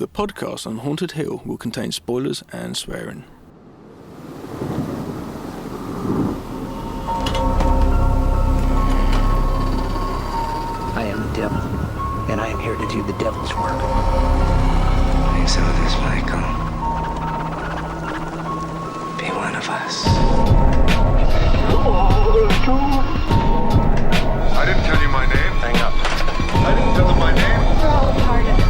The podcast on Haunted Hill will contain spoilers and swearing. I am the devil, and I am here to do the devil's work. Please help us, Michael. Be one of us. I didn't tell you my name. Hang up. I didn't tell them my name. They're all a part of it.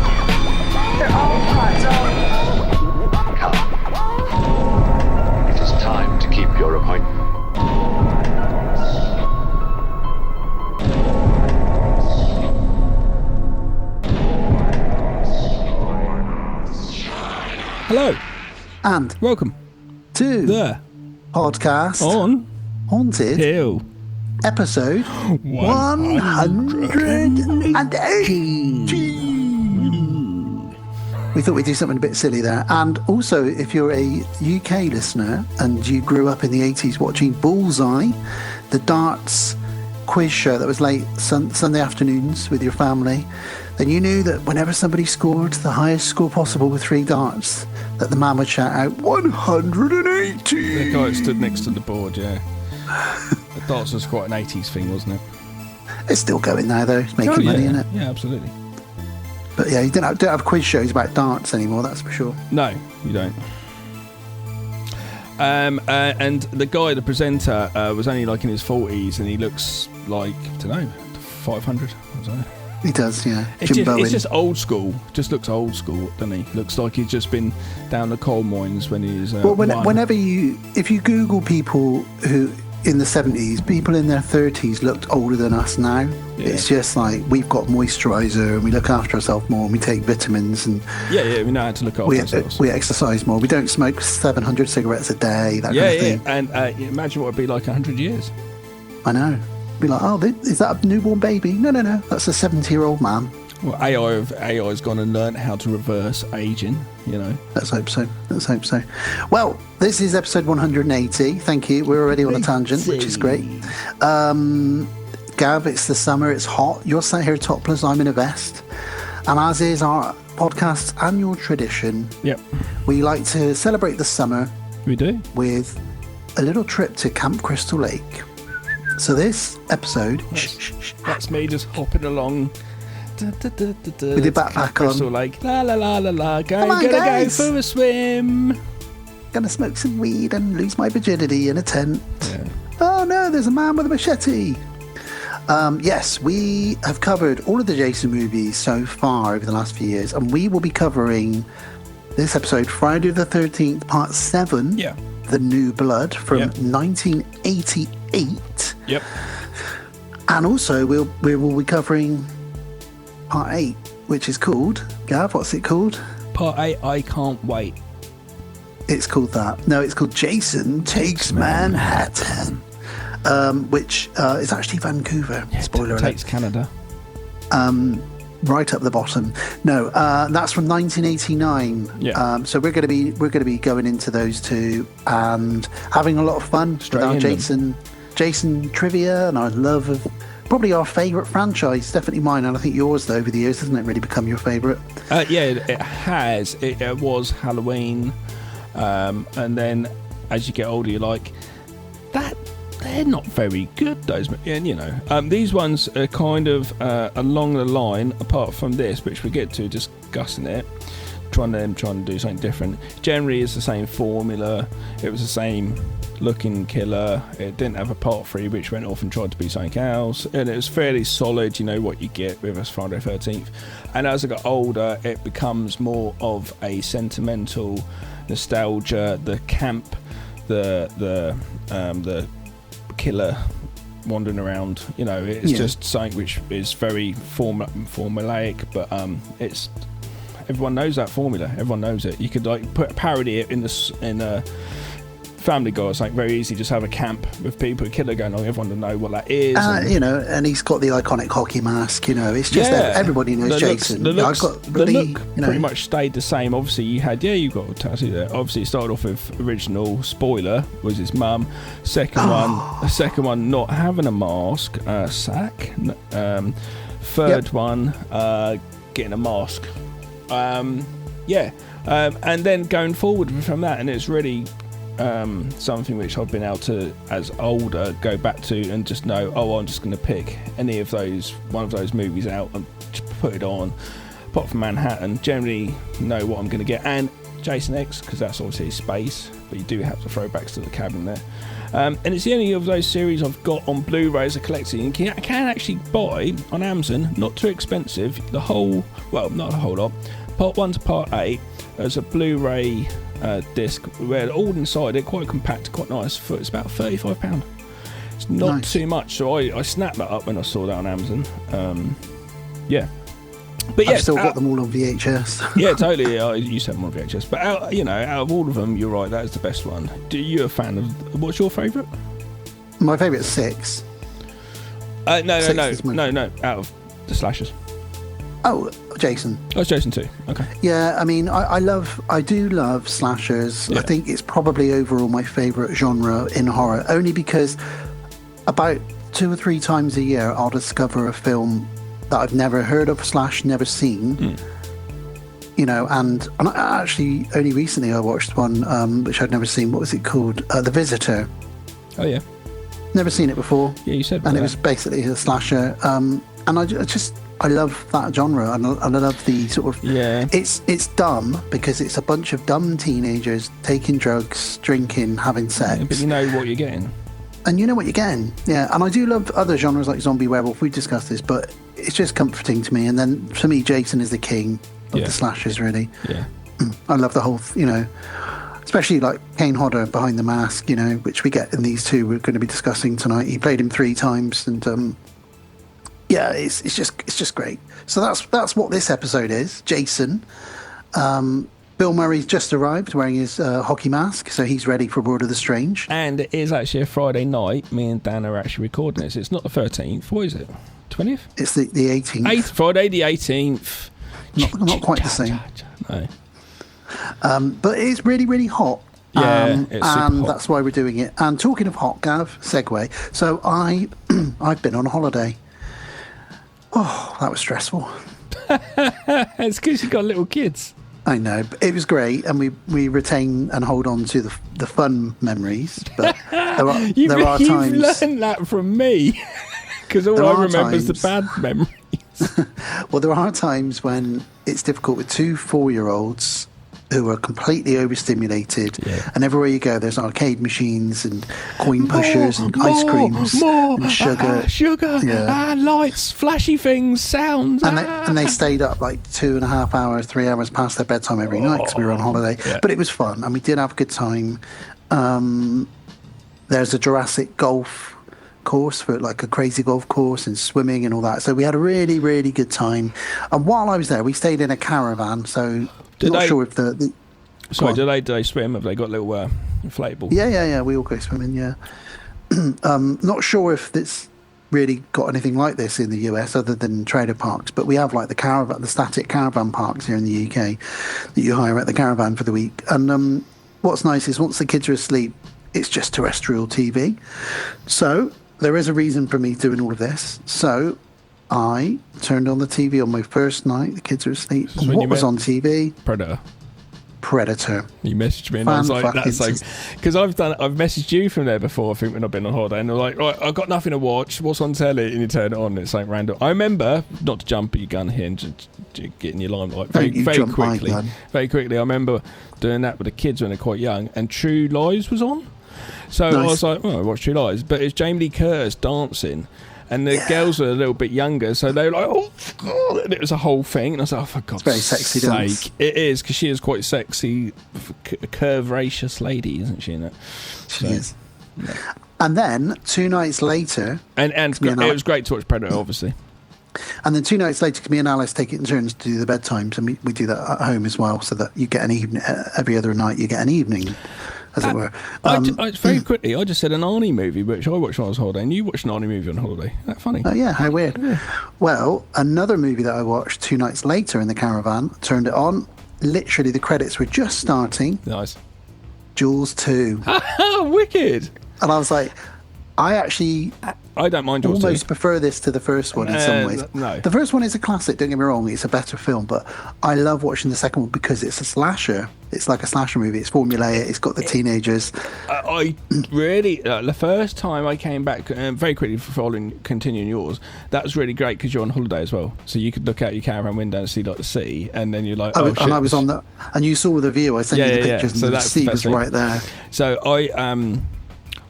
They're all parts of it. Come. It is time to keep your appointment. Hello, And welcome to the podcast On Haunted Hill. episode 180. We thought we'd do something a bit silly there. And also, if you're a UK listener and you grew up in the 80s watching Bullseye, the darts quiz show that was late Sunday afternoons with your family, then you knew that whenever somebody scored the highest score possible with 3 darts, that the man would shout out 180. The guy that stood next to the board, yeah. The darts was quite an 80s thing, wasn't it? It's still going now, though. It's making money, isn't it? Yeah, absolutely. But yeah, you don't have quiz shows about darts anymore, that's for sure. No, you don't. And the guy, the presenter, was only like in his 40s, and he looks like, I don't know, 500. I don't know. He does, yeah. It's just old school. Just looks old school, doesn't he? Looks like he's just been down the coal mines when he was. Well, if you Google people who in the 70s, people in their 30s looked older than us now. Yeah. It's just like we've got moisturiser and we look after ourselves more and we take vitamins and yeah, we know how to look after ourselves. We exercise more. We don't smoke 700 cigarettes a day. That kind of thing. And imagine what it'd be like 100 years. I know. Be like, oh, is that a newborn baby? No, that's a 70-year-old man. Well, AI's gone and learnt how to reverse aging, you know. Let's hope so. Well, this is episode 180. Thank you. We're already on a tangent, which is great. Gav, it's the summer. It's hot. You're sat here topless. I'm in a vest. And as is our podcast's annual tradition, yep, we like to celebrate the summer. We do. With a little trip to Camp Crystal Lake. So this episode... That's me just hopping along... with your backpack on. Crystal Lake. La la la la la. Gonna go for a swim. Gonna smoke some weed and lose my virginity in a tent. Yeah. Oh no, there's a man with a machete. Yes, we have covered all of the Jason movies so far over the last few years, and we will be covering this episode, Friday the 13th, Part 7. Yeah. The New Blood from 1988. Yep. And also we will be covering Part 8, which is called... Gav, what's it called? Part 8, I Can't Wait. It's called that. No, it's called Jason Takes Manhattan, which is actually Vancouver. Yeah, Spoiler alert. Takes Canada. Right up the bottom. No, that's from 1989. Yeah. So we're going to be going into those two and having a lot of fun with our Jason trivia and our love of probably our favourite franchise. Definitely mine, and I think yours though over the years. Hasn't it really become your favourite? Yeah, it has. It was Halloween, and then as you get older, you're like, that they're not very good. Those, and you know, these ones are kind of along the line. Apart from this, which we get to discussing it, trying to do something different. Generally, it's the same formula. It was the same looking killer. It didn't have a part 3 which went off and tried to be something else, and it was fairly solid. You know what you get with us Friday 13th. And as I got older, it becomes more of a sentimental nostalgia, the camp, the killer wandering around, you know. It's just something which is very formulaic, but it's everyone knows that formula. Everyone knows it. You could like parody it in Family Guy or something very easy. Just have a camp with people, a killer going on. Everyone will know what that is. You know, and he's got the iconic hockey mask. You know, it's just everybody knows Jason. The look pretty much stayed the same. Obviously, you've got a tattoo there. Obviously, it started off with original spoiler was his mum. Second one not having a mask. Sack. Third one getting a mask. Yeah, and then going forward from that, and it's really something which I've been able to, as older, go back to and just know, I'm just going to pick one of those movies out and just put it on. Apart from Manhattan, generally know what I'm going to get, and Jason X, because that's obviously space, but you do have the throwbacks to the cabin there. And it's the only of those series I've got on Blu-ray as a collector. You can actually buy on Amazon, not too expensive, not the whole lot, part 1 to part 8 as a Blu-ray disc, where all inside it, quite compact, quite nice. It's about £35. It's not too much, so I snapped that up when I saw that on Amazon. Yeah. But I've still got them all on VHS. Yeah, totally. I used to have them on VHS. But out of all of them, you're right, that is the best one. Are you a fan of... What's your favourite? My favourite is 6. No. Out of the slashers. Oh, Jason. Oh, it's Jason too. Okay. Yeah, I mean, I do love slashers. Yeah. I think it's probably overall my favourite genre in horror, only because about 2 or 3 times a year I'll discover a film that I've never heard of / never seen. And I actually only recently I watched one which I'd never seen. What was it called? The Visitor. Oh yeah. Never seen it before. Yeah, you said. And that. it was basically a slasher. And I love that genre, and I love the sort of... Yeah. It's dumb because it's a bunch of dumb teenagers taking drugs, drinking, having sex. Yeah, but you know what you're getting. And you know what you're getting. Yeah, and I do love other genres like zombie, werewolf. We discussed this, but it's just comforting to me. And then for me, Jason is the king of the slashers, really. Yeah. I love the whole, especially like Kane Hodder behind the mask, which we get in these two we're going to be discussing tonight. He played him 3 times, and it's just great. So that's what this episode is. Jason. Bill Murray's just arrived wearing his hockey mask, so he's ready for World of the Strange. And it is actually a Friday night. Me and Dan are actually recording this. It's not the 13th. What is it? 20th? It's the 18th. Friday the 18th. Not quite the same. No. But it's really, really hot. Yeah, it's super and hot. that's why we're doing it. And talking of hot, Gav, segue. So I've been on a holiday. Oh, that was stressful. It's because you've got little kids. I know, but it was great, and we retain and hold on to the fun memories. But there are times... You've learned that from me, because all I remember is the bad memories. Well, there are times when it's difficult with 2 4-year-olds who are completely overstimulated, and everywhere you go there's arcade machines and coin pushers and ice creams and sugar, lights, flashy things, sounds, and they stayed up like 2.5 hours, 3 hours past their bedtime every night because we were on holiday. But it was fun, and we did have a good time. There's a Jurassic golf course, for like a crazy golf course, and swimming and all that, so we had a really, really good time. And while I was there, we stayed in a caravan, so sure if the sorry, do they swim? Have they got little inflatable? Yeah, we all go swimming. Not sure if it's really got anything like this in the US other than trailer parks, but we have like the static caravan parks here in the UK that you hire at the caravan for the week. And what's nice is once the kids are asleep, it's just terrestrial TV, so there is a reason for me doing all of this. So I turned on the TV on my first night. The kids were asleep. So what was on TV? Predator. You messaged me and I was like, that's like, because I've messaged you from there before, I think, when I've been on holiday, and they're like, right, I've got nothing to watch, what's on telly? And you turn it on and it's like random. I remember, not to jump at your gun here and just getting your limelight very quickly. I remember doing that with the kids when they're quite young, and True Lies was on. So I was like, I watched True Lies, but it's Jamie Lee Curtis dancing, and the girls were a little bit younger, so they were like, oh, God, and it was a whole thing, and I was like, oh, for God's very sexy sake. dance. It is, because she is quite sexy, curvaceous lady, isn't she, in it? She is. Yeah. And then 2 nights later... And it was great to watch Predator, obviously. And then 2 nights later, me and Alice take it in turns to do the bedtimes, and we do that at home as well, so that you get an evening, every other night you get an evening, as it were. Very quickly, I just said an Arnie movie, which I watched when I was on holiday, and you watched an Arnie movie on holiday. Isn't that funny? Oh, yeah, how weird. Yeah. Well, another movie that I watched 2 nights later in the caravan, turned it on, literally the credits were just starting. Nice. Jaws 2. Wicked. And I was like, I actually I don't mind Jaws 2. almost prefer this to the first one in some ways. No. The first one is a classic, don't get me wrong, it's a better film, but I love watching the second one because it's a slasher. It's like a slasher movie. It's formulaic, it's got the teenagers. I really, the first time I came back, very quickly continuing yours, that was really great because you're on holiday as well. So you could look out your caravan window and see like the sea, and then you're like, oh shit. And I was on the, and you saw the view, I sent you the pictures, So and the that's sea was thing. right there. So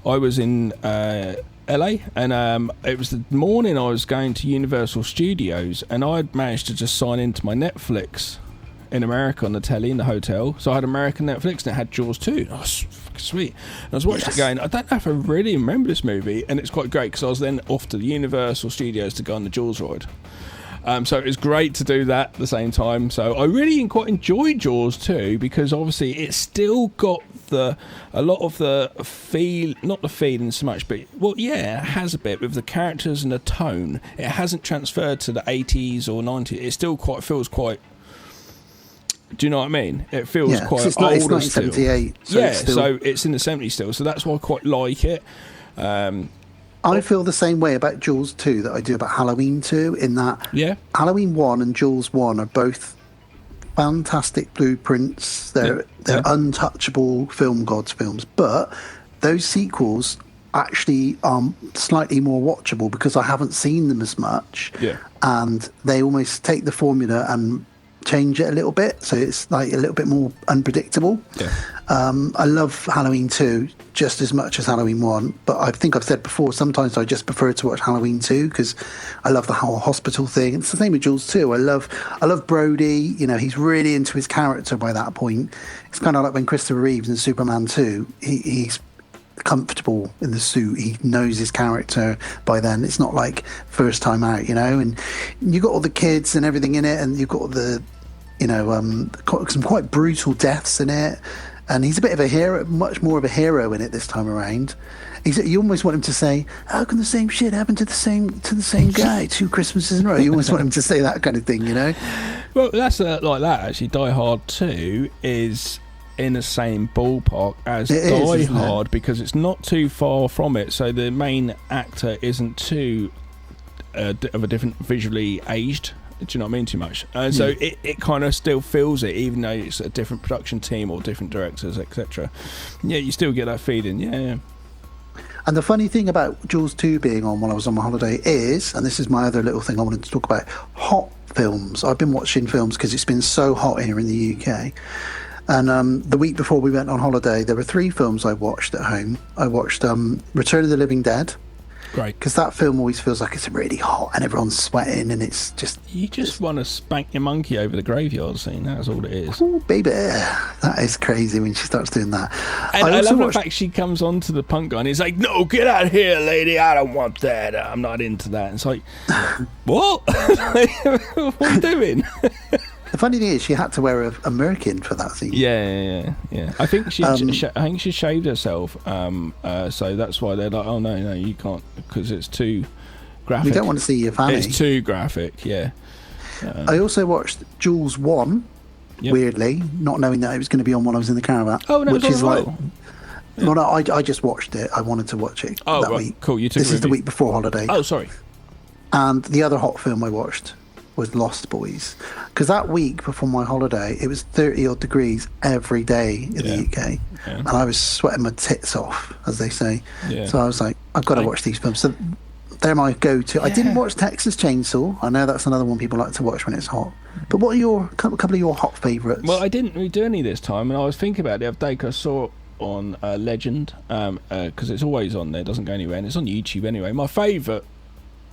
I was in LA, and it was the morning I was going to Universal Studios, and I'd managed to just sign into my Netflix in America on the telly in the hotel. So I had American Netflix, and it had Jaws 2. Oh, fucking sweet. And I was watching it going, I don't know if I really remember this movie, and it's quite great because I was then off to the Universal Studios to go on the Jaws ride. So it was great to do that at the same time. So I really quite enjoyed Jaws 2 because obviously it's still got a lot of the feel, not the feeling so much, but well, yeah, it has a bit with the characters and the tone. It hasn't transferred to the 80s or 90s. It still feels quite. Do you know what I mean? It feels quite it's older it's still. 1978. So it's in the 70s still. So that's why I quite like it. I feel the same way about Jaws 2 that I do about Halloween 2, in that Halloween 1 and Jaws 1 are both fantastic blueprints. They're untouchable film gods films, but those sequels actually are slightly more watchable because I haven't seen them as much, and they almost take the formula and change it a little bit, so it's like a little bit more unpredictable. I love Halloween 2 just as much as Halloween 1, but I think I've said before, sometimes I just prefer to watch Halloween 2 because I love the whole hospital thing. It's the same with Jaws 2. I love Brody. You know, he's really into his character by that point. It's kind of like when Christopher Reeves in Superman 2, he's comfortable in the suit. He knows his character by then. It's not like first time out, you know. And you got all the kids and everything in it, and you've got the, you know, some quite brutal deaths in it. And he's a bit of a hero, much more of a hero in it this time around. You almost want him to say, "How can the same shit happen to the same guy 2 Christmases in a row?" You almost want him to say that kind of thing, you know. Well, that's like that actually. Die Hard 2 is in the same ballpark as Die Hard because it's not too far from it. So the main actor isn't too of a different visually aged. Do you know what I mean? Too much. So it kind of still feels it, even though it's a different production team or different directors, etc. Yeah, you still get that feeling. Yeah. And the funny thing about Jaws 2 being on while I was on my holiday is, and this is my other little thing I wanted to talk about, hot films. I've been watching films because it's been so hot here in the UK. And the week before we went on holiday, there were 3 films I watched at home. I watched Return of the Living Dead. Great. Because that film always feels like it's really hot and everyone's sweating and it's just... You just want to spank your monkey over the graveyard scene. That's all it is. Oh, baby. That is crazy when she starts doing that. And I love the fact she comes on to the punk guy and he's like, "No, get out of here, lady. I don't want that. I'm not into that." It's like, what? What are you doing? The funny thing is, she had to wear a merkin for that scene. Yeah. I think she shaved herself, so that's why they're like, "Oh no, you can't," because it's too graphic. We don't want to see your fanny. It's too graphic. Yeah. I also watched Jaws 1. Weirdly, not knowing that it was going to be on while I was in the caravan. Oh no, which is like. Yeah. No, I just watched it. I wanted to watch it that week. Cool. You took this is the week before holiday. Oh, sorry. And the other hot film I watched was Lost Boys, because that week before my holiday it was 30 odd degrees every day in the UK, and I was sweating my tits off, as they say. So I was like, I've got to watch these films. So they're my go-to. I didn't watch Texas Chainsaw. I know that's another one people like to watch when it's hot, but what are your couple of your hot favourites? Well, I didn't really do any this time, and I was thinking about it the other day because I saw it on Legend, because it's always on there, it doesn't go anywhere, and it's on YouTube anyway. My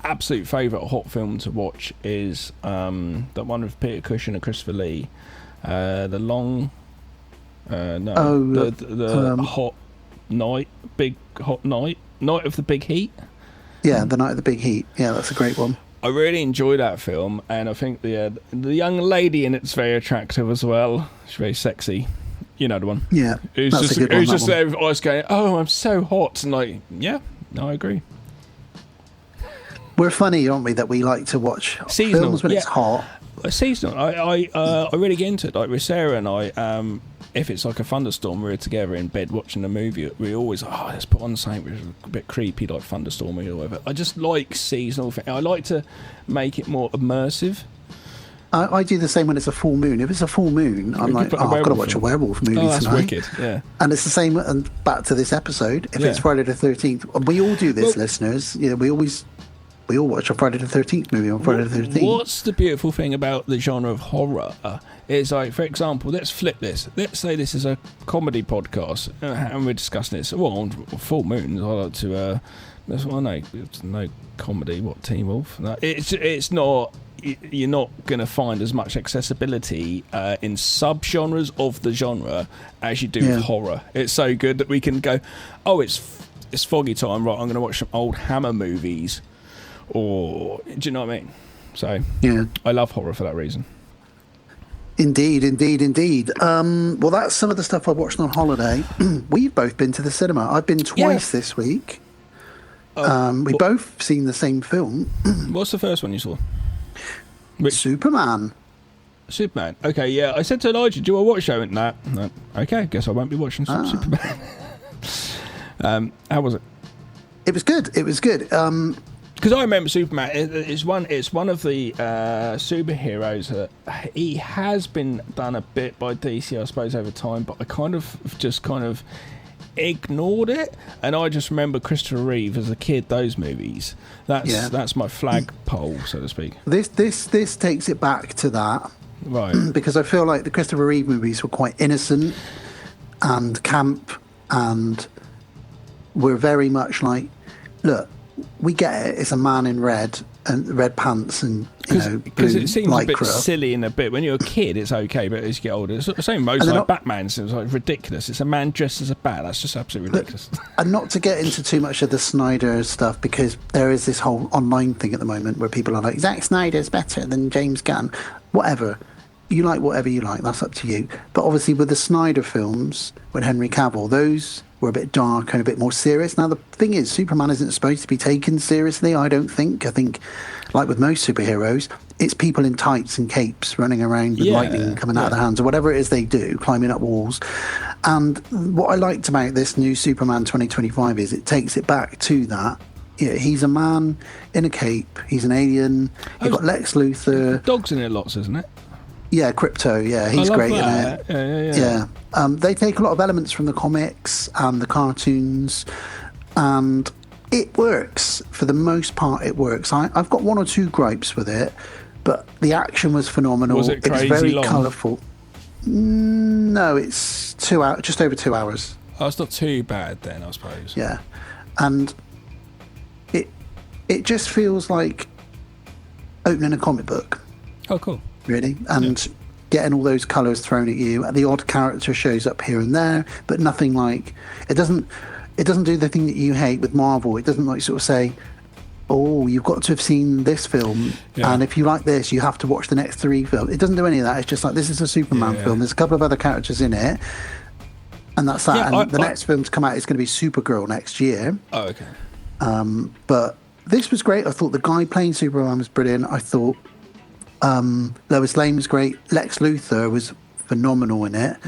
absolute favourite hot film to watch is that one with Peter Cushing and Christopher Lee, the hot night, big hot night of the big heat. The Night of the Big Heat. Yeah, that's a great one. I really enjoy that film, and I think the young lady in it's very attractive as well. She's very sexy. You know the one. Yeah, who's that's just, a good one. Who's just there with eyes going, "Oh, I'm so hot," and like, yeah, no, I agree. We're funny, aren't we, that we like to watch films when it's hot. Seasonal. I really get into it. Like with Sarah and I, if it's like a thunderstorm, we're together in bed watching a movie, we always, let's put on something which is a bit creepy, like Thunderstormy or whatever. I just like seasonal things. I like to make it more immersive. I do the same when it's a full moon. If it's a full moon, I'm like, I've got to watch a werewolf movie that's tonight. Wicked, yeah. And it's the same, and back to this episode, if it's Friday the 13th, and we all do this, listeners, we all watch a Friday the 13th movie on Friday the 13th. What's the beautiful thing about the genre of horror is, like, for example, let's flip this. Let's say this is a comedy podcast, and we're discussing this. Well, on full moons, I like to, no comedy, Teen Wolf? No, it's not... You're not going to find as much accessibility in sub-genres of the genre as you do with horror. It's so good that we can go, it's foggy time, right, I'm going to watch some old Hammer movies. Or, do you know what I mean? So, I love horror for that reason. Indeed. Well, that's some of the stuff I watched on holiday. We've both been to the cinema. I've been twice this week. We both seen the same film. What's the first one you saw? Superman. Okay, yeah. I said to Elijah, do you want to watch show? No. Okay, guess I won't be watching Superman. How was it? It was good. Because I remember Superman. It's one of the superheroes that he has been done a bit by DC, I suppose, over time. But I kind of ignored it, and I just remember Christopher Reeve as a kid. Those movies. That's my flagpole, so to speak. This takes it back to that, right? Because I feel like the Christopher Reeve movies were quite innocent and camp, and were very much like, look, we get it. It's a man in red and red pants and because it seems lycra. A bit silly in a bit. When you're a kid, it's okay, but as you get older, it's the same. Most like Batman seems like ridiculous. It's a man dressed as a bat. That's just absolutely ridiculous. And not to get into too much of the Snyder stuff, because there is this whole online thing at the moment where people are like, Zack Snyder's better than James Gunn. Whatever. You like whatever you like. That's up to you. But obviously with the Snyder films, with Henry Cavill, those were a bit dark and a bit more serious. Now, the thing is, Superman isn't supposed to be taken seriously, I don't think. I think, like with most superheroes, it's people in tights and capes running around with lightning coming out of their hands, or whatever it is they do, climbing up walls. And what I liked about this new Superman 2025 is it takes it back to that. Yeah, he's a man in a cape. He's an alien. You've got Lex Luthor. Dog's in it lots, isn't it? Yeah, Crypto. Yeah, he's great that. in it. Yeah. They take a lot of elements from the comics and the cartoons, and it works. For the most part, it works. I've got one or two gripes with it, but the action was phenomenal. Was it crazy was very long? Colourful. No, it's 2 hours, just over 2 hours. Oh, it's not too bad then, I suppose. Yeah, and it just feels like opening a comic book. Oh, cool. Really, and getting all those colours thrown at you. The odd character shows up here and there, but nothing like it doesn't do the thing that you hate with Marvel. It doesn't like sort of say, oh, you've got to have seen this film, and if you like this, you have to watch the next 3 films. It doesn't do any of that. It's just like, this is a Superman film. There's a couple of other characters in it, and that's that. And the next film to come out is going to be Supergirl next year. Oh, okay. But this was great. I thought the guy playing Superman was brilliant. I thought Lois Lane was great. Lex Luthor was phenomenal in it.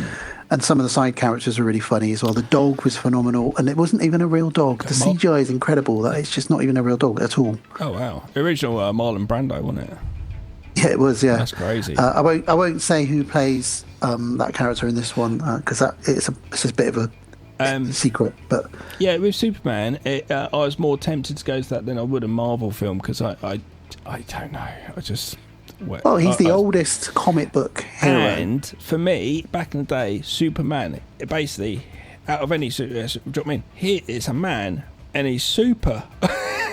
And some of the side characters were really funny as well. The dog was phenomenal, and it wasn't even a real dog. The CGI is incredible. That it's just not even a real dog at all. Oh wow! Original Marlon Brando, wasn't it? Yeah, it was. Yeah, that's crazy. I won't say who plays that character in this one, because it's a bit of a secret. But yeah, with Superman, I was more tempted to go to that than I would a Marvel film, because I don't know. I just. Well, he's the oldest comic book hero. And for me, back in the day, Superman, basically, out of any super, do you know what I mean? It's a man, and he's super.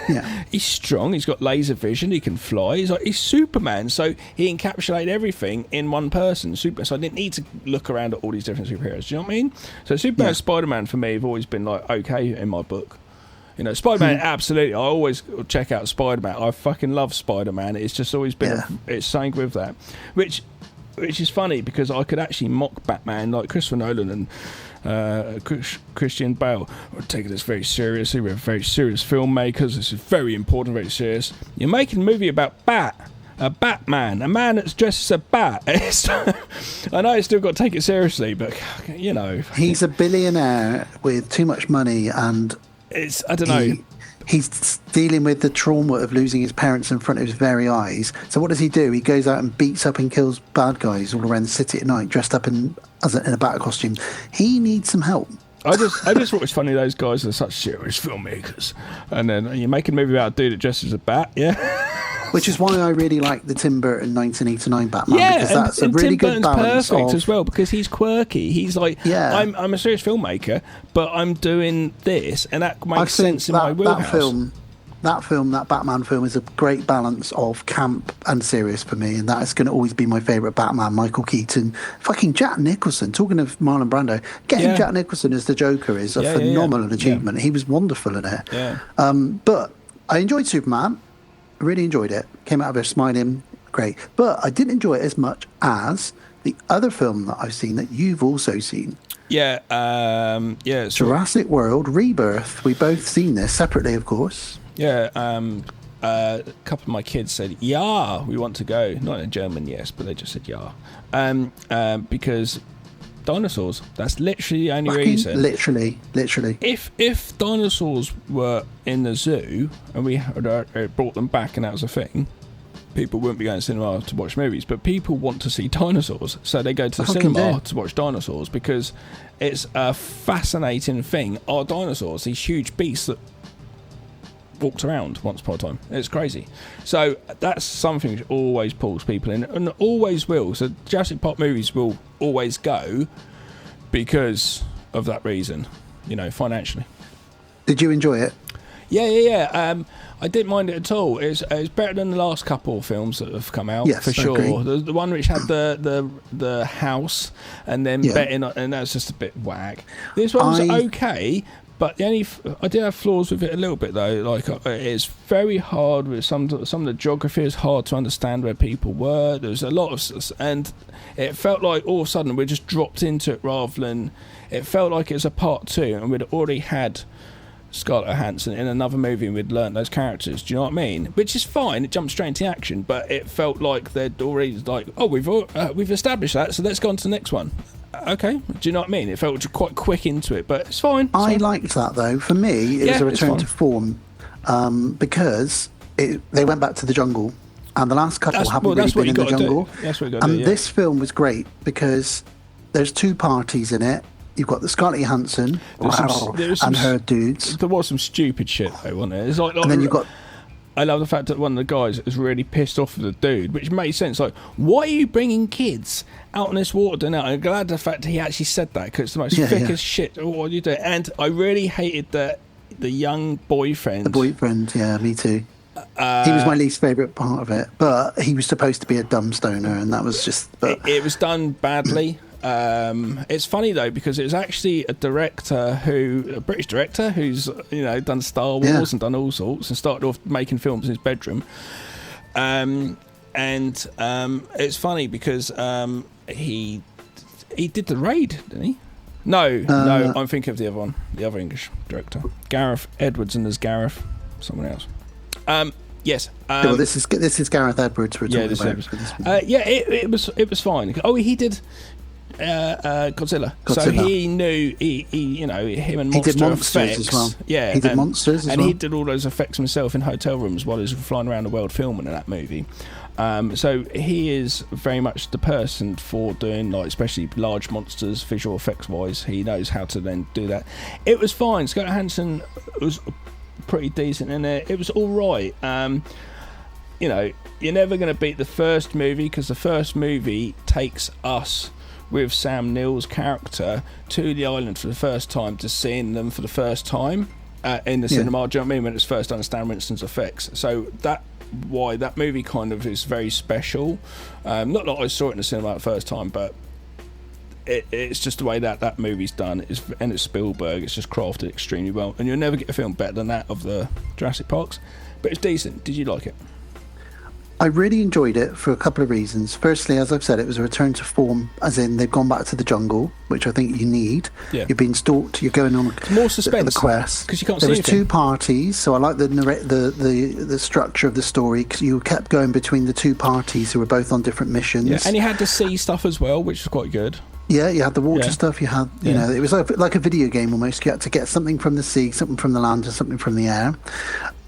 Yeah. He's strong, he's got laser vision, he can fly, he's Superman, so he encapsulated everything in one person. So I didn't need to look around at all these different superheroes, do you know what I mean? So Superman and Spider-Man, for me, have always been like okay in my book. You know, Spider-Man, absolutely. I always check out Spider-Man. I fucking love Spider-Man. It's just always been, it's something with that. Which is funny, because I could actually mock Batman, like Christopher Nolan and Christian Bale. We're taking this very seriously. We're very serious filmmakers. This is very important, very serious. You're making a movie about Bat. a Batman, a man that's dressed as a bat. I know I still got to take it seriously, but you know, He's a billionaire with too much money, and I don't know. He's dealing with the trauma of losing his parents in front of his very eyes. So what does he do? He goes out and beats up and kills bad guys all around the city at night, dressed up in a bat costume. He needs some help. I just thought it's funny those guys are such serious filmmakers, and then you're making a movie about a dude that dresses as a bat, yeah. Which is why I really like the Tim Burton 1989 Batman, Yeah, because that's and a really Tim good Burton's balance perfect of, as well, because he's quirky. He's like, Yeah. I'm a serious filmmaker, but I'm doing this, and that makes sense in my wheelhouse. That Batman film is a great balance of camp and serious for me, and that is going to always be my favourite Batman. Michael Keaton, fucking Jack Nicholson. Talking of Marlon Brando, getting Jack Nicholson as the Joker is a phenomenal achievement. Yeah. He was wonderful in it. Yeah. But I enjoyed Superman. I really enjoyed it. Came out of there smiling, great. But I didn't enjoy it as much as the other film that I've seen that you've also seen. Yeah, so, Jurassic World Rebirth. We both seen this separately, of course. yeah. A couple of my kids said, "Yeah, we want to go." Not in German, yes, but they just said, "Yeah," because dinosaurs. That's literally the only reason. Literally. If dinosaurs were in the zoo and we had brought them back and that was a thing, people wouldn't be going to cinema to watch movies. But people want to see dinosaurs, so they go to the cinema to watch dinosaurs because it's a fascinating thing. Are dinosaurs these huge beasts that walked around once upon a time? It's crazy. So that's something which always pulls people in and always will. So Jurassic Park movies will always go because of that reason, you know, financially. Did you enjoy it? Yeah. I didn't mind it at all. It's better than the last couple of films that have come out, Yes, for I sure. agree. The one which had the house and then betting, and that's just a bit whack. This one's okay, but I did have flaws with it a little bit though. Like it's very hard with some of the geography is hard to understand where people were. There's a lot of, and it felt like all of a sudden we just dropped into it rather than it felt like it was a part two, and we'd already had Scarlett Johansson in another movie and we'd learnt those characters. Do you know what I mean? Which is fine. It jumped straight into action, but it felt like they'd already like, oh, we've established that, so let's go on to the next one. Okay, do you know what I mean? It felt quite quick into it, but it's fine. I liked that though. For me, it was a return to form because they went back to the jungle, and the last couple haven't really been in the jungle. That's what you got to do. And this film was great because there's two parties in it. You've got the Scarlett Johansson and her dudes. There was some stupid shit though, wasn't it? It's like and then you've got. I love the fact that one of the guys is really pissed off with the dude, which made sense. Like, why are you bringing kids out on this water now? I'm glad the fact that he actually said that because it's the most thick as shit. What are you doing? And I really hated the young boyfriend. The boyfriend, yeah, me too. He was my least favourite part of it, but he was supposed to be a dumb stoner, and that was just. It was done badly. It's funny though because it was actually a British director who's done Star Wars and done all sorts and started off making films in his bedroom. And it's funny because he did The Raid, didn't he? No, I'm thinking of the other one, the other English director, Gareth Edwards, and there's Gareth, someone else. Yes. Well, this is Gareth Edwards we're talking about. It was fine. Oh, he did Godzilla. So he knew him and Monster did Monsters effects as well. Yeah, he did Monsters as well. And he did all those effects himself in hotel rooms while he was flying around the world filming in that movie. So he is very much the person for doing especially large monsters, visual effects wise. He knows how to then do that. It was fine. Scarlett Johansson was pretty decent in it. It was all right. You're never going to beat the first movie because the first movie takes us with Sam Neill's character to the island for the first time, to seeing them for the first time in the cinema. Do you know what I mean? When it's first understand Winston's effects. So why that movie kind of is very special. Not that I saw it in the cinema the first time, but it's just the way that movie's done. And it's Spielberg. It's just crafted extremely well. And you'll never get a film better than that of the Jurassic Parks. But it's decent. Did you like it? I really enjoyed it for a couple of reasons. Firstly, as I've said, it was a return to form, as in they've gone back to the jungle, which I think you need. Yeah. You're being stalked. You're going on more suspense the quest because you can't there see was anything. two parties, so I like the structure of the story because you kept going between the two parties who were both on different missions. Yeah, and you had to see stuff as well, which was quite good. Yeah, you had the water Yeah. stuff. You had, you know, it was like a video game almost. You had to get something from the sea, something from the land, and something from the air.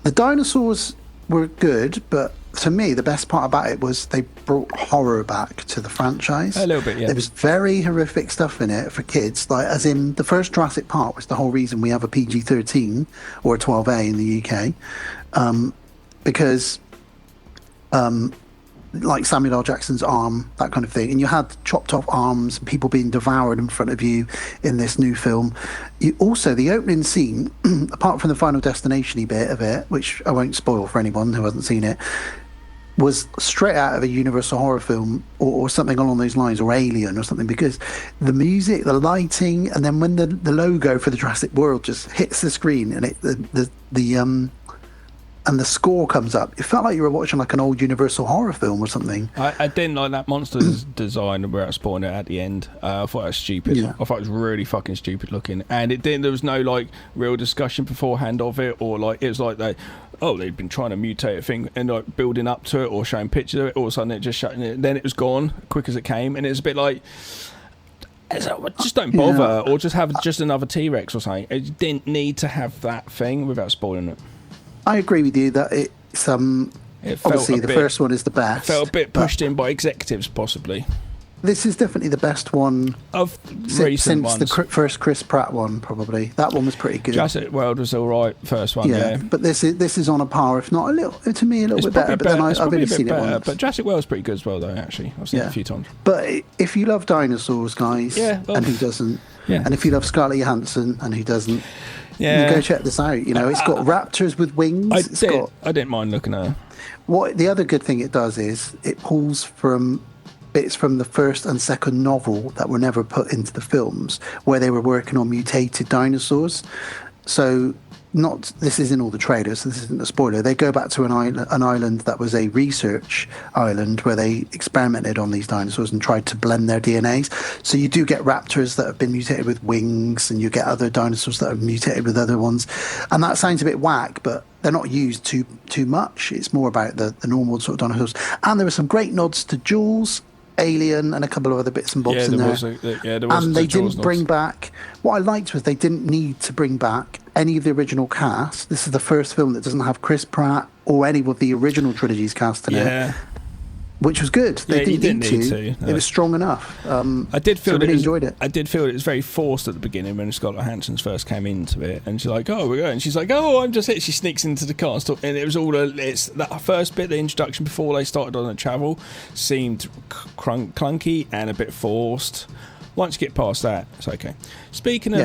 The dinosaurs were good, but to me, the best part about it was they brought horror back to the franchise. A little bit, yeah. There was very horrific stuff in it for kids, like as in the first Jurassic Park was the whole reason we have a PG-13 or a 12A in the UK, because like Samuel L. Jackson's arm, that kind of thing. And you had chopped off arms and people being devoured in front of you in this new film. Also, the opening scene, apart from the Final Destination-y bit of it, which I won't spoil for anyone who hasn't seen it, was straight out of a Universal horror film or something along those lines, or Alien or something, because the music, the lighting, and then when the logo for the Jurassic World just hits the screen and and the score comes up, it felt like you were watching like an old Universal horror film or something. I didn't like that monster's design where it spawned it at the end. I thought it was stupid. Yeah. I thought it was really fucking stupid looking, and it didn't. There was no like real discussion beforehand of it, or like it was like they'd been trying to mutate a thing and like building up to it or showing pictures of it. All of a sudden, it just shut it. Then it was gone quick as it came, and it's a bit like. Just don't bother, or just have just another T-Rex or something. It didn't need to have that thing without spoiling it. I agree with you that it's It felt obviously a the bit- first one is the best. Felt a bit but pushed in by executives, possibly. This is definitely the best one Of since recent the ones. first Chris Pratt one. Probably that one was pretty good. Jurassic World was all right, first one. Yeah, but this is on a par, if not a little, to me a little it's bit better. probably But then It's I've probably only a bit seen it better. once. But Jurassic World's pretty good as well, though. Actually, I've seen it a few times. But if you love dinosaurs, guys, Yeah, well, and who doesn't? yeah. And if you love Scarlett Johansson, and who doesn't? Yeah, You go check this out. You know, it's got raptors with wings. It's got I didn't mind looking at her. what the other good thing it does is it pulls from bits from the first and second novel that were never put into the films, where they were working on mutated dinosaurs. So this is in all the trailers, so this isn't a spoiler. They go back to an island that was a research island where they experimented on these dinosaurs and tried to blend their DNAs. So you do get raptors that have been mutated with wings, and you get other dinosaurs that are mutated with other ones. And that sounds a bit whack, but they're not used too much. It's more about the normal sort of dinosaurs. And there were some great nods to Jaws, Alien, and a couple of other bits and bobs in there. There was. And they didn't bring back. What I liked was they didn't need to bring back any of the original cast. This is the first film that doesn't have Chris Pratt or any of the original trilogy's cast in it, Yeah, which was good. They Yeah, you didn't didn't need need to. to, no. It was strong enough. I did feel so I that really enjoyed it. I did feel it was very forced at the beginning when Scarlett Johansson first came into it, and she's like, "Oh, we're going." She's like, "Oh, I'm just it." She sneaks into the car and stuff, and it was all it's that first bit, the introduction before they started on the travel, seemed clunky and a bit forced. Once you get past that, it's okay. Speaking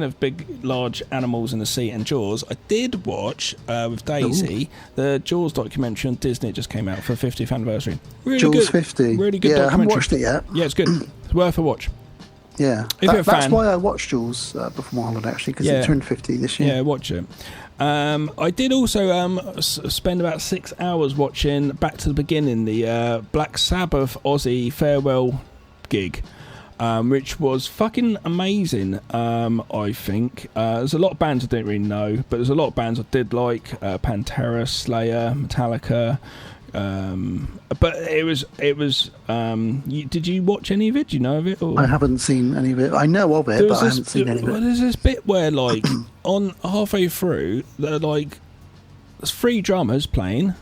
of big, large animals in the sea and Jaws, I did watch with Daisy the Jaws documentary on Disney. It just came out for the 50th anniversary. Really Jaws good, 50. really good Yeah, I documentary. haven't watched it yet. Yeah, it's good. It's worth a watch. Yeah, If you're a that's fan- why I watched Jaws before my holiday, actually, because Yeah. it turned 50 this year. Yeah, watch it. I did also spend about 6 hours watching Back to the Beginning, the Black Sabbath Aussie farewell gig, which was fucking amazing. I think there's a lot of bands I didn't really know, but there's a lot of bands I did like: Pantera, Slayer, Metallica. But it was. Did you watch any of it? Do you know of it? Or? I haven't seen any of it. I know of it, but I haven't seen any of it. There's this bit where, like, on halfway through, they're like, there's 3 drummers playing,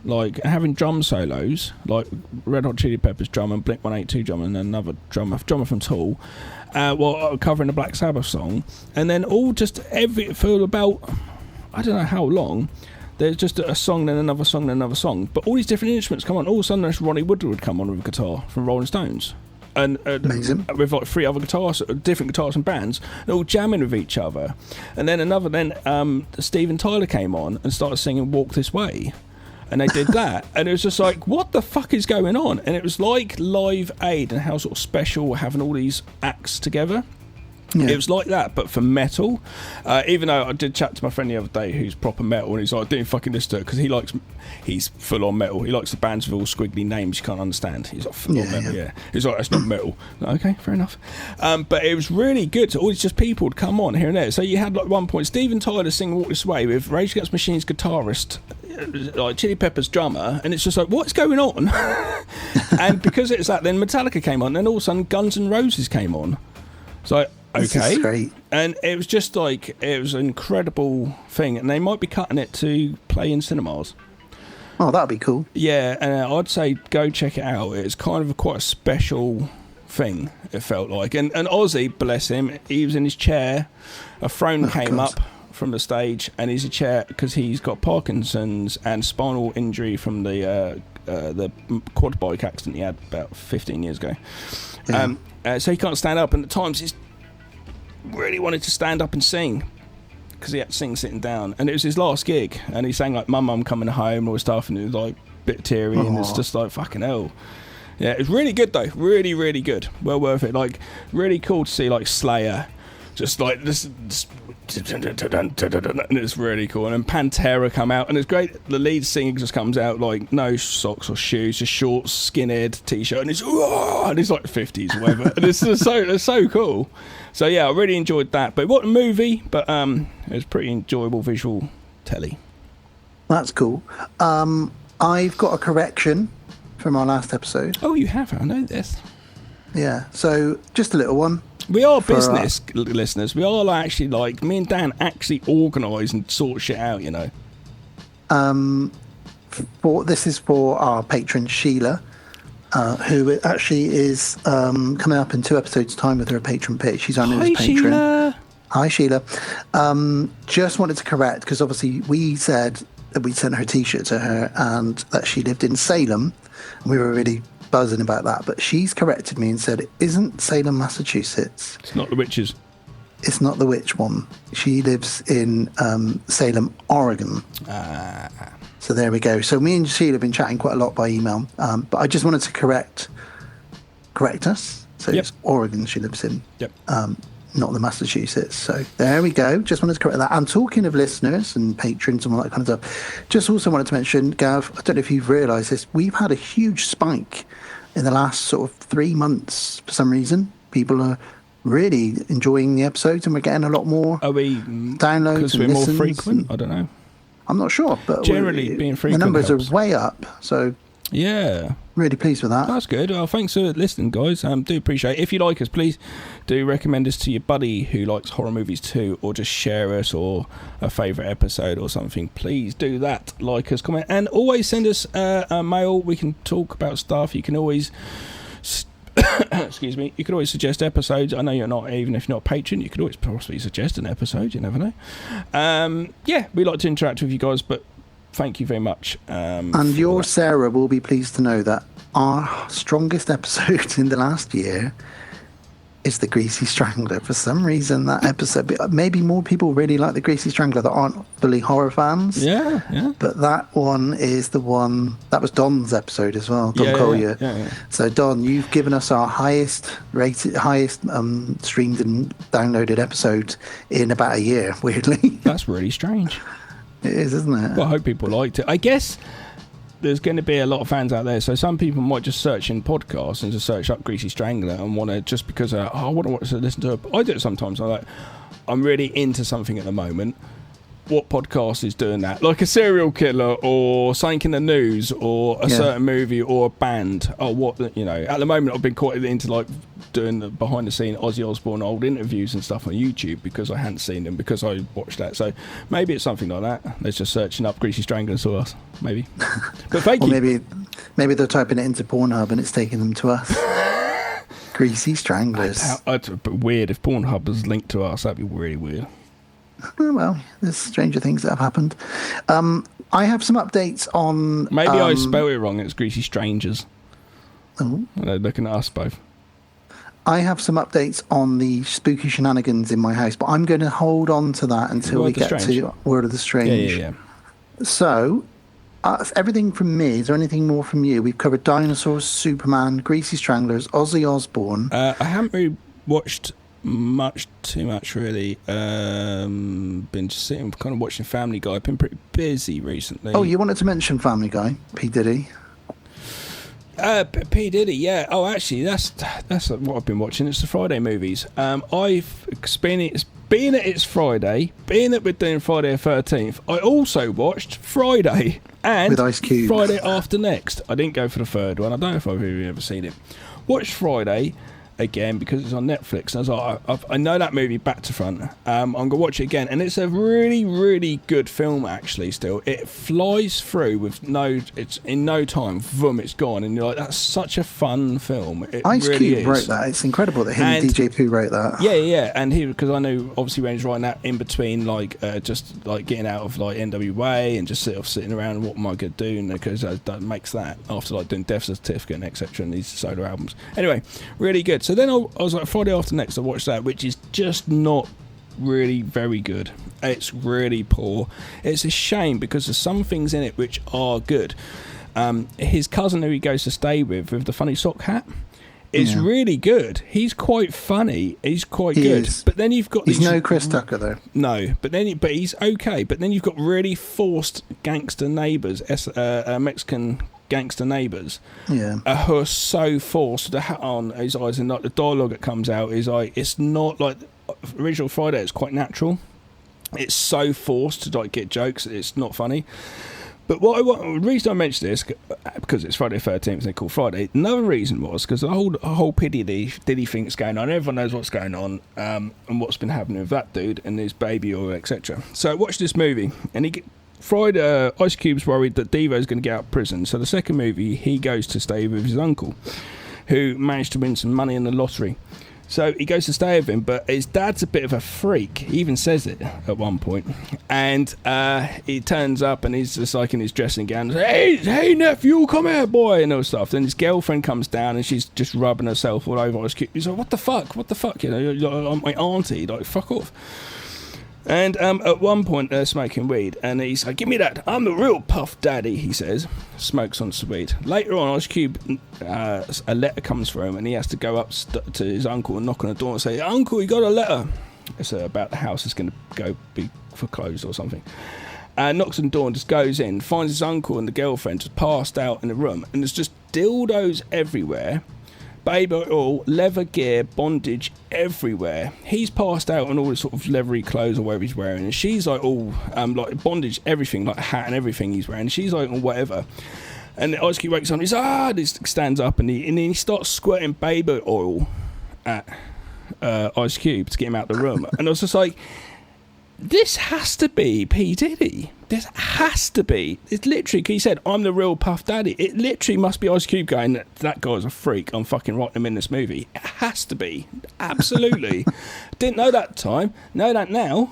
like having drum solos, like Red Hot Chili Peppers drum and Blink-182 drum, and another drummer from Tool, while covering the Black Sabbath song, and then all just for about, I don't know how long. There's just a song, then another song, then another song. But all these different instruments come on. All of a sudden, there's Ronnie Wood would come on with a guitar from Rolling Stones. And Amazing. with like 3 other guitars, different guitars and bands, they're all jamming with each other. And then Steven Tyler came on and started singing Walk This Way. And they did that. And it was just like, what the fuck is going on? And it was like Live Aid and how sort of special having all these acts together. It was like that, but for metal. Even though I did chat to my friend the other day who's proper metal, and he's like, I didn't fucking listen to it because he's full on metal. He likes the bands with all squiggly names you can't understand. He's like, full on metal, yeah. He's like, that's not metal. Like, okay, fair enough. But it was really good. All these just people would come on here and there. So you had, like, one point, Steven Tyler singing Walk This Way with Rage Against the Machine's guitarist, like Chili Peppers drummer, and it's just like, what's going on? And because it's that, then Metallica came on, and all of a sudden Guns N' Roses came on. So okay, this is great. And it was just like, it was an incredible thing, and they might be cutting it to play in cinemas. Oh, that'd be cool. Yeah, and I'd say go check it out. It's kind of quite a special thing, it felt like. And Ozzy, bless him, he was in his chair. A throne came up from the stage, and he's a chair because he's got Parkinson's and spinal injury from the quad bike accident he had about 15 years ago. Yeah. So he can't stand up, and at times he's really wanted to stand up and sing because he had to sing sitting down, and it was his last gig, and he sang like Mum Coming Home and all this stuff, and it was like a bit teary. And it's just like, fucking hell. Yeah, it was really good though, really, really good, well worth it. Like, really cool to see like Slayer just like this, and it's really cool. And then Pantera come out, and it's great. The lead singer just comes out like no socks or shoes, just shorts, skinhead t-shirt, and it's like 50s or whatever. And it's so cool. So yeah, I really enjoyed that. But what a movie! But it was pretty enjoyable visual telly. That's cool. I've got a correction from our last episode. Oh, you have? I know this. Yeah. So just a little one. We are business listeners. We are actually like, me and Dan actually organise and sort shit out, you know. This is for our patron Sheila, who actually is coming up in 2 episodes' time with her patron pitch. She's our newest patron. Sheila. Hi, Sheila. Just wanted to correct, because obviously we said that we'd sent her T-shirt to her and that she lived in Salem. We were really buzzing about that, but she's corrected me and said it isn't Salem, Massachusetts. It's not the witches. It's not the witch one. She lives in Salem, Oregon. So there we go. So me and Sheila have been chatting quite a lot by email, but I just wanted to correct us. So It's Oregon she lives in. Yep. Not the Massachusetts. So there we go. Just wanted to correct that. And talking of listeners and patrons and all that kind of stuff, just also wanted to mention, Gav, I don't know if you've realised this, we've had a huge spike in the last sort of 3 months for some reason. People are really enjoying the episodes, and we're getting a lot more downloads because we're more frequent. I don't know. I'm not sure, but generally being frequent, the numbers helps. are way up. So yeah, really pleased with that. That's good. Well, thanks for listening, guys. Do appreciate it. If you like us, please do recommend us to your buddy who likes horror movies too, or just share us or a favourite episode or something. Please do that. Like us, comment, and always send us a mail. We can talk about stuff. You can always excuse me, you could always suggest episodes. I know you're not, even if you're not a patron, you could always possibly suggest an episode, you never know. Yeah, we like to interact with you guys, but thank you very much. And your Sarah will be pleased to know that our strongest episode in the last year is the Greasy Strangler. For some reason, that episode, maybe more people really like the Greasy Strangler that aren't fully horror fans. Yeah. But that one is the one, that was Don's episode as well, Don Collier. Yeah. So Don, you've given us our highest streamed and downloaded episode in about a year, weirdly. That's really strange. It is, isn't it? Well, I hope people liked it. I guess there's going to be a lot of fans out there, so some people might just search in podcasts and just search up Greasy Strangler and want to, just because I want to listen to it. I do it sometimes. I'm really into something at the moment. What podcast is doing that? Like a serial killer or something in the news or a certain movie or a band. Oh, what, you know, at the moment I've been quite into like doing the behind the scene Ozzy Osbourne old interviews and stuff on YouTube because I hadn't seen them, because I watched that. So maybe it's something like that. They're just searching up Greasy Strangler and saw us, maybe. But thank you. Maybe they're typing it into Pornhub and it's taking them to us. Greasy Stranglers. It's weird if Pornhub was linked to us. That'd be really weird. Well, there's stranger things that have happened. I have some updates on... Maybe I spelled it wrong. It's Greasy Strangers. Oh. They're looking at us both. I have some updates on the spooky shenanigans in my house, but I'm going to hold on to that until we get to Word of the Strange. Yeah. So, everything from me. Is there anything more from you? We've covered dinosaurs, Superman, Greasy Stranglers, Ozzy Osbourne. I haven't really watched too much really. Been just sitting, kind of watching Family Guy. Been pretty busy recently. Oh, you wanted to mention Family Guy, P. Diddy. P. Diddy, yeah. Oh, actually, that's what I've been watching. It's the Friday movies. Being that it's Friday, being that we're doing Friday the 13th, I also watched Friday and with Ice Cube. Friday After Next. I didn't go for the third one. I don't know if I've really ever seen it. Watched Friday again because it's on Netflix. And I was like, I know that movie back to front. I'm going to watch it again. And it's a really, really good film, actually, still. It flies through it's in no time. Boom, it's gone. And you're like, that's such a fun film. It Ice really Cube is. wrote that. It's incredible that him and DJ Pooh wrote that. Yeah. And because I know, obviously, when he's writing that in between, just like getting out of like NWA and just sitting around, what am I going to do? And because that makes that after like doing Death Certificate and etc. and these solo albums. Anyway, really good. So then I was like, Friday After Next, I watched that, which is just not really very good. It's really poor. It's a shame because there's some things in it which are good. His cousin who he goes to stay with the funny sock hat is really good. He's quite funny. He's quite good. Is. But then you've got He's no Chris Tucker though. No, but he's okay. But then you've got really forced gangster neighbours, Mexican gangster neighbours, who are so forced with the hat on his eyes, and like the dialogue that comes out is like, it's not like original Friday. It's quite natural. It's so forced to like get jokes. It's not funny. But the reason I mentioned this, because it's Friday the 13th and they call Friday, another reason was because the whole P. Diddy thing that's going on, everyone knows what's going on, and what's been happening with that dude and his baby oil, etc. So I watched this movie, and Ice Cube's worried that Devo's going to get out of prison. So the second movie, he goes to stay with his uncle, who managed to win some money in the lottery. So he goes to stay with him, but his dad's a bit of a freak. He even says it at one point. And he turns up and he's just like in his dressing gown. Hey, nephew, come here, boy, and all stuff. Then his girlfriend comes down and she's just rubbing herself all over Ice Cube. He's like, what the fuck? You know, you're my auntie. Like, fuck off. And at one point, they're smoking weed, and he's like, give me that. I'm the real Puff Daddy, he says. Smokes on some weed. Later on, Ice Cube, a letter comes for him, and he has to go up to his uncle and knock on the door and say, Uncle, you got a letter. It's about the house that's going to go be foreclosed or something. Knocks on the door and just goes in, finds his uncle and the girlfriend just passed out in the room, and there's just dildos everywhere. Baby oil, leather gear, bondage everywhere. He's passed out on all this sort of leathery clothes or whatever he's wearing, and she's like all like bondage, everything, like a hat and everything he's wearing. She's like on whatever. And Ice Cube wakes up and he stands up and then he starts squirting baby oil at Ice Cube to get him out of the room. And I was just like, this has to be P. Diddy. This has to be. It's literally, he said, I'm the real Puff Daddy. It literally must be Ice Cube going, that guy's a freak. I'm fucking writing him in this movie. It has to be. Absolutely. Didn't know that at the time. Know that now.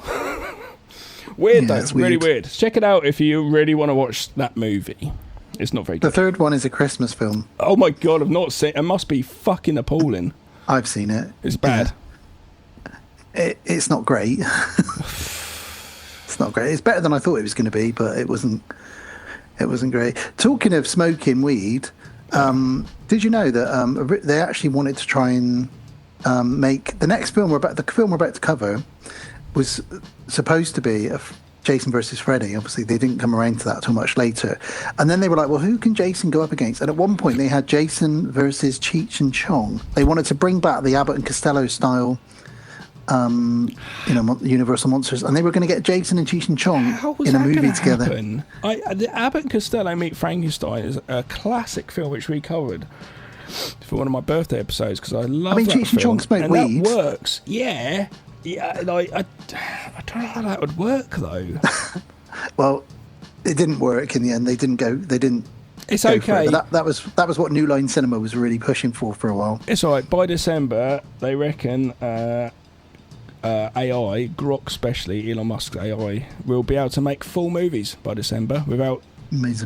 Weird though. It's really weird. Check it out if you really want to watch that movie. It's not very good. The third one is a Christmas film. Oh my God, I've not seen it. It must be fucking appalling. I've seen it. It's bad. It's not great. It's not great. It's better than I thought it was going to be, but it wasn't great. Talking of smoking weed, did you know that they actually wanted to try and make the next film we're about to cover was supposed to be Jason versus Freddy. Obviously, they didn't come around to that till much later. And then they were like, well, who can Jason go up against? And at one point, they had Jason versus Cheech and Chong. They wanted to bring back the Abbott and Costello style Universal Monsters, and they were going to get Jason and Cheech and Chong in a movie together. The Abbott and Costello Meet Frankenstein is a classic film which we covered for one of my birthday episodes because I love that Cheech and Chong smoke weed. That works, yeah. Like I don't know how that would work though. Well, it didn't work in the end. They didn't. It's okay. That was what New Line Cinema was really pushing for a while. It's all right. By December, they reckon AI, Grok especially, Elon Musk's AI, will be able to make full movies by December without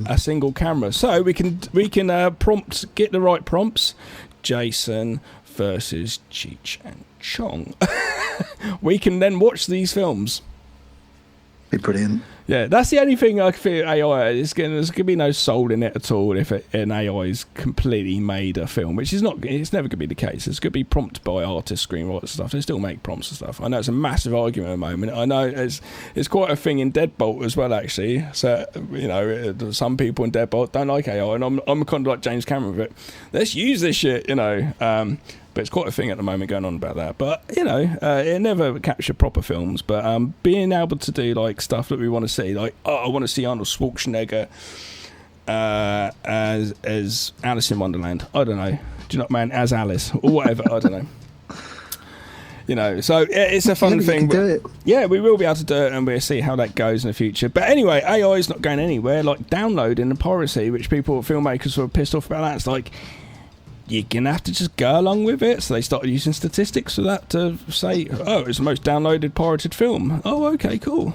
a single camera. So we can get the right prompts. Jason versus Cheech and Chong. We can then watch these films. Be brilliant. Yeah, that's the only thing I feel AI is going. There's going to be no soul in it at all if an AI is completely made a film, which is not. It's never going to be the case. It's going to be prompted by artists, screenwriters, stuff. They still make prompts and stuff. I know it's a massive argument at the moment. I know it's quite a thing in Deadbolt as well, actually. So some people in Deadbolt don't like AI, and I'm kind of like James Cameron with it. Let's use this shit, But it's quite a thing at the moment going on about that. But, it never captured proper films. But being able to do, like, stuff that we want to see, like, I want to see Arnold Schwarzenegger as Alice in Wonderland. I don't know. Do you know what I mean? As Alice or whatever. I don't know. So it's a fun thing. Do it. Yeah, we will be able to do it, and we'll see how that goes in the future. But anyway, AI is not going anywhere. Like, downloading and piracy, which filmmakers were pissed off about that. It's like, you're going to have to just go along with it. So they started using statistics for that to say, it's the most downloaded pirated film. Oh, okay, cool.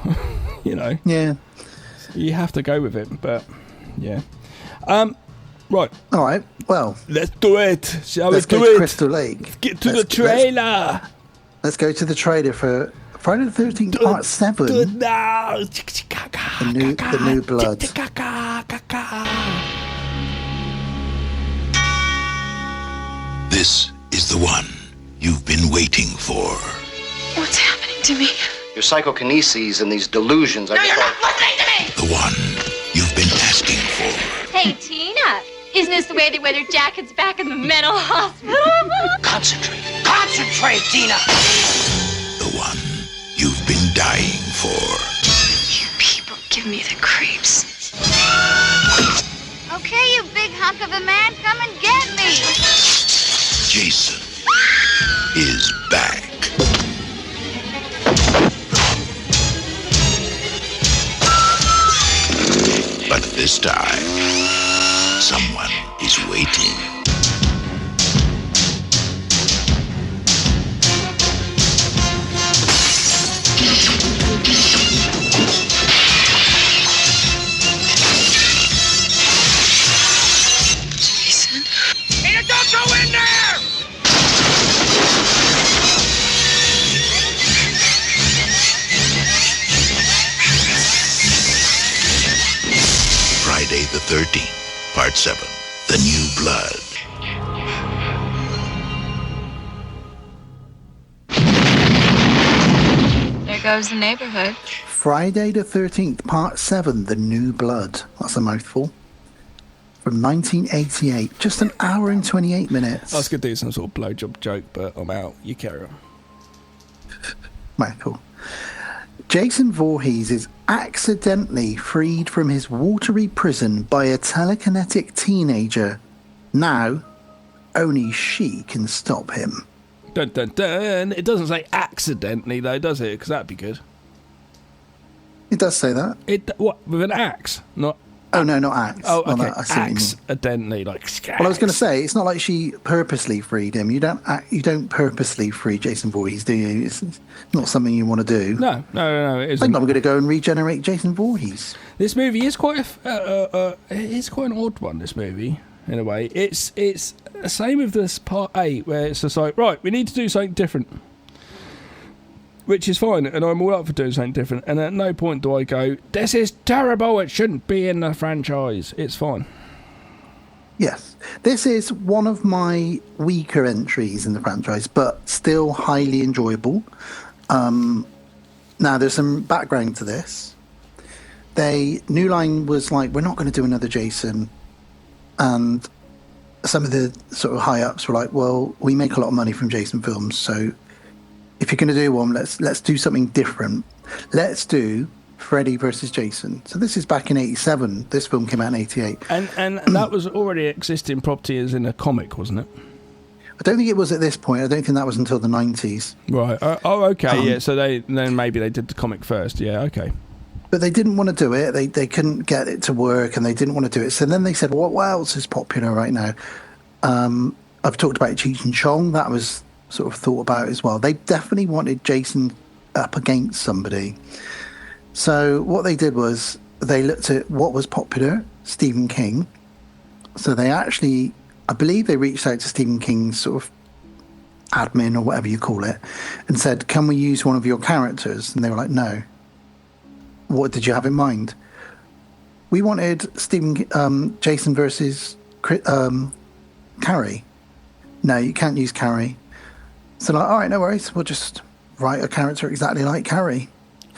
Yeah. You have to go with it, but yeah. Right. All right. Well, let's do it. Let's go to Crystal Lake. Let's get to the trailer. Let's go to the trailer for Friday the 13th, Part 7. The New Blood. This is the one you've been waiting for. What's happening to me? Your psychokineses and these delusions. No, you're not listening to me! The one you've been asking for. Hey, Tina. Isn't this the way they wear their jackets back in the mental hospital? Concentrate, Tina! The one you've been dying for. You people give me the creeps. Okay, you big hunk of a man, come and get me. Jason is back. But this time, someone is waiting. Jason? Hey, don't go in there! Friday the 13th, Part 7, The New Blood. There goes the neighborhood. Friday the 13th, Part 7, The New Blood. That's a mouthful. From 1988. Just an hour and 28 minutes. I was going to do some sort of blowjob joke, but I'm out. You carry on. Michael. Jason Voorhees is accidentally freed from his watery prison by a telekinetic teenager. Now, only she can stop him. Dun, dun, dun. It doesn't say accidentally, though, does it? Because that'd be good. It does say that. What? With an axe? Not. Oh, no, not axe. Oh, okay. Well, Accidentally, like. Well, I was going to say, it's not like she purposely freed him. You don't purposely free Jason Voorhees, do you? It's not something you want to do. No, it isn't. I'm not going to go and regenerate Jason Voorhees. This movie is quite it's quite an odd one. This movie, in a way, it's the same with this Part 8, where it's just like, right, we need to do something different. Which is fine, and I'm all up for doing something different. And at no point do I go, this is terrible, it shouldn't be in the franchise. It's fine. Yes. This is one of my weaker entries in the franchise, but still highly enjoyable. Now, there's some background to this. New Line was like, we're not going to do another Jason. And some of the sort of high-ups were like, well, we make a lot of money from Jason films, so if you're going to do one, let's do something different. Let's do Freddy versus Jason. So this is back in 87. This film came out in 88. And that was already existing property as in a comic, wasn't it? I don't think it was at this point. I don't think that was until the 90s. Right. Okay. Yeah. So then maybe they did the comic first. Yeah. Okay. But they didn't want to do it. They couldn't get it to work, and they didn't want to do it. So then they said, what else is popular right now? I've talked about Cheech and Chong. That was sort of thought about as well. They definitely wanted Jason up against somebody. So what they did was they looked at what was popular, Stephen King. So they actually, I believe they reached out to Stephen King's sort of admin or whatever you call it and said, can we use one of your characters? And they were like, no. what did you have in mind? We wanted Jason versus Carrie. No, you can't use Carrie. So like, all right, no worries. We'll just write a character exactly like Carrie.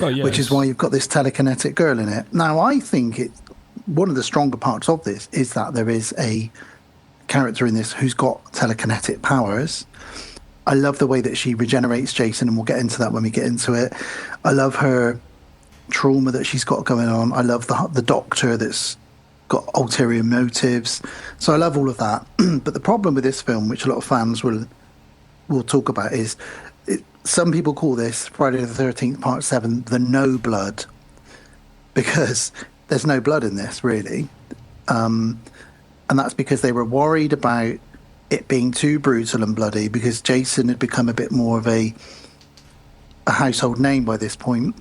Oh, yes. Which is why you've got this telekinetic girl in it. Now, I think one of the stronger parts of this is that there is a character in this who's got telekinetic powers. I love the way that she regenerates Jason, and we'll get into that when we get into it. I love her trauma that she's got going on. I love the doctor that's got ulterior motives. So I love all of that. But the problem with this film, which a lot of fans will talk about, is some people call this Friday the 13th Part 7 the no blood, because there's no blood in this, really. And that's because they were worried about it being too brutal and bloody, because Jason had become a bit more of a household name by this point,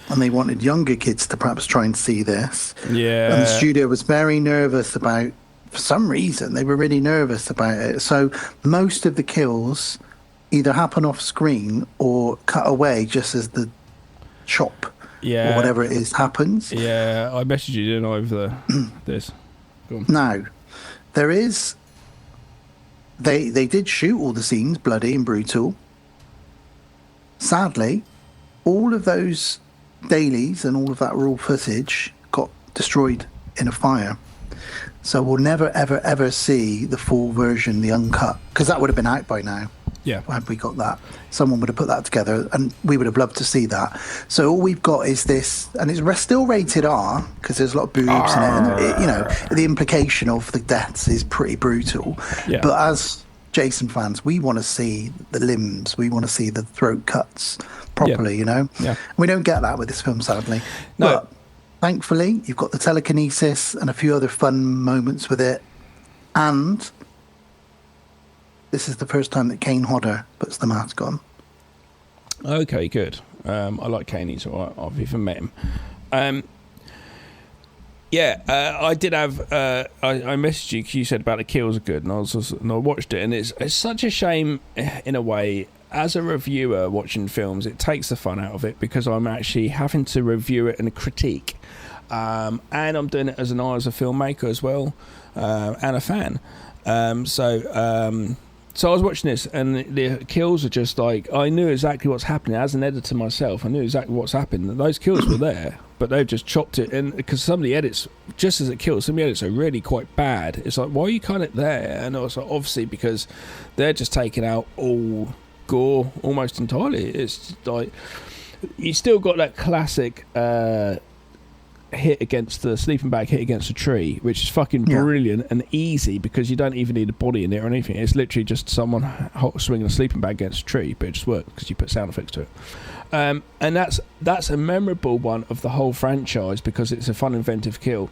and they wanted younger kids to perhaps try and see this. Yeah. And the studio was very nervous about, for some reason, they were really nervous about it. So most of the kills either happen off screen or cut away just as the chop or whatever it is happens. Yeah, I messaged you, didn't I, over this. Go on. Now, there is... They did shoot all the scenes bloody and brutal. Sadly, all of those dailies and all of that raw footage got destroyed in a fire. So we'll never, ever, ever see the full version, the uncut, because that would have been out by now. Yeah. Had we got that. Someone would have put that together, and we would have loved to see that. So all we've got is this, and it's still rated R, because there's a lot of boobs in it, and you know, the implication of the deaths is pretty brutal. Yeah. But as Jason fans, we want to see the limbs, we want to see the throat cuts properly, you know? Yeah. We don't get that with this film, sadly. No. But thankfully, you've got the telekinesis and a few other fun moments with it. And this is the first time that Kane Hodder puts the mask on. Okay, good. I like Kane. He's all right. I've even met him. I did have. I messaged you because you said about the kills are good, and I watched it, and it's such a shame in a way. As a reviewer watching films, it takes the fun out of it because I'm actually having to review it and critique, and I'm doing it as a filmmaker as well, and a fan. So I was watching this, and the kills are just like, I knew exactly what's happening. As an editor myself, I knew exactly what's happened. Those kills were there, but they've just chopped it. And because some of the edits, just as it kills, some of the edits are really quite bad. It's like, why are you kind of there? And also, obviously, because they're just taking out all gore almost entirely. It's like, you still got that classic hit against the sleeping bag, hit against a tree, which is fucking brilliant and easy because you don't even need a body in it or anything. It's literally just someone swinging a sleeping bag against a tree, but it just works because you put sound effects to it. And that's a memorable one of the whole franchise because it's a fun, inventive kill.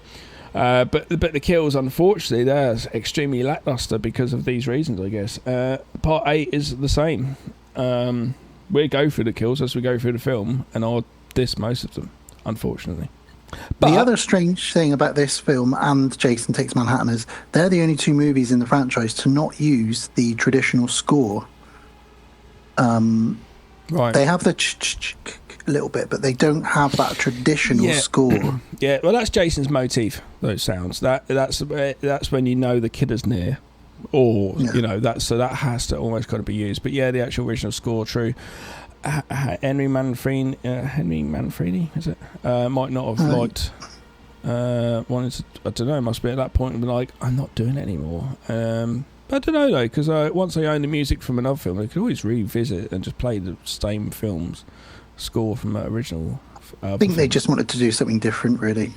But the kills, unfortunately, they're extremely lackluster because of these reasons, I guess. Part 8 is the same. We go through the kills as we go through the film, and I'll diss most of them, unfortunately. But the other strange thing about this film and Jason Takes Manhattan is they're the only two movies in the franchise to not use the traditional score. Right. They have the a little bit, but they don't have that traditional score. Yeah, well, that's Jason's motif. Those sounds. That's when you know the killer's near, or you know that has to almost got to be used. But yeah, the actual original score, true. Henry Manfrini, is it? Might not have liked. Wanted to, I don't know. Must be at that point and be like, I'm not doing it anymore. I don't know though, because once I own the music from another film, I could always revisit and just play the same film's score from the original. I think they just wanted to do something different, really.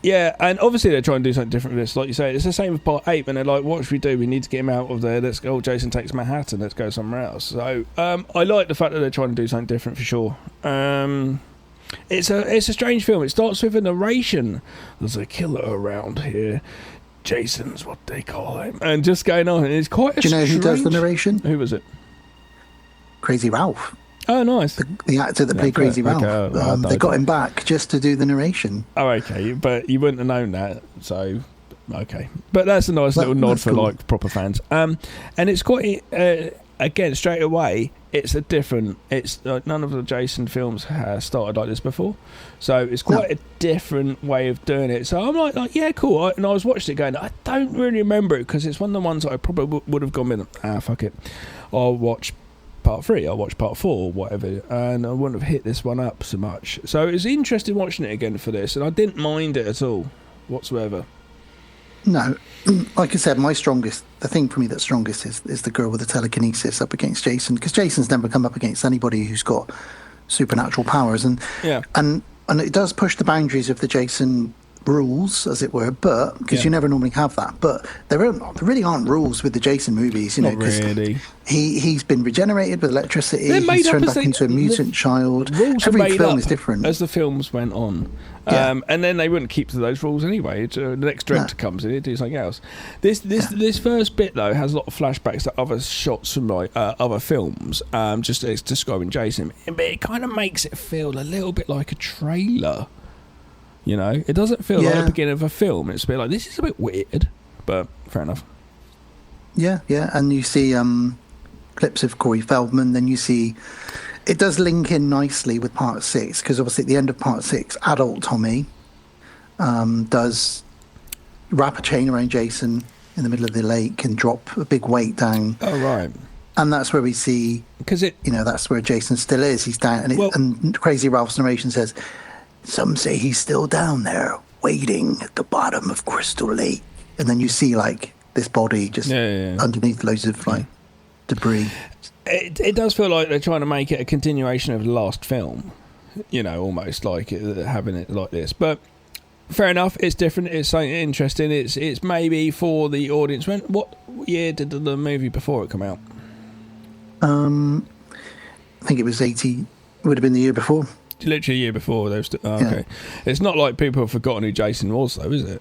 Yeah, and obviously they're trying to do something different with this. Like you say, it's the same with Part 8, and they're like, what should we do? We need to get him out of there. Let's go, Jason Takes Manhattan. Let's go somewhere else. So I like the fact that they're trying to do something different for sure. It's a strange film. It starts with a narration. There's a killer around here. Jason's what they call him. And just going on. And it's quite a Do you know who does the narration? Who was it? Crazy Ralph. Oh, nice. The actor that played Crazy Ralph. Okay, they got him back just to do the narration. Oh, okay. But you wouldn't have known that, so... Okay. But that's a nice little nod for, cool. Like, proper fans. And it's quite... again, straight away, it's a different. It's none of the Jason films have started like this before, so it's quite a different way of doing it. So I'm like yeah, cool. And I was watching it going, I don't really remember it because it's one of the ones that I probably would have gone with. Fuck it, I'll watch part 3. I'll watch part 4 or whatever, and I wouldn't have hit this one up so much. So it was interesting watching it again for this, and I didn't mind it at all whatsoever. No, like I said, the thing for me that's strongest is the girl with the telekinesis up against Jason, because Jason's never come up against anybody who's got supernatural powers, and it does push the boundaries of the Jason rules, as it were, but because you never normally have that. But there really aren't rules with the Jason movies, because really. He's been regenerated with electricity. They're made he's turned up back into a mutant child. Rules Every made film up is different as the films went on. And then they wouldn't keep to those rules anyway. The next director comes in, he'd do something else. This first bit though has a lot of flashbacks to other shots from like other films. Just it's describing Jason, but it kind of makes it feel a little bit like a trailer. It doesn't feel like the beginning of a film. It's a bit like, this is a bit weird, but fair enough. Yeah, and you see clips of Corey Feldman, then you see it does link in nicely with part 6, because obviously at the end of part 6, adult Tommy does wrap a chain around Jason in the middle of the lake and drop a big weight down. Oh, right. And that's where we see, because that's where Jason still is. He's down, and Crazy Ralph's narration says, some say he's still down there, waiting at the bottom of Crystal Lake. And then you see, like, this body just underneath loads of, like, debris. It does feel like they're trying to make it a continuation of the last film, almost like having it like this. But fair enough, it's different. It's something interesting. It's maybe for the audience. What year did the movie before it come out? I think it was 80. Would have been the year before. Literally a year before. Okay. It's not like people have forgotten who Jason was, though, is it?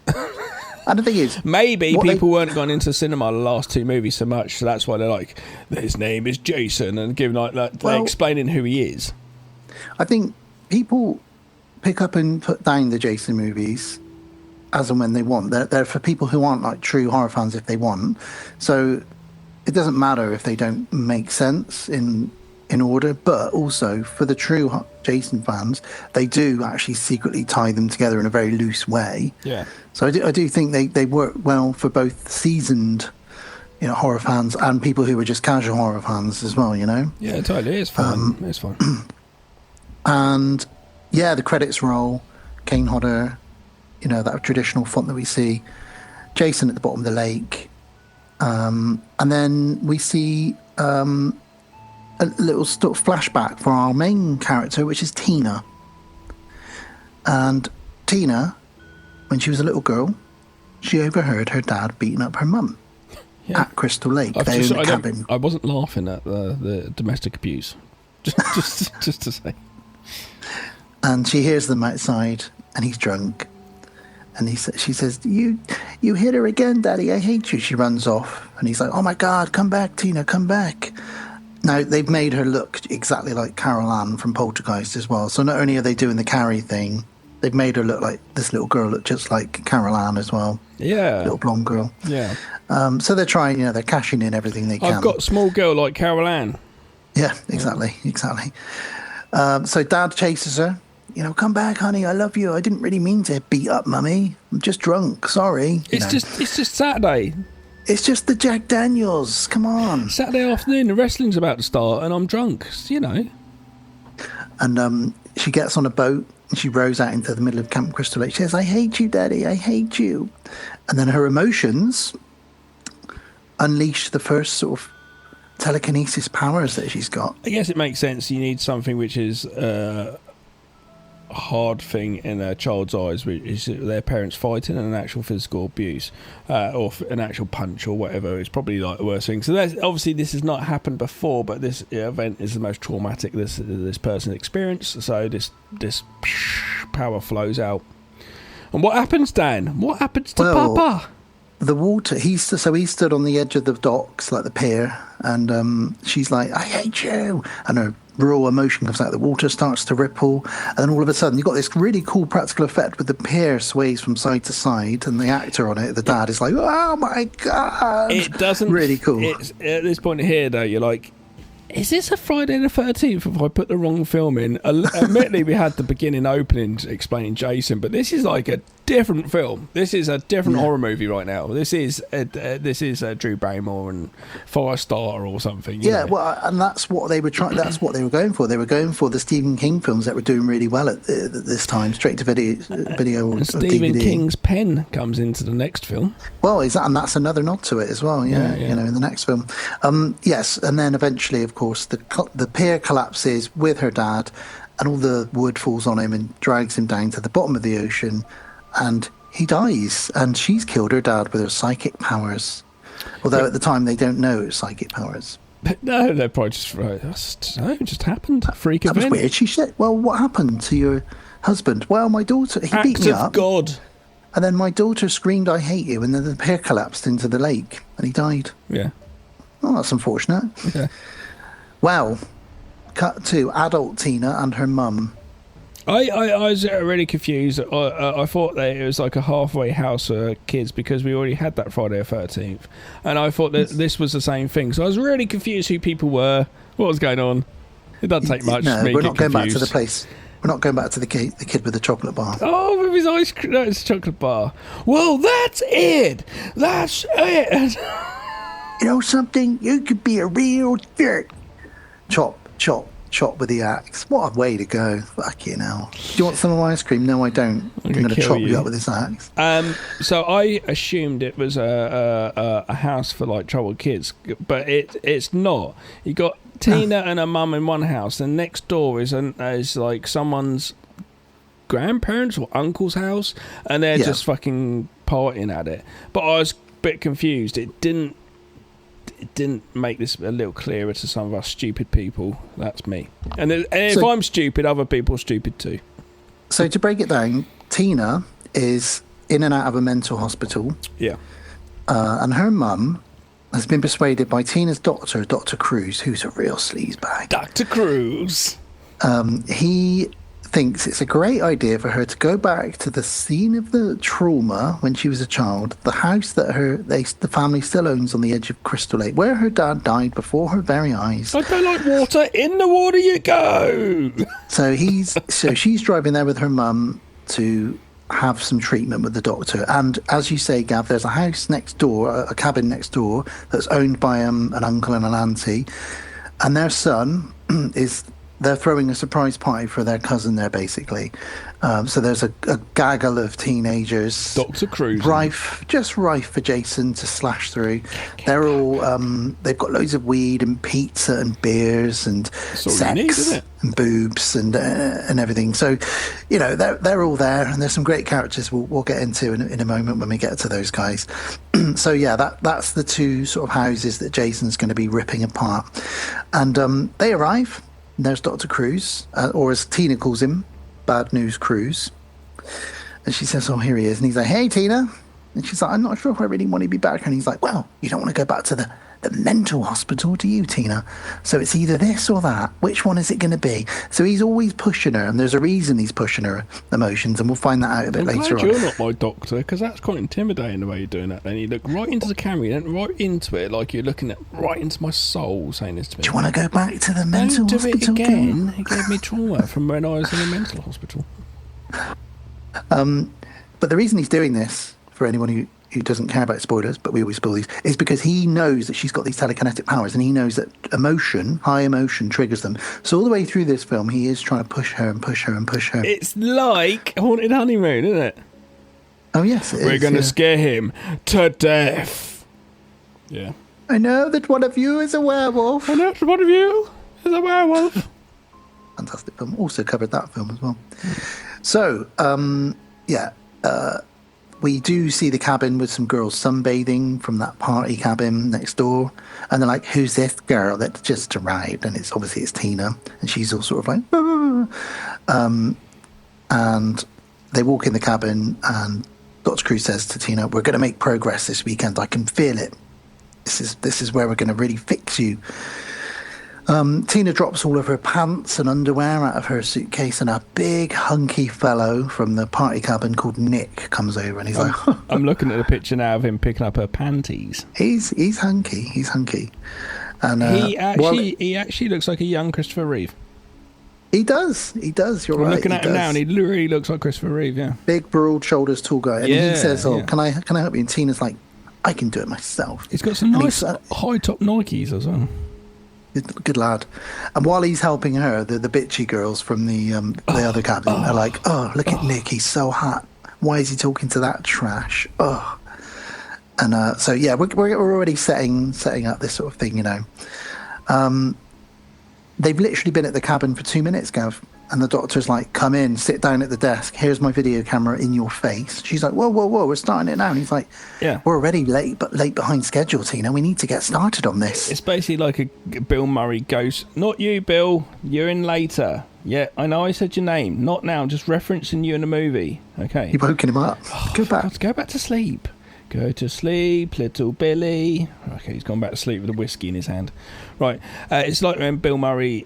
And the thing is, maybe people weren't gone into cinema the last 2 movies so much, so that's why they're like, his name is Jason, and giving they're explaining who he is. I think people pick up and put down the Jason movies as and when they want. They're for people who aren't like true horror fans if they want. So it doesn't matter if they don't make sense in order, but also for the true Jason fans, they do actually secretly tie them together in a very loose way. Yeah. So I do think they work well for both seasoned, horror fans and people who are just casual horror fans as well. Yeah, totally. It's fun. It's fun. And the credits roll. Kane Hodder, that traditional font that we see. Jason at the bottom of the lake, and then we see a little sort of flashback for our main character, which is Tina. And Tina, when she was a little girl, she overheard her dad beating up her mum at Crystal Lake. They own a cabin. I wasn't laughing at the domestic abuse, just to say. And she hears them outside, and he's drunk. And she says, you hit her again, Daddy, I hate you. She runs off. And he's like, oh my God, come back, Tina, come back. Now, they've made her look exactly like Carol Ann from Poltergeist as well. So not only are they doing the Carrie thing, they've made her look like this little girl, look just like Carol Ann as well. Yeah. Little blonde girl. Yeah. So they're trying, they're cashing in everything they can. I've got a small girl like Carol Ann. Yeah, exactly. So Dad chases her. Come back, honey, I love you. I didn't really mean to beat up Mummy. I'm just drunk, sorry. It's just Saturday. It's just the Jack Daniels. Come on. Saturday afternoon, the wrestling's about to start, and I'm drunk, And she gets on a boat, and she rows out into the middle of Camp Crystal Lake. She says, I hate you, Daddy, I hate you. And then her emotions unleash the first sort of telekinesis powers that she's got. I guess it makes sense. You need something which is a hard thing in a child's eyes, which is their parents fighting and an actual physical abuse or an actual punch or whatever. It's probably like the worst thing. So obviously this has not happened before, but this event is the most traumatic this person experienced. So this power flows out. And what happens, Dan? What happens to Papa? The water. He stood on the edge of the docks, like the pier, and she's like, "I hate you," and her raw emotion comes out. The water starts to ripple, and then all of a sudden you've got this really cool practical effect with the pier sways from side to side, and the actor on it, the dad, is like, oh my God. It doesn't... Really cool. It's, at this point here, though, you're like, is this a Friday the 13th if I put the wrong film in? Admittedly, we had the beginning opening explaining Jason, but this is like a different film. This is a different horror movie right now. This is Drew Barrymore and Forrest Star or something. Yeah, well, and that's what they were trying. That's what they were going for. They were going for the Stephen King films that were doing really well at this time, straight to video. And Stephen DVD. King's pen comes into the next film. Well, and that's another nod to it as well. Yeah. You know, in the next film. Yes, and then eventually, of course, the pier collapses with her dad, and all the wood falls on him and drags him down to the bottom of the ocean, and he dies. And she's killed her dad with her psychic powers, although at the time they don't know it's psychic powers. But no, they're probably just it just happened. Freak event. That was weird. She said, "Well, what happened to your husband?" Well, my daughter. He beat me up. God. And then my daughter screamed, "I hate you!" And then the pier collapsed into the lake, and he died. Yeah. Oh, that's unfortunate. Yeah. Well, cut to adult Tina and her mum. I was really confused. I thought that it was like a halfway house for kids because we already had that Friday the 13th. And I thought that this was the same thing. So I was really confused who people were, what was going on. It doesn't take much. No, for me we're to not get going back to confused. the place. We're not going back to the kid with the chocolate bar. Oh, with his ice cream. No, it's a chocolate bar. Well, that's it. That's it. You know something? You could be a real jerk. Chop, chop, chop with the axe. What a way to go. Fuck you now. Do you want some of my ice cream? No, I don't. I'm going to chop you up with this axe. So I assumed it was a house for like troubled kids, but it's not. You got Tina and her mum in one house, and next door is like someone's grandparents or uncle's house, and they're just fucking partying at it. But I was a bit confused. It didn't make this a little clearer to some of us stupid people. That's me. And if I'm stupid, other people are stupid too. So to break it down, Tina is in and out of a mental hospital. Yeah. And her mum has been persuaded by Tina's doctor, Dr. Cruz, who's a real sleazebag. Dr. Cruz. He thinks it's a great idea for her to go back to the scene of the trauma when she was a child, the house that the family still owns on the edge of Crystal Lake, where her dad died before her very eyes. I don't like water. In the water you go. So she's driving there with her mum to have some treatment with the doctor. And as you say, Gav, there's a house next door, a cabin next door that's owned by an uncle and an auntie, and their son they're throwing a surprise party for their cousin there, basically. So there's a gaggle of teenagers. Dr. Cruz. Rife for Jason to slash through. They're all, they've got loads of weed and pizza and beers and sex and boobs and everything. So, you know, they're all there, and there's some great characters we'll get into in a moment when we get to those guys. So, yeah, that's the two sort of houses that Jason's going to be ripping apart. And they arrive. There's Dr. Cruz, or as Tina calls him, Bad News Cruz. And she says, oh, here he is. And he's like, hey, Tina. And she's like, I'm not sure if I really want to be back. And he's like, well, you don't want to go back to the mental hospital, do you, Tina? So it's either this or that. Which one is it going to be? So he's always pushing her, and there's a reason he's pushing her emotions, and we'll find that out a bit later on. You're not my doctor, because that's quite intimidating the way you're doing that. Then you look right into the camera, you don't right into it, like you're looking right into my soul, saying this to me. Do you want to go back to the mental hospital? Don't do it again. It gave me trauma from when I was in a mental hospital. But the reason he's doing this, for anyone who doesn't care about spoilers, but we always spoil these, is because he knows that she's got these telekinetic powers, and he knows that high emotion triggers them. So all the way through this film, he is trying to push her and push her and push her. It's like Haunted Honeymoon, isn't it? Oh, yes, it is. We're going to scare him to death. Yeah. I know that one of you is a werewolf. I know that one of you is a werewolf. Fantastic film. Also covered that film as well. So, we do see the cabin with some girls sunbathing from that party cabin next door. And they're like, who's this girl that just arrived? And it's Tina. And she's all sort of like, and they walk in the cabin, and Dr. Cruz says to Tina, we're going to make progress this weekend. I can feel it. This is where we're going to really fix you. Tina drops all of her pants and underwear out of her suitcase, and a big hunky fellow from the party cabin called Nick comes over, and he's like, I'm looking at a picture now of him picking up her panties. He's hunky. And he actually looks like a young Christopher Reeve. He does. You're right. I'm looking at him now, and he really looks like Christopher Reeve. Yeah, big, broad shoulders, tall guy. And he says, can I help you? And Tina's like, I can do it myself. He's got some nice high top Nikes as well. Good lad. And while he's helping her, the bitchy girls from the other cabin are like, oh, look at Nick, he's so hot. Why is he talking to that trash? Oh. And so yeah, we're already setting up this sort of thing, you know. They've literally been at the cabin for 2 minutes, Gav, and the doctor's like, come in, sit down at the desk, here's my video camera in your face. She's like, whoa, we're starting it now. And he's like, yeah, we're already late behind schedule, Tina, we need to get started on this. It's basically like a Bill Murray ghost. Not you, Bill, you're in later. Yeah, I know I said your name, not now, just referencing you in a movie. Okay, you're woken him up. Go back to sleep. Go to sleep, little Billy. Okay, he's gone back to sleep with a whiskey in his hand. Right, it's like when Bill Murray,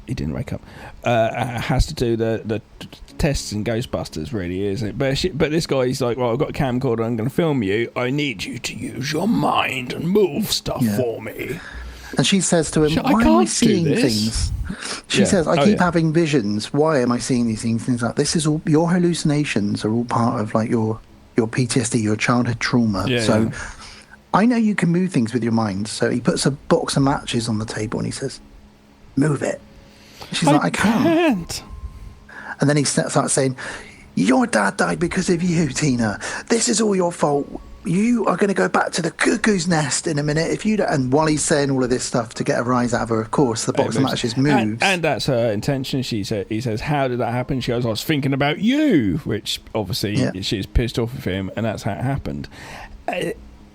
he didn't wake up, has to do the tests in Ghostbusters, really, isn't it? But this guy, he's like, well, I've got a camcorder, I'm going to film you. I need you to use your mind and move stuff for me. And she says to him, why am I seeing things? She says, I keep having visions. Why am I seeing these things? Things like this is all, your hallucinations are all part of like your PTSD, your childhood trauma. I know you can move things with your mind. So he puts a box of matches on the table and he says, move it. She's like, I can't. And then he starts saying, your dad died because of you, Tina. This is all your fault. You are going to go back to the cuckoo's nest in a minute if you don't. And while he's saying all of this stuff to get a rise out of her, of course, the box of matches moves. And that's her intention. He says, how did that happen? She goes, I was thinking about you, which obviously she's pissed off with him, and that's how it happened.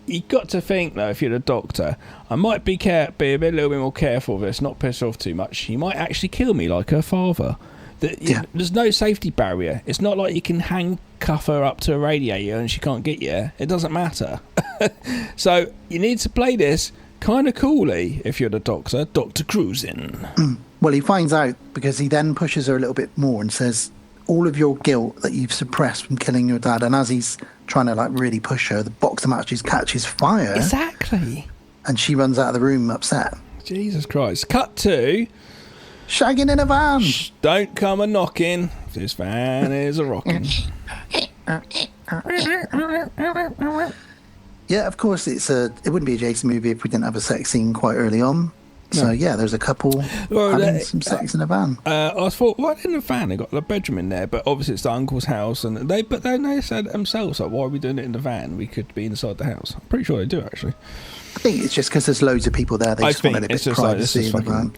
You got to think, though, if you're a doctor, I might be a little bit more careful with this, not piss off too much. He might actually kill me like her father. There's no safety barrier. It's not like you can handcuff her up to a radiator and she can't get you. It doesn't matter. So you need to play this kind of coolly if you're the doctor, Dr. Cruisin. Well, he finds out because he then pushes her a little bit more and says, all of your guilt that you've suppressed from killing your dad, and as he's trying to like really push her, the box of matches catches fire. Exactly. And she runs out of the room upset. Jesus Christ. Cut to shagging in a van. Shh, don't come a knocking. This van is a rocking. Yeah, of course, it wouldn't be a Jason movie if we didn't have a sex scene quite early on. So yeah, there's a couple having some sex in a van. I thought, why in the van? They got the bedroom in there, but obviously it's the uncle's house, and they said themselves, like, why are we doing it in the van? We could be inside the house. I'm pretty sure they do actually. I think it's just because there's loads of people there. They just wanted a bit of privacy in the van.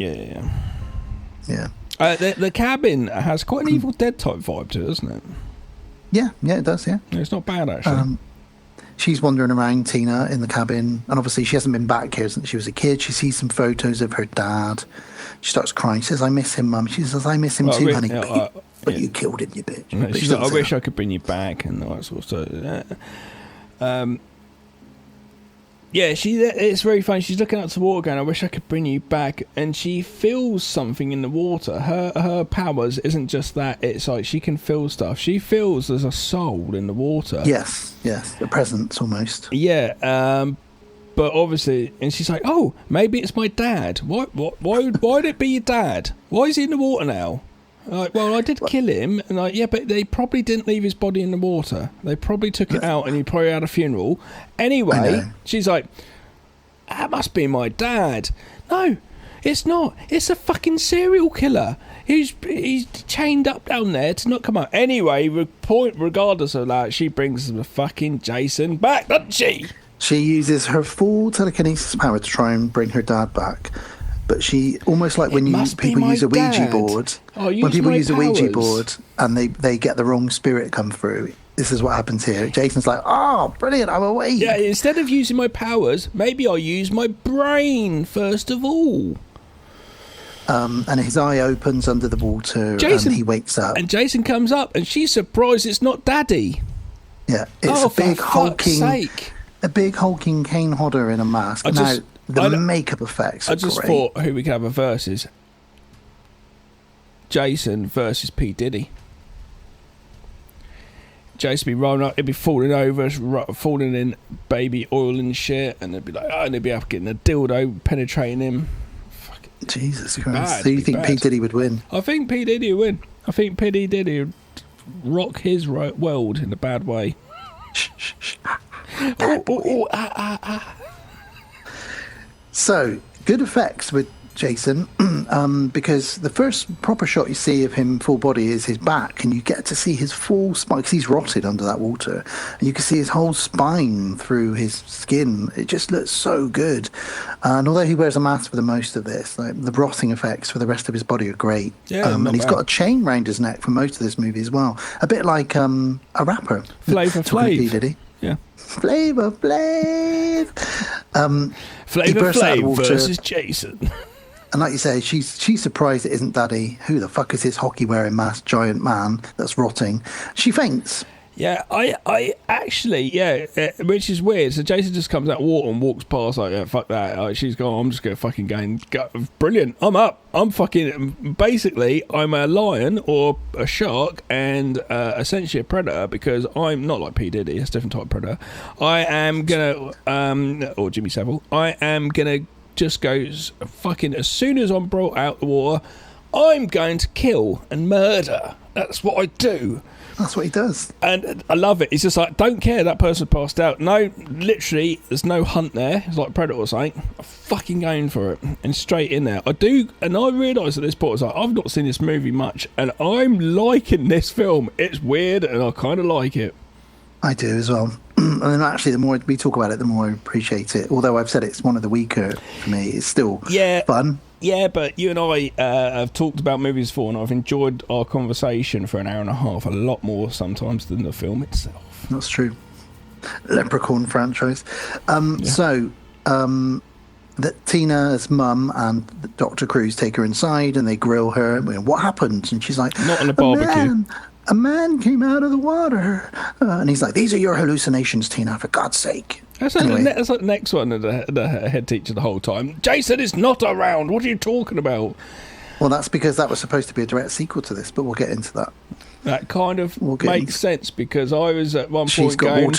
Yeah. The cabin has quite an Evil Dead type vibe to it, doesn't it? Yeah, it does. Yeah, it's not bad actually. She's wandering around, Tina, in the cabin, and obviously she hasn't been back here since she was a kid. She sees some photos of her dad. She starts crying. She says, I miss him, Mum. She says, I miss him too, honey. But you killed him, you bitch. She's like, I wish I could bring you back and all that sort of stuff. Yeah, it's very funny. She's looking out to the water going, I wish I could bring you back. And she feels something in the water. Her powers isn't just that. It's like she can feel stuff. She feels there's a soul in the water. Yes. A presence almost. Yeah. But obviously, and she's like, oh, maybe it's my dad. Why would it be your dad? Why is he in the water now? Like, well, I did kill him, and like, yeah, but they probably didn't leave his body in the water. They probably took it out, and he probably had a funeral. Anyway, she's like, that must be my dad. No, it's not. It's a fucking serial killer. He's chained up down there to not come out. Anyway, regardless of that, she brings the fucking Jason back, doesn't she? She uses her full telekinesis power to try and bring her dad back. But she, almost like when people use a Ouija board, when people use a Ouija board and they get the wrong spirit come through, this is what happens here. Jason's like, oh, brilliant, I'm awake. Yeah, instead of using my powers, maybe I'll use my brain first of all. And his eye opens under the water and he wakes up. And Jason comes up and she's surprised it's not Daddy. Yeah, it's a big hulking Kane Hodder in a mask. The makeup effects are I just great. thought who we could have a versus. Jason versus P. Diddy. Jason be rolling up, he'd be falling over, falling in baby oil and shit, and they'd be like, and they'd be up getting a dildo penetrating him. Jesus Christ. Bad, So you think bad. P. Diddy would win? I think P. Diddy would win. I think P. Diddy would rock his world in a bad way. So, good effects with Jason, because the first proper shot you see of him full body is his back, and you get to see his full spine, because he's rotted under that water, and you can see his whole spine through his skin. It just looks so good. And although he wears a mask for the most of this, like, the rotting effects for the rest of his body are great. Yeah, and he's bad. got a chain round his neck for most of this movie as well. A bit like a rapper. Flavor Talking to P. Flav. Diddy. Yeah. Flavor Flav. Flavor bursts out of Flav water. versus Jason. And like you say, she's surprised it isn't Daddy. Who the fuck is this hockey-wearing masked giant man that's rotting? She faints. Yeah, I actually, which is weird. So Jason just comes out of water and walks past like, yeah, fuck that. Like, she's gone, I'm just going to fucking go. Brilliant. I'm up. I'm fucking, basically, I'm a lion or a shark and essentially a predator, because I'm not like P. Diddy, it's a different type of predator. I am going to, or Jimmy Savile, I am going to just go fucking, as soon as I'm brought out the water, I'm going to kill and murder. That's what I do. That's what he does. And I love it. It's just like, don't care that person passed out. No, literally, there's no hunt there. It's like Predator or something. I'm fucking going for it. And straight in there. I do, and I realise at this point, it's like, I've not seen this movie much, and I'm liking this film. It's weird, and I kind of like it. I do as well. And then actually, the more we talk about it, the more I appreciate it. Although I've said it's one of the weaker for me, it's still fun. Yeah, but you and I have talked about movies before, and I've enjoyed our conversation for an hour and a half a lot more sometimes than the film itself. That's true. Leprechaun franchise. So, that Tina's mum and Dr. Cruz take her inside and they grill her. What happened? And she's like, not on a barbecue. A man came out of the water. And he's like, these are your hallucinations, Tina, for God's sake. That's like the next one, the head teacher the whole time. Jason is not around. What are you talking about? Well, that's because that was supposed to be a direct sequel to this, but we'll get into that. That kind of makes sense, because I was at one point going, what's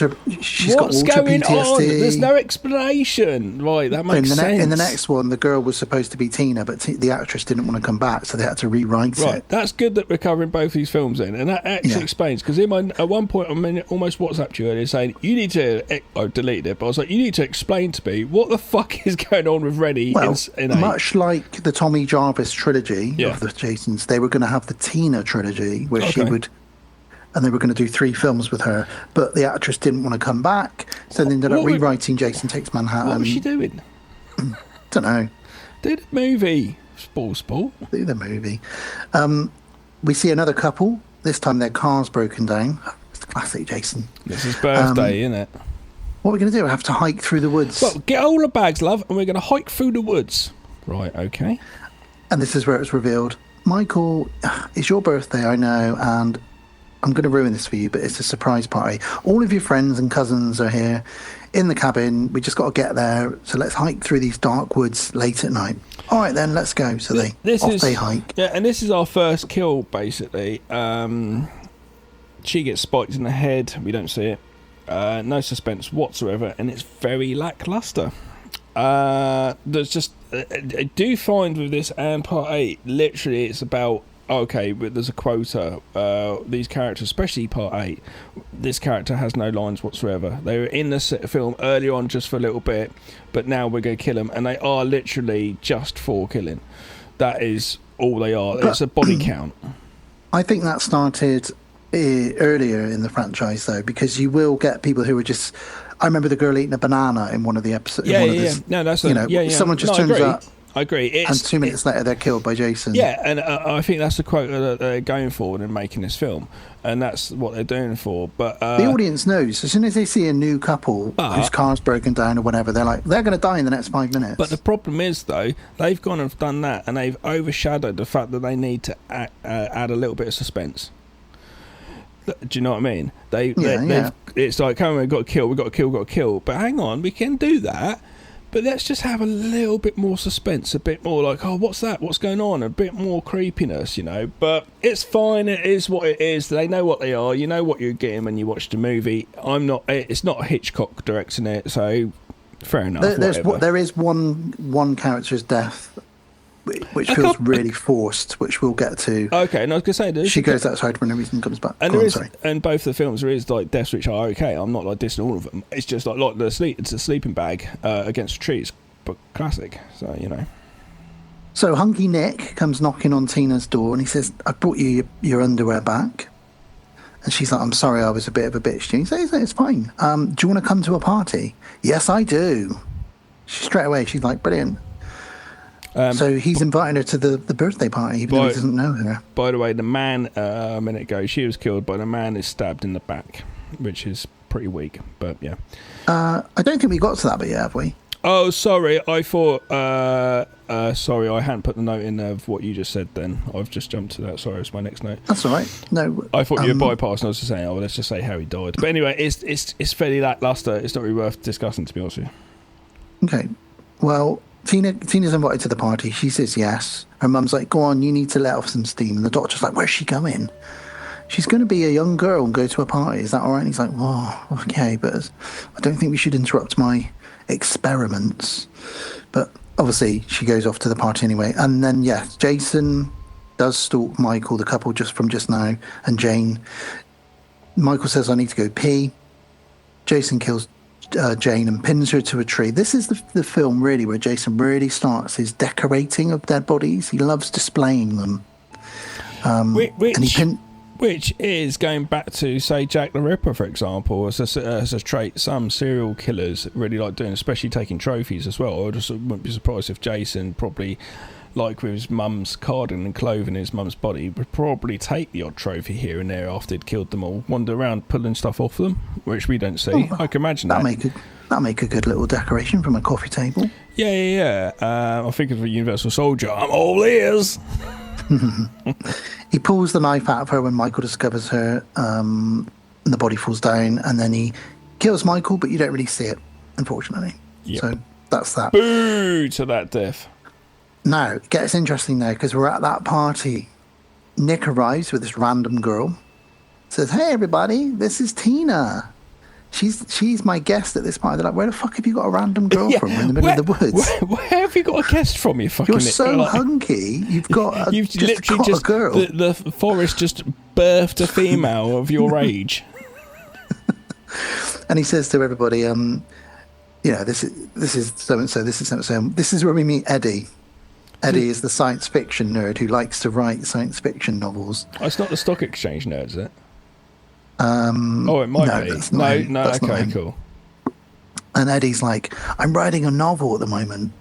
going on? There's no explanation. Right, that makes sense. In the next one, the girl was supposed to be Tina, but the actress didn't want to come back, so they had to rewrite it. Right, that's good that we're covering both these films in, and that actually explains, because at one point I almost WhatsApped you earlier saying, you need to, I deleted it, but I was like, you need to explain to me what the fuck is going on with Rennie in much like the Tommy Jarvis trilogy of the Jasons, they were going to have the Tina trilogy, where she would, and they were going to do 3 films with her, but the actress didn't want to come back, so they ended up rewriting Jason Takes Manhattan. What was she doing? Don't know. Do the movie. Sport. Do the movie. We see another couple. This time their car's broken down. It's classic Jason. It's his birthday, isn't it? What are we going to do? We have to hike through the woods. Well, get all the bags, love, and we're going to hike through the woods. Right, okay. And this is where it's revealed. Michael, it's your birthday, I know, and I'm going to ruin this for you, but it's a surprise party. All of your friends and cousins are here in the cabin. We just got to get there, so let's hike through these dark woods late at night. All right, then, let's go. So they hike. Yeah, and this is our first kill, basically. She gets spiked in the head. We don't see it. No suspense whatsoever, and it's very lackluster. There's just I do find with this and part 8, literally it's about, okay, but there's a quota. These characters, especially part 8, this character has no lines whatsoever. They were in the film early on just for a little bit, but now we're going to kill them, and they are literally just for killing. That is all they are. It's a body count. I think that started earlier in the franchise, though, because you will get people who are just... I remember the girl eating a banana in one of the episodes. No, that's someone just turns up. I agree. And 2 minutes later, they're killed by Jason. Yeah, and I think that's the quota that they're going for in making this film, and that's what they're doing for. But the audience knows. As soon as they see a new couple whose car's broken down or whatever, they're like, they're going to die in the next 5 minutes. But the problem is, though, they've gone and done that, and they've overshadowed the fact that they need to add a little bit of suspense. Do you know what I mean? It's like, come on, we've got to kill. But hang on, we can do that. but let's just have a little bit more suspense, a bit more like, oh, what's that? What's going on? A bit more creepiness, you know. But it's fine. It is what it is. They know what they are. You know what you're getting when you watch the movie. It's not Hitchcock directing it, so fair enough. There is one character's death which feels really forced, which we'll get to. Okay, and I was going to say... She goes outside for no reason and comes back. And both the films, there is like deaths which are okay. I'm not like dissing all of them. It's just like it's a sleeping bag against a tree. It's but classic, so, you know. So Hunky Nick comes knocking on Tina's door and he says, I brought you your underwear back. And she's like, I'm sorry, I was a bit of a bitch. And he says, it's fine. Do you want to come to a party? Yes, I do. Straight away, she's like, brilliant. So he's inviting her to the birthday party, even though he doesn't know her. By the way, the man, a minute ago, she was killed, but the man is stabbed in the back, which is pretty weak, but yeah. I don't think we got to that bit yet, have we? Oh, sorry, I thought... sorry, I hadn't put the note in there of what you just said then. I've just jumped to that. Sorry, it's my next note. That's all right. No, I thought you were bypassing. I was just saying, oh, well, let's just say how he died. But anyway, it's fairly lackluster. It's not really worth discussing, to be honest with you. Okay. Well... Tina's invited to the party. She says yes. Her mum's like, go on, you need to let off some steam. And the doctor's like, where's she going? She's going to be a young girl and go to a party. Is that all right? And he's like, oh, okay, but I don't think we should interrupt my experiments. But obviously, she goes off to the party anyway. And then, yeah, Jason does stalk Michael, the couple from just now, and Jane. Michael says, I need to go pee. Jason kills Jane and pins her to a tree. This is the film really where Jason really starts his decorating of dead bodies. He loves displaying them. Which is going back to, say, Jack the Ripper, for example, as a trait some serial killers really like doing, especially taking trophies as well. I just wouldn't be surprised if Jason probably, like with his mum's cardigan and clothing his mum's body, would probably take the odd trophy here and there after he'd killed them all, wander around pulling stuff off them, which we don't see. I can imagine that. That'd make a good little decoration from a coffee table. Yeah. I think of a Universal Soldier. I'm all ears. He pulls the knife out of her when Michael discovers her, and the body falls down, and then he kills Michael, but you don't really see it, unfortunately. Yep. So that's that. Boo to that death. Now, it gets interesting now, because we're at that party. Nick arrives with this random girl. Says, hey, everybody, this is Tina. She's my guest at this party. They're like, where the fuck have you got a random girl from in the middle of the woods? Where have you got a guest from, you fucking... You're so hunky, you've got you've just literally got a girl. The forest just birthed a female of your age. And he says to everybody, this is so-and-so, this is so-and-so. This is where we meet Eddie. Eddie is the science fiction nerd who likes to write science fiction novels. Oh, it's not the Stock Exchange nerd, is it? It might be. No, okay, cool. And Eddie's like, I'm writing a novel at the moment.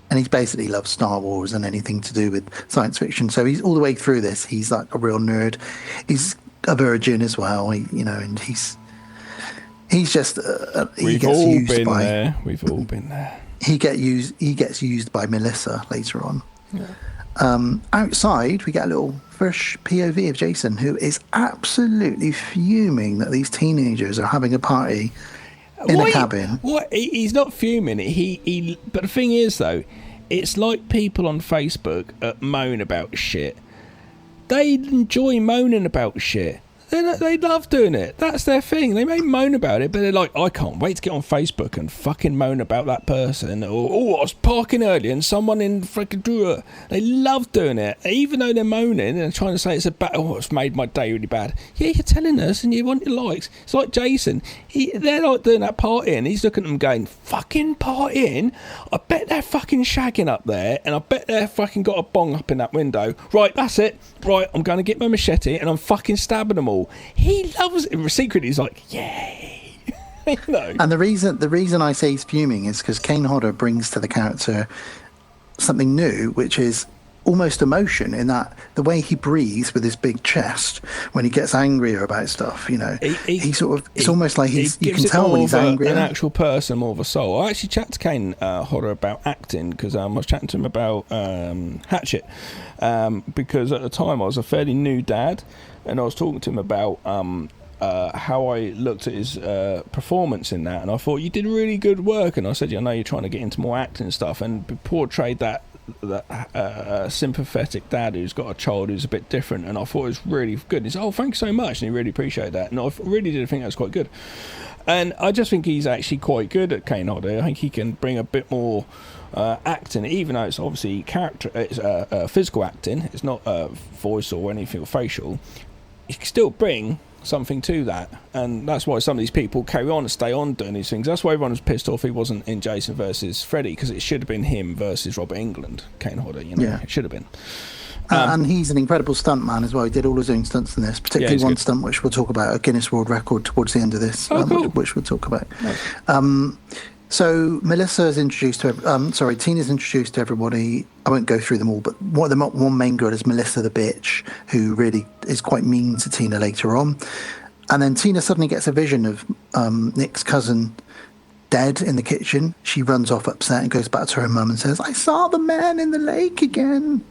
And he basically loves Star Wars and anything to do with science fiction. So he's all the way through this. He's like a real nerd. He's a virgin as well, and he's just... We've all been there. He gets used by Melissa later on. Yeah. Outside, we get a little first POV of Jason, who is absolutely fuming that these teenagers are having a party in a cabin. He's not fuming. But the thing is, though, it's like people on Facebook moan about shit. They enjoy moaning about shit. They love doing it. That's their thing. They may moan about it, but they're like, I can't wait to get on Facebook and fucking moan about that person. Or, I was parking earlier and someone in freaking drew it. They love doing it. Even though they're moaning and trying to say it's a bad, it's made my day really bad. Yeah, you're telling us and you want your likes. It's like Jason. They're like doing that partying. He's looking at them going, fucking partying? I bet they're fucking shagging up there and I bet they're fucking got a bong up in that window. Right, that's it. Right, I'm going to get my machete and I'm fucking stabbing them all. He loves it. Secretly, he's like, yay. And the reason I say he's fuming is because Kane Hodder brings to the character something new, which is almost emotion, in that the way he breathes with his big chest when he gets angrier about stuff, he sort of, it's almost like you can tell when he's angry. An actual person, more of a soul. I actually chatted to Kane Hodder about acting, because I was chatting to him about Hatchet, because at the time I was a fairly new dad, and I was talking to him about how I looked at his performance in that, and I thought, you did really good work. And I said, I know you're trying to get into more acting and stuff, and portrayed that sympathetic dad who's got a child who's a bit different, and I thought it was really good. He said, oh, thanks so much, and he really appreciated that, and I really did think that was quite good. And I just think he's actually quite good at Kane Hodder. I think he can bring a bit more acting, even though it's obviously it's physical acting, it's not voice or anything or facial. He can still bring something to that, and that's why some of these people carry on and stay on doing these things. That's why everyone was pissed off he wasn't in Jason versus Freddy, because it should have been him versus Robert Englund, Kane Hodder, it should have been. And he's an incredible stuntman as well. He did all his own stunts in this, particularly one stunt which we'll talk about, a Guinness World Record towards the end of this, cool. which we'll talk about. Nice. So Melissa's introduced to Tina's introduced to everybody. I won't go through them all, but one main girl is Melissa the bitch, who really is quite mean to Tina later on. And then Tina suddenly gets a vision of Nick's cousin dead in the kitchen. She runs off upset and goes back to her mum and says, I saw the man in the lake again.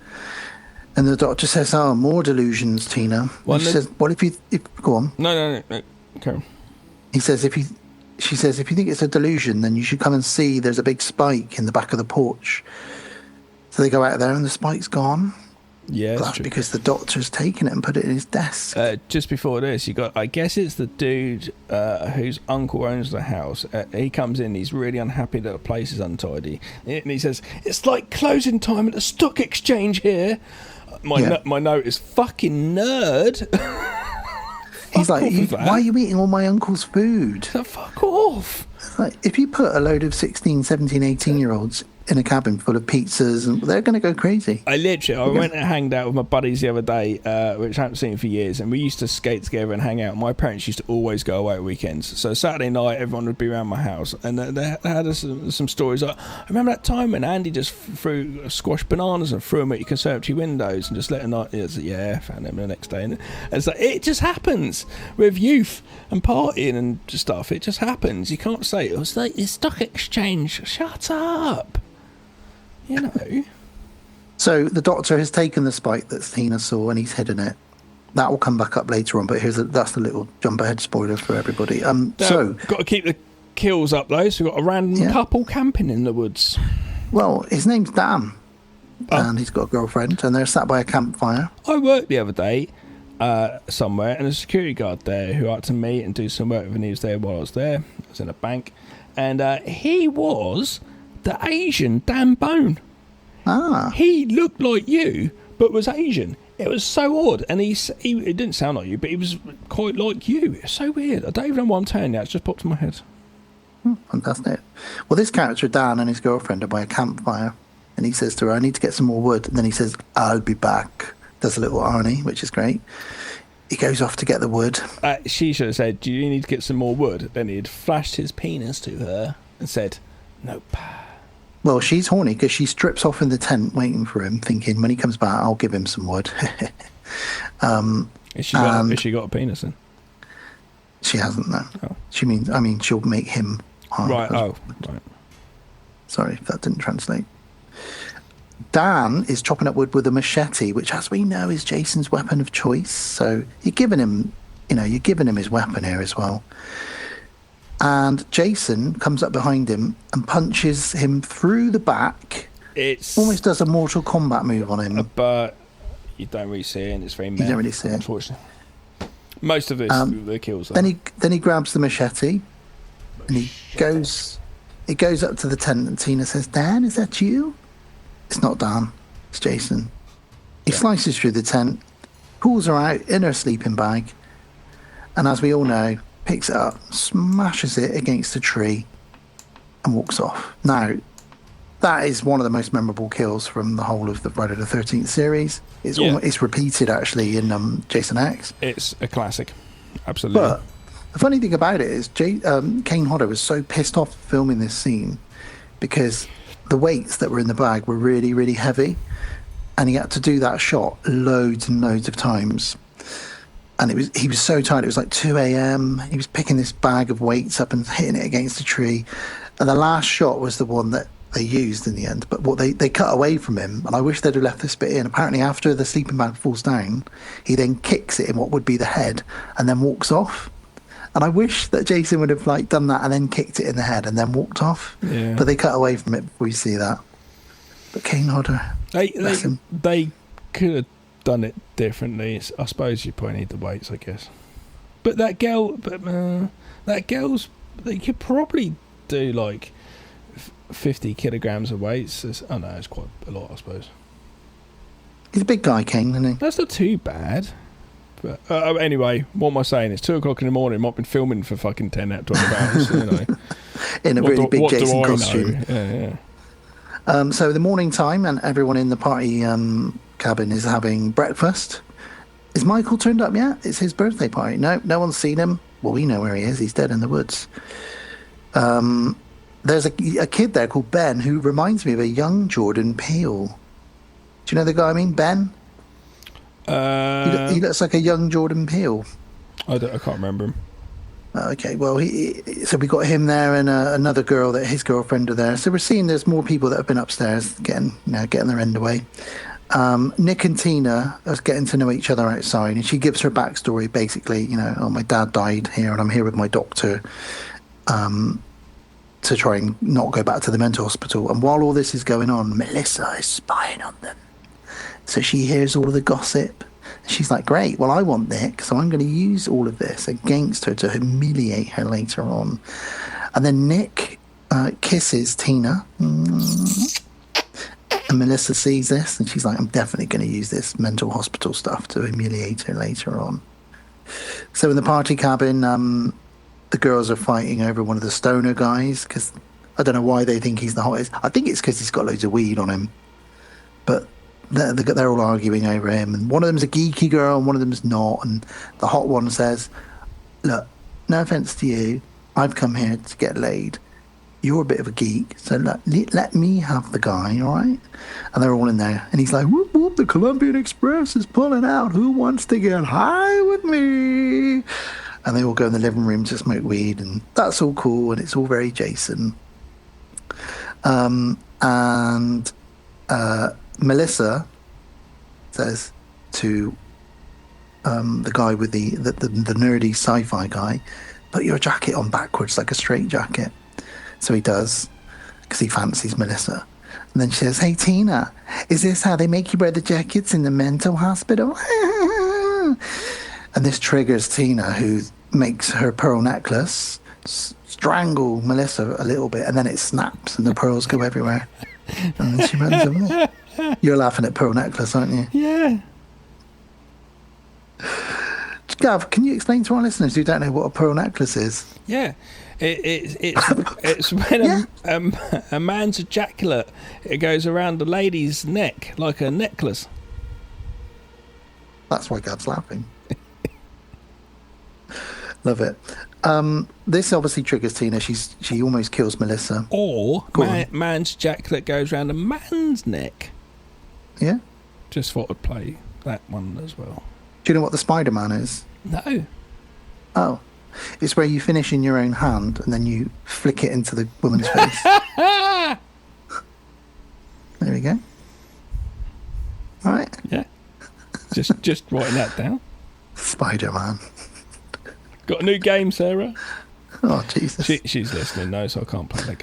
And the doctor says, oh, more delusions, Tina. She says, what if go on. No. Okay. She says, if you think it's a delusion, then you should come and see there's a big spike in the back of the porch. So they go out there and the spike's gone. Yeah, that's because the doctor's taken it and put it in his desk. Just before this, you got, I guess it's the dude whose uncle owns the house. He comes in, he's really unhappy that the place is untidy. And he says, it's like closing time at the stock exchange here. My note is, fucking nerd. He's like, why are you eating all my uncle's food? Fuck off. Like, if you put a load of 16, 17, 18-year-olds in a cabin full of pizzas, and they're going to go crazy. I went and hanged out with my buddies the other day, which I haven't seen for years, and we used to skate together and hang out. My parents used to always go away at weekends, so Saturday night everyone would be around my house, and they had some stories. Like, I remember that time when Andy just threw squashed bananas and threw them at your conservatory windows and just let them know. Found them the next day, and it's like, it just happens with youth and partying and stuff. It just happens. You can't say it was like the stock exchange. Shut up. So the doctor has taken the spike that Tina saw and he's hidden it. That will come back up later on, but that's the little jump ahead spoiler for everybody. So got to keep the kills up though. So we've got a random couple camping in the woods. Well, his name's Dan, and he's got a girlfriend, and they're sat by a campfire. I worked the other day somewhere, and a security guard there who I had to meet and do some work with, and he was there while I was there. I was in a bank, and he was the Asian Dan Bone. He looked like you, but was Asian. It was so odd, and he it didn't sound like you, but he was quite like you. It's so weird. I don't even know why I'm telling you. It's just popped in my head. Fantastic. Well, this character, Dan, and his girlfriend are by a campfire, and he says to her, I need to get some more wood. And then he says, I'll be back. Does a little Arnie, which is great. He goes off to get the wood. She should have said, do you need to get some more wood? Then he'd flashed his penis to her and said, nope. Well, she's horny because she strips off in the tent waiting for him, thinking when he comes back, I'll give him some wood. Has she got a penis then? She hasn't, no. Oh. She'll make him hard. Right, right. Sorry if that didn't translate. Dan is chopping up wood with a machete, which, as we know, is Jason's weapon of choice. So you're giving him his weapon here as well. And Jason comes up behind him and punches him through the back. It's almost does a Mortal Kombat move on him. But you don't really see it, and it's very mad. You don't really see it. Unfortunately. Most of this, the kills. Then he grabs the machete, and he goes up to the tent, and Tina says, Dan, is that you? It's not Dan, it's Jason. He slices through the tent, pulls her out in her sleeping bag, and as we all know, picks it up, smashes it against a tree, and walks off. Now, that is one of the most memorable kills from the whole of the Friday the 13th series. It's repeated, actually, in Jason X. It's a classic. Absolutely. But the funny thing about it is Kane Hodder was so pissed off filming this scene because the weights that were in the bag were really, really heavy, and he had to do that shot loads and loads of times. And he was so tired. It was like 2 a.m. He was picking this bag of weights up and hitting it against a tree. And the last shot was the one that they used in the end. But what they cut away from him, and I wish they'd have left this bit in. Apparently, after the sleeping bag falls down, he then kicks it in what would be the head and then walks off. And I wish that Jason would have like done that and then kicked it in the head and then walked off. Yeah. But they cut away from it before you see that. But Kane Hodder, They could have done it differently. I suppose you probably need the weights, I guess. But that girl's, they could probably do like 50 kilograms of weights. It's quite a lot, I suppose. he's a big guy, Kane, isn't he? That's not too bad. But anyway, what am I saying? It's 2 o'clock in the morning. I've been filming for fucking 10 out of 12 hours. You know. In a really big Jason costume. Yeah. So the morning time, and everyone in the party cabin is having breakfast. Is Michael turned up yet? It's his birthday party. No one's seen him. Well, we know where he is. He's dead in the woods. There's a kid there called Ben who reminds me of a young Jordan Peele. Do you know the guy I mean? Ben? He looks like a young Jordan Peele. I can't remember him. Okay, well, so we got him there and another girl that his girlfriend are there. So we're seeing there's more people that have been upstairs getting their end away. Nick and Tina are getting to know each other outside, and she gives her backstory. Basically, my dad died here, and I'm here with my doctor to try and not go back to the mental hospital. And while all this is going on, Melissa is spying on them. So she hears all of the gossip. She's like, great, well, I want Nick, so I'm going to use all of this against her to humiliate her later on. And then Nick kisses Tina. And Melissa sees this, and she's like, I'm definitely going to use this mental hospital stuff to humiliate her later on. So in the party cabin, the girls are fighting over one of the stoner guys, because I don't know why they think he's the hottest. I think it's because he's got loads of weed on him. But they're all arguing over him, and one of them's a geeky girl and one of them's not, and the hot one says, look, no offense to you, I've come here to get laid. You're a bit of a geek, so let me have the guy, all right? And they're all in there, and he's like, whoop whoop, the Colombian Express is pulling out, who wants to get high with me? And they all go in the living room to smoke weed, and that's all cool, and it's all very Jason. Melissa says to the guy with the nerdy sci-fi guy, put your jacket on backwards like a straight jacket. So he does, because he fancies Melissa. And then she says, hey, Tina, is this how they make you wear the jackets in the mental hospital? And this triggers Tina, who makes her pearl necklace strangle Melissa a little bit, and then it snaps and the pearls go everywhere. And then she runs away. You're laughing at pearl necklace, aren't you? Yeah. Gav, can you explain to our listeners who don't know what a pearl necklace is? Yeah. It's when a man's ejaculate, it goes around the lady's neck like a necklace. That's why Gav's laughing. Love it. This obviously triggers Tina. She almost kills Melissa. Or man's ejaculate goes around a man's neck. Yeah. Just thought I'd play that one as well. Do you know what the Spider-Man is? No. Oh. It's where you finish in your own hand and then you flick it into the woman's face. There we go. All right. Yeah. Just writing that down. Spider-Man. Got a new game, Sarah? Oh, Jesus. She's listening, no, so I can't play that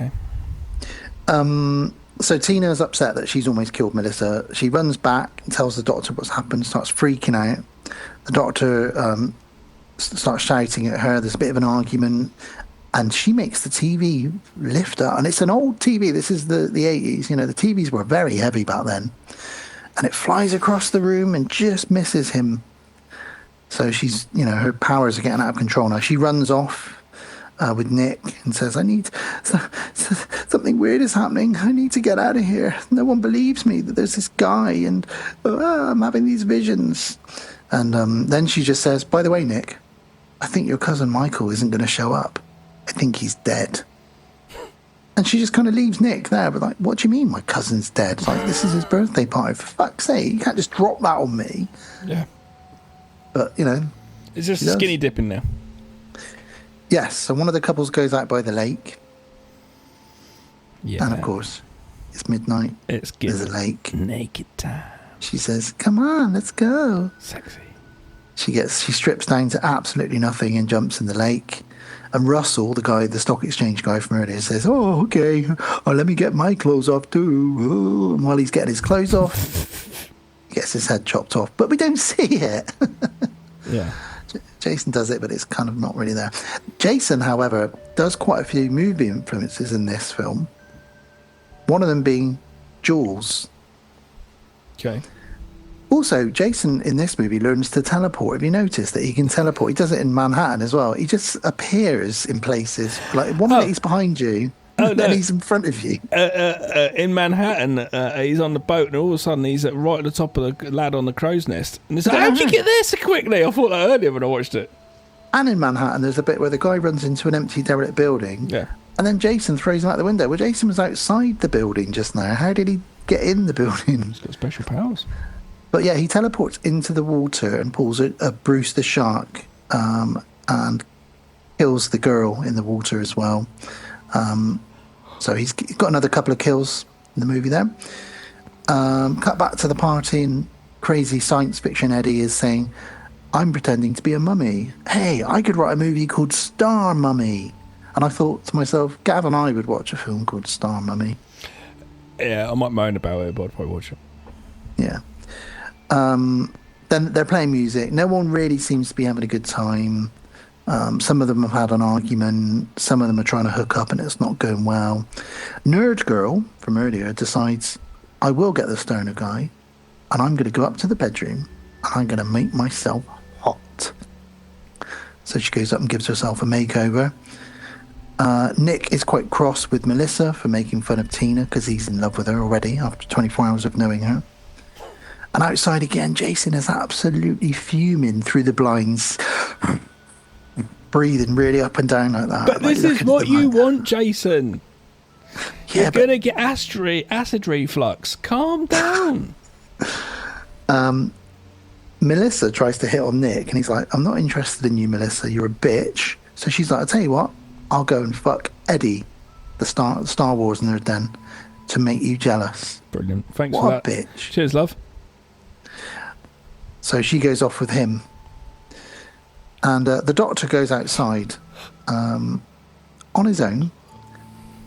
game. So Tina's upset that she's almost killed Melissa. She runs back and tells the doctor what's happened, starts freaking out. The doctor starts shouting at her. There's a bit of an argument, and she makes the TV lift up. And it's an old TV. This is the 80s. The TVs were very heavy back then. And it flies across the room and just misses him. So she's, her powers are getting out of control now. She runs off with Nick and says, something weird is happening. I need to get out of here. No one believes me that there's this guy, and I'm having these visions. And then she just says, by the way, Nick, I think your cousin Michael isn't going to show up. I think he's dead. And she just kind of leaves Nick there, but like, what do you mean my cousin's dead? It's like, this is his birthday party. For fuck's sake, you can't just drop that on me. Yeah. But, It's just skinny dipping now. Yes, so one of the couples goes out by the lake. Yeah. And, of course, it's midnight. There's a lake. Naked time. She says, come on, let's go. Sexy. She strips down to absolutely nothing and jumps in the lake. And Russell, the stock exchange guy from earlier, says, "Oh, okay, let me get my clothes off too." Oh, and while he's getting his clothes off, he gets his head chopped off. But we don't see it. Yeah. Jason does it, but it's kind of not really there. Jason, however, does quite a few movie influences in this film. One of them being Jaws. Okay. Also, Jason in this movie learns to teleport. Have you noticed that he can teleport? He does it in Manhattan as well. He just appears in places. Like one minute he's behind you, and then he's in front of you. In Manhattan, he's on the boat, and all of a sudden he's right at the top of the lad on the crow's nest. And it's like, how'd you get there so quickly? I thought that earlier when I watched it. And in Manhattan, there's a bit where the guy runs into an empty derelict building. Yeah. And then Jason throws him out the window. Well, Jason was outside the building just now. How did he get in the building? He's got special powers. But yeah, he teleports into the water and pulls a Bruce the shark and kills the girl in the water as well. So he's got another couple of kills in the movie there. Cut back to the party, and crazy science fiction Eddie is saying, "I'm pretending to be a mummy. Hey, I could write a movie called Star Mummy." And I thought to myself, Gav and I would watch a film called Star Mummy. Yeah, I might moan about it, but I'd probably watch it. Yeah. Then they're playing music. No one really seems to be having a good time. Some of them have had an argument. Some of them are trying to hook up and it's not going well. Nerd Girl from earlier decides, I will get the stoner guy and I'm going to go up to the bedroom and I'm going to make myself hot. So she goes up and gives herself a makeover. Nick is quite cross with Melissa for making fun of Tina because he's in love with her already after 24 hours of knowing her. And outside again, Jason is absolutely fuming through the blinds, breathing really up and down like that. But like, this is what you want, Jason. Yeah, You're going to get acid reflux. Calm down. Melissa tries to hit on Nick, and he's like, I'm not interested in you, Melissa. You're a bitch. So she's like, I'll tell you what, I'll go and fuck Eddie, the Star Wars nerd then, to make you jealous. Brilliant. Thanks what for that. What a bitch. Cheers, love. So she goes off with him. And the doctor goes outside on his own.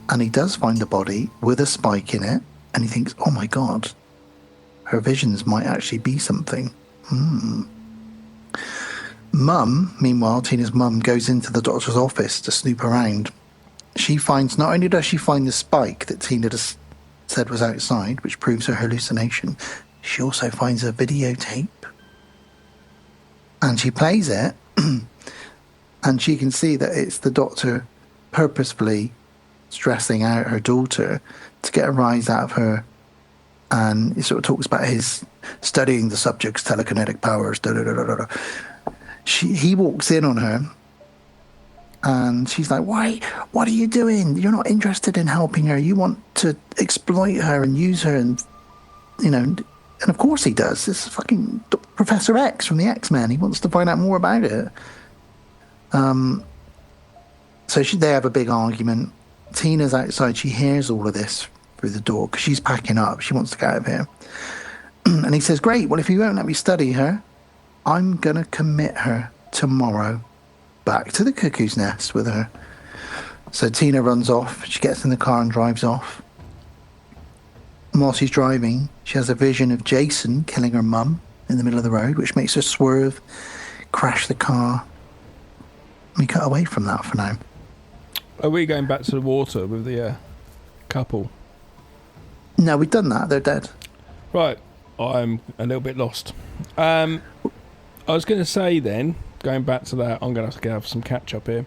And he does find a body with a spike in it. And he thinks, oh my God, her visions might actually be something. Meanwhile, Tina's mum goes into the doctor's office to snoop around. Not only does she find the spike that Tina just said was outside, which proves her hallucination, she also finds a videotape. And she plays it, and she can see that it's the doctor purposefully stressing out her daughter to get a rise out of her. And he sort of talks about his studying the subject's telekinetic powers. He walks in on her, and she's like, "Why? What are you doing? You're not interested in helping her. You want to exploit her and use her, and you know." And of course he does. This is fucking Professor X from the X-Men. He wants to find out more about it. So they have a big argument. Tina's outside. She hears all of this through the door because she's packing up. She wants to get out of here. And he says, great, well, if you won't let me study her, I'm going to commit her tomorrow back to the cuckoo's nest with her. So Tina runs off. She gets in the car and drives off. And while she's driving, she has a vision of Jason killing her mum in the middle of the road, which makes her swerve, crash the car. We cut away from that for now. Are we going back to the water with the couple? No, we've done that. They're dead. Right. I'm a little bit lost. I was going to say then, going back to that, I'm going to have some catch up here.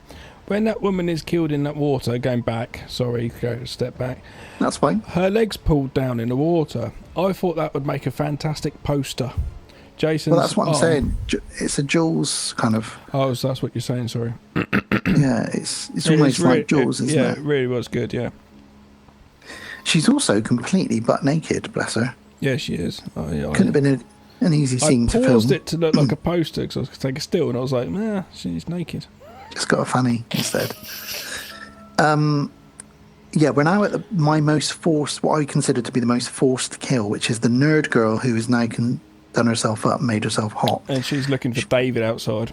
When that woman is killed in that water, going back, sorry, go a step back. That's fine. Her legs pulled down in the water. I thought that would make a fantastic poster. Jason's well, that's what I'm arm. saying. It's a Jaws kind of. Oh, so that's what you're saying, sorry. Yeah, it's almost like Jaws, isn't it? Yeah, it really was good, yeah. She's also completely butt naked, bless her. Yeah, she is. Couldn't have been an easy scene to film. I paused it to look like a poster because I was going to take a still, and I was like, nah, she's naked. Just got a fanny instead. Yeah, we're now at my most forced, what I consider to be the most forced kill, which is the nerd girl who is now done herself up, made herself hot. And she's looking for David outside.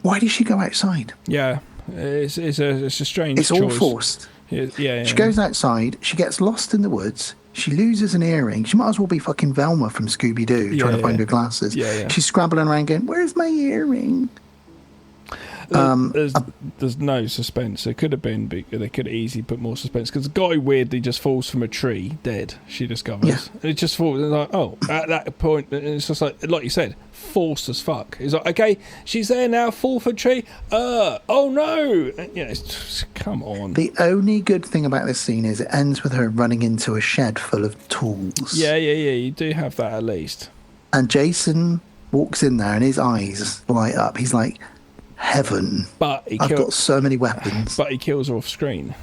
Why did she go outside? Yeah, it's a strange It's choice. all forced. Yeah. She goes outside, she gets lost in the woods, she loses an earring. She might as well be fucking Velma from Scooby-Doo trying to find her glasses. Yeah. She's scrabbling around going, where's my earring? There's no suspense. It could have been, but they could have easily put more suspense because the guy weirdly just falls from a tree, dead. She discovers, Yeah. and it just falls. And like, oh, at that point, it's just like you said, forced as fuck. It's like, okay, she's there now, fall from a tree. Oh no! And, it's just, come on. The only good thing about this scene is it ends with her running into a shed full of tools. Yeah. You do have that at least. And Jason walks in there and his eyes light up. He's like, heaven. But I've got so many weapons. But he kills her off screen.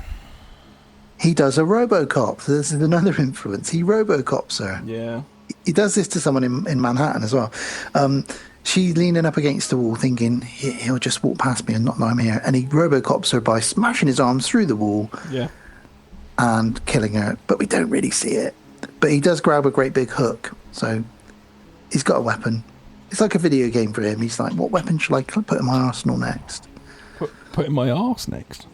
He does a RoboCop. So this is another influence. He RoboCops her. Yeah. He does this to someone in Manhattan as well. She's leaning up against the wall thinking he'll just walk past me and not know I'm here. And he RoboCops her by smashing his arms through the wall and killing her. But we don't really see it. But he does grab a great big hook. So he's got a weapon. It's like a video game for him. He's like, what weapon shall I put in my arsenal next? Put in my arse next?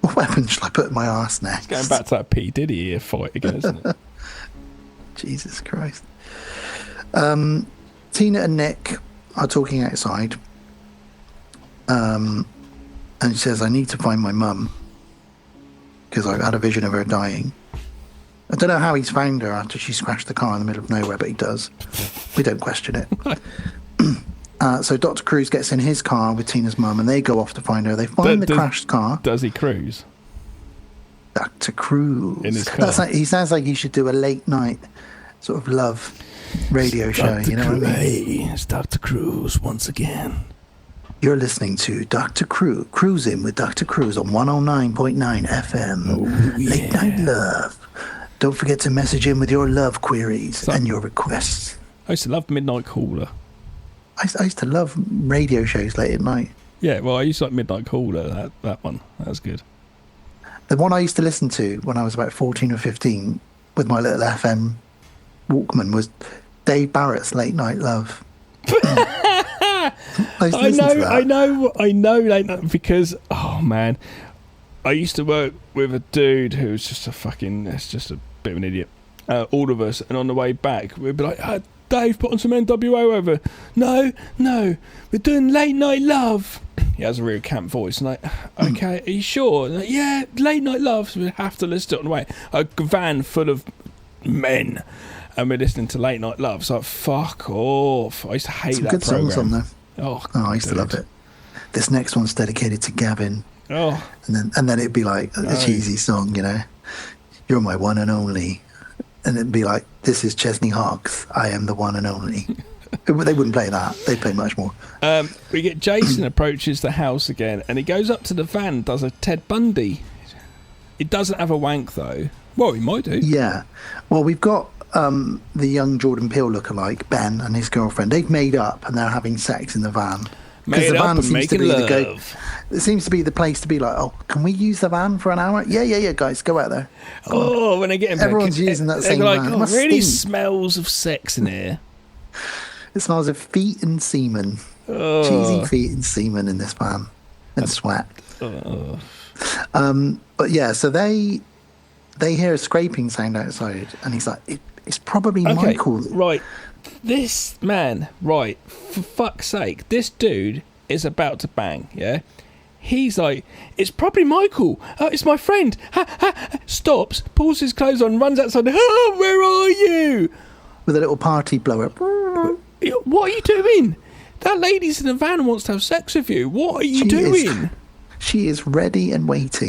What weapon shall I put in my arse next? Going back to that P. Diddy fight again, isn't it? Jesus Christ. Tina and Nick are talking outside. And she says, I need to find my mum because I've had a vision of her dying. I don't know how he's found her after she's crashed the car in the middle of nowhere, but he does. We don't question it. So Dr. Cruz gets in his car with Tina's mum and they go off to find her. They find the crashed car. Does he cruise? Dr. Cruz. In his car. He sounds like he should do a late night sort of love radio show. You know what I mean? Hey, it's Dr. Cruz once again. You're listening to Dr. Cruz, Cruising with Dr. Cruz on 109.9 FM. Late Night Love. Don't forget to message in with your love queries and your requests. I used to love Midnight Caller. I used to love radio shows late at night. Yeah, well, I used to like Midnight Caller, that one. That was good. The one I used to listen to when I was about 14 or 15 with my little FM Walkman was Dave Barrett's Late Night Love. I know Late Night because, oh man, I used to work with a dude who was just just a bit of an idiot. All of us, and on the way back, we'd be like, Dave, put on some NWO over. No, we're doing Late Night Love. He has a real camp voice. And like, okay, are you sure? And like, yeah, Late Night Love. So we have to listen to it on the way. A van full of men, and we're listening to Late Night Love. So like, fuck off. I used to hate some that good program. songs on there. Oh, I used to love it. This next one's dedicated to Gavin. Oh, and then it'd be like a cheesy song, you know. You're my one and only. And it'd be like, this is Chesney Hawkes. I am the one and only. They wouldn't play that. They'd play much more. We get Jason approaches the house again, and he goes up to the van, does a Ted Bundy. He doesn't have a wank, though. Well, he might do. Yeah. Well, we've got the young Jordan Peele lookalike, Ben, and his girlfriend. They've made up, and they're having sex in the van. Made up and making love. It seems to be the place to be like, oh, can we use the van for an hour? Yeah, guys, go out there. Oh, when they get in bed, everyone's using that same like, van. Oh, it really smells of sex in here. It smells of feet and semen. Cheesy feet and semen in this van. And sweat. But yeah, so they hear a scraping sound outside, and he's like, it's probably Michael. Right. This man, right, for fuck's sake, this dude is about to bang, yeah? He's like, it's probably Michael. It's my friend. Stops, pulls his clothes on, runs outside. Oh, where are you? With a little party blower. What are you doing? That lady's in the van and wants to have sex with you. What are you doing? She is ready and waiting.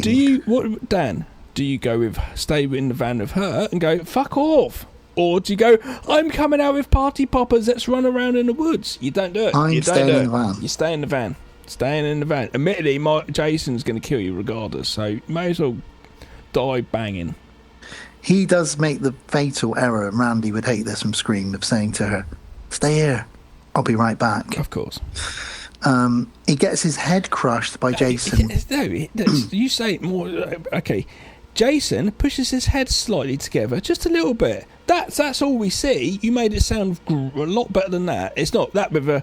Dan, do you go stay in the van with her and go, fuck off? Or do you go, I'm coming out with party poppers, let's run around in the woods? You don't do it. I'm staying in the van. You stay in the van. Staying in the van. Admittedly, Jason's going to kill you regardless, so you may as well die banging. He does make the fatal error, and Randy would hate this from Scream, of saying to her, stay here, I'll be right back. Of course. He gets his head crushed by Jason. No, you say it more. Okay. Jason pushes his head slightly together, just a little bit. That's all we see. You made it sound a lot better than that. It's not that with a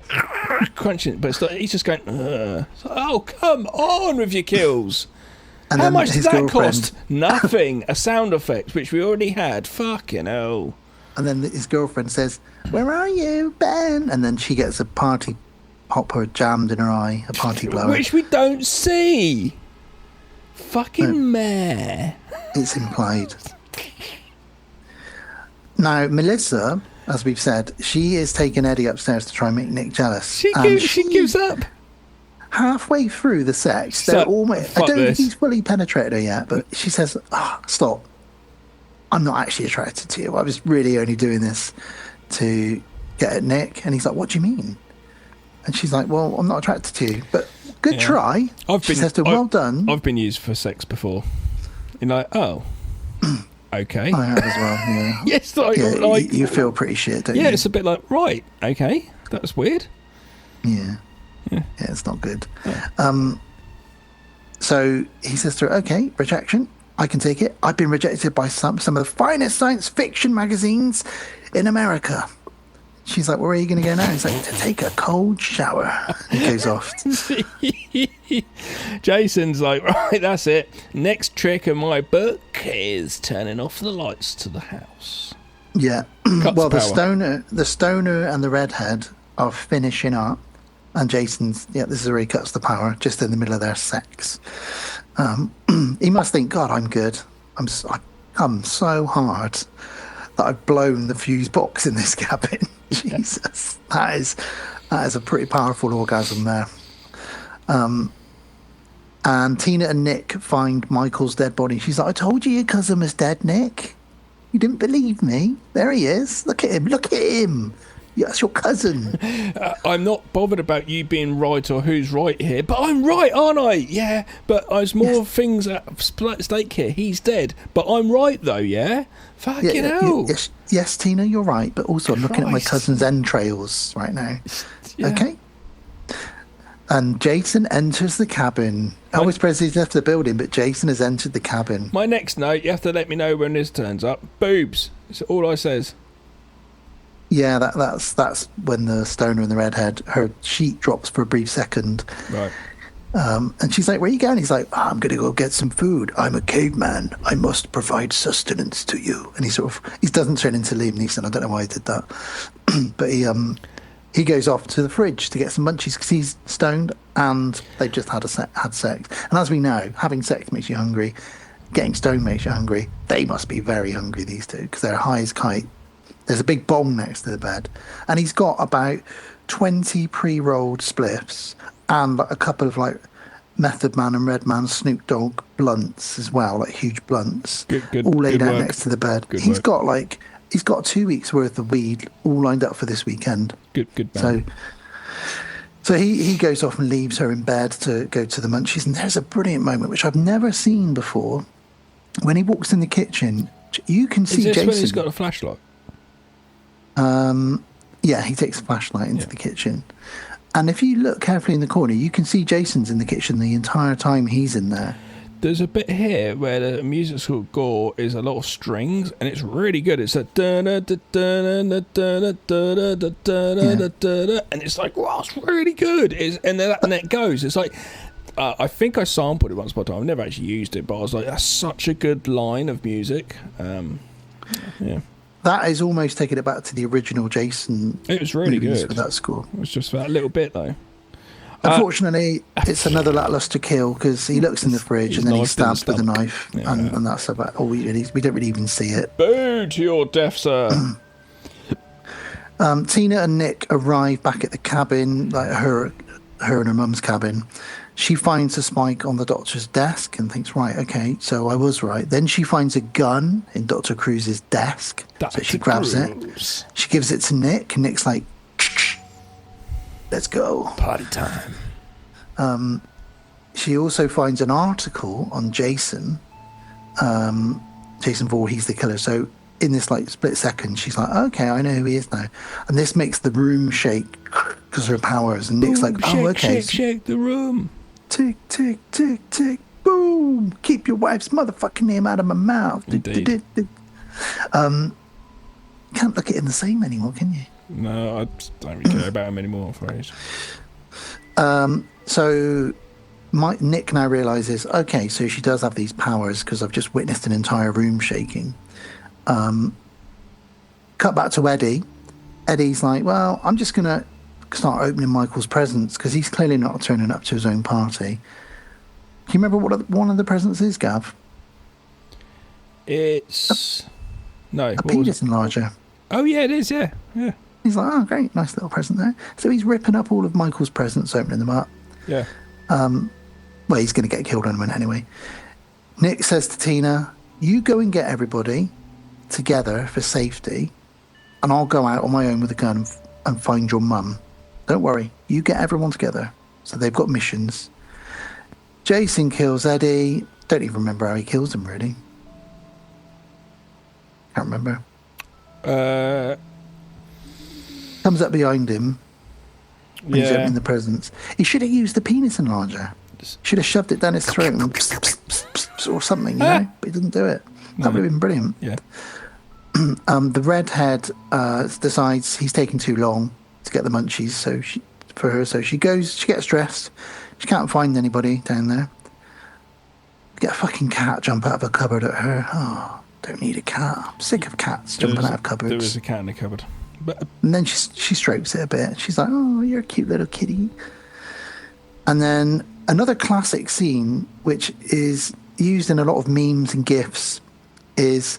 crunching, but it's like, he's just going, Ugh. Oh, come on with your kills. And how then much did his that girlfriend- cost? Nothing. A sound effect, which we already had. Fucking hell. And then his girlfriend says, "Where are you, Ben?" And then she gets a party popper jammed in her eye, a party blower. Which we don't see. Fucking meh. It's implied. Now, Melissa, as we've said, she is taking Eddie upstairs to try and make Nick jealous. She gives up. Halfway through the sex, So, they're almost. I fuck don't think this. he's fully penetrated her yet, but she says, "Stop! I'm not actually attracted to you. I was really only doing this to get at Nick." And he's like, "What do you mean?" And she's like, "Well, I'm not attracted to you, but good try." She says to him, "Well done." I've been used for sex before. You're like, oh, okay. I have as well. Yeah. Yes, like, you feel pretty shit, don't you? yeah, it's a bit like, right, okay, that was weird. Yeah, it's not good. So he says to her, "Okay, rejection. I can take it. I've been rejected by some of the finest science fiction magazines in America." She's like, "Where are you going to go now?" He's like, "To take a cold shower." He goes off. Jason's like, right, that's it. Next trick of my book is turning off the lights to the house. Yeah. Cuts Well, the power. stoner and the redhead are finishing up, and Jason's this is where he cuts the power just in the middle of their sex. He must think, God, I'm good. I've come so hard that I've blown the fuse box in this cabin. Jesus, that is a pretty powerful orgasm there. And Tina and Nick find Michael's dead body. She's like, "I told you your cousin was dead, Nick. You didn't believe me. There he is. Look at him. Look at him. Yeah, that's your cousin." I'm not bothered about you being right or who's right here, but I'm right, aren't I? Yeah, but there's more things at stake here. He's dead, but I'm right though, yeah? Fucking hell. Yes, Tina, you're right. But also, I'm looking at my Christ. cousin's entrails right now. Yeah. Okay. And Jason enters the cabin. Elvis Presley's left the building, but Jason has entered the cabin. My next note, you have to let me know when this turns up. Boobs. That's all I says. Yeah, that's when the stoner and the redhead, her sheet drops for a brief second. Right. And she's like, "Where are you going?" He's like, "I'm going to go get some food. I'm a caveman. I must provide sustenance to you." And he doesn't turn into Liam Neeson. I don't know why he did that. But he goes off to the fridge to get some munchies because he's stoned and they've just had sex. And as we know, having sex makes you hungry. Getting stoned makes you hungry. They must be very hungry, these two, because they're high as kite. There's a big bong next to the bed. And he's got about 20 pre-rolled spliffs and a couple of like Method Man and Redman Snoop Dogg blunts as well, like huge blunts, all laid out next to the bed. He's got 2 weeks worth of weed all lined up for this weekend. Good man. So he goes off and leaves her in bed to go to the munchies, and there's a brilliant moment which I've never seen before. When he walks in the kitchen, you can see Is this Jason. when he's got a flashlight? Yeah, he takes a flashlight into the kitchen. And if you look carefully in the corner, you can see Jason's in the kitchen the entire time he's in there. There's a bit here where the musical gore is a lot of strings, and it's really good. It's a and it's like, wow, it's really good. And then it goes. It's like, I think I sampled it once upon a time. I've never actually used it, but I was like, that's such a good line of music. Yeah. That is almost taking it back to the original Jason. It was really movies good. with that score. It was just for that little bit, though. Unfortunately, it's another lackluster kill because he looks in the fridge and then he's stabbed with a knife, and that's about all we don't really even see it. Boo to your death, sir. Tina and Nick arrive back at the cabin, like her and her mum's cabin. She finds a spike on the doctor's desk and thinks, right, okay, so I was right. Then she finds a gun in Dr. Cruz's desk, so she grabs it. She gives it to Nick, and Nick's like, let's go. Party time. She also finds an article on Jason. Jason Voorhees, the killer. So in this like split second, she's like, okay, I know who he is now. And this makes the room shake because of her powers. And Nick's like, oh, okay. Shake the room. Tick, tick, tick, tick, boom. no, keep your wife's motherfucking name out of my mouth. Indeed. Can't look at him the same anymore, can you? No, I just don't really care about him anymore, I'm afraid. So Nick now realizes, okay, so she does have these powers because I've just witnessed an entire room shaking. Cut back to Eddie. Eddie's like, well, I'm just going to start opening Michael's presents because he's clearly not turning up to his own party. Do you remember what one of the presents is, Gav? It's... A penis enlarger. Oh, yeah, it is, yeah. He's like, oh, great, nice little present there. So he's ripping up all of Michael's presents, opening them up. Yeah. Well, he's going to get killed in a minute anyway. Nick says to Tina, you go and get everybody together for safety, and I'll go out on my own with a gun and find your mum. Don't worry, you get everyone together. So they've got missions. Jason kills Eddie. Don't even remember how he kills him, really. Can't remember. Comes up behind him. He's opening the presents. He should have used the penis enlarger. Should have shoved it down his throat and or something, you know? But he didn't do it. That would have been brilliant. Yeah. The redhead decides he's taking too long to get the munchies, so she goes, she gets dressed. She can't find anybody down there. Get a fucking cat jump out of a cupboard at her. Oh, don't need a cat. I'm sick of cats jumping out of cupboards. There is a cat in the cupboard. And then she strokes it a bit. She's like, oh, you're a cute little kitty. And then another classic scene, which is used in a lot of memes and GIFs, is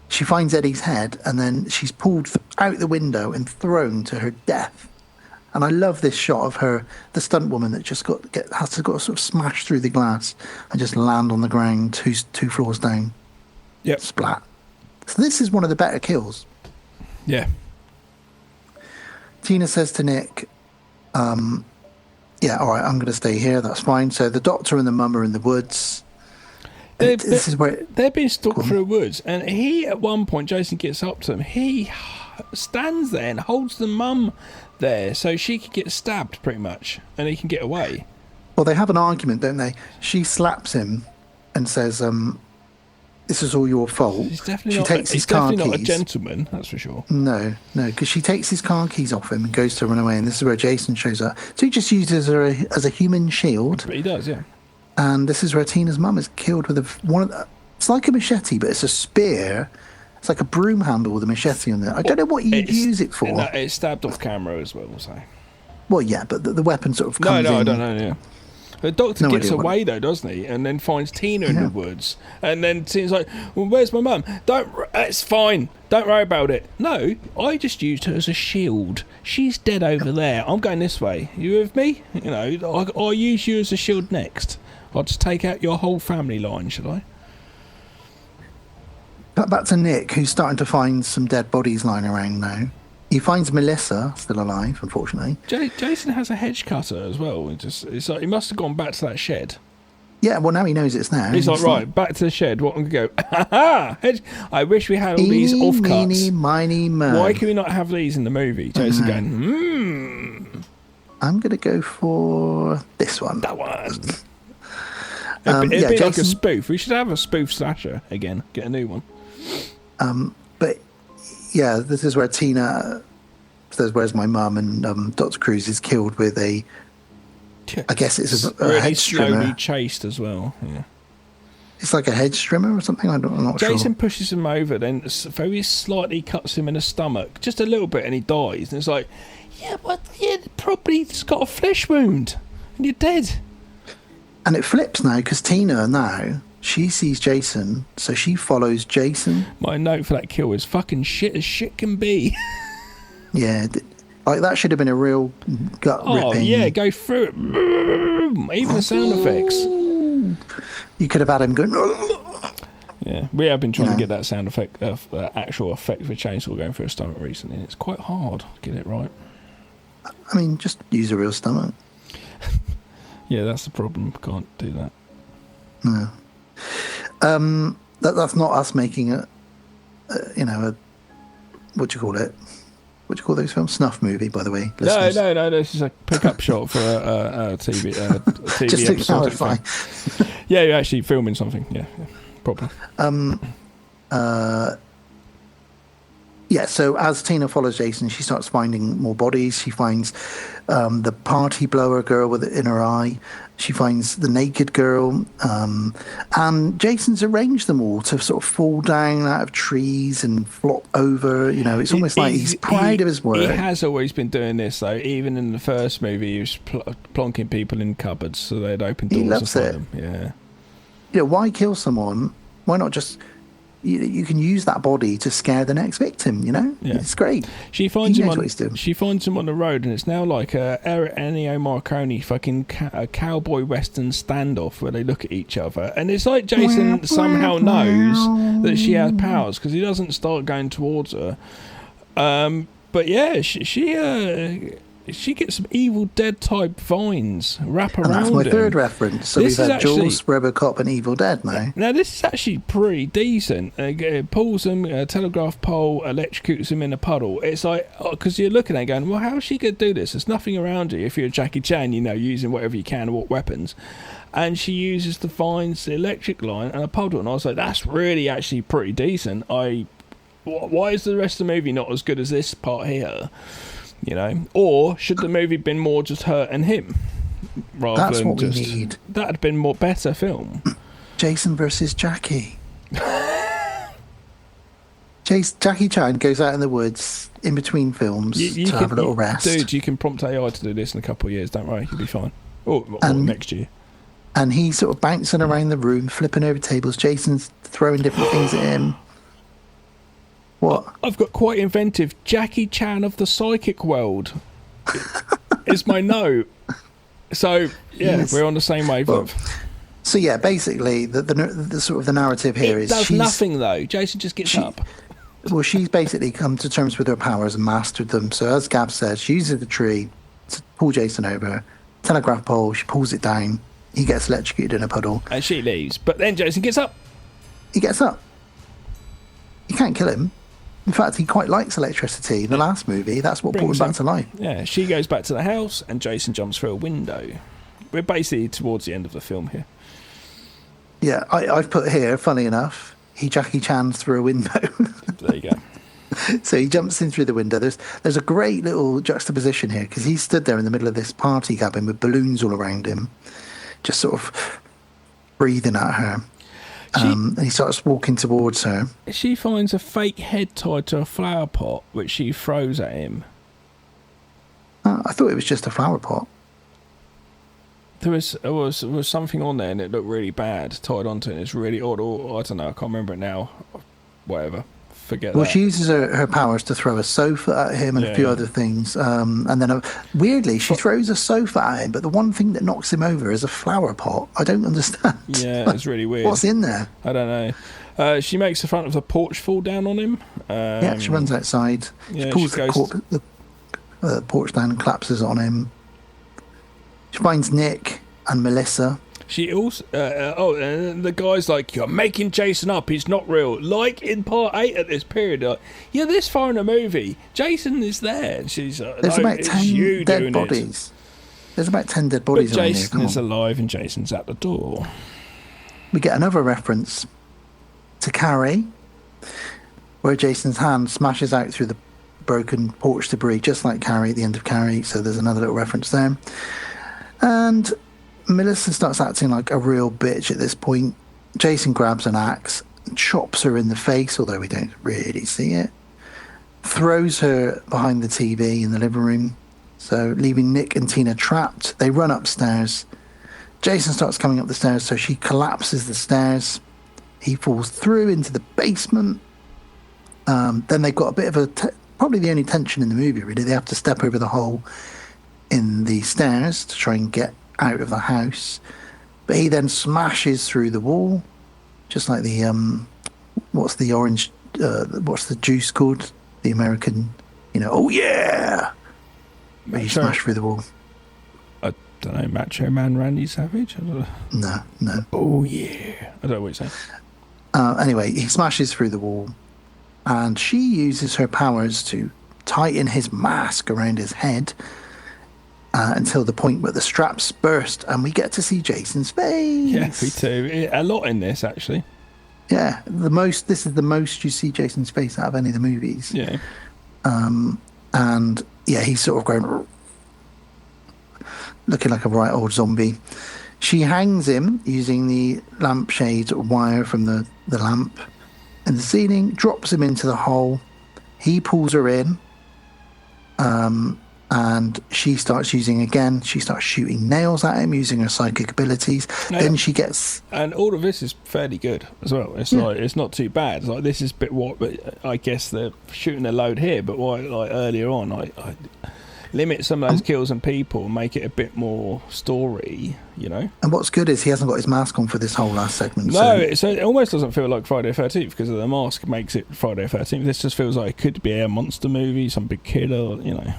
she finds Eddie's head and then she's pulled out the window and thrown to her death. And I love this shot of her, the stunt woman that just has to sort of smash through the glass and just land on the ground two floors down. Yep. Splat. So this is one of the better kills. Yeah. Tina says to Nick, yeah, all right, I'm going to stay here. That's fine. So the doctor and the mum are in the woods. This is where they're being stalked through the woods, and he at one point, Jason gets up to them. He stands there and holds the mum there so she could get stabbed, pretty much, and he can get away. Well, they have an argument, don't they? She slaps him and says, "This is all your fault." He's definitely not a gentleman, that's for sure. No, because she takes his car keys off him and goes to run away, and this is where Jason shows up. So he just uses her as a human shield. But he does, yeah. And this is where Tina's mum is killed with it's like a machete, but it's a spear. It's like a broom handle with a machete on it. I don't know what you'd use it for. No, it's stabbed off camera as well, so. Well, yeah, but the weapon sort of comes in. I don't know, yeah. The doctor gets away, though, doesn't he? And then finds Tina in the woods. And then Tina's like, well, where's my mum? It's fine. Don't worry about it. No, I just used her as a shield. She's dead over there. I'm going this way. You with me? You know, I'll use you as a shield next. I'll just take out your whole family line, should I? Back to Nick, who's starting to find some dead bodies lying around now. He finds Melissa still alive, unfortunately. Jason has a hedge cutter as well. It's like he must have gone back to that shed. Yeah, well, now he knows it's there. He's like, right, back to the shed. What I'm going to go, ha-ha! I wish we had all these offcuts. Meeny, miny, mo. Why can we not have these in the movie? Jason going, I'm going to go for this one. That one. It'd be Jason, like a spoof. We should have a spoof slasher again. Get a new one. But yeah, this is where Tina says, "Where's my mum?" And Dr. Cruz is killed with I guess it's a hedge trimmer. Slowly chased as well. Yeah. It's like a hedge trimmer or something. I'm not sure. Jason pushes him over, then very slightly cuts him in the stomach, just a little bit, and he dies. And it's like, yeah, but probably just got a flesh wound, and you're dead. And it flips now because Tina now, she sees Jason, so she follows Jason. My note for that kill is fucking shit as shit can be. Yeah, like that should have been a real gut ripping. Oh yeah, go through it. Even the sound effects. You could have had him going. Yeah, we have been trying to get that sound effect, actual effect for Chainsaw going through a stomach recently, and it's quite hard to get it right. I mean, just use a real stomach. Yeah, that's the problem. Can't do that. No. That's not us making what do you call it? what do you call those films? Snuff movie, by the way. No, listeners. no. This is a pickup shot for a TV, TV Just to episodic clarify. thing. Yeah, you're actually filming something. Yeah, properly. Yeah, so as Tina follows Jason, she starts finding more bodies. She finds the party blower girl with it in her eye. She finds the naked girl. And Jason's arranged them all to sort of fall down out of trees and flop over. You know, it's almost like he's proud of his work. He has always been doing this, though. Even in the first movie, he was plonking people in cupboards so they'd open doors. He loves and it. find them. Yeah. You know, why kill someone? Why not just... You can use that body to scare the next victim, you know? Yeah. It's great. She finds He him knows on. what he's doing. She finds him on the road, and it's now like a Ennio Morricone fucking a cowboy western standoff where they look at each other, and it's like Jason somehow knows that she has powers because he doesn't start going towards her. But yeah, she gets some Evil Dead type vines wrap around. And that's my him. third reference. So This we've is had actually- Jaws, RoboCop, and Evil Dead now. Now this is actually pretty decent. It pulls him, a telegraph pole, electrocutes him in a puddle. It's like, because you're looking at it going, well, how's she going to do this? There's nothing around you. If you're Jackie Chan, you know, using whatever you can, what weapons. And she uses the vines, the electric line, and a puddle. And I was like, that's really actually pretty decent. Why is the rest of the movie not as good as this part here? You know, or should the movie been more just her and him, rather That's than what we just need. that'd been more better film. Jason versus Jackie. Jackie Chan goes out in the woods in between films to have a little rest. Dude, you can prompt AI to do this in a couple of years. Don't worry, you'll be fine. Or next year. And he's sort of bouncing around the room, flipping over tables. Jason's throwing different things at him. What? I've got quite inventive. Jackie Chan of the psychic world is my note. So yeah, Yes. we're on the same wavelength. So yeah, basically the sort of the narrative here It is does she's nothing though. Jason just gets up. Well, she's basically come to terms with her powers and mastered them. So as Gab said, she uses the tree to pull Jason over. Telegraph pole, she pulls it down. He gets electrocuted in a puddle. And she leaves. But then Jason gets up. He gets up. You can't kill him. In fact, he quite likes electricity. In the last movie, that's what brought him back to life. Yeah, she goes back to the house and Jason jumps through a window. We're basically towards the end of the film here. Yeah, I've put here, funny enough, he Jackie Chan's through a window. There you go. So he jumps in through the window. There's a great little juxtaposition here because he stood there in the middle of this party cabin with balloons all around him, just sort of breathing at her. And he starts walking towards her. She finds a fake head tied to a flower pot, which she throws at him. I thought it was just a flower pot. There was something on there and it looked really bad, tied onto it. It's really odd. Or, I don't know, I can't remember it now. Whatever. Forget Well, that. she uses her powers to throw a sofa at him and a few other things. And then, weirdly, she throws a sofa at him, but the one thing that knocks him over is a flower pot. I don't understand. Yeah, it's really weird. What's in there? I don't know. She makes the front of the porch fall down on him. Yeah, she runs outside. Yeah, she pulls she goes- the porch down and collapses on him. She finds Nick and Melissa. She also... and the guy's like, you're making Jason up. He's not real. Like in part 8 at this period. Like, you're this far in the movie. Jason is there. And she's There's no, about it's 10 you dead doing bodies. There's about 10 dead It. bodies But around here. Jason Come is on. alive and Jason's at the door. We get another reference to Carrie, where Jason's hand smashes out through the broken porch debris, just like Carrie at the end of Carrie. So there's another little reference there. And Melissa starts acting like a real bitch at this point. Jason grabs an axe, chops her in the face, although we don't really see it. Throws her behind the TV in the living room, so leaving Nick and Tina trapped. They run upstairs. Jason starts coming up the stairs, so she collapses the stairs. He falls through into the basement. Then they've got a bit of probably the only tension in the movie, really. They have to step over the hole in the stairs to try and get out of the house. But he then smashes through the wall, just like the, what's the juice called? The American, oh yeah! Where you smash through the wall. I don't know, Macho Man Randy Savage? I don't know. No. Oh yeah. I don't know what you're saying. Anyway, he smashes through the wall, and she uses her powers to tighten his mask around his head until the point where the straps burst, and we get to see Jason's face. Yeah, me too. A lot in this, actually. Yeah, this is the most you see Jason's face out of any of the movies. Yeah. And yeah, he's sort of going, looking like a right old zombie. She hangs him using the lampshade wire from the lamp in the ceiling, drops him into the hole. He pulls her in, and she starts shooting nails at him using her psychic abilities. Then she gets... And all of this is fairly good as well. It's like, it's not too bad. It's like, this is a bit what, but I guess they're shooting a load here, but why, like earlier on, I limit some of those kills and people and make it a bit more story, you know. And what's good is he hasn't got his mask on for this whole last segment. No, it almost doesn't feel like Friday the 13th because of the mask makes it Friday the 13th. This just feels like it could be a monster movie, some big killer, you know.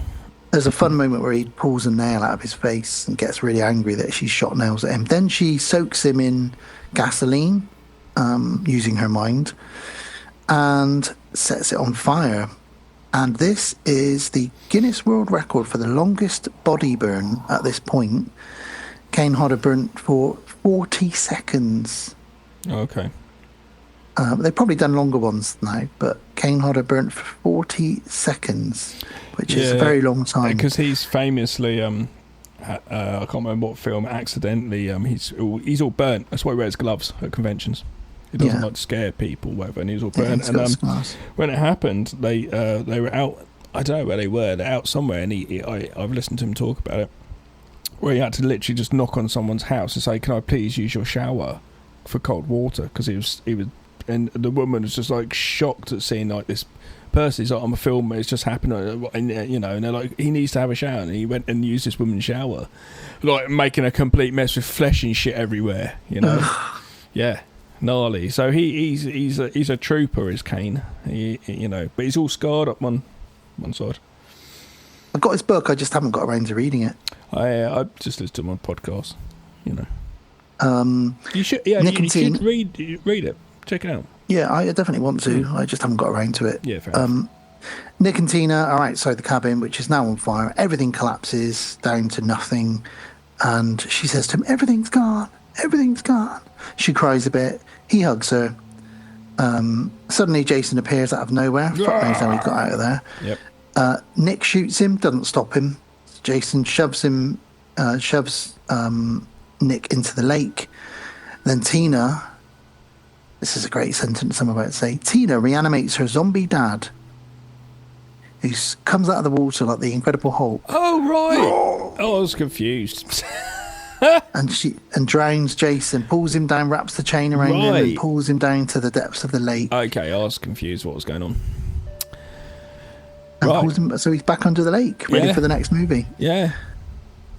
There's a fun moment where he pulls a nail out of his face and gets really angry that she shot nails at him. Then she soaks him in gasoline, using her mind, and sets it on fire. And this is the Guinness World Record for the longest body burn at this point. Kane Hodder burnt for 40 seconds. Oh, okay. They've probably done longer ones now, but Kane Hodder burnt for 40 seconds, which is a very long time. Because he's famously, I can't remember what film, accidentally, he's all burnt. That's why he wears gloves at conventions. He doesn't like to scare people, whatever, and he was all burnt. And when it happened, they were out. I don't know where they were. They're out somewhere, and I've listened to him talk about it, where he had to literally just knock on someone's house and say, "Can I please use your shower for cold water?" Because he was, and the woman was just like shocked at seeing like this person. He's like, "I'm a filmer. It's just happened," and you know, and they're like, "He needs to have a shower," and he went and used this woman's shower, like making a complete mess with flesh and shit everywhere. You know, yeah. Gnarly. So he's a trooper, is Kane. You know, but he's all scarred up one side. I've got his book. I just haven't got around to reading it. I just listened to him on podcast. You know. You should. Yeah, you should read it. Check it out. Yeah, I definitely want to. I just haven't got around to it. Yeah, fair enough. Nick and Tina are outside the cabin, which is now on fire. Everything collapses down to nothing, and she says to him, "Everything's gone. Everything's gone." She cries a bit. He hugs her. Suddenly, Jason appears out of nowhere. Fuck knows how he got out of there. Yep. Nick shoots him, doesn't stop him. Jason shoves Nick into the lake. Then Tina, this is a great sentence I'm about to say, Tina reanimates her zombie dad, who comes out of the water like the Incredible Hulk. Oh, right. Oh, I was confused. and drowns Jason, pulls him down, wraps the chain around him, and pulls him down to the depths of the lake. Okay, I was confused what was going on. And pulls him, so he's back under the lake, ready for the next movie. Yeah.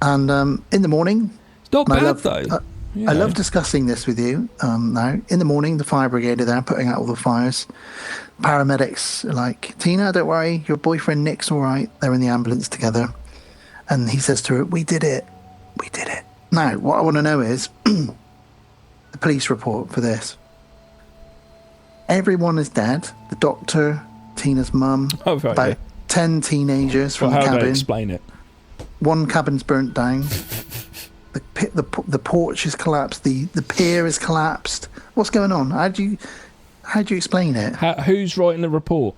And in the morning, it's not bad though. I love discussing this with you now. In the morning, the fire brigade are there putting out all the fires. Paramedics are like, "Tina, don't worry, your boyfriend Nick's all right." They're in the ambulance together. And he says to her, "We did it. We did it." Now, what I want to know is the police report for this. Everyone is dead. The doctor, Tina's mum, about 10 teenagers from the cabin. How do they explain it? One cabin's burnt down. The porch is collapsed. The pier is collapsed. What's going on? How do you explain it? Who's writing the report?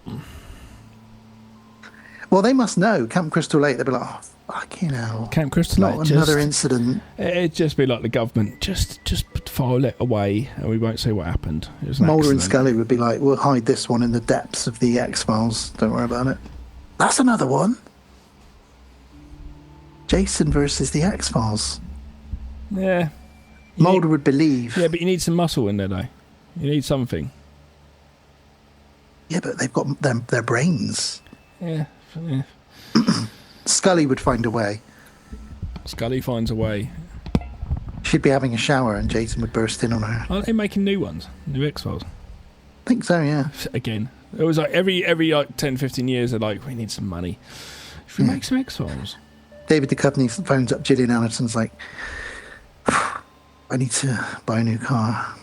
Well, they must know. Camp Crystal Lake. They'll be like, "Oh, fucking hell. Camp Crystal Lake. Not another incident." It'd just be like the government. Just file it away, and we won't say what happened. Mulder and Scully would be like, "We'll hide this one in the depths of the X-Files. Don't worry about it." That's another one. Jason versus the X-Files. Yeah. Mulder would believe. Yeah, but you need some muscle in there, though. You need something. Yeah, but they've got their brains. Yeah. Scully would find a way. Scully finds a way. She'd be having a shower and Jason would burst in on her. Aren't they making new ones? New X-Files? I think so, yeah. Again. It was like every like 10, 15 years they're like, "We need some money. Should we make some X-Files?" David Duchovny phones up Gillian Anderson's like, "I need to buy a new car."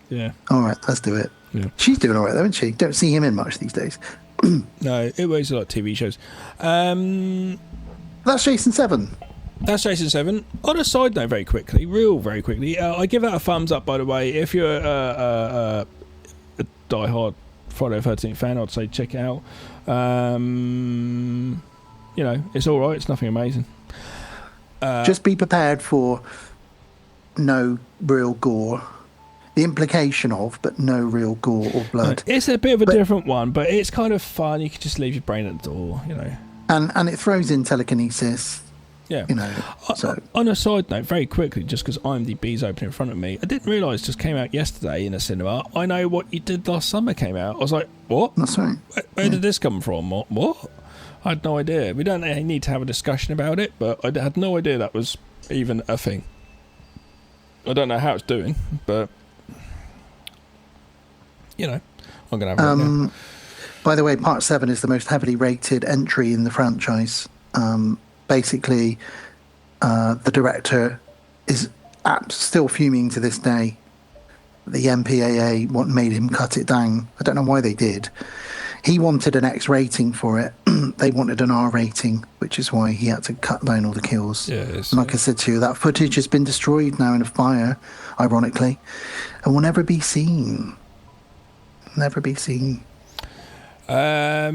Yeah. All right, let's do it. Yeah. She's doing all right, though, isn't she? Don't see him in much these days. No, it was like TV shows. That's Jason 7. That's Jason 7. On a side note, very quickly, I give that a thumbs up, by the way. If you're a die-hard Friday the 13th fan, I'd say check it out. It's all right. It's nothing amazing. Just be prepared for no real gore. The implication of, but no real gore or blood. It's a bit of a different one, but it's kind of fun. You can just leave your brain at the door, And it throws in telekinesis. Yeah. So. On a side note, very quickly, just because IMDb's open in front of me, I didn't realise it just came out yesterday in a cinema. I Know What You Did Last Summer came out. I was like, what? That's right. Where did this come from? What? I had no idea. We don't need to have a discussion about it, but I had no idea that was even a thing. I don't know how it's doing, but I'm going to have a look now. By the way, Part 7 is the most heavily rated entry in the franchise. Basically, the director is still fuming to this day. The MPAA made him cut it down. I don't know why they did. He wanted an X rating for it. They wanted an R rating, which is why he had to cut down all the kills. Yes. Like I said to you, that footage has been destroyed now in a fire, ironically, and will never be seen. Never be seen. I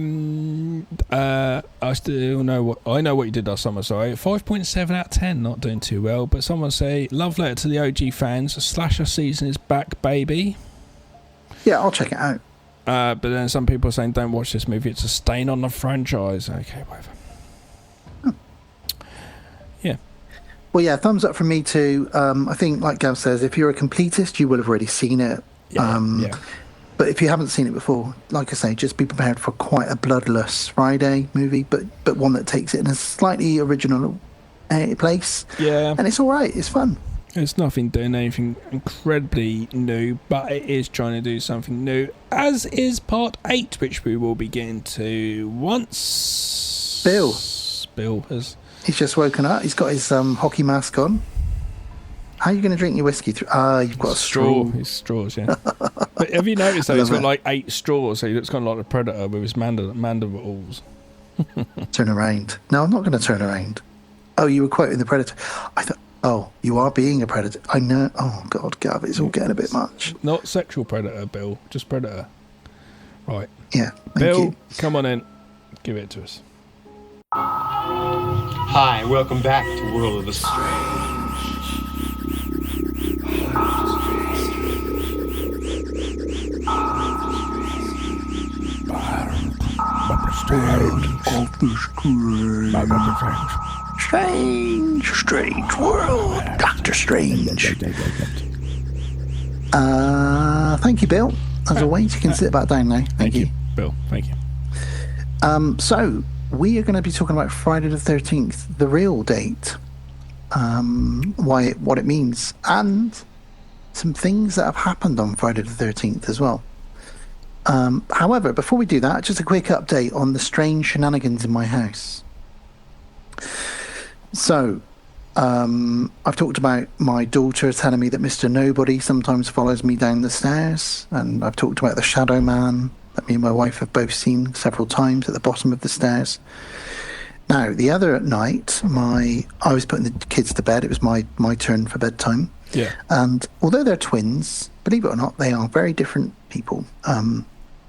still know I Know What You Did Last Summer. Sorry, 5.7 out of 10. Not doing too well. But someone say love letter to the OG fans. Slasher season is back, baby. Yeah, I'll check it out. But then some people are saying don't watch this movie. It's a stain on the franchise. Okay, whatever. Yeah. Well, yeah, thumbs up from me too. I think, like Gav says, if you're a completist, you will have already seen it. Yeah. But if you haven't seen it before, like I say, just be prepared for quite a bloodless Friday movie, but one that takes it in a slightly original place. Yeah. And it's all right. It's fun. It's nothing doing anything incredibly new, but it is trying to do something new, as is Part 8, which we will be getting to once... Bill has... He's just woken up. He's got his hockey mask on. How are you going to drink your whiskey through? You've got a straw. His straws, yeah. But have you noticed that he's got like 8 straws, so he looks kind of like a predator with his mandibles. Turn around. No, I'm not going to turn around. Oh, you were quoting the Predator. I thought... Oh, you are being a predator. I know. Oh, God, Gav, it's all getting a bit much. Not sexual predator, Bill. Just predator. Right. Yeah, Bill, you. come on in. Give it to us. Hi, welcome back to World of the Strange. Strange world, Doctor Strange. Thank you, Bill. As always, you can sit back down now. Thank you, Bill. Thank you. So we are going to be talking about Friday the 13th, the real date, what it means, and some things that have happened on Friday the 13th as well. However, before we do that, just a quick update on the strange shenanigans in my house. So, I've talked about my daughter telling me that Mr. Nobody sometimes follows me down the stairs, and I've talked about the shadow man that me and my wife have both seen several times at the bottom of the stairs. Now, the other night, I was putting the kids to bed. It was my turn for bedtime. Yeah. And although they're twins, believe it or not, they are very different people.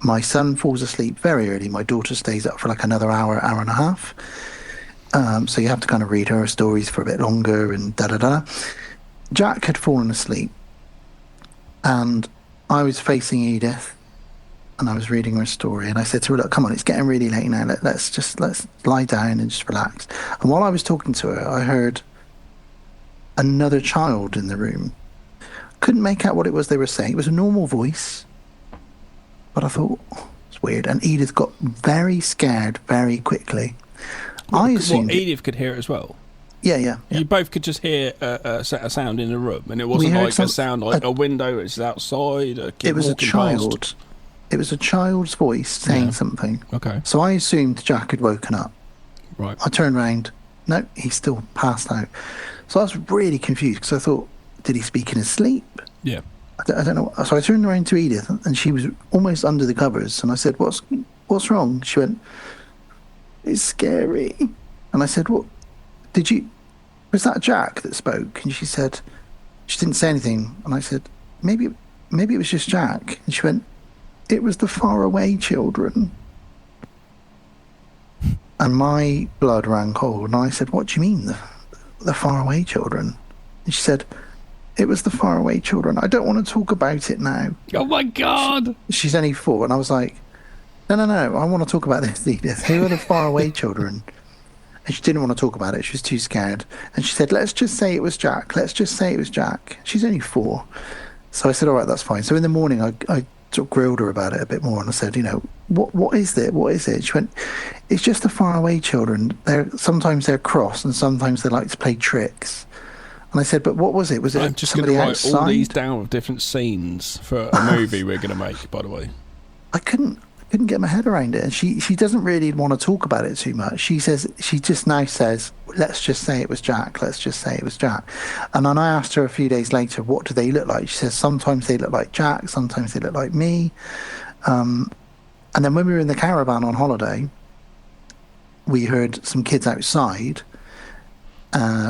My son falls asleep very early. My daughter stays up for like another hour and a half. So you have to kind of read her stories for a bit longer and da-da-da. Jack had fallen asleep, and I was facing Edith, and I was reading her story, and I said to her, look, come on, it's getting really late now. Let's lie down and just relax. And while I was talking to her, I heard another child in the room. Couldn't make out what it was they were saying. It was a normal voice, but I thought, it's weird. And Edith got very scared very quickly. I assumed Edith could hear it as well. Yeah. You both could just hear a sound in the room, and it wasn't like a sound like a window. It's outside. A kid it was a child. Past. It was a child's voice saying something. Okay. So I assumed Jack had woken up. Right. I turned around. No, he's still passed out. So I was really confused because I thought, did he speak in his sleep? Yeah. I don't know. So I turned around to Edith, and she was almost under the covers. And I said, what's wrong? She went, it's scary. And I said, what, was that Jack that spoke? And she said, she didn't say anything. And I said, maybe it was just Jack. And she went, it was the faraway children. And my blood ran cold. And I said, what do you mean, the faraway children? And she said, it was the faraway children. I don't want to talk about it now. Oh my God. She's only 4. And I was like, no, I want to talk about this, Edith. Who are the faraway children? And she didn't want to talk about it. She was too scared. And she said, let's just say it was Jack. Let's just say it was Jack. She's only 4. So I said, all right, that's fine. So in the morning, I sort of grilled her about it a bit more. And I said, what is it? What is it? She went, it's just the faraway children. Sometimes they're cross and sometimes they like to play tricks. And I said, but what was it? Was it I'm just somebody going to write outside? all these down with different scenes for a movie we're going to make, by the way. I couldn't get my head around it. And she doesn't really want to talk about it too much. She just now says, let's just say it was Jack. Let's just say it was Jack. And then I asked her a few days later, what do they look like? She says, sometimes they look like Jack, sometimes they look like me. And then when we were in the caravan on holiday, we heard some kids outside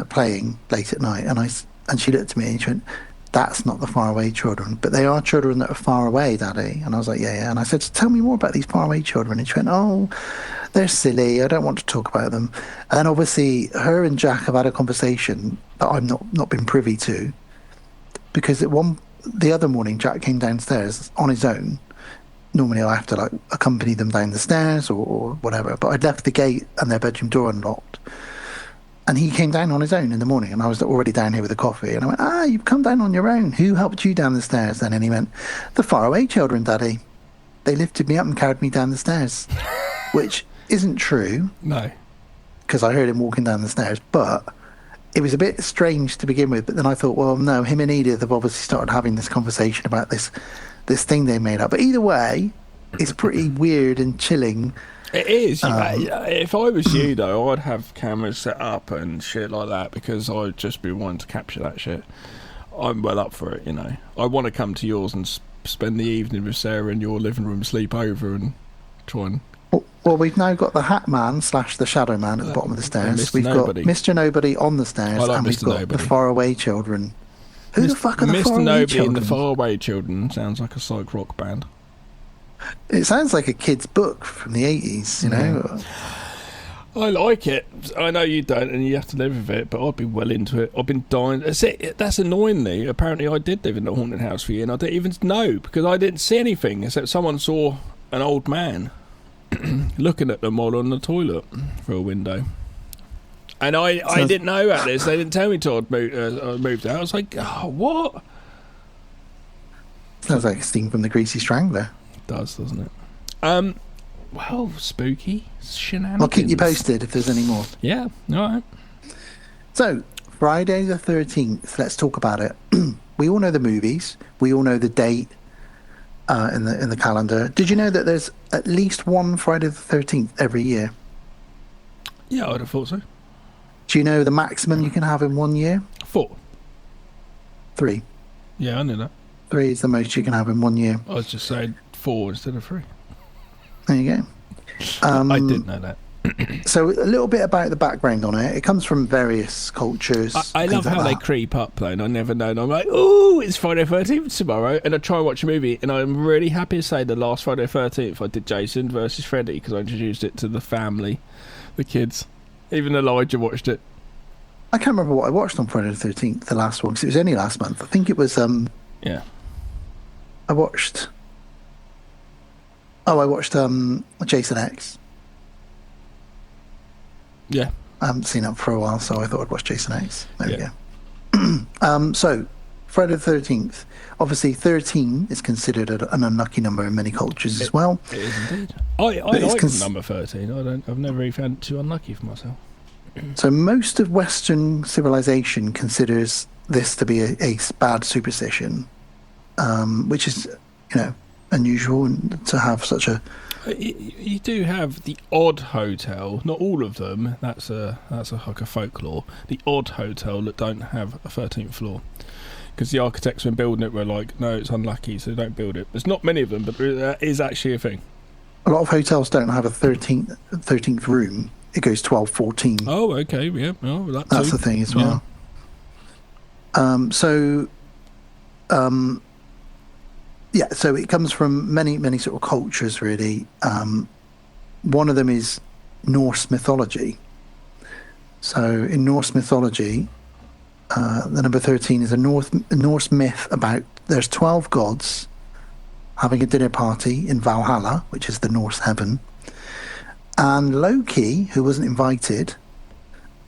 playing late at night. And she looked at me and she went, that's not the faraway children, but they are children that are far away, Daddy. And I was like, yeah. And I said, tell me more about these faraway children. And she went, oh, they're silly. I don't want to talk about them. And then obviously her and Jack have had a conversation that I've not been privy to, because the other morning Jack came downstairs on his own. Normally I have to accompany them down the stairs or whatever, but I'd left the gate and their bedroom door unlocked. And he came down on his own in the morning, and I was already down here with a coffee. And I went, you've come down on your own. Who helped you down the stairs then? And he went, the faraway children, Daddy. They lifted me up and carried me down the stairs. Which isn't true. No. Because I heard him walking down the stairs. But it was a bit strange to begin with. But then I thought, well, no, him and Edith have obviously started having this conversation about this thing they made up. But either way, it's pretty weird and chilling. It is. If I was you, though, I'd have cameras set up and shit like that, because I'd just be wanting to capture that shit. I'm well up for it, I want to come to yours and spend the evening with Sarah in your living room, sleep over and try and... Well, we've now got the Hat Man / the Shadow Man at the bottom of the stairs. We've got Mr. Nobody on the stairs, and we've got the Faraway Children. Who the fuck are the Faraway Children? Mr. Nobody and the Faraway Children sounds like a psych rock band. It sounds like a kid's book from the 80s, I like it. I know you don't, and you have to live with it, but I'd be well into it. I've been dying. That's annoyingly. Apparently, I did live in the haunted house for a year, and I didn't even know, because I didn't see anything, except someone saw an old man looking at them while on the toilet through a window. And I didn't know about this. They didn't tell me till I'd moved out. I was like, oh, what? Sounds like a scene from The Greasy Strangler. Does, doesn't it? Well, spooky shenanigans. I'll keep you posted if there's any more. Yeah, all right. So, Friday the 13th, let's talk about it. We all know the movies. We all know the date in the calendar. Did you know that there's at least one Friday the 13th every year? Yeah, I'd have thought so. Do you know the maximum you can have in 1 year? 4. 3. Yeah, I knew that. 3 is the most you can have in 1 year. I was just saying 4 instead of 3. There you go. I did know that. So a little bit about the background on it. It comes from various cultures. I love how they creep up, though, and I never know. And I'm like, oh, it's Friday the 13th tomorrow, and I try and watch a movie, and I'm really happy to say the last Friday the 13th I did Jason versus Freddy, because I introduced it to the family, the kids. Even Elijah watched it. I can't remember what I watched on Friday the 13th, the last one, because it was only last month. I think it was... Yeah. I watched Jason X. Yeah. I haven't seen it for a while, so I thought I'd watch Jason X. There we go. So, Friday the 13th. Obviously, 13 is considered an unlucky number in many cultures as well. It is indeed. I like number 13. I've never really found it too unlucky for myself. So, most of Western civilization considers this to be a bad superstition, which is, unusual to have such a... You do have the odd hotel, not all of them. That's like a folklore. The odd hotel that don't have a 13th floor, because the architects when building it were like, no, it's unlucky, so don't build it. There's not many of them, but that is actually a thing. A lot of hotels don't have a 13th room. It goes 12, 14. Oh, okay, yeah. Oh, That's the thing as well. Yeah. So it comes from many sort of cultures, really. One of them is Norse mythology. So in Norse mythology, the number 13 is a Norse myth about there's 12 gods having a dinner party in Valhalla, which is the Norse heaven. And Loki, who wasn't invited,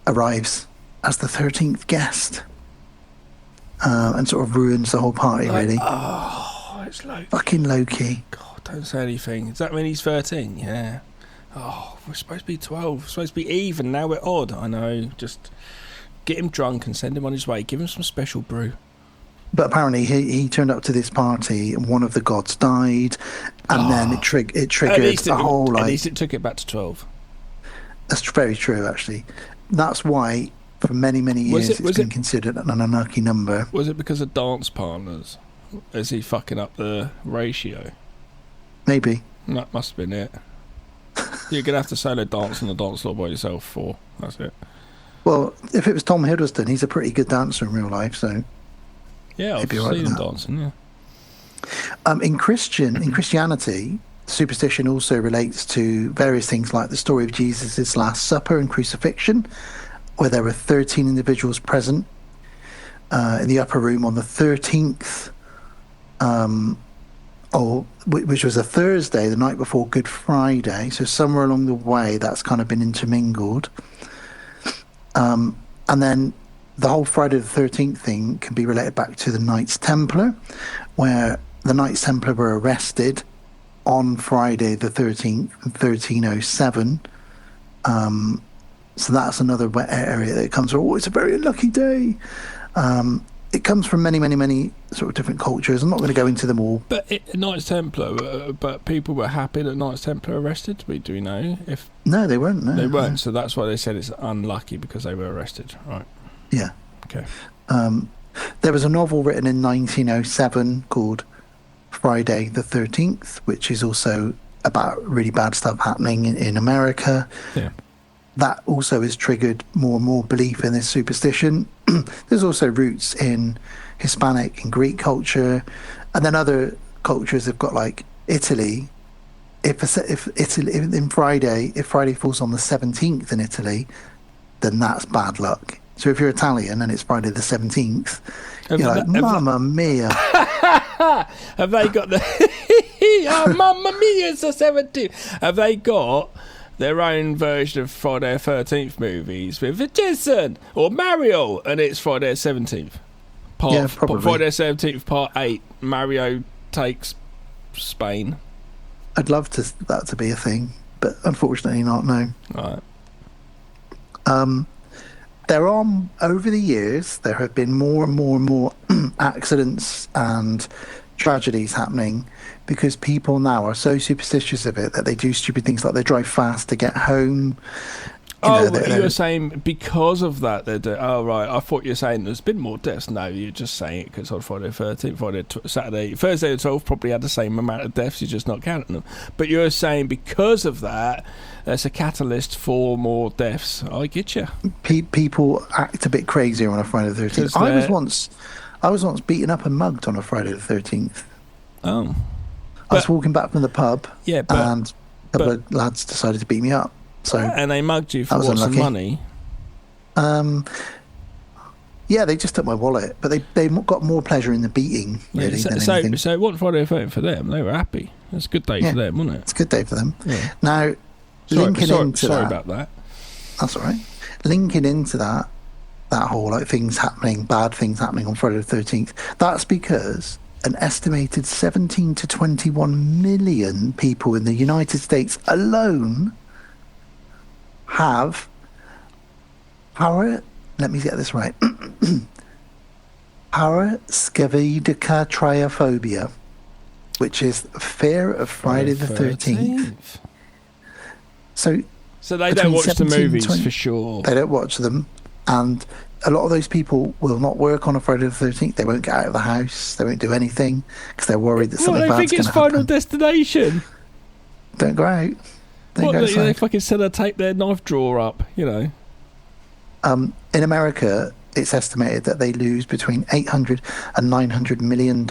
arrives as the 13th guest and sort of ruins the whole party, really. Oh, it's Loki. Fucking Loki. God, don't say anything. Does that mean he's 13? Yeah. Oh, we're supposed to be 12. We're supposed to be even. Now we're odd. I know. Just get him drunk and send him on his way. Give him some special brew. But apparently he turned up to this party and one of the gods died, and then it triggered a whole, like... At least it took it back to 12. That's very true, actually. That's why, for many years, it's been considered an unlucky number. Was it because of dance partners? Is he fucking up the ratio? Maybe. That must have been it. You're going to have to solo dance on the dance floor by yourself for. That's it. Well, if it was Tom Hiddleston, he's a pretty good dancer in real life, so... Yeah, I've seen him dancing, yeah. In Christianity, superstition also relates to various things like the story of Jesus' Last Supper and crucifixion, where there were 13 individuals present in the upper room on the 13th, which was a Thursday, the night before Good Friday. So somewhere along the way, that's kind of been intermingled. And then the whole Friday the 13th thing can be related back to the Knights Templar, where the Knights Templar were arrested on Friday the 13th, 1307. So that's another area that comes from, it's a very unlucky day. It comes from many sort of different cultures. I'm not going to go into them all. But Knights Templar, but people were happy that Knights Templar arrested. Do we know if? No, they weren't. No, they weren't. So that's why they said it's unlucky because they were arrested, right? Yeah. Okay. There was a novel written in 1907 called Friday the 13th, which is also about really bad stuff happening in America. Yeah. That also has triggered more and more belief in this superstition. There's also roots in Hispanic and Greek culture, and then other cultures have got, like Italy. If Friday falls on the 17th in Italy, then that's bad luck. So if you're Italian and it's Friday the 17th, you're like, Mamma mia. Have they got the... oh, Mamma mia, it's the 17th. Have they got their own version of Friday the 13th movies with Jason or Mario, and it's Friday the 17th? Probably. Friday the 17th, part 8, Mario takes Spain. I'd love that to be a thing, but unfortunately not, no. Right. There are, over the years, there have been more and more accidents and tragedies happening because people now are so superstitious of it that they do stupid things like they drive fast to get home. You were saying because of that they're doing... Oh, right. I thought you were saying there's been more deaths. No, you're just saying it because on Friday the 13th, Thursday the 12th probably had the same amount of deaths, you're just not counting them. But you're saying because of that, there's a catalyst for more deaths. I get you. People act a bit crazier on a Friday the 13th. I was once beaten up and mugged on a Friday the 13th. Oh. I was walking back from the pub, and a couple of lads decided to beat me up. So and they mugged you for some money? Yeah, they just took my wallet, but they got more pleasure in the beating, really, than anything. So it wasn't Friday the 13th for them. They were happy. It's a good day for them, wasn't it? It's a good day for them. Yeah. Now, sorry about that. That's all right. Linking into that whole bad things happening on Friday the 13th, that's because an estimated 17 to 21 million people in the United States alone have let me get this right. Paraskevidikatriophobia, which is fear of Friday the 13th. So they don't watch the movies for sure. They don't watch them, and a lot of those people will not work on a Friday the 13th. They won't get out of the house. They won't do anything because they're worried that something bad's going to happen. They think it's Final Destination. Don't go out. Don't What, go they outside. fucking tape their knife drawer up, you know. In America, it's estimated that they lose between $800 and $900 million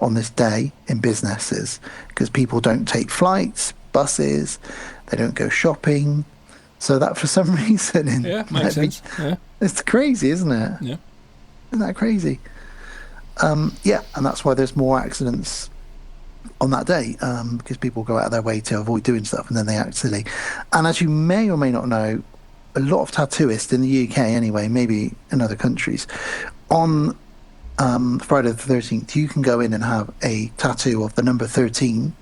on this day in businesses because people don't take flights, buses, they don't go shopping. So that for some reason... Makes sense. Yeah. It's crazy, isn't it? Yeah. Isn't that crazy? Yeah, and that's why there's more accidents on that day, because people go out of their way to avoid doing stuff and then they act silly. And as you may or may not know, a lot of tattooists in the UK anyway, maybe in other countries, on Friday the 13th, you can go in and have a tattoo of the number 13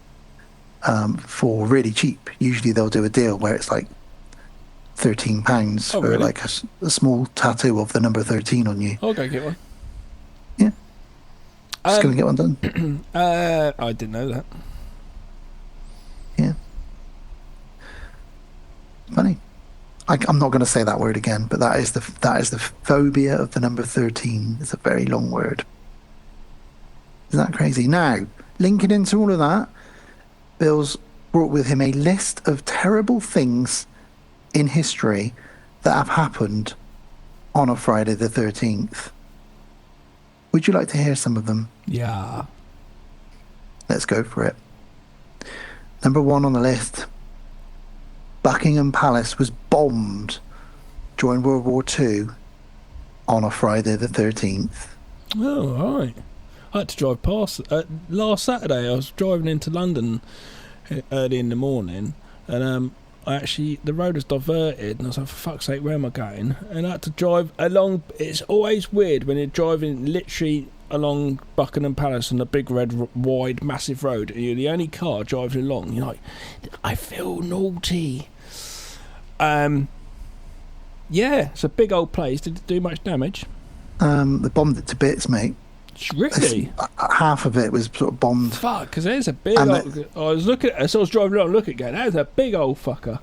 for really cheap. Usually they'll do a deal where it's like £13 for really? like a small tattoo of the number 13 on you. I'll go get one. Yeah. Just going to get one done. I didn't know that. Yeah. Funny. I'm not going to say that word again, but that is the phobia of the number 13. It's a very long word. Isn't that crazy? Now, linking into all of that, Bill's brought with him a list of terrible things in history that have happened on a Friday the 13th. Would you like to hear some of them? Yeah. Let's go for it. Number 1 on the list. Buckingham Palace was bombed during World War II on a Friday the 13th. Oh, right. I had to drive past. Last Saturday, I was driving into London early in the morning, and the road was diverted, and I was like, for fuck's sake, where am I going? And I had to drive along. It's always weird when you're driving literally along Buckingham Palace on the big red, wide, massive road, and you're the only car driving along. You're like, I feel naughty. Yeah, it's a big old place. Did it do much damage? They bombed it to bits, mate. Really? Half of it was sort of bombed. Fuck, because there's a big old... I was looking at it, so I was driving along looking at it, there's a big old fucker.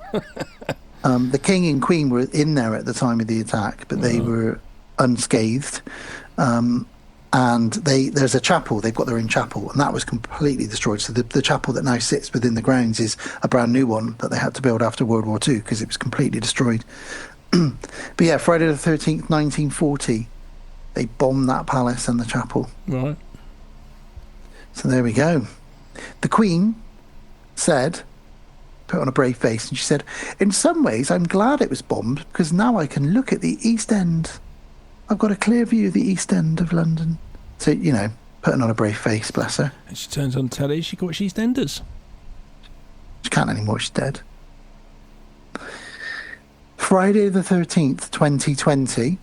The King and Queen were in there at the time of the attack, but they were unscathed. And there's a chapel, they've got their own chapel, and that was completely destroyed. So the chapel that now sits within the grounds is a brand new one that they had to build after World War II because it was completely destroyed. But yeah, Friday the 13th, 1940, they bombed that palace and the chapel. Right. So there we go. The Queen said, put on a brave face, and she said, in some ways I'm glad it was bombed because now I can look at the East End. I've got a clear view of the East End of London. So, you know, putting on a brave face, bless her. And she turns on telly, she got East Enders. She can't anymore, she's dead. Friday the 13th, 2020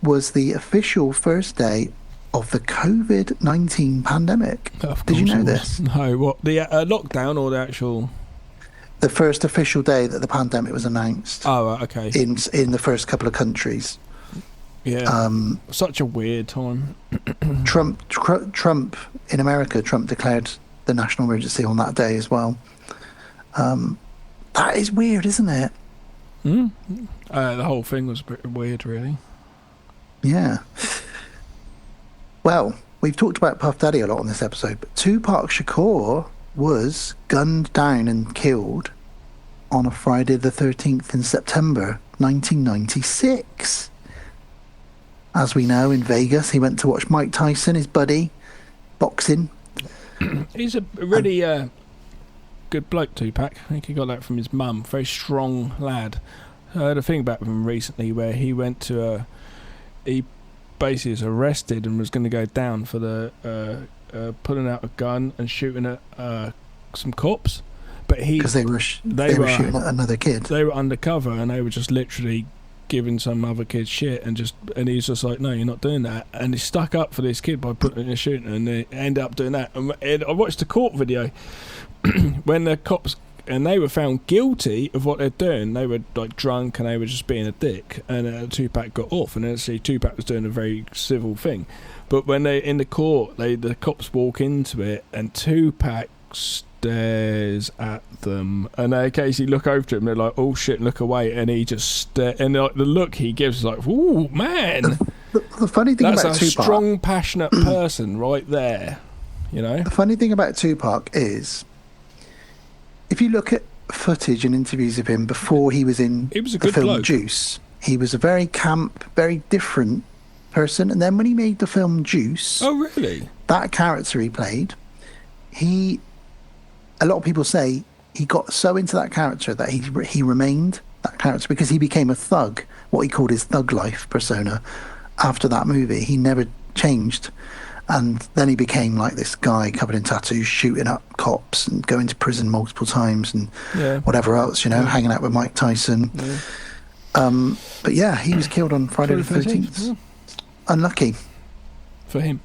was the official first day of the COVID-19 pandemic. Did you know this? No, what? The lockdown or the actual... The first official day that the pandemic was announced. Oh, right, okay. In the first couple of countries. Yeah. Such a weird time. Trump in America, Trump declared the national emergency on that day as well. That is weird, isn't it? The whole thing was a bit weird, really. Yeah. Well, we've talked about Puff Daddy a lot on this episode, but Tupac Shakur was gunned down and killed on a Friday the 13th in September 1996. As we know, in Vegas, he went to watch Mike Tyson, his buddy, boxing. He's a really good bloke, Tupac. I think he got that from his mum. Very strong lad. I heard a thing about him recently where he went to he basically was arrested and was going to go down for the pulling out a gun and shooting at some cops. But because they were shooting at another kid. They were undercover and they were just literally giving some other kid shit and he's just like, no, you're not doing that, and he stuck up for this kid by putting in a shooting, and they ended up doing that. And I watched the court video when the cops, and they were found guilty of what they're doing. They were like drunk and they were just being a dick, and Tupac got off, and actually Tupac was doing a very civil thing. But when they in the court, the cops walk into it and Tupac stares at them, and they occasionally look over to him. They're like, "Oh shit!" Look away, and he just and the look he gives is like, "Ooh, man!" The funny thing that's about a Tupac, strong, passionate person right there. You know. The funny thing about Tupac is if you look at footage and interviews of him before he was in He was a the good film bloke. Juice, he was a very camp, very different person. And then when he made the film Juice, Oh, really? that character he played, a lot of people say he got so into that character that he remained that character because he became a thug, what he called his thug life persona. After that movie, he never changed. And then he became like this guy covered in tattoos, shooting up cops and going to prison multiple times and whatever else, hanging out with Mike Tyson. Yeah. But yeah, he was killed on Friday the 13th. Yeah. Unlucky. For him.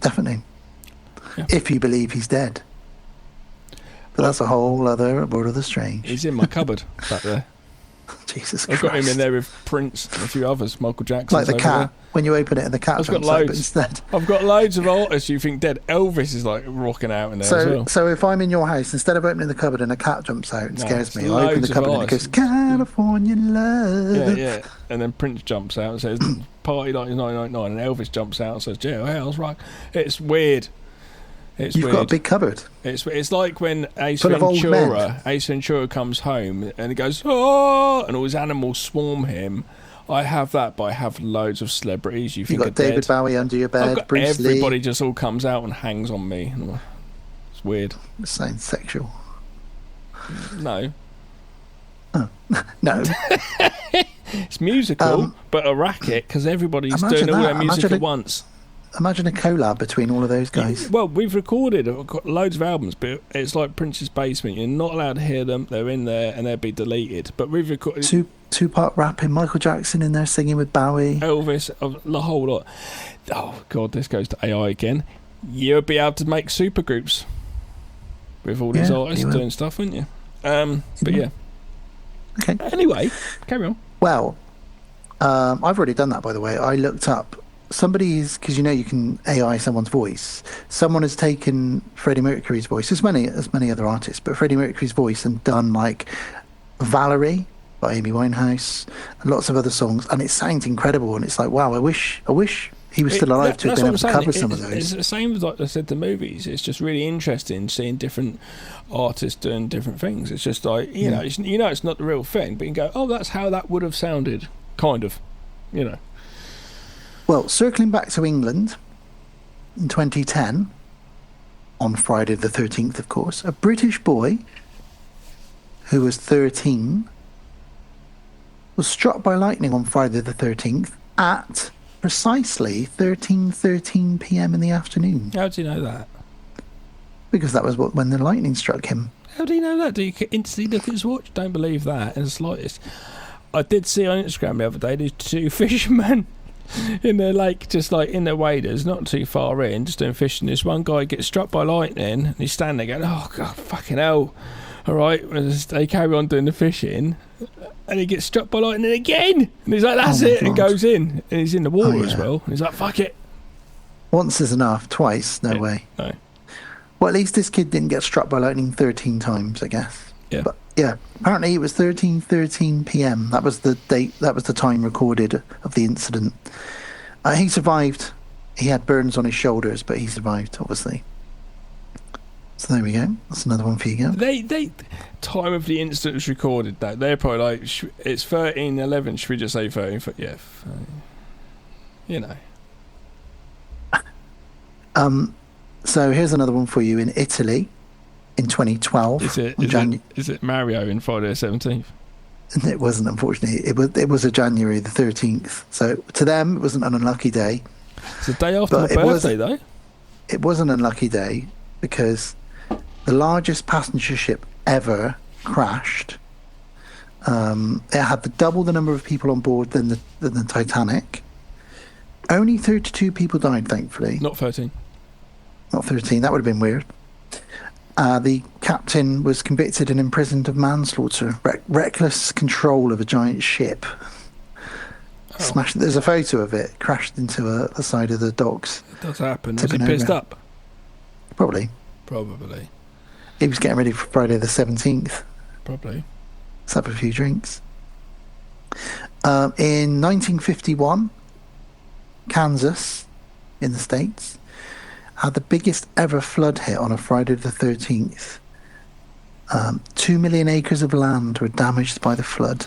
Definitely. Yeah. If you believe he's dead. But that's a whole other World of the Strange. He's in my cupboard back there. Jesus I've Christ. got him in there with Prince and a few others, Michael Jackson. Like the cat. When you open it and the cat I've got jumps up loads. instead. I've got loads of artists you think dead. Elvis is like rocking out in there as well. So if I'm in your house, instead of opening the cupboard and a cat jumps out and scares me, I open the loads of cupboard and it goes, artists. California love. Yeah. And then Prince jumps out and says, party like it's 1999, and Elvis jumps out and says, jailhouse rock. It's weird. It's You've weird. got a big cupboard. It's like when Ace Full of old Ventura comes home and he goes, oh, and all his animals swarm him. I have that, but I have loads of celebrities you think You've got are David dead. Bowie under your bed, I've got Bruce everybody Lee. just all comes out and hangs on me. It's weird. It sounds sexual. No. No. It's musical, but a racket because everybody's Imagine doing all their that. music Imagine at once. Imagine a collab between all of those guys. Well, we've recorded I've got loads of albums, but it's like Prince's Basement. You're not allowed to hear them. They're in there and they'll be deleted. But we've recorded Tupac rapping, Michael Jackson in there singing with Bowie. Elvis, the whole lot. Oh, God, this goes to AI again. You'll be able to make supergroups with all these artists you will. doing stuff, wouldn't you? But yeah. Okay. Anyway, carry on. Well, I've already done that, by the way. I looked up somebody's, because you can AI someone's voice. Someone has taken Freddie Mercury's voice, as many other artists, but Freddie Mercury's voice, and done like Valerie by Amy Winehouse and lots of other songs, and it sounds incredible. And it's like, wow, I wish he was still alive to have been able to cover some of those. It's the same as like I said, the movies. It's just really interesting seeing different artists doing different things. It's just like it's not the real thing, but you can go, oh, that's how that would have sounded, kind of, Well, circling back to England in 2010, on Friday the 13th, of course, a British boy who was 13 was struck by lightning on Friday the 13th at precisely 13:13 p.m. in the afternoon. How do you know that? Because that was when the lightning struck him. How do you know that? Do you instantly look at his watch? Don't believe that in the slightest. I did see on Instagram the other day these two fishermen in their lake, just like in their waders, not too far in, just doing fishing. This one guy gets struck by lightning and he's standing there going, oh God, fucking hell. All right, they carry on doing the fishing and he gets struck by lightning again. And he's like, that's it, and goes in. And he's in the water as well. And he's like, fuck it. Once is enough, twice, no way. No. Well, at least this kid didn't get struck by lightning 13 times, I guess. Yeah. But yeah, apparently it was 13:13 p.m. That was the date. That was the time recorded of the incident. He survived. He had burns on his shoulders, but he survived, obviously. So there we go. That's another one for you, Gail. They time of the incident was recorded. That they're probably like, it's 13:11. Should we just say 13? Yeah. So here's another one for you. In Italy, in 2012, is it Mario in Friday the 17th? It wasn't, unfortunately. It was a January the 13th. So to them, it wasn't an unlucky day. It's the day after my birthday, though. It was an unlucky day because the largest passenger ship ever crashed. It had double the number of people on board than the Titanic. Only 32 people died, thankfully. Not 13. Not 13. That would have been weird. The captain was convicted and imprisoned of manslaughter, reckless control of a giant ship. Smashed. There's a photo of it. Crashed into the side of the docks. It does happen. Was he pissed up? Probably. He was getting ready for Friday the 17th. Probably. Let's have a few drinks. In 1951, Kansas, in the States, had the biggest ever flood hit on a Friday the 13th. 2 million acres of land were damaged by the flood.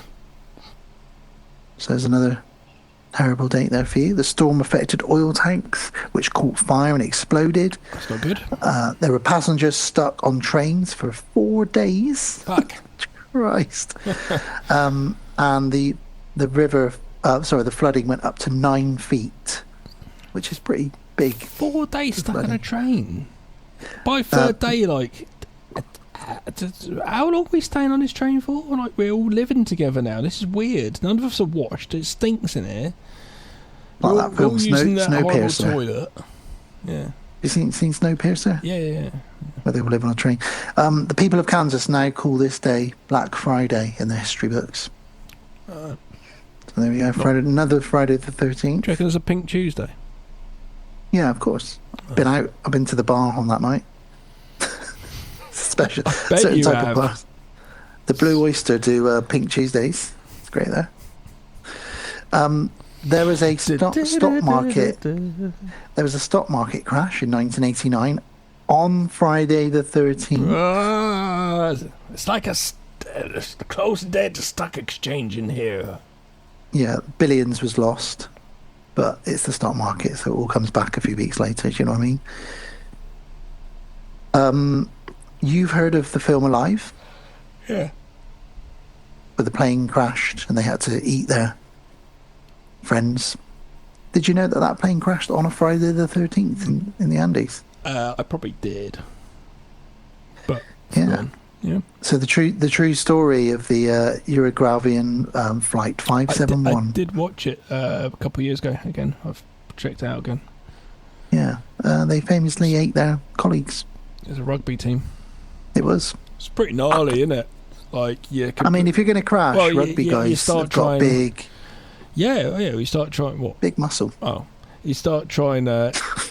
So there's another terrible date there for you. The storm affected oil tanks, which caught fire and exploded. That's not good. There were passengers stuck on trains for 4 days. Fuck. Christ. And the river, the flooding went up to 9 feet, which is pretty big. 4 days stuck on a train. By third day, like, how long are we staying on this train for? Like, we're all living together now. This is weird. None of us are washed. It stinks in here. Like that film, using that horrible Snowpiercer. toilet. Yeah. You seen Snowpiercer? Yeah. Where they all live on a train. The people of Kansas now call this day Black Friday in the history books. So there we go. Another Friday the 13th. Do you reckon there's a Pink Tuesday? Yeah, of course. I've been to the bar on that night. Special. Bet you have. Of bars. The Blue Oyster do Pink Tuesdays. It's great there. There was a stock market. There was a stock market crash in 1989 on Friday the 13th. It's like a close dead stock exchange in here. Yeah, billions was lost, but it's the stock market, so it all comes back a few weeks later. Do you know what I mean? You've heard of the film Alive? Yeah. Where the plane crashed and they had to eat their friends. Did you know that plane crashed on a Friday the 13th in the Andes? I probably did. But yeah. So the true story of the Uruguayan flight 571. I did watch it a couple of years ago again. I've checked it out again. Yeah, they famously ate their colleagues. It was a rugby team. It was. It's pretty gnarly, isn't it? Like, yeah. I mean, if you're going to crash, rugby guys have got big. Yeah, we start trying what? Big muscle. Oh, you start trying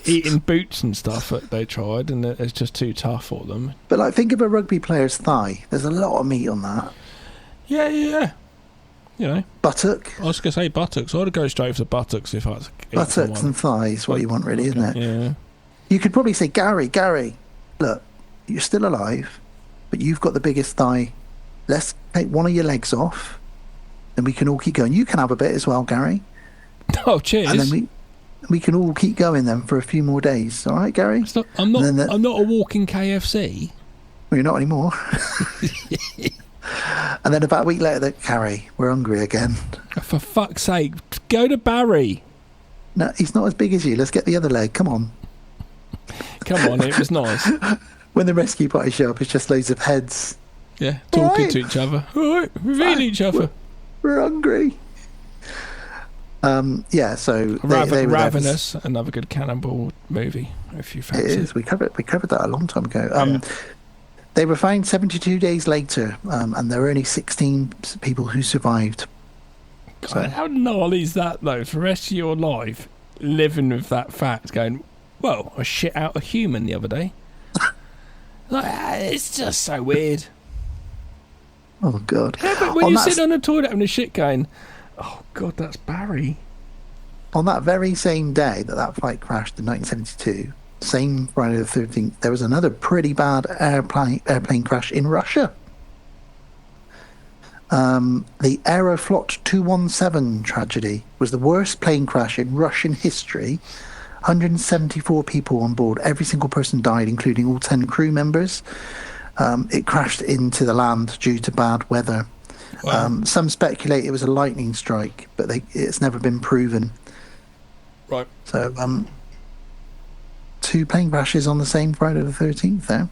eating boots and stuff that they tried, and it's just too tough for them. But like, think of a rugby player's thigh. There's a lot of meat on that. Yeah. You know, buttock. I was going to say buttocks. I'd go straight for buttocks if I was. Buttocks and thighs, what you want, really, isn't it? Yeah. You could probably say, Gary, look, you're still alive, but you've got the biggest thigh. Let's take one of your legs off, and we can all keep going. You can have a bit as well, Gary. Oh, cheers. And then we can all keep going then for a few more days. All right, Gary? I'm not a walking KFC. Well, you're not anymore. And then about a week later, Gary, we're hungry again. For fuck's sake, go to Barry. No, he's not as big as you. Let's get the other leg. Come on. It was nice. When the rescue party show up, it's just loads of heads. Yeah, talking to each other. All right, we've eaten each other. We're hungry. Yeah, so Ravenous, another good cannibal movie. If you fancy. It is. We covered that a long time ago. They were found 72 days later, and there were only 16 people who survived. So how gnarly is that, though? For the rest of your life, living with that fact, going, well, I shit out a human the other day. It's just so weird. Oh, God. Yeah, but when you sit on the toilet having a shit going, oh, God, that's Barry. On that very same day that flight crashed in 1972, same Friday the 13th, there was another pretty bad airplane crash in Russia. The Aeroflot 217 tragedy was the worst plane crash in Russian history. 174 people on board. Every single person died, including all 10 crew members. It crashed into the land due to bad weather. Wow. Some speculate it was a lightning strike, but it's never been proven. Right. So, 2 plane crashes on the same Friday the 13th there.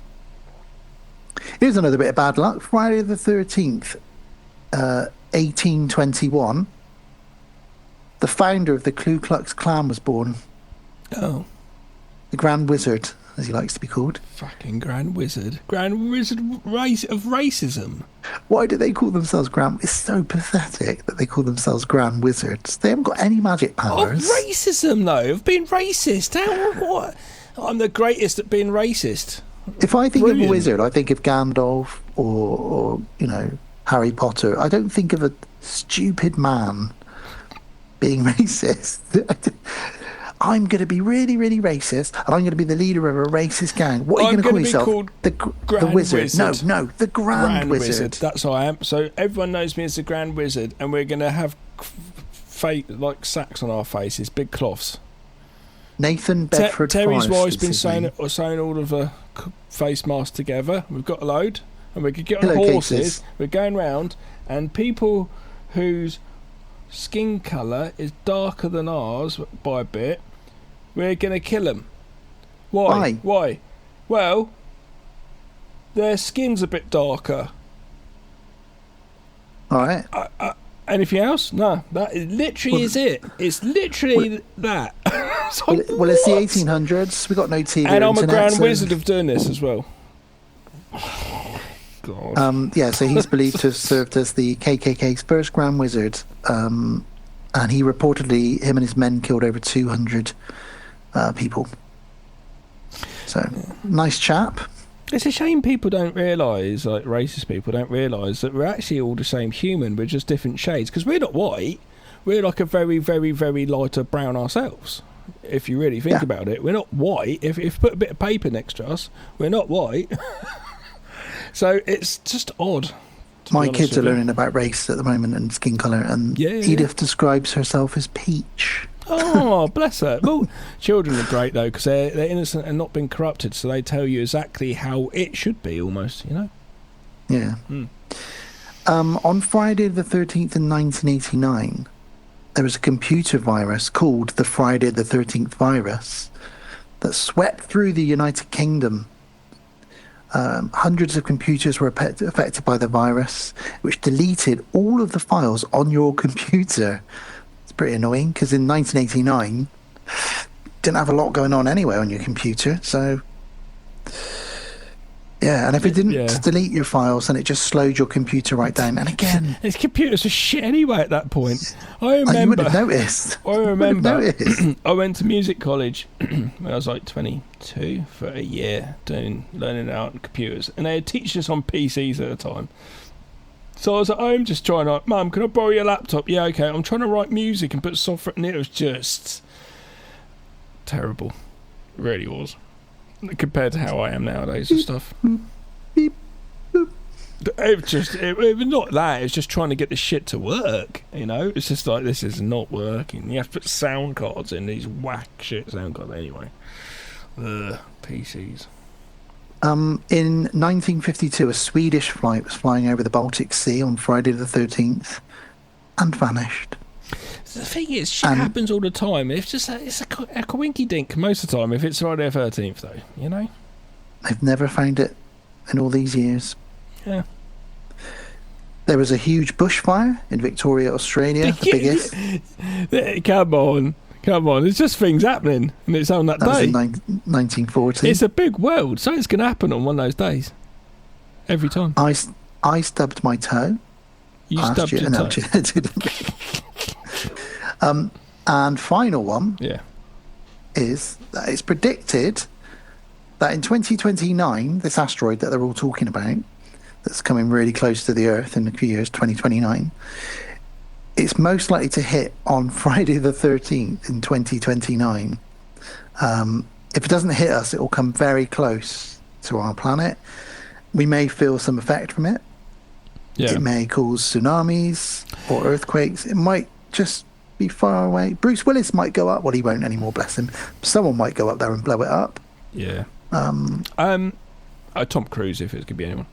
Here's another bit of bad luck. Friday the 13th, 1821, the founder of the Ku Klux Klan was born. Oh. The Grand Wizard, as he likes to be called. Fucking Grand Wizard. Grand Wizard of racism. Why do they call themselves Grand? It's so pathetic that they call themselves Grand Wizards. They haven't got any magic powers. Oh, racism, though. Of being racist. What? I'm the greatest at being racist. If I think of a wizard, I think of Gandalf or Harry Potter. I don't think of a stupid man being racist. I'm going to be really, really racist, and I'm going to be the leader of a racist gang. What are you going to call yourself? Called the Grand Wizard. No, the Grand Wizard. That's who I am. So everyone knows me as the Grand Wizard, and we're going to have like sacks on our faces, big cloths. Nathan Bedford Terry's wife's been sewing all of the face masks together. We've got a load, and we could get on Pillow horses. cases. We're going round, and people whose skin colour is darker than ours by a bit, we're going to kill them. Why? Well, their skin's a bit darker. All right. Anything else? No. That literally is it. It's literally that. Well, it's the 1800s. We got no TV. And I'm a Grand so... Wizard of doing this as well. God. So he's believed to have served as the KKK's first Grand Wizard. And he reportedly, him and his men killed over 200 people. So, nice chap. It's a shame people don't realise, like racist people don't realise, that we're actually all the same human, we're just different shades. Because we're not white, we're like a very, very, very lighter brown ourselves. If you really think about it, we're not white. If you put a bit of paper next to us, we're not white. So it's just odd. My kids are learning about race at the moment and skin colour, and Edith describes herself as peach. Oh, bless her. Well, children are great, though, because they're innocent and not been corrupted, so they tell you exactly how it should be, almost, you know? Yeah. On Friday the 13th in 1989, there was a computer virus called the Friday the 13th virus that swept through the United Kingdom. Hundreds of computers were affected by the virus, which deleted all of the files on your computer. It's pretty annoying, because in 1989, didn't have a lot going on anyway on your computer, so... Yeah, and if it didn't delete your files, then it just slowed your computer right down. And again... His computers are shit anyway at that point. I remember... you would have noticed. I remember I went to music college when I was like 22 for a year learning out on computers. And they had teachers on PCs at the time. So I was at home just trying to... Mum, can I borrow your laptop? Yeah, okay. I'm trying to write music and put software... And it was just... terrible. It really was. Compared to how I am nowadays and stuff. It was not that, it's just trying to get the shit to work, you know? It's just like, this is not working. You have to put sound cards in, these whack shit sound cards anyway. PCs. In 1952, a Swedish flight was flying over the Baltic Sea on Friday the 13th and vanished. The thing is, shit happens all the time. It's a coinky dink most of the time if it's Friday the 13th, though, you know? I've never found it in all these years. Yeah. There was a huge bushfire in Victoria, Australia, the biggest. Come on. It's just things happening, and it's on that day. Was in 1940. It's a big world. Something's going to happen on one of those days. Every time. I stubbed my toe. You stubbed your toe? And final one is that it's predicted that in 2029, this asteroid that they're all talking about, that's coming really close to the Earth in a few years, 2029, it's most likely to hit on Friday the 13th in 2029. If it doesn't hit us, it will come very close to our planet. We may feel some effect from it. Yeah. It may cause tsunamis or earthquakes. It might just be far away. Bruce Willis might go up. Well, he won't anymore, bless him. Someone might go up there and blow it up. Yeah. Tom Cruise, if it could be anyone.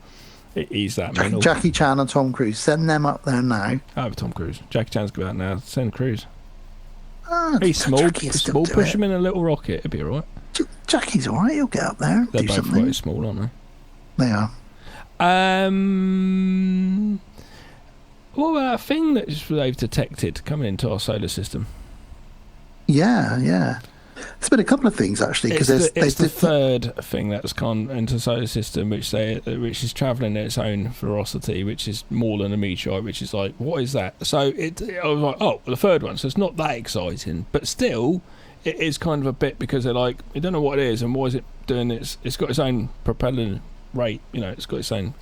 He's that mental. Jackie Chan and Tom Cruise. Send them up there now. I have Tom Cruise. Jackie Chan's go out now. Send Cruise. He's small. Small. Push him in a little rocket. It'll be all right. Jackie's all right. He'll get up there. They're do both something. quite small, aren't they? They are. What about a thing that they've detected coming into our solar system? Yeah. There's been a couple of things actually, because it's the third thing that's gone into the solar system, which is travelling at its own velocity, which is more than a meteorite. Which is like, what is that? So I was like, oh, well, the third one. So it's not that exciting, but still, it is kind of a bit, because they're like, we don't know what it is and why is it doing this. It's got its own propelling rate, you know. It's got its own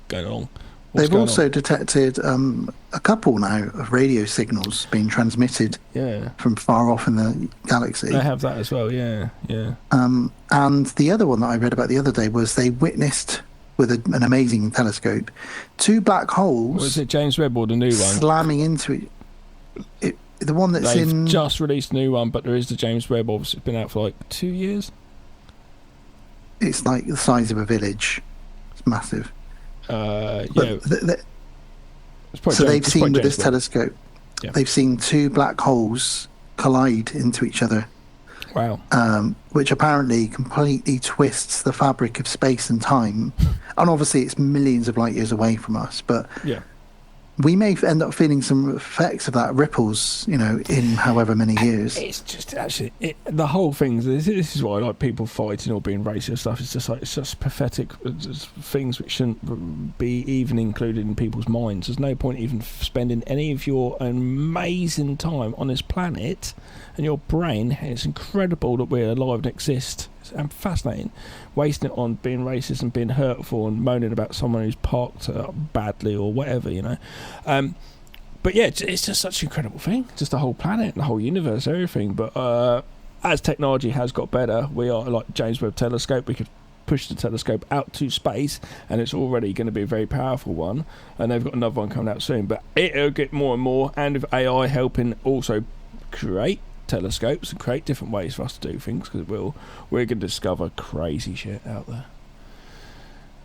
going along. They've also detected a couple now of radio signals being transmitted from far off in the galaxy. They have that as well, yeah. And the other one that I read about the other day was they witnessed, with an amazing telescope, 2 black holes. Was it James Webb or the new one? Slamming into it. The one that's They've just released a new one, but there is the James Webb. Obviously, it's been out for like 2 years. It's like the size of a village. It's massive. Yeah. So they've seen with this telescope, they've seen 2 black holes collide into each other. Wow. Which apparently completely twists the fabric of space and time. And obviously it's millions of light years away from us, but we may end up feeling some effects of that, ripples, in however many years. It's just actually the whole thing. This is why I like people fighting or being racist stuff. It's just like it's just pathetic things which shouldn't be even included in people's minds. There's no point even spending any of your amazing time on this planet and your brain. It's incredible that we're alive and exist. It's fascinating. Wasting it on being racist and being hurtful and moaning about someone who's parked badly or whatever, But yeah, it's just such an incredible thing. Just the whole planet, the whole universe, everything. But as technology has got better, we are like James Webb Telescope. We could push the telescope out to space, and it's already going to be a very powerful one. And they've got another one coming out soon. But it'll get more and more, and with AI helping also create telescopes and create different ways for us to do things, because we're going to discover crazy shit out there.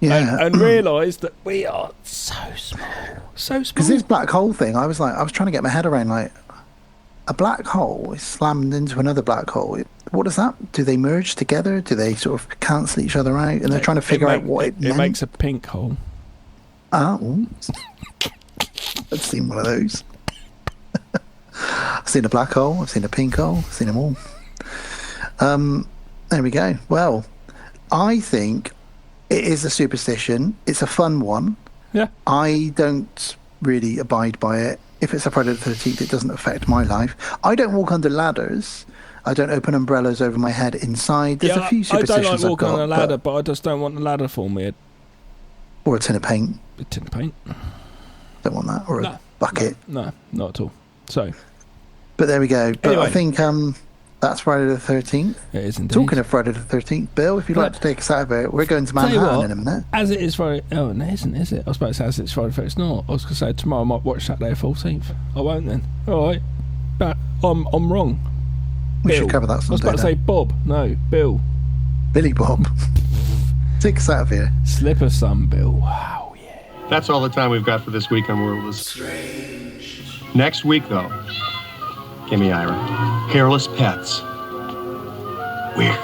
And realise that we are so small. Because this black hole thing, I was trying to get my head around, like, a black hole is slammed into another black hole. What does that? Do they merge together? Do they sort of cancel each other out? And they're trying to figure out what it meant? It makes a pink hole. Oh, I've seen one of those. I've seen a black hole, I've seen a pink hole, I've seen them all. There we go. Well, I think it is a superstition. It's a fun one. Yeah. I don't really abide by it. If it's a Friday the 13th, it doesn't affect my life. I don't walk under ladders. I don't open umbrellas over my head inside. There's a few superstitions I don't like walking I've got, on a ladder, but I just don't want the ladder for me. Or a tin of paint. A tin of paint. Don't want that. Or a bucket. No, not at all. So, but there we go. But anyway. I think that's Friday the 13th. It is indeed. Talking of Friday the 13th, Bill, if you'd like to take us out of it, we're going to Manhattan in a minute. As it is Friday... Oh, it isn't, is it? I was about to say as it's Friday the 13th. It's not. I was going to say tomorrow I might watch Saturday the 14th. I won't then. All right. But I'm wrong. We should cover that someday. I was about to say Bob. No, Bill. Billy Bob. Take us out of here. Slip of sun, Bill. Wow, yeah. That's all the time we've got for this week on World of the Strange. Next week, though, give me Ira. Hairless pets. Weird.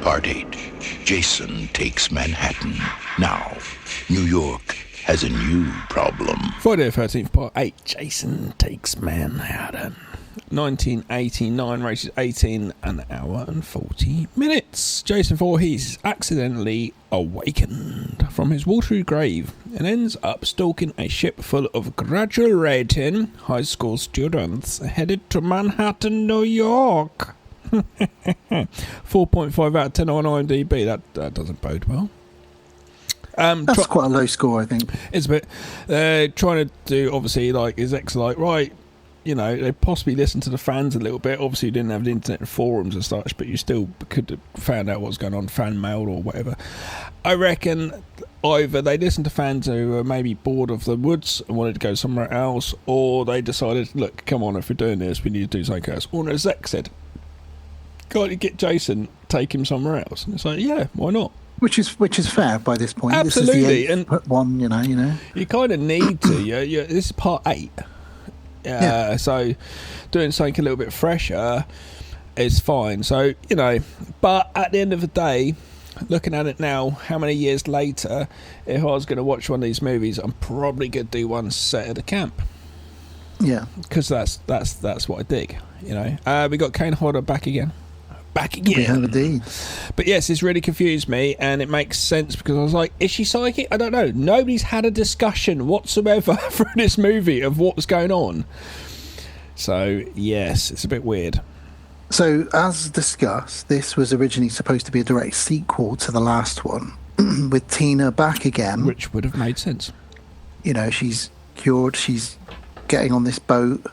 Part 8. Jason Takes Manhattan. Now, New York has a new problem. Friday the 13th, Part 8. Jason Takes Manhattan. 1989, races 18 an hour and 40 minutes. Jason Voorhees accidentally awakened from his watery grave and ends up stalking a ship full of graduating high school students headed to Manhattan, New York. 4.5 out of 10 on IMDb. That doesn't bode well. That's quite a low score, I think. It's a bit. Trying to do, obviously, like, his ex, like, right, you know, they possibly listened to the fans a little bit. Obviously, you didn't have the internet and forums and such, but you still could have found out what's going on, fan mail or whatever. I reckon either they listened to fans who were maybe bored of the woods and wanted to go somewhere else, or they decided, look, come on, if we're doing this, we need to do something else. Or as Zach said, can't you get Jason, take him somewhere else? And it's like, yeah, why not? Which is fair by this point. Absolutely. This is the 8th one, you know. You kind of need to. This is part 8. So doing something a little bit fresher is fine. So, but at the end of the day, looking at it now, how many years later, if I was going to watch one of these movies, I'm probably going to do one set at a camp. Yeah. Because that's what I dig, We got Kane Hodder back again. We have indeed. But yes, it's really confused me, and it makes sense because I was like, is she psychic? I don't know. Nobody's had a discussion whatsoever through this movie of what's going on. So, yes, it's a bit weird. So, as discussed, this was originally supposed to be a direct sequel to the last one, with Tina back again. Which would have made sense. She's cured, she's getting on this boat.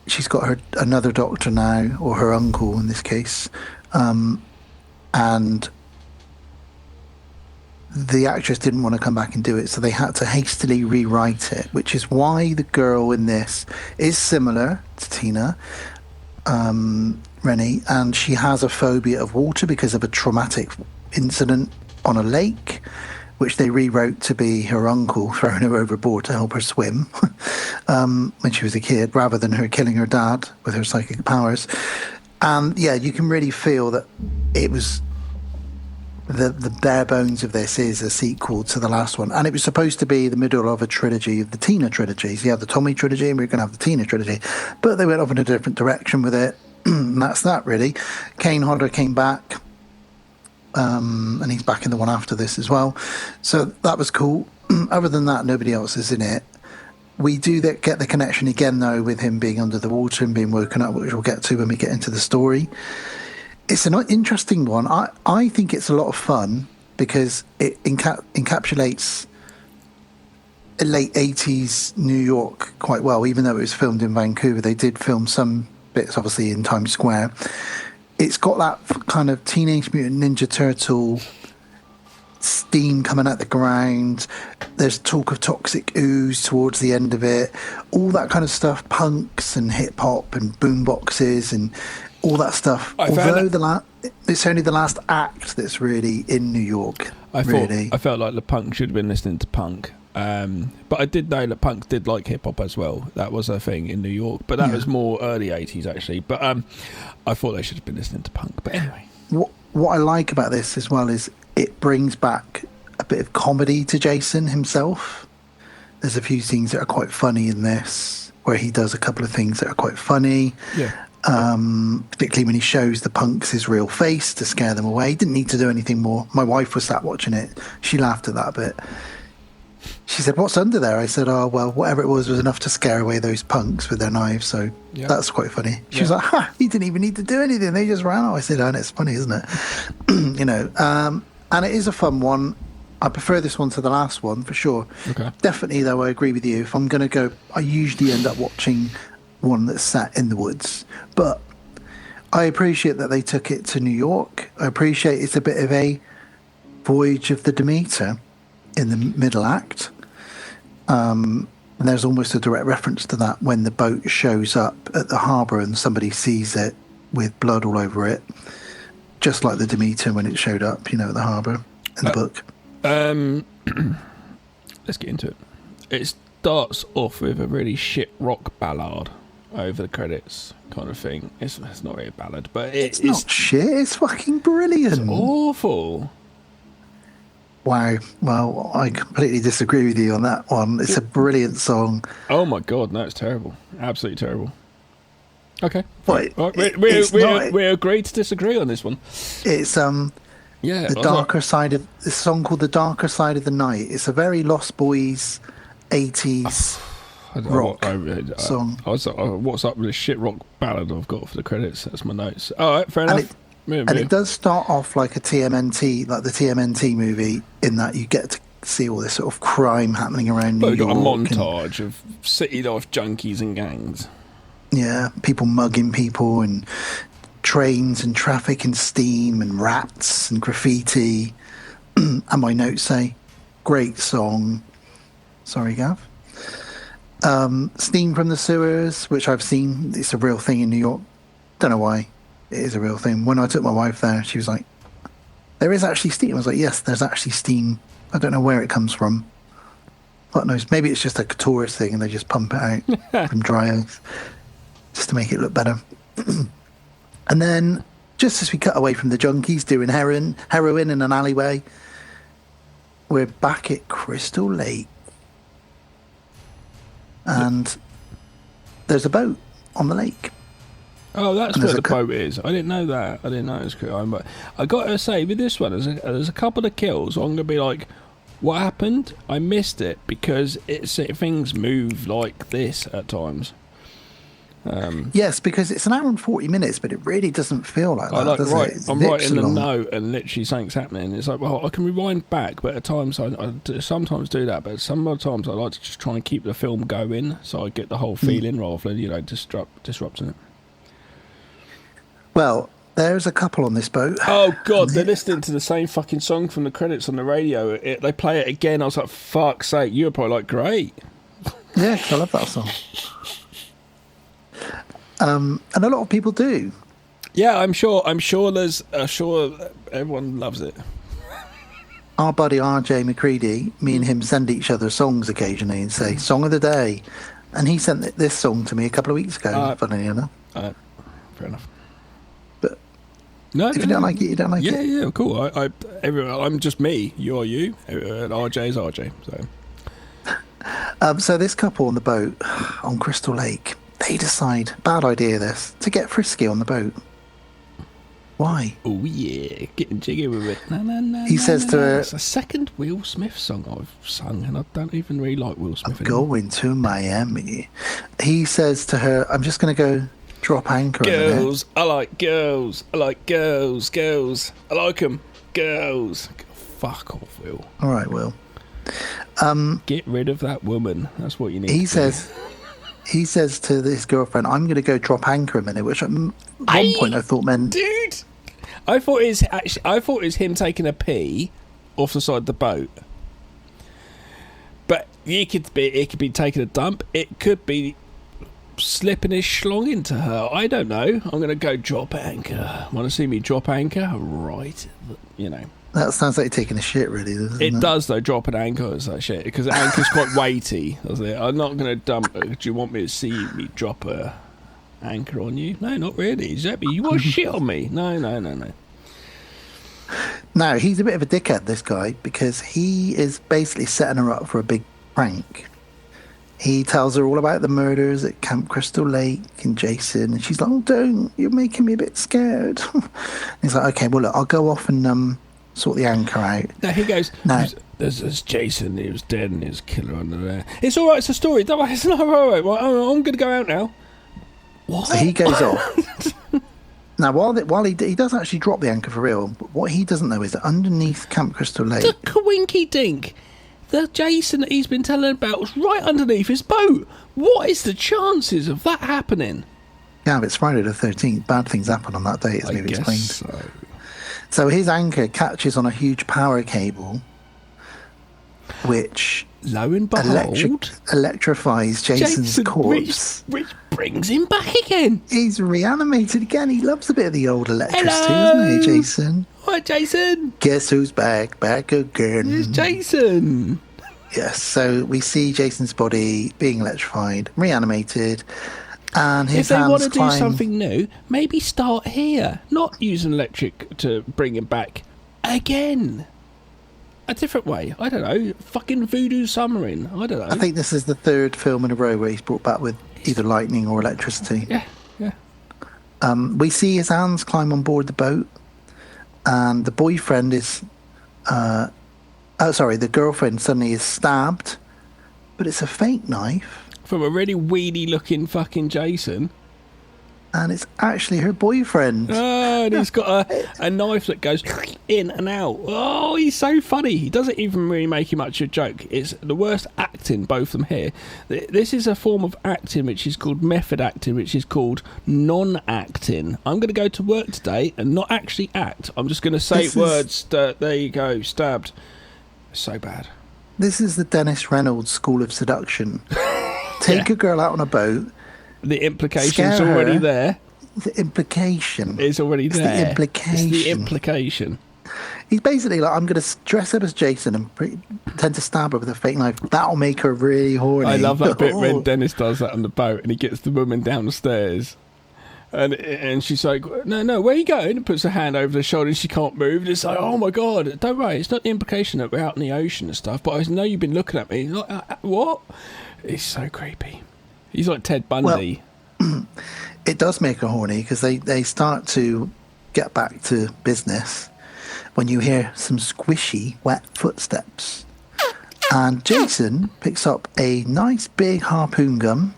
She's got another doctor now, or her uncle in this case, and the actress didn't want to come back and do it, so they had to hastily rewrite it, which is why the girl in this is similar to Tina, Rennie, and she has a phobia of water because of a traumatic incident on a lake, which they rewrote to be her uncle throwing her overboard to help her swim when she was a kid, rather than her killing her dad with her psychic powers. And yeah, you can really feel that it was the bare bones of this is a sequel to the last one. And it was supposed to be the middle of a trilogy of the Tina trilogies. You have the Tommy trilogy and we're going to have the Tina trilogy. But they went off in a different direction with it. And that's that, really. Kane Hodder came back. And he's back in the one after this as well. So that was cool. Other than that, nobody else is in it. We do get the connection again, though, with him being under the water and being woken up, which we'll get to when we get into the story. It's an interesting one. I think it's a lot of fun because it encapsulates late 80s New York quite well. Even though it was filmed in Vancouver, they did film some bits, obviously, in Times Square. It's got that kind of Teenage Mutant Ninja Turtle steam coming out the ground. There's talk of toxic ooze towards the end of it. All that kind of stuff, punks and hip-hop and boomboxes and all that stuff. Although it's only the last act that's really in New York, I felt like the punk should have been listening to punk. But I did know that punk did like hip-hop as well. That was a thing in New York. But that was more early 80s, actually. But I thought they should have been listening to punk. But anyway. What I like about this as well is it brings back a bit of comedy to Jason himself. There's a few scenes that are quite funny in this, where he does a couple of things that are quite funny. Yeah. Particularly when he shows the punks his real face to scare them away. He didn't need to do anything more. My wife was sat watching it. She laughed at that a bit. She said, "What's under there?" I said, "Oh, well, whatever it was enough to scare away those punks with their knives." So that's quite funny. She was like, "Ha! He didn't even need to do anything. They just ran out." I said, "Oh, and it's funny, isn't it?" And it is a fun one. I prefer this one to the last one for sure. Okay. Definitely, though, I agree with you. If I'm going to go, I usually end up watching one that's set in the woods. But I appreciate that they took it to New York. I appreciate it's a bit of a Voyage of the Demeter in the middle act. And there's almost a direct reference to that when the boat shows up at the harbour and somebody sees it with blood all over it, just like the Demeter when it showed up, at the harbour in the book. Let's get into it. It starts off with a really shit rock ballad over the credits kind of thing. It's not really a ballad, but it's not shit. It's fucking brilliant. It's awful. Wow. Well, I completely disagree with you on that one. It's a brilliant song. Oh my God, no, it's terrible. Absolutely terrible. Okay. But we agree to disagree on this one. It's the darker side of this song called "The Darker Side of the Night." It's a very Lost Boys 80s rock song. What's up with this shit rock ballad I've got for the credits? That's my notes. All right, fair enough. And it does start off like a TMNT, like the TMNT movie, in that you get to see all this sort of crime happening around New York. You've got a montage of city life junkies and gangs. Yeah, people mugging people and trains and traffic and steam and rats and graffiti. And my notes say, great song. Sorry, Gav. Steam from the Sewers, which I've seen. It's a real thing in New York. Don't know why. It is a real thing. When I took my wife there, she was like, there is actually steam. I was like, yes, there's actually steam. I don't know where it comes from. God knows. Maybe it's just a tourist thing and they just pump it out from dry earth just to make it look better. And then, just as we cut away from the junkies doing heroin in an alleyway, we're back at Crystal Lake. And there's a boat on the lake. Oh, that's where the boat is. I didn't know that. I didn't know it was crime. But I got to say, with this one, there's a couple of kills. I'm going to be like, what happened? I missed it because things move like this at times. Yes, because it's an hour and 40 minutes, but it really doesn't feel like that, does it? I'm right in the note and literally something's happening. It's like, well, I can rewind back, but at times I sometimes do that, but some other times I like to just try and keep the film going so I get the whole feeling rather than, disrupting it. Well, there's a couple on this boat. Oh, God, they're listening to the same fucking song from the credits on the radio. They play it again. I was like, fuck's sake, you were probably like, great. Yeah, I love that song. And a lot of people do. Yeah, I'm sure there's everyone loves it. Our buddy RJ McCready, me and him send each other songs occasionally and say, song of the day. And he sent this song to me a couple of weeks ago, funnily enough. Fair enough. But if you don't like it, you don't like it. Yeah, cool. I'm just me. You're you. And RJ is RJ. So this couple on the boat on Crystal Lake, they decide, bad idea this, to get frisky on the boat. Why? Oh yeah, getting jiggy with it. He says to her, it's a second Will Smith song I've sung, and I don't even really like Will Smith anymore. Going to Miami. He says to her, I'm just going to go drop anchor. Girls, I like girls. I like girls. Girls, I like them. Girls. Fuck off, Will. All right, Will. Get rid of that woman. That's what you need. He says to his girlfriend, I'm going to go drop anchor a minute, which at one point I thought meant... Dude! I thought it was him taking a pee off the side of the boat. But it could be taking a dump. It could be slipping his schlong into her. I don't know. I'm going to go drop anchor. Want to see me drop anchor? Right. That sounds like taking a shit, really, doesn't it? It does, though, drop an anchor as that shit, because anchor's quite weighty, doesn't it? I'm not going to dump it. Do you want me to see me drop a anchor on you? No, not really. Exactly. You want to shit on me? No. Now, he's a bit of a dickhead, this guy, because he is basically setting her up for a big prank. He tells her all about the murders at Camp Crystal Lake and Jason, and she's like, oh, don't. You're making me a bit scared. He's like, okay, well, look, I'll go off and... sort the anchor out. No, he goes, there's Jason, he was dead and his killer under there. It's all right, it's a story. Don't worry, it's not all right. Well, I'm going to go out now. What? So he goes off. Now, while he does actually drop the anchor for real, but what he doesn't know is that underneath Camp Crystal Lake... The Kawinky Dink, the Jason that he's been telling about was right underneath his boat. What is the chances of that happening? Yeah, it's Friday the 13th. Bad things happen on that day, as maybe explained. So. So his anchor catches on a huge power cable, which lo and behold electrifies Jason's corpse, which brings him back again. He's reanimated again. He loves a bit of the old electricity, doesn't he, Jason? Hi, Jason. Guess who's back again? It's Jason. Yes. So we see Jason's body being electrified, reanimated. And his if they want to do something new, maybe start here. Not using electric to bring him back again. A different way. I don't know. Fucking voodoo summoning. I don't know. I think this is the third film in a row where he's brought back with either lightning or electricity. Yeah. We see his hands climb on board the boat. And the boyfriend is... the girlfriend suddenly is stabbed. But it's a fake knife. From a really weedy looking fucking Jason. and it's actually her boyfriend. Oh, and he's got a knife that goes in and out. Oh, he's so funny. He doesn't even really make much of a joke. It's the worst acting, both of them here. This is a form of acting which is called method acting, which is called non-acting. I'm going to go to work today and not actually act. I'm just going to say words. There you go, stabbed. So bad. This is the Dennis Reynolds School of Seduction. Take a girl out on a boat. The implication's already there. The implication. It's already there. The implication. It's the implication. He's basically like, I'm going to dress up as Jason and pretend to stab her with a fake knife. That'll make her really horny. I love that bit when Dennis does that on the boat and he gets the woman down the stairs. And she's like, no, where are you going? And puts her hand over the shoulder and she can't move. And it's like, oh my God, don't worry. It's not the implication that we're out in the ocean and stuff, but I know you've been looking at me. Like, what? It's so creepy. He's like Ted Bundy. Well, it does make her horny because they start to get back to business when you hear some squishy, wet footsteps. And Jason picks up a nice big harpoon gun.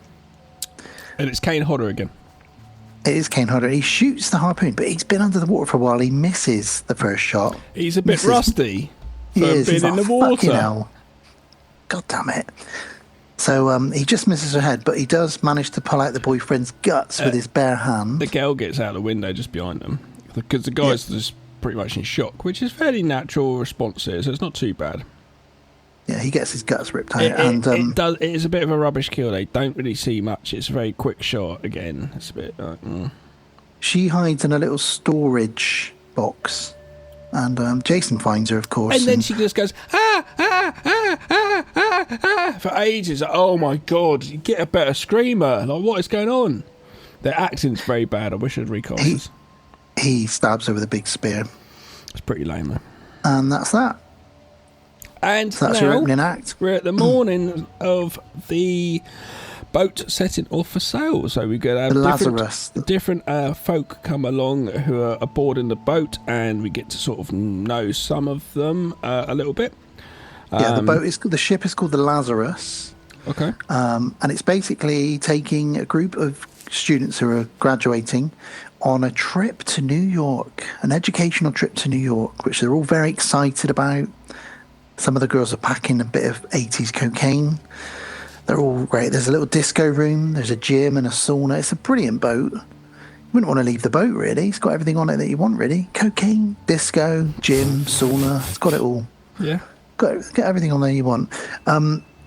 And it's Kane Hodder again. It is Kane Hodder. He shoots the harpoon, but he's been under the water for a while. He misses the first shot. He's a bit rusty for being in the Fucking water. hell. God damn it. So he just misses her head, but he does manage to pull out the boyfriend's guts with his bare hand. The girl gets out the window just behind them because the guy's just pretty much in shock, which is fairly natural response here, so it's not too bad. Yeah, he gets his guts ripped out. It is a bit of a rubbish kill. They don't really see much. It's a very quick shot again. It's a bit like... She hides in a little storage box. And Jason finds her, of course. And then she just goes, for ages. Oh, my God. You get a better screamer. Like, what is going on? Their acting's very bad. I wish I'd recast this. He stabs her with a big spear. It's pretty lame, though. And that's that. And so that's now, your opening act. We're at the morning of the boat setting off for sail. So we get different folk come along who are aboard in the boat, and we get to sort of know some of them a little bit. Yeah, the ship is called the Lazarus. Okay. And it's basically taking a group of students who are graduating on a trip to New York, an educational trip to New York, which they're all very excited about. Some of the girls are packing a bit of 80s cocaine. They're all great. There's a little disco room. There's a gym and a sauna. It's a brilliant boat. You wouldn't want to leave the boat, really. It's got everything on it that you want, really. Cocaine, disco, gym, sauna. It's got it all. Yeah. Get everything on there you want.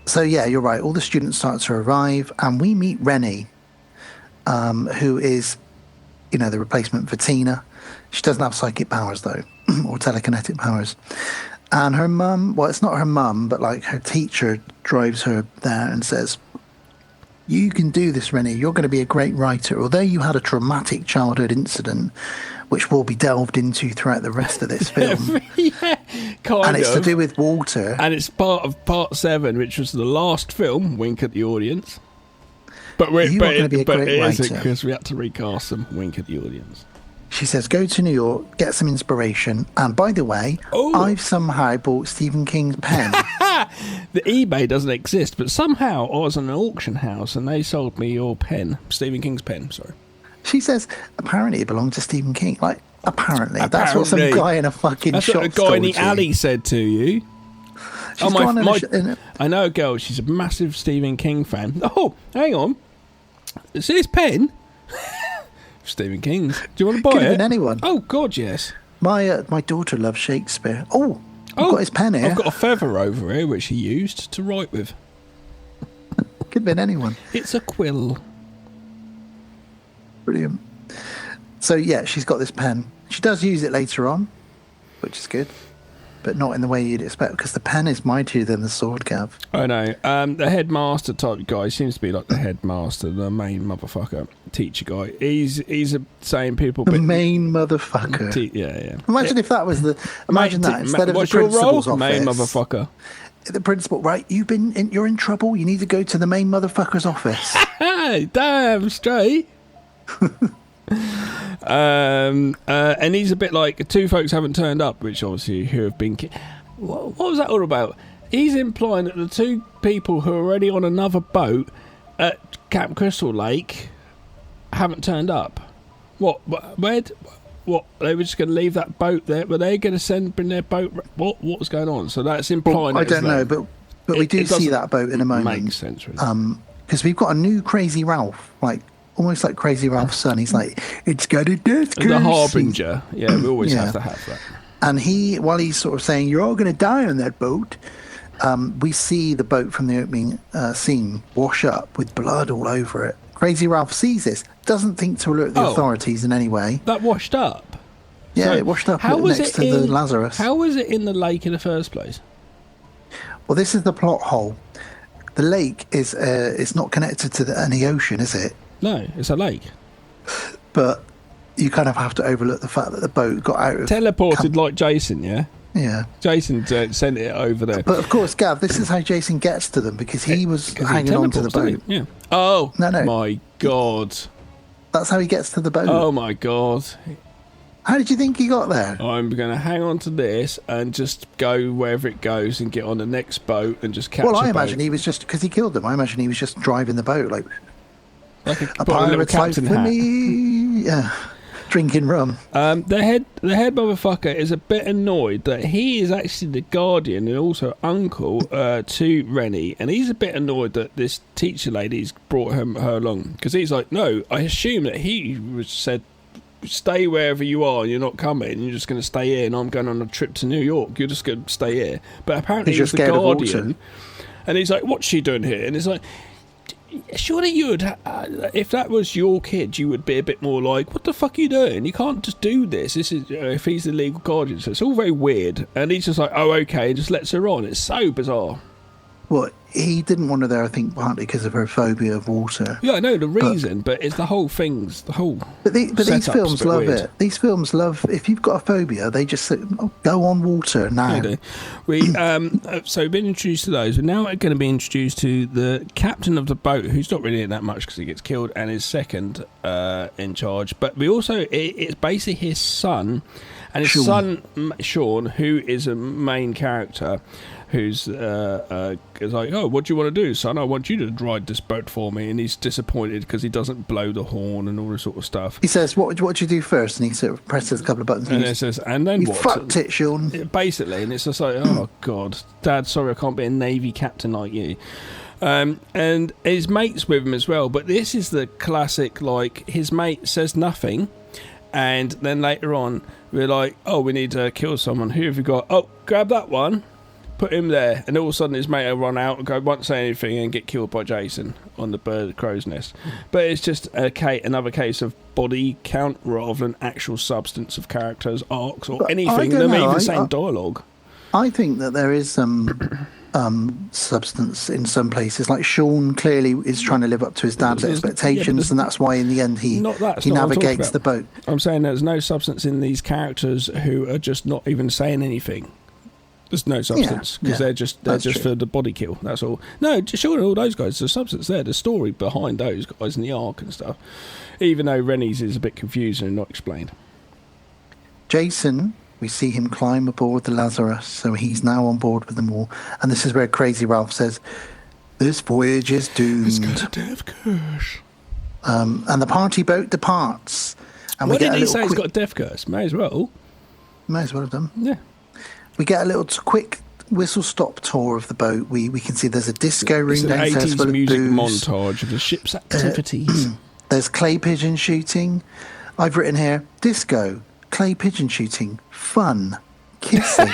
So, yeah, you're right. All the students start to arrive, and we meet Rennie, who is, the replacement for Tina. She doesn't have psychic powers, though, or telekinetic powers. And her mum, well, it's not her mum, but like her teacher drives her there and says, you can do this, Rennie. You're going to be a great writer. Although you had a traumatic childhood incident, which will be delved into throughout the rest of this film. Yeah, and it's to do with water. And it's part of part 7, which was the last film, wink at the audience. But it isn't, because we had to recast them, wink at the audience. She says, go to New York, get some inspiration. And by the way, I've somehow bought Stephen King's pen. The eBay doesn't exist, but somehow I was in an auction house and they sold me your pen. Stephen King's pen, sorry. She says, apparently it belonged to Stephen King. Like, apparently. That's what some guy in a fucking shop told you. That's what a guy in the alley said to you. I know a girl, she's a massive Stephen King fan. Oh, hang on. See this pen? Stephen King's. Do you want to buy it? Could have been anyone. Oh, God, yes. My daughter loves Shakespeare. I've got his pen here. I've got a feather over here, which he used to write with. Could have been anyone. It's a quill. Brilliant. So, yeah, she's got this pen. She does use it later on, which is good. But not in the way you'd expect, because the pen is mightier than the sword, Gav. I know. The headmaster type guy seems to be like the headmaster, the main motherfucker, teacher guy. He's saying people... The main motherfucker. Yeah. Imagine if that was the... Imagine that. Instead of the principal's office. Main motherfucker. The principal, right, you're in trouble. You need to go to the main motherfucker's office. Damn straight. And he's a bit like, two folks haven't turned up, which obviously who have been... What was that all about? He's implying that the two people who are already on another boat at Camp Crystal Lake haven't turned up. What? Where? What? They were just going to leave that boat there? Were they going to bring their boat? What was going on? So that's implying. I don't know, but we do see that boat in a moment. Makes sense, really. Because we've got a new Crazy Ralph, like almost like Crazy Ralph's son. He's like, it's got a death curse. The harbinger. Yeah, we always have to have that. And while he's sort of saying, you're all going to die on that boat, we see the boat from the opening scene wash up with blood all over it. Crazy Ralph sees this, doesn't think to alert the authorities in any way. That washed up? Yeah, so it washed up next to the Lazarus. How was it in the lake in the first place? Well, this is the plot hole. The lake is it's not connected to any ocean, is it? No, it's a lake. But you kind of have to overlook the fact that the boat got out of... Teleported like Jason, yeah? Yeah. Jason sent it over there. But of course, Gav, this is how Jason gets to them, because he was hanging on to the boat. Yeah. Oh, no. My God. That's how he gets to the boat. Oh, my God. How did you think he got there? I'm going to hang on to this and just go wherever it goes and get on the next boat and just catch a boat. Well, I imagine he was just... Because he killed them. I imagine he was just driving the boat, like a pirate's life for me. Yeah. Drinking rum. The head motherfucker is a bit annoyed that he is actually the guardian and also uncle to Rennie, and he's a bit annoyed that this teacher lady's brought her along, because he's like, no, I assume that he said, stay wherever you are, you're not coming, you're just going to stay here, and I'm going on a trip to New York, you're just going to stay here. But apparently he's the guardian, and he's like, what's she doing here? And it's like, surely you would, if that was your kid, you would be a bit more like, what the fuck are you doing? You can't just do this. This is if he's the legal guardian. So it's all very weird. And he's just like, oh, okay, and just lets her on. It's so bizarre. Well, he didn't want her there, I think, partly because of her phobia of water. Yeah, I know the reason, but it's the whole thing's the whole. But these films love it. These films love, if you've got a phobia, they just say, go on water now. We so we've been introduced to those. We're now going to be introduced to the captain of the boat, who's not really in that much because he gets killed, and his second in charge. But we also it's basically his son, and his son Sean, who is a main character. Who's is like, oh, what do you want to do, son? I want you to ride this boat for me. And he's disappointed because he doesn't blow the horn and all this sort of stuff. He says, what do you do first? And he sort of presses a couple of buttons. And it says, and then what? Fucked it, Sean. Basically, and it's just like, oh, God. Dad, sorry, I can't be a Navy captain like you. And his mate's with him as well. But this is the classic, like, his mate says nothing. And then later on, we're like, oh, we need to kill someone. Who have we got? Oh, grab that one. Put him there, and all of a sudden his mate will run out and go, won't say anything, and get killed by Jason on the crow's nest. But it's just another case of body count rather than actual substance of characters, arcs, or anything. They're even saying dialogue. I think that there is some substance in some places. Like Sean clearly is trying to live up to his dad's expectations, and that's why in the end he navigates the boat. I'm saying there's no substance in these characters who are just not even saying anything. There's no substance because they're just for the body kill. That's all. No, sure, all those guys. There's substance there. The story behind those guys and the arc and stuff. Even though Rennie's is a bit confusing and not explained. Jason, we see him climb aboard the Lazarus, so he's now on board with them all. And this is where Crazy Ralph says, "This voyage is doomed." It's got a death curse. And the party boat departs. And what did he say? He's got a death curse. May as well. May as well have done. Yeah. We get a little quick whistle-stop tour of the boat. We can see there's a disco room downstairs full of music booze. Montage of the ship's activities. There's clay pigeon shooting. I've written here, disco, clay pigeon shooting, fun, kissing.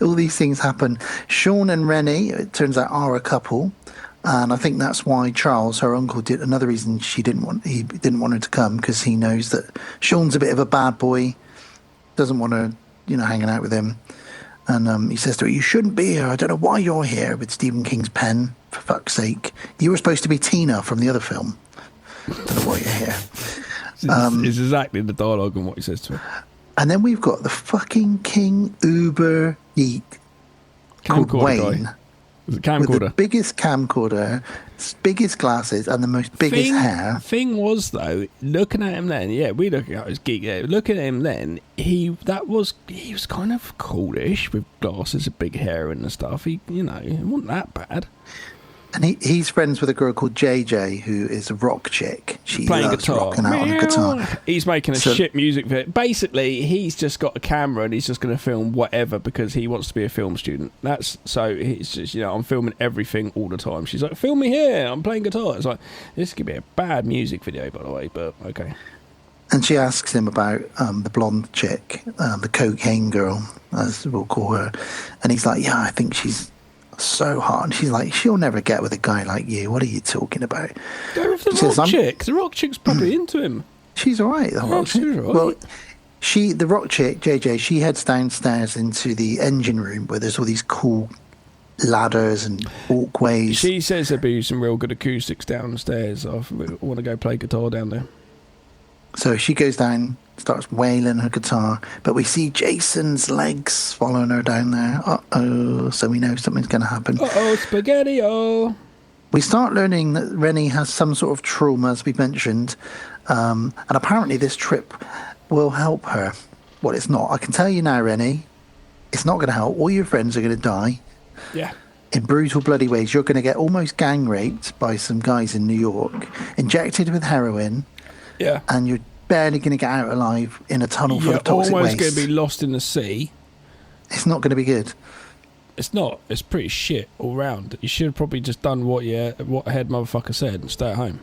All these things happen. Sean and Rennie, it turns out, are a couple. And I think that's why Charles, her uncle, did. Another reason he didn't want her to come, because he knows that Sean's a bit of a bad boy, doesn't want her, hanging out with him. And he says to her, you shouldn't be here. I don't know why you're here with Stephen King's pen, for fuck's sake. You were supposed to be Tina from the other film. I don't know why you're here. It's exactly the dialogue and what he says to her. And then we've got the fucking King Uber geek called Wayne. Guy. Camcorder. With the biggest camcorder, biggest glasses, and the most biggest hair. Thing was, though, looking at him then, we looking at his geek. Yeah, looking at him then, he was kind of coolish with glasses and big hair and stuff. It wasn't that bad. And he's friends with a girl called JJ, who is a rock chick. She Playing loves guitar. rocking out on a guitar. He's making a shit music video. Basically, he's just got a camera and he's just going to film whatever because he wants to be a film student. So he's just, I'm filming everything all the time. She's like, film me here, I'm playing guitar. It's like, this could be a bad music video, by the way, but okay. And she asks him about the blonde chick, the cocaine girl, as we'll call her. And he's like, yeah, I think she's so hot. And she's like, she'll never get with a guy like you. What are you talking about? Go with the rock chick. The rock chick's probably into him. She's all right, the rock chick. She's all right. Well, the rock chick, JJ, she heads downstairs into the engine room where there's all these cool ladders and walkways. She says there'd be some real good acoustics downstairs. I want to go play guitar down there. So she goes down, starts wailing her guitar, but we see Jason's legs following her down there. Uh-oh, so we know something's going to happen. Uh-oh, spaghetti-o. We start learning that Rennie has some sort of trauma, as we mentioned, and apparently this trip will help her. Well, it's not. I can tell you now, Rennie, it's not going to help. All your friends are going to die. Yeah. In brutal, bloody ways. You're going to get almost gang raped by some guys in New York, injected with heroin. Yeah. And you're barely going to get out alive in a tunnel full of toxic almost waste. going to be lost in the sea. It's not going to be good. It's not. It's pretty shit all round. You should have probably just done what head motherfucker said and stay at home.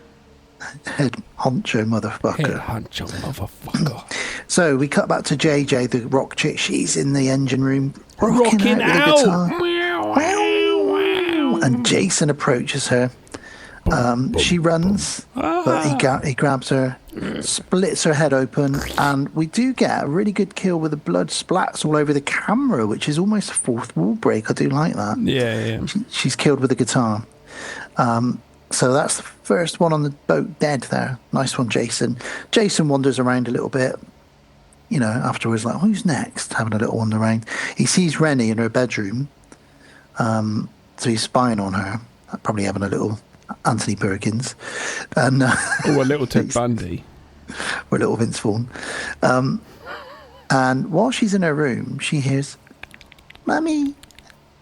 Head honcho motherfucker. Head honcho motherfucker. So we cut back to JJ, the rock chick. She's in the engine room rocking out. With a guitar. And Jason approaches her. She runs, but he grabs her, splits her head open, and we do get a really good kill with the blood splats all over the camera, which is almost a fourth wall break. I do like that. Yeah. She's killed with a guitar. So that's the first one on the boat dead there. Nice one, Jason. Jason wanders around a little bit, afterwards, like, who's next? Having a little wander around. He sees Rennie in her bedroom, so he's spying on her, probably having a little Anthony Perkins, and a little Ted Bundy, or a little Vince Vaughn. And while she's in her room, she hears, "Mummy,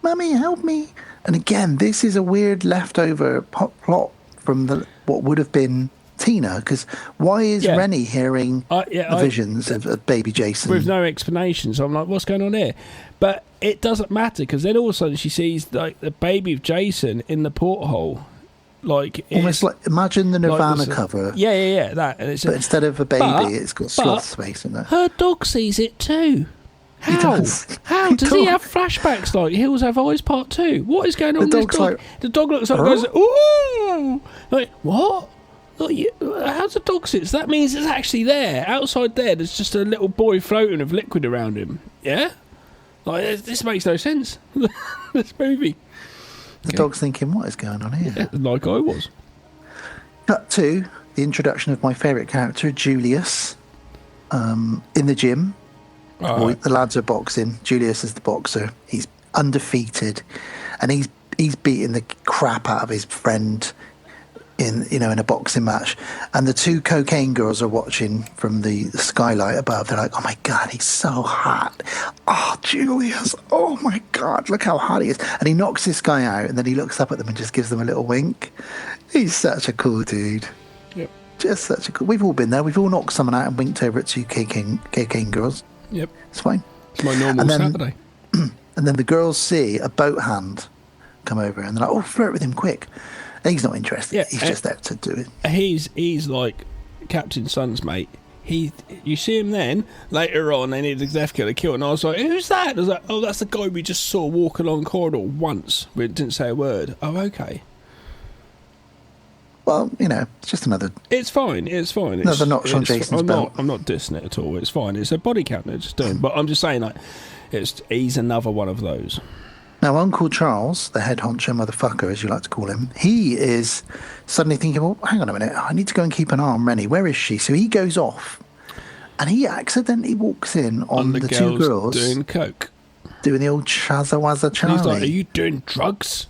help me!" And again, this is a weird leftover plot from what would have been Tina, because why is Rennie hearing visions of baby Jason with no explanation? So I'm like, what's going on here? But it doesn't matter, because then all of a sudden she sees like the baby of Jason in the porthole. Like almost like imagine the Nirvana cover. Yeah, that. And it's but instead of a baby, it's got sloth space in there. Her dog sees it too. How? He does. How does he have flashbacks like Hills Have Eyes Part 2? What is going on with this dog? The dog looks up and goes, ooh! Like, what? How's the dog sit? So that means it's actually there. Outside there's just a little boy floating with liquid around him. Yeah? Like, this makes no sense. This movie. The dog's thinking, what is going on here? Yeah, like I was. Cut to the introduction of my favourite character, Julius, in the gym. Right. The lads are boxing. Julius is the boxer. He's undefeated, and he's beating the crap out of his friend in a boxing match. And the two cocaine girls are watching from the skylight above. They're like, "Oh my god, he's so hot! Oh, Julius! Oh my god, look how hot he is!" And he knocks this guy out, and then he looks up at them and just gives them a little wink. He's such a cool dude. Yep. Just such a cool. We've all been there. We've all knocked someone out and winked over at two cocaine girls. Yep. It's fine. It's my normal Saturday. And then the girls see a boat hand come over and they're like, "Oh, flirt with him quick." And he's not interested. Yeah, he's just there to do it. He's like Captain Sun's mate. You see him then, later on, they need the death killer kill. And I was like, who's that? I was like, oh, that's the guy we just saw walk along the corridor once. We didn't say a word. Oh, okay. Well, it's just another... It's fine. Another notch on Jason's belt. I'm not dissing it at all. It's fine. It's a body count they're just doing. But I'm just saying, like, he's another one of those. Now, Uncle Charles, the head honcho motherfucker, as you like to call him, he is suddenly thinking, well, hang on a minute, I need to go and keep an eye on Rennie. Where is she? So he goes off, and he accidentally walks in on the two girls doing coke. Doing the old Chazza Charlie. He's like, are you doing drugs?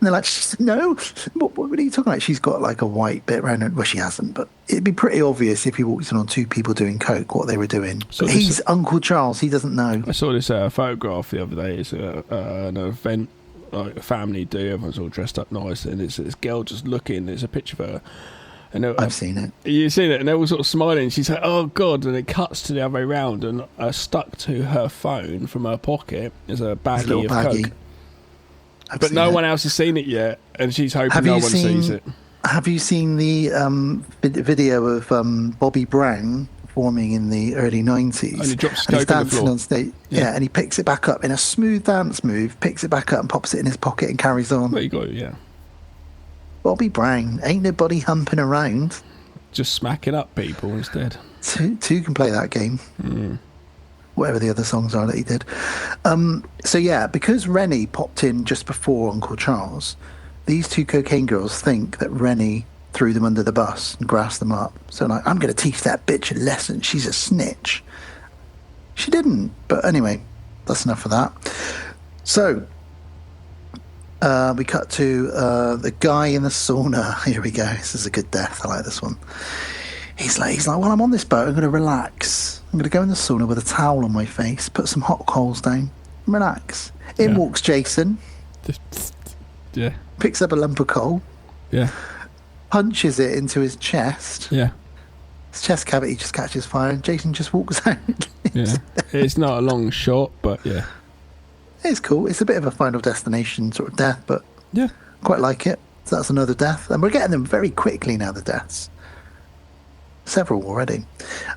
And they're like, no, what are you talking about? She's got like a white bit around her. Well, she hasn't, but it'd be pretty obvious if he walked in on two people doing coke what they were doing. But he's Uncle Charles, he doesn't know. I saw this photograph the other day. It's an event like a family do. Everyone's all dressed up nice, and it's this girl just looking. There's a picture of her. And I've seen it. You've seen it, and they're all sort of smiling. She's like, "Oh God!" And it cuts to the other way round, and stuck to her phone from her pocket is a baggie of coke. But no one else has seen it yet, and she's hoping no one sees it. Have you seen the video of Bobby Brown performing in the early 90s? And he drops and he's coke on the dancing floor. on stage. Yeah, and he picks it back up in a smooth dance move, picks it back up and pops it in his pocket and carries on. There you go, yeah. Bobby Brown, ain't nobody humping around. Just smacking up people instead. Two can play that game. Whatever the other songs are that he did. So yeah, because Rennie popped in just before Uncle Charles, these two cocaine girls think that Rennie threw them under the bus and grassed them up. So like, I'm going to teach that bitch a lesson. She's a snitch. She didn't. But anyway, that's enough of that. So we cut to the guy in the sauna. Here we go. This is a good death. I like this one. He's like, well, I'm on this boat. I'm going to relax. I'm going to go in the sauna with a towel on my face, put some hot coals down, and relax. In walks Jason. Yeah. Picks up a lump of coal. Yeah. Punches it into his chest. Yeah. His chest cavity just catches fire, and Jason just walks out. Yeah. It's not a long shot, but yeah. It's cool. It's a bit of a Final Destination sort of death, but yeah, quite like it. So that's another death. And we're getting them very quickly now, the deaths. Several already.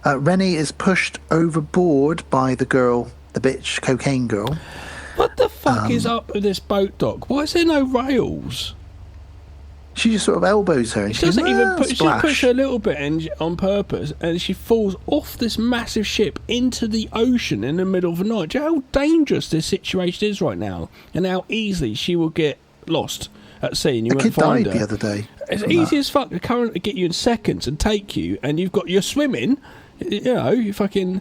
Rennie is pushed overboard by the girl, the bitch, cocaine girl. What the fuck is up with this boat dock? Why is there no rails? She just sort of elbows her. And She doesn't even push. she pushes her a little bit on purpose, and she falls off this massive ship into the ocean in the middle of the night. Do you know how dangerous this situation is right now, and how easily she will get lost at sea, and you won't find her. The other day. It's easy as fuck. The current to get you in seconds and take you, and you're swimming. You know, you fucking.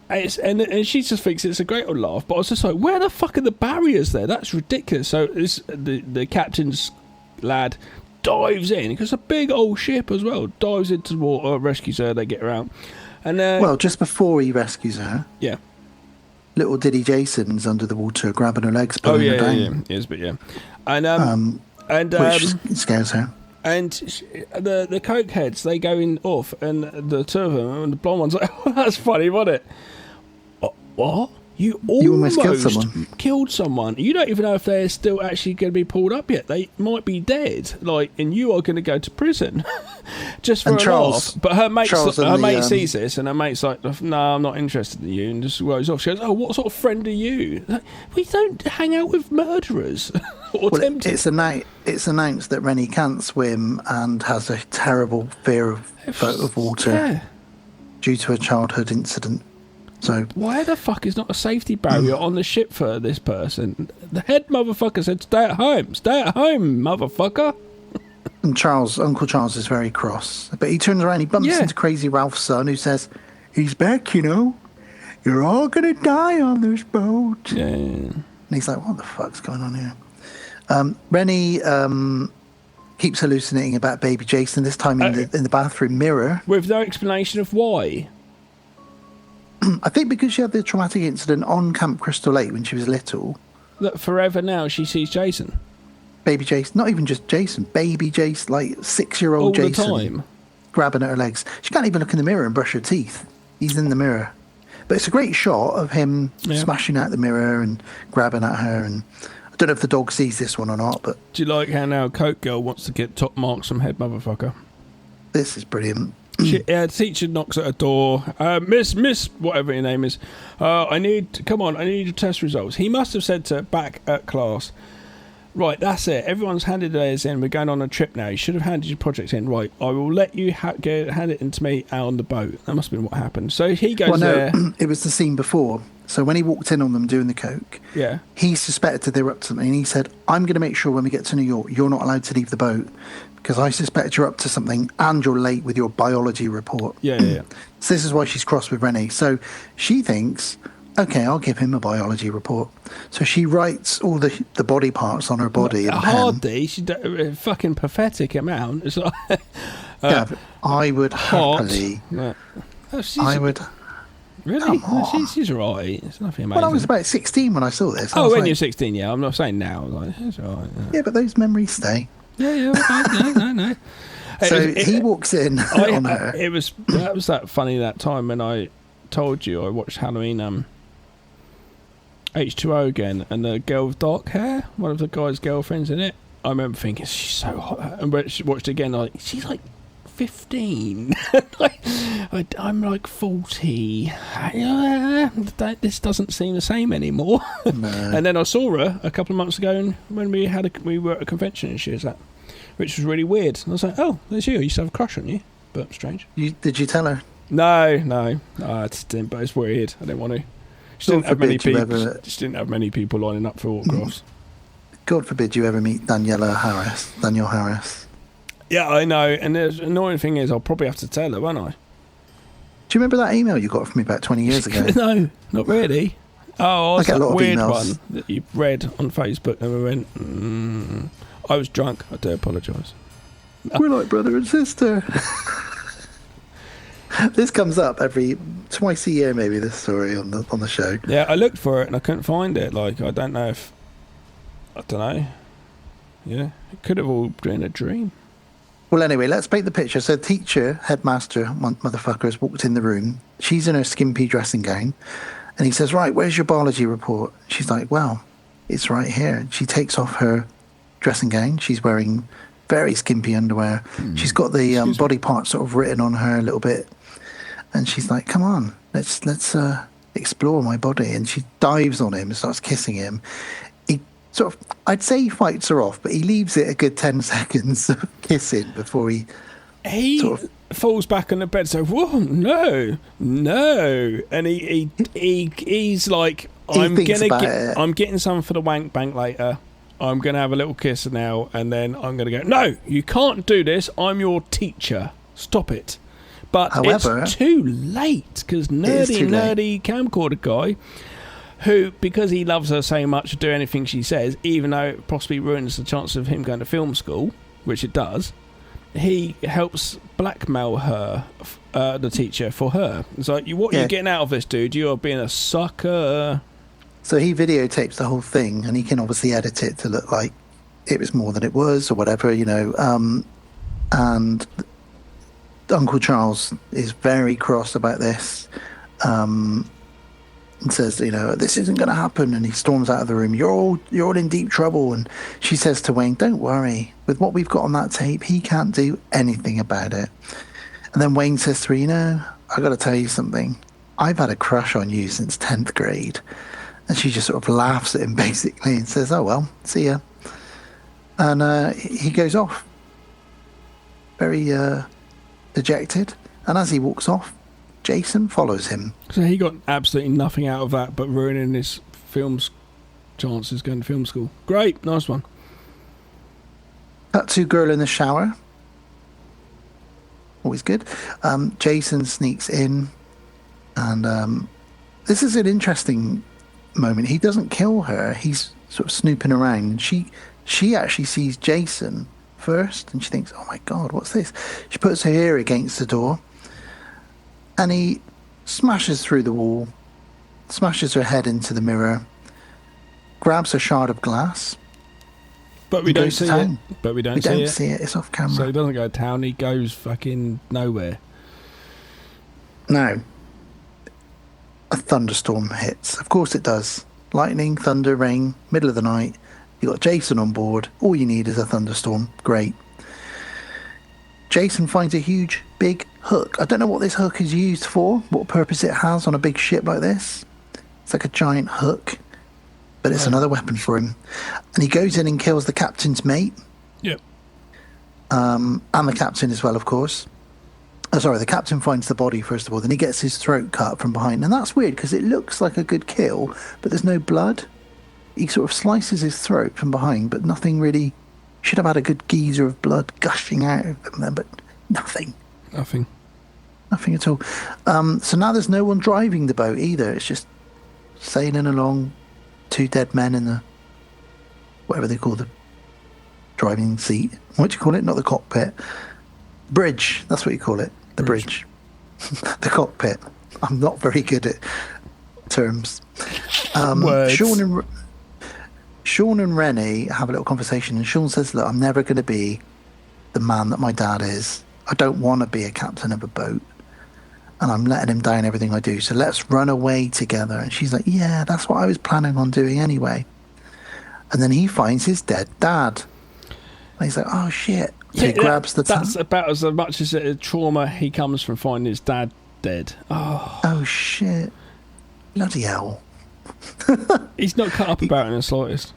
And she just thinks it's a great old laugh, but I was just like, where the fuck are the barriers there? That's ridiculous. So the captain's lad dives in, because a big old ship as well, dives into the water, rescues her, they get her out. And well, just before he rescues her, yeah, little Diddy Jason's under the water grabbing her legs, pulling her down. Yes, but yeah. And which scares her. And the cokeheads, they go in off, and the two of them, and the blonde one's like, oh, that's funny, wasn't it? What? You almost killed someone. You don't even know if they're still actually going to be pulled up yet. They might be dead, and you are going to go to prison just for a laugh. But her mate sees this, and her mate's like, "No, I'm not interested in you," and just goes off. She goes, "Oh, what sort of friend are you?" Like, we don't hang out with murderers or tempters. It's announced that Rennie can't swim and has a terrible fear of water due to a childhood incident. So why the fuck is not a safety barrier on the ship for this person? The head motherfucker said, "Stay at home, motherfucker." And Uncle Charles is very cross, but he turns around, he bumps into Crazy Ralph's son, who says, "He's back, you know. You're all gonna die on this boat." Yeah. And he's like, "What the fuck's going on here?" Rennie keeps hallucinating about baby Jason. This time in the bathroom mirror, with no explanation of why. I think because she had the traumatic incident on Camp Crystal Lake when she was little. That forever now she sees Jason. Baby Jason. Not even just Jason. Baby Jason, like 6-year-old Jason. All the time. Grabbing at her legs. She can't even look in the mirror and brush her teeth. He's in the mirror. But it's a great shot of him smashing out the mirror and grabbing at her. And I don't know if the dog sees this one or not, but... Do you like how now Coke Girl wants to get top marks from head motherfucker? This is brilliant. The teacher knocks at her door. Miss, whatever your name is. I need your test results. He must have said to her back at class, right, that's it. Everyone's handed theirs in. We're going on a trip now. You should have handed your project in. Right, I will let you hand it in to me out on the boat. That must have been what happened. So he goes there. It was the scene before. So when he walked in on them doing the coke, he suspected they were up to something. And he said, I'm going to make sure when we get to New York, you're not allowed to leave the boat because I suspect you're up to something and you're late with your biology report. Yeah. So this is why she's cross with Rennie. So she thinks, okay, I'll give him a biology report. So she writes all the body parts on her body. Hardly. She a fucking pathetic amount. It's like, but I would happily... Really? Come on. She's all right. It's nothing amazing. Well, I was about 16 when I saw this. I Oh, was when like, you're 16, yeah. I'm not saying now. I was like, it's all right. yeah, but those memories stay. Yeah. No. So he walks in on her. That was that funny that time when I told you I watched Halloween H2O again, and the girl with dark hair, one of the guy's girlfriends in it. I remember thinking she's so hot, and when she watched it again, like she's like 15. I'm like 40. This doesn't seem the same anymore. No. And then I saw her a couple of months ago when we were at a convention and she was at, which was really weird. And I was like, oh, there's you. I used to have a crush on you, but strange. Did you tell her? No. I just didn't, but it's weird. I didn't want to. Just didn't have many people lining up for autographs. God forbid you ever meet Danielle Harris. Yeah, I know. And the annoying thing is I'll probably have to tell her, won't I? Do you remember that email you got from me about 20 years ago? No, not really. Oh, I get a lot of weird emails. one that you read on Facebook and we went, I was drunk. I do apologise. We're like brother and sister. This comes up twice a year, maybe, this story on the show. Yeah, I looked for it and I couldn't find it. Like, I don't know. Yeah, it could have all been a dream. Well, anyway, let's paint the picture. So, teacher, headmaster, motherfucker, has walked in the room. She's in her skimpy dressing gown. And he says, right, where's your biology report? She's like, well, it's right here. She takes off her dressing gown. She's wearing very skimpy underwear. She's got the body parts sort of written on her a little bit. And she's like, come on, let's explore my body. And she dives on him and starts kissing him. He sort of, I'd say he fights her off, but he leaves it a good 10 seconds of kissing before he sort of falls back on the bed. So, whoa, no. And he's like, I'm getting some for the wank bank later. I'm going to have a little kiss now, and then I'm going to go, no, you can't do this. I'm your teacher. Stop it. But however, it's too late, because nerdy camcorder guy, who, because he loves her so much, will do anything she says, even though it possibly ruins the chance of him going to film school, which it does, he helps blackmail her, the teacher, for her. It's like, what are you getting out of this, dude? You are being a sucker. So he videotapes the whole thing, and he can obviously edit it to look like it was more than it was, or whatever, and Uncle Charles is very cross about this, and says, this isn't going to happen, and he storms out of the room. You're all in deep trouble. And she says to Wayne, don't worry, with what we've got on that tape, he can't do anything about it. And then Wayne says to her, I got to tell you something. I've had a crush on you since 10th grade. And she just sort of laughs at him basically and says, oh well, see ya. And he goes off, very dejected, and as he walks off, Jason follows him. So he got absolutely nothing out of that but ruining his film's chances going to film school. Great, nice one. Cut to girl in the shower. Always good. Jason sneaks in, and this is an interesting moment. He doesn't kill her. He's sort of snooping around, and she actually sees Jason first, and she thinks, oh my god, what's this? She puts her ear against the door, and he smashes through the wall, smashes her head into the mirror, grabs a shard of glass, but we don't see it. We don't see it. It's off camera. So he doesn't go to town, he goes fucking nowhere. Now, a thunderstorm hits. Of course it does. Lightning, thunder, rain, middle of the night. You got Jason on board. All you need is a thunderstorm. Great. Jason finds a huge, big hook. I don't know what this hook is used for, what purpose it has on a big ship like this. It's like a giant hook, but it's another weapon for him. And he goes in and kills the captain's mate. Yep. And the captain as well, of course. Oh, sorry, the captain finds the body first of all, then he gets his throat cut from behind. And that's weird because it looks like a good kill, but there's no blood. He sort of slices his throat from behind, but nothing really. Should have had a good geyser of blood gushing out of him there, but nothing. Nothing at all. So now there's no one driving the boat either. It's just sailing along, two dead men in the, whatever they call the driving seat. What do you call it? Not the cockpit. Bridge. That's what you call it. The bridge. The cockpit. I'm not very good at terms. Words. Sean and Rennie have a little conversation, and Sean says, look, I'm never going to be the man that my dad is. I don't want to be a captain of a boat, and I'm letting him down everything I do, so let's run away together. And she's like, yeah, that's what I was planning on doing anyway. And then he finds his dead dad. And he's like, oh, shit. So he grabs the... That's about as much as a trauma he comes from finding his dad dead. Oh, shit. Bloody hell. He's not cut up about it in the slightest.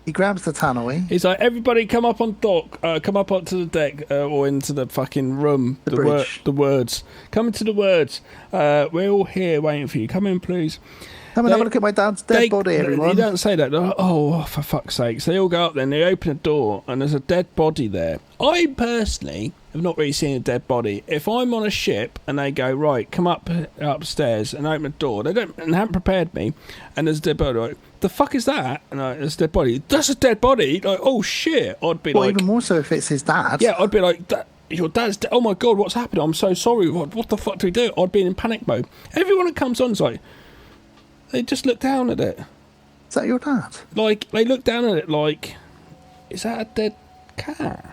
He grabs the tannoy. He's like, everybody come up on dock, come up onto the deck, or into the fucking room. The bridge. The words. Come into the words. We're all here waiting for you. Come in, please. Come and have a look at my dad's dead body, everyone. You don't say that. Oh, for fuck's sake. So they all go up there and they open a door and there's a dead body there. I personally have not really seen a dead body. If I'm on a ship and they go, right, come upstairs and open a door, they haven't prepared me, and there's a dead body, like, the fuck is that? And there's a dead body. That's a dead body. Like, oh shit. I'd be like, even more so if it's his dad. Yeah, I'd be like, your dad's dead. Oh my god, what's happened? I'm so sorry. What the fuck do we do? I'd be in panic mode. Everyone that comes on is like, they just look down at it. Is that your dad? Like, they look down at it like, is that a dead cat?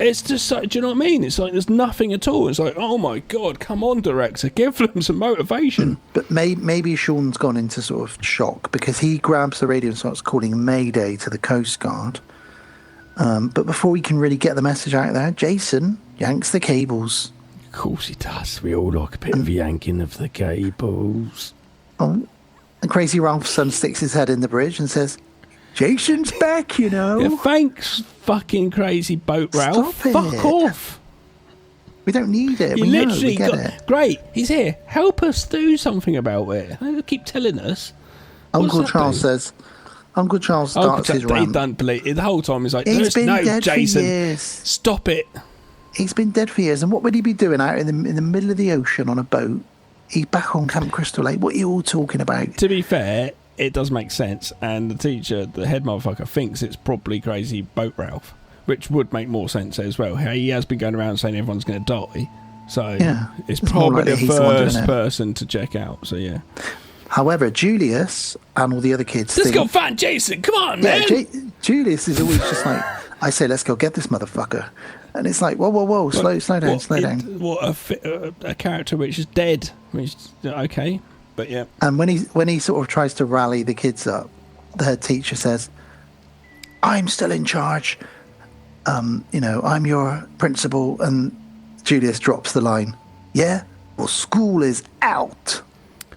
It's just like, do you know what I mean? It's like there's nothing at all. It's like, oh my god, come on, director, give them some motivation. But maybe Sean's gone into sort of shock because he grabs the radio and starts calling Mayday to the Coast Guard. But before we can really get the message out there, Jason yanks the cables. Of course he does. We all like a bit of yanking of the cables. Oh. And Crazy Ralph's son sticks his head in the bridge and says, Jason's back, you know. Yeah, thanks, fucking Crazy Boat Ralph. Fuck off. We don't need it. You literally get it. Great, he's here. Help us do something about it. They keep telling us. Uncle Charles says, Uncle Charles starts his rant. He doesn't believe it. The whole time he's like, he's been dead Jason, for years. Stop it. He's been dead for years. And what would he be doing out in the middle of the ocean on a boat? He's back on Camp Crystal Lake. What are you all talking about? To be fair, it does make sense. And the teacher, the head motherfucker, thinks it's probably Crazy Boat Ralph, which would make more sense as well. He has been going around saying everyone's going to die. So it's probably the first person to check out. So, yeah. However, Julius and all the other kids Let's go find Jason. Come on, man. Julius is always just like, I say, let's go get this motherfucker. And it's like, whoa, slow down. What a character which is dead. Which, okay, but yeah. And when he sort of tries to rally the kids up, the head teacher says, I'm still in charge. I'm your principal. And Julius drops the line, yeah, well, school is out.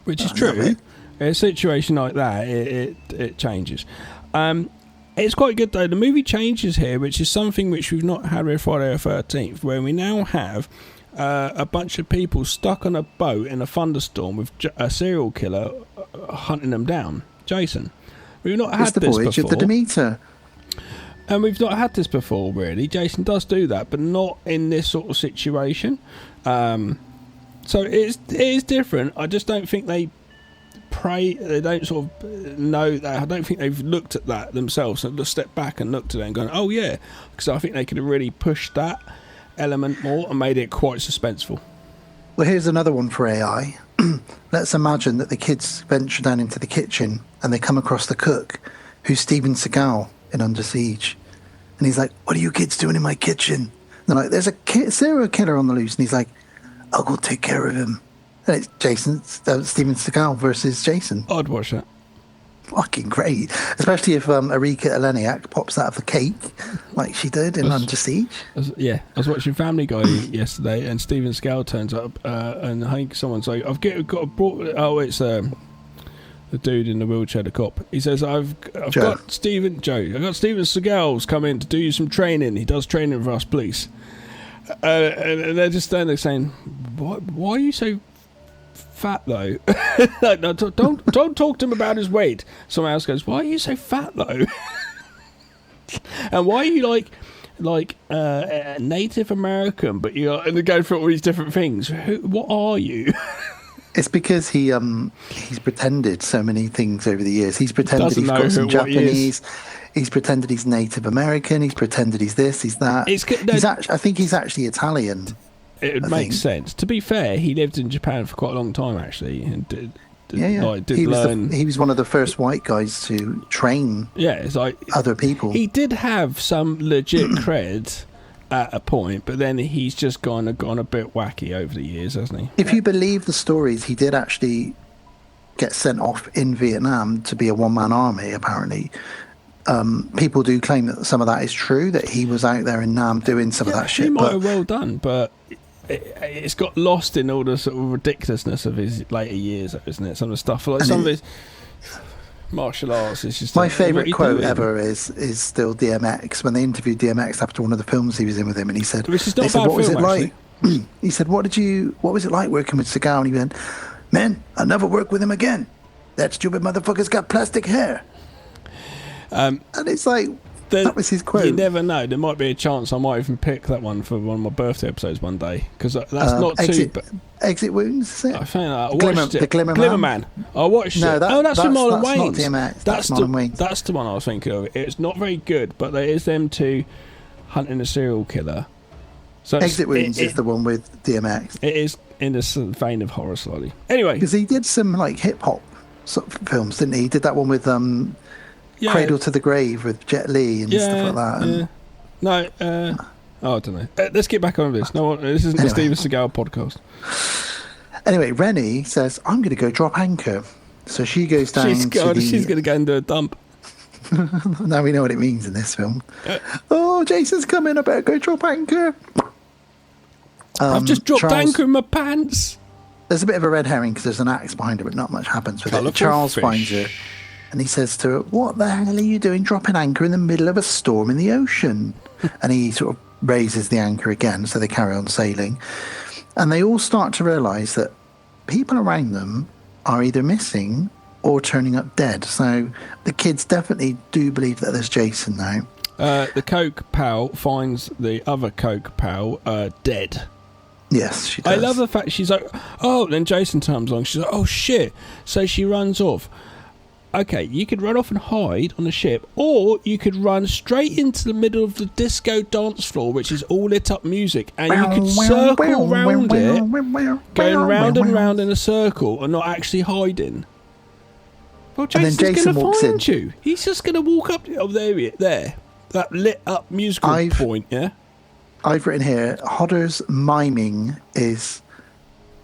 Which is true. In a situation like that, it changes. It's quite good though. The movie changes here, which is something which we've not had with Friday the 13th, where we now have a bunch of people stuck on a boat in a thunderstorm with a serial killer hunting them down. Jason, we've not had this before. It's the voyage of the Demeter. And we've not had this before, really. Jason does do that, but not in this sort of situation. So it is different. I just don't think they don't sort of know that. I don't think they've looked at that themselves and just stepped back and looked at it and gone, oh yeah, because I think they could have really pushed that element more and made it quite suspenseful. Well, here's another one for AI. Let's imagine that the kids venture down into the kitchen and they come across the cook, who's Steven Seagal in Under Siege, and he's like, what are you kids doing in my kitchen? And they're like, there's a serial killer on the loose, and he's like, I'll go take care of him. And it's Steven Seagal versus Jason. I'd watch that. Fucking great. Especially if Erika Eleniak pops out of the cake like she did in Under Siege. I was watching Family Guy yesterday and Steven Seagal turns up and I think someone's like, it's the dude in the wheelchair, the cop. He says, I've got Steven Seagal's come in to do some training. He does training for us police. And they're just standing there saying, why are you so fat though? No, don't talk to him about his weight. Someone else goes, why are you so fat though? And why are you like Native American, but and they go for all these different things? What are you? It's because he's pretended so many things over the years. He's pretended he's got some Japanese. He's pretended he's Native American. He's pretended he's this, he's that. I think he's actually Italian. it would make sense. To be fair, he lived in Japan for quite a long time, actually, and did learn. He was one of the first white guys to train. Yeah, it's like other people. He did have some legit cred at a point, but then he's just gone a bit wacky over the years, hasn't he? If you believe the stories, he did actually get sent off in Vietnam to be a one-man army, apparently. People do claim that some of that is true, that he was out there in Nam doing some of that shit. He might have well done, but it's got lost in all the sort of ridiculousness of his later years, isn't it? Some of the stuff, like some of his martial arts is just... My favourite quote ever is still DMX, when they interviewed DMX after one of the films he was in with him, and he said, "Which is not a bad what was film, it like?" He said, what was it like working with Seagal? And he went, "Man, I'll never work with him again. That stupid motherfucker's got plastic hair." And it's like, that was his quote. You never know. There might be a chance I might even pick that one for one of my birthday episodes one day, because that's not Exit, too... Exit Wounds, is it? I think I watched it. The Glimmer Man. I watched it. That's from Marlon Wayans. Not DMX. That's Marlon Wayans. That's the one I was thinking of. It's not very good, but there is them two hunting a serial killer. So Exit Wounds is the one with DMX. It is in the vein of horror slightly. Anyway, because he did some like hip hop sort of films, didn't he? He did that one with Cradle to the Grave with Jet Li and stuff like that. No, I don't know. Let's get back on this. No, this isn't the Steven Seagal podcast. Anyway, Rennie says, "I'm going to go drop anchor." So she goes down. She's going to go and do a dump. Now we know what it means in this film. Oh, Jason's coming. I better go drop anchor. I've just dropped anchor in my pants. There's a bit of a red herring because there's an axe behind her, but not much happens with it. Charles finds her. And he says to her, "What the hell are you doing dropping anchor in the middle of a storm in the ocean?" And he sort of raises the anchor again, so they carry on sailing. And they all start to realise that people around them are either missing or turning up dead. So the kids definitely do believe that there's Jason now. The Coke pal finds the other Coke pal dead. Yes, she does. I love the fact she's like, "Oh," then Jason comes along. She's like, "Oh, shit." So she runs off. Okay, you could run off and hide on the ship, or you could run straight into the middle of the disco dance floor, which is all lit up music, and you could circle round it, going round and round in a circle and not actually hiding. Well, Jason's going to find you. He's just going to walk up. Oh, there. That lit up musical point, yeah? I've written here, Hodder's miming is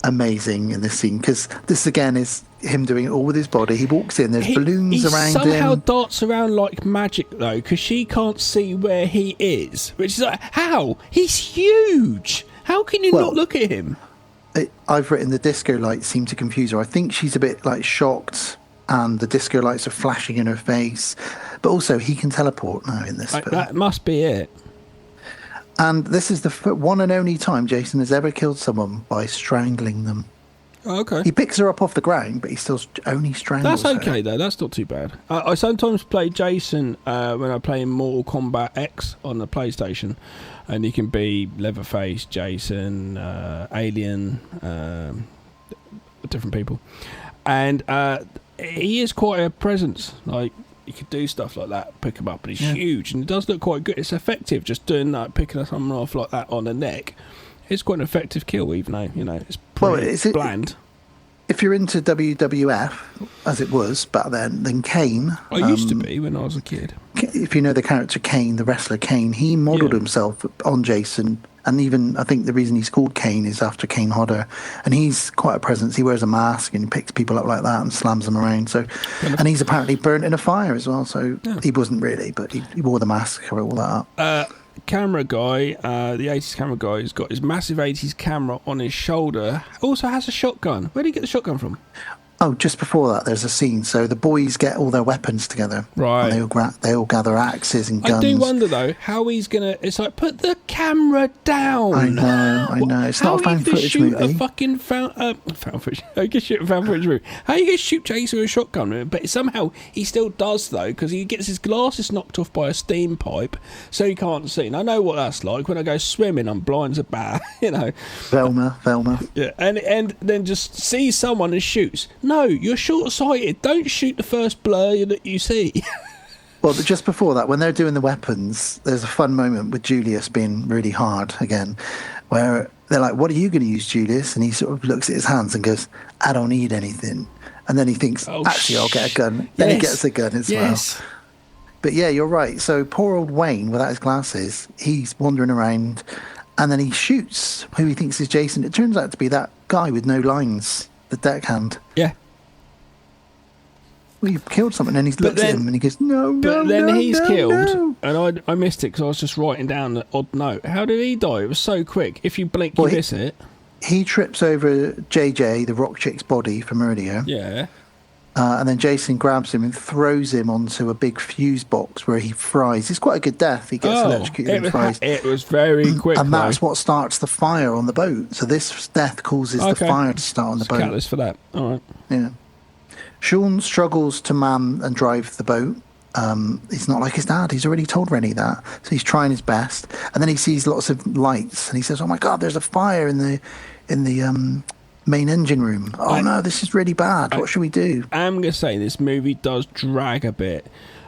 amazing in this scene, because this again is him doing it all with his body. He walks in, there's balloons around him. He somehow darts around like magic, though, because she can't see where he is, which is like, how? He's huge. How can you not look at him? I've written the disco lights seem to confuse her. I think she's a bit like shocked, and the disco lights are flashing in her face. But also, he can teleport now in this film. That must be it. And this is the one and only time Jason has ever killed someone by strangling them. Oh, okay. He picks her up off the ground, but he still only strangles her. That's okay, though. That's not too bad. I sometimes play Jason when I play Mortal Kombat X on the PlayStation, and he can be Leatherface, Jason, Alien, different people. And he is quite a presence. Like, you could do stuff like that, pick him up, but he's huge, and it does look quite good. It's effective, just doing that, picking someone off like that on the neck. It's quite an effective kill, even though, it's pretty bland. If you're into WWF, as it was back then Kane... I used to be when I was a kid. If you know the character Kane, the wrestler Kane, he modelled himself on Jason, and even, I think the reason he's called Kane is after Kane Hodder, and he's quite a presence. He wears a mask and he picks people up like that and slams them around. So, and he's apparently burnt in a fire as well, so he wasn't really, but he wore the mask to cover all that up. Camera guy, the 80s camera guy, has got his massive 80s camera on his shoulder, also has a shotgun. Where did he get the shotgun from? Oh, just before that, there's a scene. So the boys get all their weapons together. Right. And they all gather axes and guns. I do wonder, though, how he's going to... It's like, put the camera down. I know. It's not a found footage movie. A fucking found footage... I guess shoot a found footage movie. How are you going to shoot Jason with a shotgun? But somehow he still does, though, because he gets his glasses knocked off by a steam pipe, so he can't see. And I know what that's like. When I go swimming, I'm blind as a bat, Velma. Yeah, and then just sees someone and shoots. No, you're short-sighted. Don't shoot the first blur that you see. Well, just before that, when they're doing the weapons, there's a fun moment with Julius being really hard again, where they're like, what are you going to use, Julius? And he sort of looks at his hands and goes, I don't need anything. And then he thinks, actually, I'll get a gun. Then he gets a gun as well. But yeah, you're right. So poor old Wayne, without his glasses, he's wandering around, and then he shoots who he thinks is Jason. It turns out to be that guy with no lines, the deckhand. Yeah. Well, you've killed something, and he looks at him and he goes, no. But then he's killed, and I missed it because I was just writing down the odd note. How did he die? It was so quick. If you blink, you miss it. He trips over JJ, the rock chick's body from earlier. Yeah. And then Jason grabs him and throws him onto a big fuse box where he fries. It's quite a good death. He gets electrocuted and fries. It was very quick. And that's what starts the fire on the boat. So this death causes the fire to start on the boat. Catalyst for that. All right. Yeah. Sean struggles to man and drive the boat. He's not like his dad. He's already told Rennie that. So he's trying his best. And then he sees lots of lights and he says, oh my God, there's a fire in the main engine room. Oh no, this is really bad. What should we do? I'm going to say this movie does drag a bit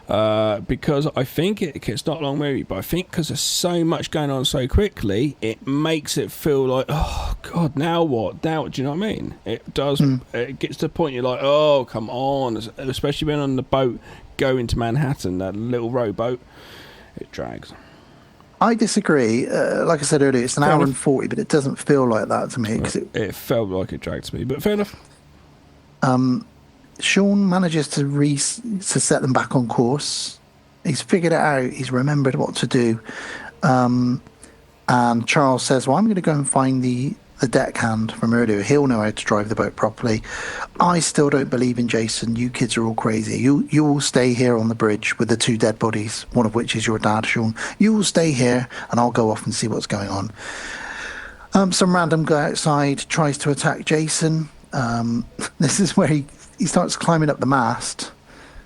because I think it's not a long movie, but I think because there's so much going on so quickly, it makes it feel like, oh God, now what? Now, do you know what I mean? It does. It gets to the point you're like, oh, come on. Especially when on the boat going to Manhattan, that little rowboat, it drags. I disagree. Like I said earlier, it's an hour and 40, but it doesn't feel like that to me. Cause it felt like it dragged to me, but fair enough. Sean manages to set them back on course. He's figured it out. He's remembered what to do. And Charles says, well, I'm going to go and find the deckhand from earlier. He'll know how to drive the boat properly. I still don't believe in Jason. You kids are all crazy. You all stay here on the bridge with the 2 dead bodies, one of which is your dad, Sean. You all stay here, and I'll go off and see what's going on. Some random guy outside tries to attack Jason. This is where he starts climbing up the mast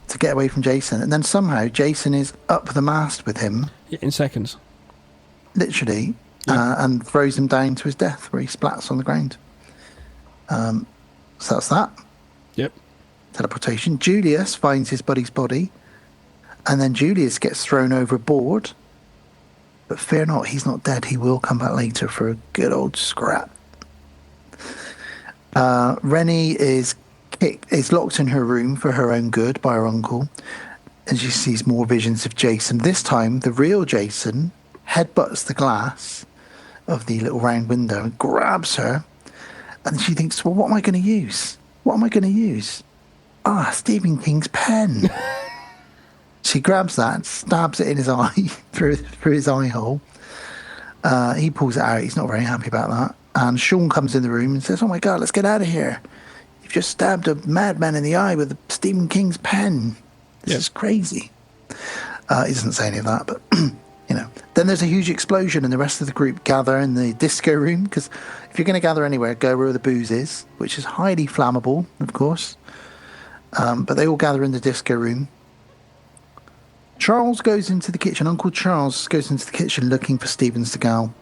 to get away from Jason, and then somehow Jason is up the mast with him. In seconds. Literally. And throws him down to his death where he splats on the ground. So that's that. Yep. Teleportation. Julius finds his buddy's body, and then Julius gets thrown overboard. But fear not, he's not dead. He will come back later for a good old scrap. Rennie is locked in her room for her own good by her uncle, and she sees more visions of Jason. This time, the real Jason headbutts the glass of the little round window and grabs her, and she thinks, well, what am I going to use? Stephen King's pen. She grabs that and stabs it in his eye through his eye hole. He pulls it out. He's not very happy about that. And Sean comes in the room and says, oh my God, let's get out of here. You've just stabbed a madman in the eye with Stephen King's pen. This is crazy. He doesn't say any of that, but Then there's a huge explosion and the rest of the group gather in the disco room, because if you're going to gather anywhere, go where the booze is, which is highly flammable, of course. But they all gather in the disco room. Charles goes into the kitchen. Uncle Charles goes into the kitchen looking for Steven Seagal.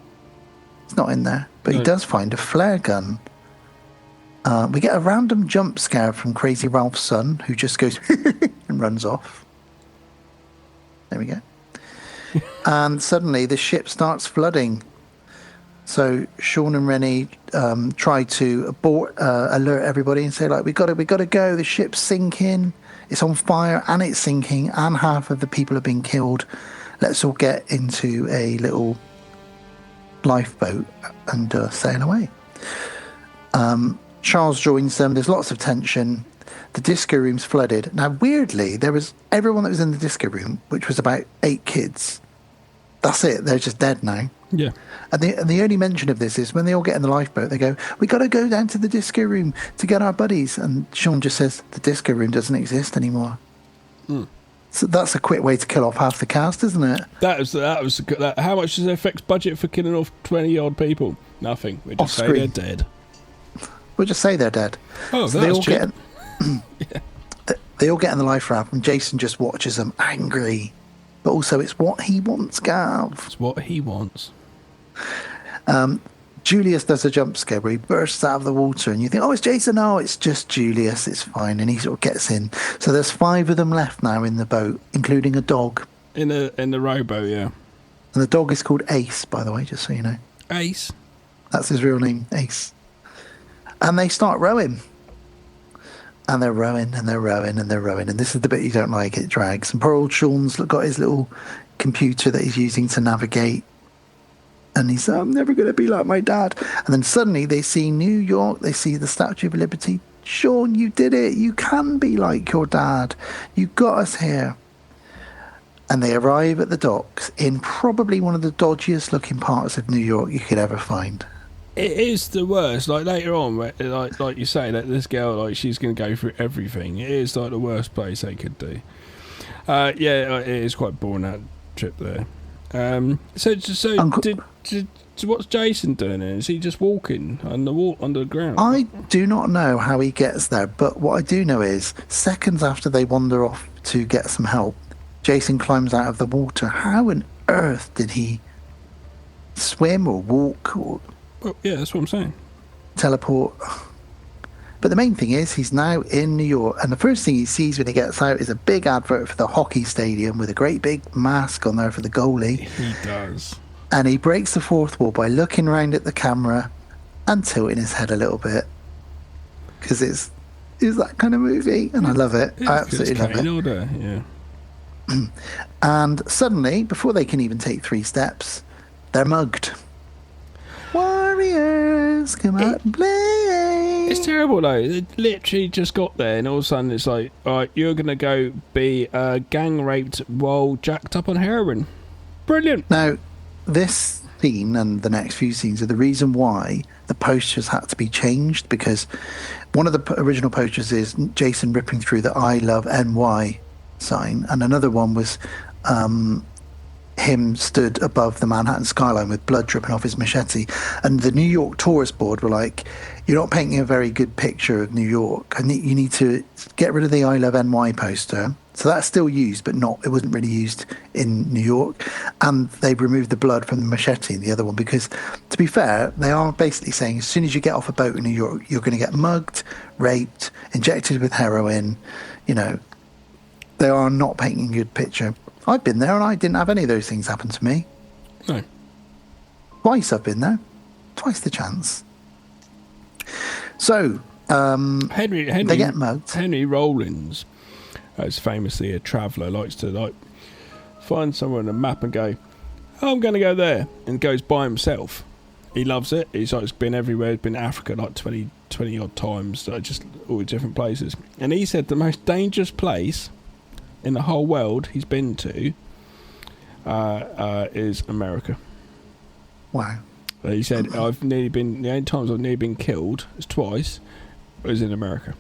It's not in there, but he does find a flare gun. We get a random jump scare from Crazy Ralph's son, who just goes and runs off. There we go. And suddenly the ship starts flooding. So Sean and Rennie try to alert everybody and say, like, we got to go. The ship's sinking. It's on fire and it's sinking, and half of the people have been killed. Let's all get into a little lifeboat and sail away. Charles joins them. There's lots of tension. The disco room's flooded. Now, weirdly, there was everyone that was in the disco room, which was about 8 kids. That's it. They're just dead now. Yeah. And the only mention of this is when they all get in the lifeboat, they go, we got to go down to the disco room to get our buddies. And Sean just says, the disco room doesn't exist anymore. So that's a quick way to kill off half the cast, isn't it? That was how much does the FX budget for killing off 20-odd people? Nothing. We just say they're dead. We'll just say they're dead. Oh, so that's cheap. They all get in the life raft, and Jason just watches them angry. But also, it's what he wants, Gav. It's what he wants. Julius does a jump scare where he bursts out of the water, and you think, oh, it's Jason. No, it's just Julius. It's fine. And he sort of gets in. So there's 5 of them left now in the boat, including a dog. In the rowboat, yeah. And the dog is called Ace, by the way, just so you know. Ace? That's his real name, Ace. And they start rowing. And they're rowing, and they're rowing, and they're rowing. And this is the bit you don't like, it drags. And poor old Sean's got his little computer that he's using to navigate. And he's, I'm never going to be like my dad. And then suddenly they see New York, they see the Statue of Liberty. Sean, you did it. You can be like your dad. You got us here. And they arrive at the docks in probably one of the dodgiest looking parts of New York you could ever find. It is the worst. Like later on, like you say, that this girl, like she's going to go through everything. It is like the worst place they could do. Yeah, it is quite boring, that trip there. So what's Jason doing? Is he just walking on the ground? I do not know how he gets there, but what I do know is seconds after they wander off to get some help, Jason climbs out of the water. How on earth did he swim or walk or... Well, yeah, that's what I'm saying. Teleport. But the main thing is he's now in New York, and the first thing he sees when he gets out is a big advert for the hockey stadium with a great big mask on there for the goalie. He does. And he breaks the fourth wall by looking around at the camera and tilting his head a little bit. Because it's that kind of movie, and I love it. I absolutely love it. Order, yeah. And suddenly, before they can even take 3 steps, they're mugged. Warriors, come out and play. It's terrible though. They literally just got there, and all of a sudden it's like, all right, you're gonna go be gang raped while jacked up on heroin. Brilliant. Now, this scene and the next few scenes are the reason why the posters had to be changed, because one of the original posters is Jason ripping through the I Love NY sign, and another one was him stood above the Manhattan skyline with blood dripping off his machete. And the New York Tourist Board were like, you're not painting a very good picture of New York. And you need to get rid of the I Love NY poster. So that's still used, but it wasn't really used in New York. And they've removed the blood from the machete in the other one, because, to be fair, they are basically saying as soon as you get off a boat in New York, you're going to get mugged, raped, injected with heroin. You know, they are not painting a good picture. I've been there and I didn't have any of those things happen to me. No. Twice I've been there. Twice the chance. So, Henry, they get mugged. Henry Rollins, as famously a traveller, likes to find somewhere on a map and go, oh, I'm going to go there, and goes by himself. He loves it. He's been everywhere. He's been to Africa 20 odd times, just all different places. And he said the most dangerous place in the whole world he's been to is America. Wow. He said, the only times I've nearly been killed is twice, was in America.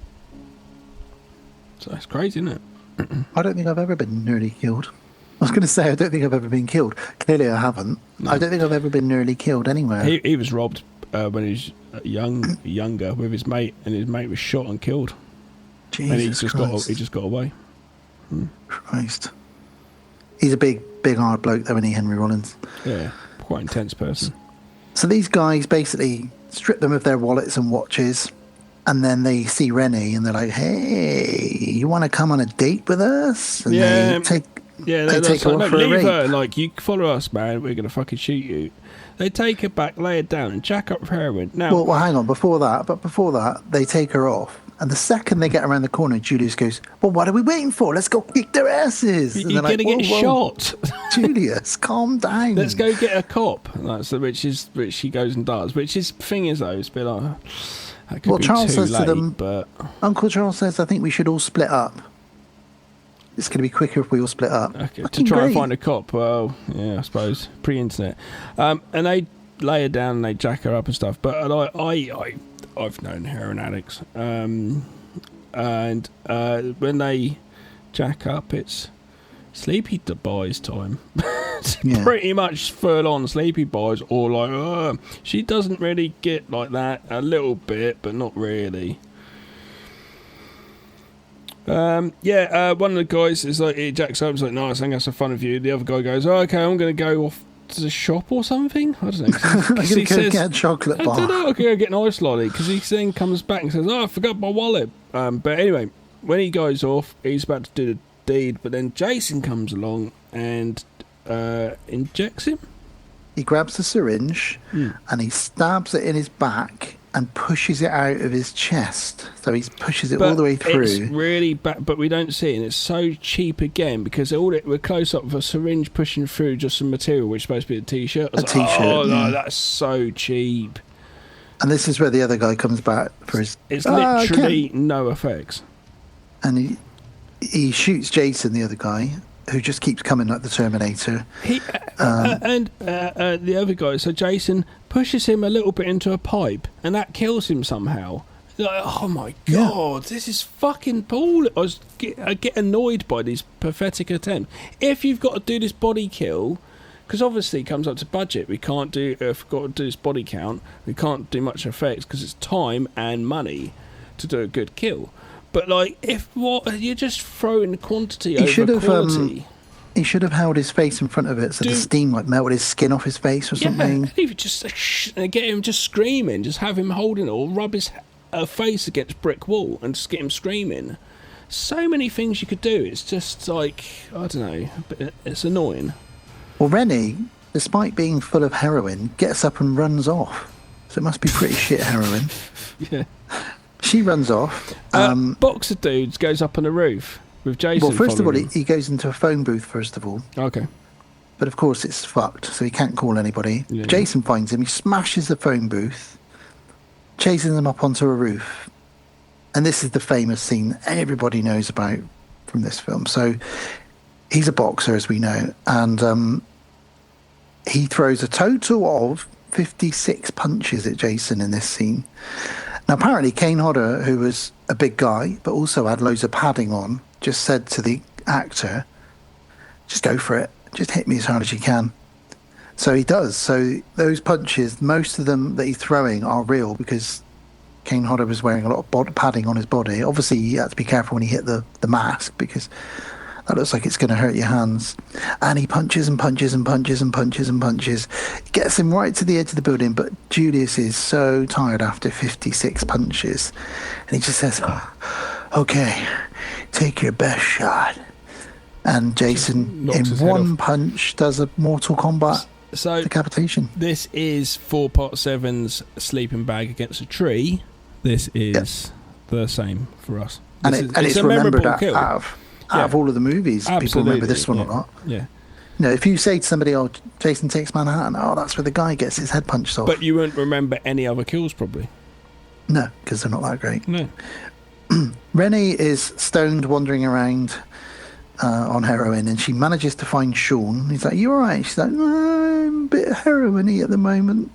So that's crazy, isn't it? I don't think I've ever been nearly killed. I was going to say, I don't think I've ever been killed. Clearly I haven't. No. I don't think I've ever been nearly killed anywhere. He was robbed when he was younger with his mate, and his mate was shot and killed. Jesus and Christ. he just got away. Christ. He's a big hard bloke though, isn't he, Henry Rollins? Yeah, quite intense person. So these guys basically strip them of their wallets and watches, and then they see Rennie and they're like, hey, you want to come on a date with us? And they take her off for a rape. Her, like, you follow us, man, we're going to fucking shoot you. They take her back, lay her down, and jack up heroin. Now, well, hang on, before that, they take her off. And the second they get around the corner, Julius goes, well, what are we waiting for? Let's go kick their asses. And you're going to get shot. Julius, calm down. Let's go get a cop. Which she goes and does. Which is, thing is, though, it's a bit like, that could be Charles too says late, to them, but... Uncle Charles says, I think we should all split up. It's going to be quicker if we all split up. Okay, to try and find a cop. Well, yeah, I suppose. Pre-internet. And they lay her down and they jack her up and stuff. But I've known heroin addicts, and when they jack up, it's sleepy boys time. It's pretty much full on sleepy boys, or like she doesn't really get like that, a little bit, but not really. One of the guys is like, he jacks up, he's like, nice, I think that's some fun of you. The other guy goes, oh, okay, I'm going to go off to the shop or something. I don't know. I'm going to go get a chocolate bar. I don't know, I'm going to get an ice lolly, because he then comes back and says, oh, I forgot my wallet. But anyway, when he goes off, he's about to do the deed, but then Jason comes along and injects him. he grabs the syringe and he stabs it in his back and pushes it out of his chest. So he pushes it all the way through. It's really bad, but we don't see it, and it's so cheap again because we're close up with a syringe pushing through just some material, which is supposed to be a t-shirt. No, that's so cheap. And this is where the other guy comes back for his... It's literally no effects. And he shoots Jason, the other guy, who just keeps coming like the Terminator. And the other guy, so Jason pushes him a little bit into a pipe, and that kills him somehow. Like, oh my God, this is fucking Paul. I get annoyed by these pathetic attempts. If you've got to do this body kill, because obviously it comes up to budget, we can't do, if we've got to do this body count, we can't do much effects because it's time and money to do a good kill. But like, you're just throwing quantity over quality. He should have held his face in front of it so the steam like melted his skin off his face or something. Yeah, even just get him just screaming, just have him holding it, or rub his face against brick wall and just get him screaming. So many things you could do. It's just like, I don't know, it's annoying. Well, Rennie, despite being full of heroin, gets up and runs off. So it must be pretty shit heroin. Yeah. She runs off. Boxer Dudes goes up on the roof with Jason. Well, first of all, him. he goes into a phone booth, first of all. Okay. But of course, it's fucked, so he can't call anybody. Yeah. Jason finds him, he smashes the phone booth, chases him up onto a roof. And this is the famous scene everybody knows about from this film. So he's a boxer, as we know, and he throws a total of 56 punches at Jason in this scene. Now, apparently, Kane Hodder, who was a big guy, but also had loads of padding on, just said to the actor, just go for it. Just hit me as hard as you can. So he does. So those punches, most of them that he's throwing are real because Kane Hodder was wearing a lot of padding on his body. Obviously, you have to be careful when he hit the mask because that looks like it's going to hurt your hands. And he punches and punches and punches and punches and punches. He gets him right to the edge of the building, but Julius is so tired after 56 punches. And he just says, okay, take your best shot. And Jason, in one punch, does a Mortal Kombat decapitation. This is 4 Part 7's sleeping bag against a tree. This is the same for us. It's a remembered out of all of the movies. Absolutely. People remember this one or not. Yeah. No, if you say to somebody, oh, Jason Takes Manhattan, oh, that's where the guy gets his head punched off. But you won't remember any other kills, probably. No, because they're not that great. No. Rennie is stoned, wandering around on heroin, and she manages to find Sean. He's like, you all right? She's like, I'm a bit heroin-y at the moment.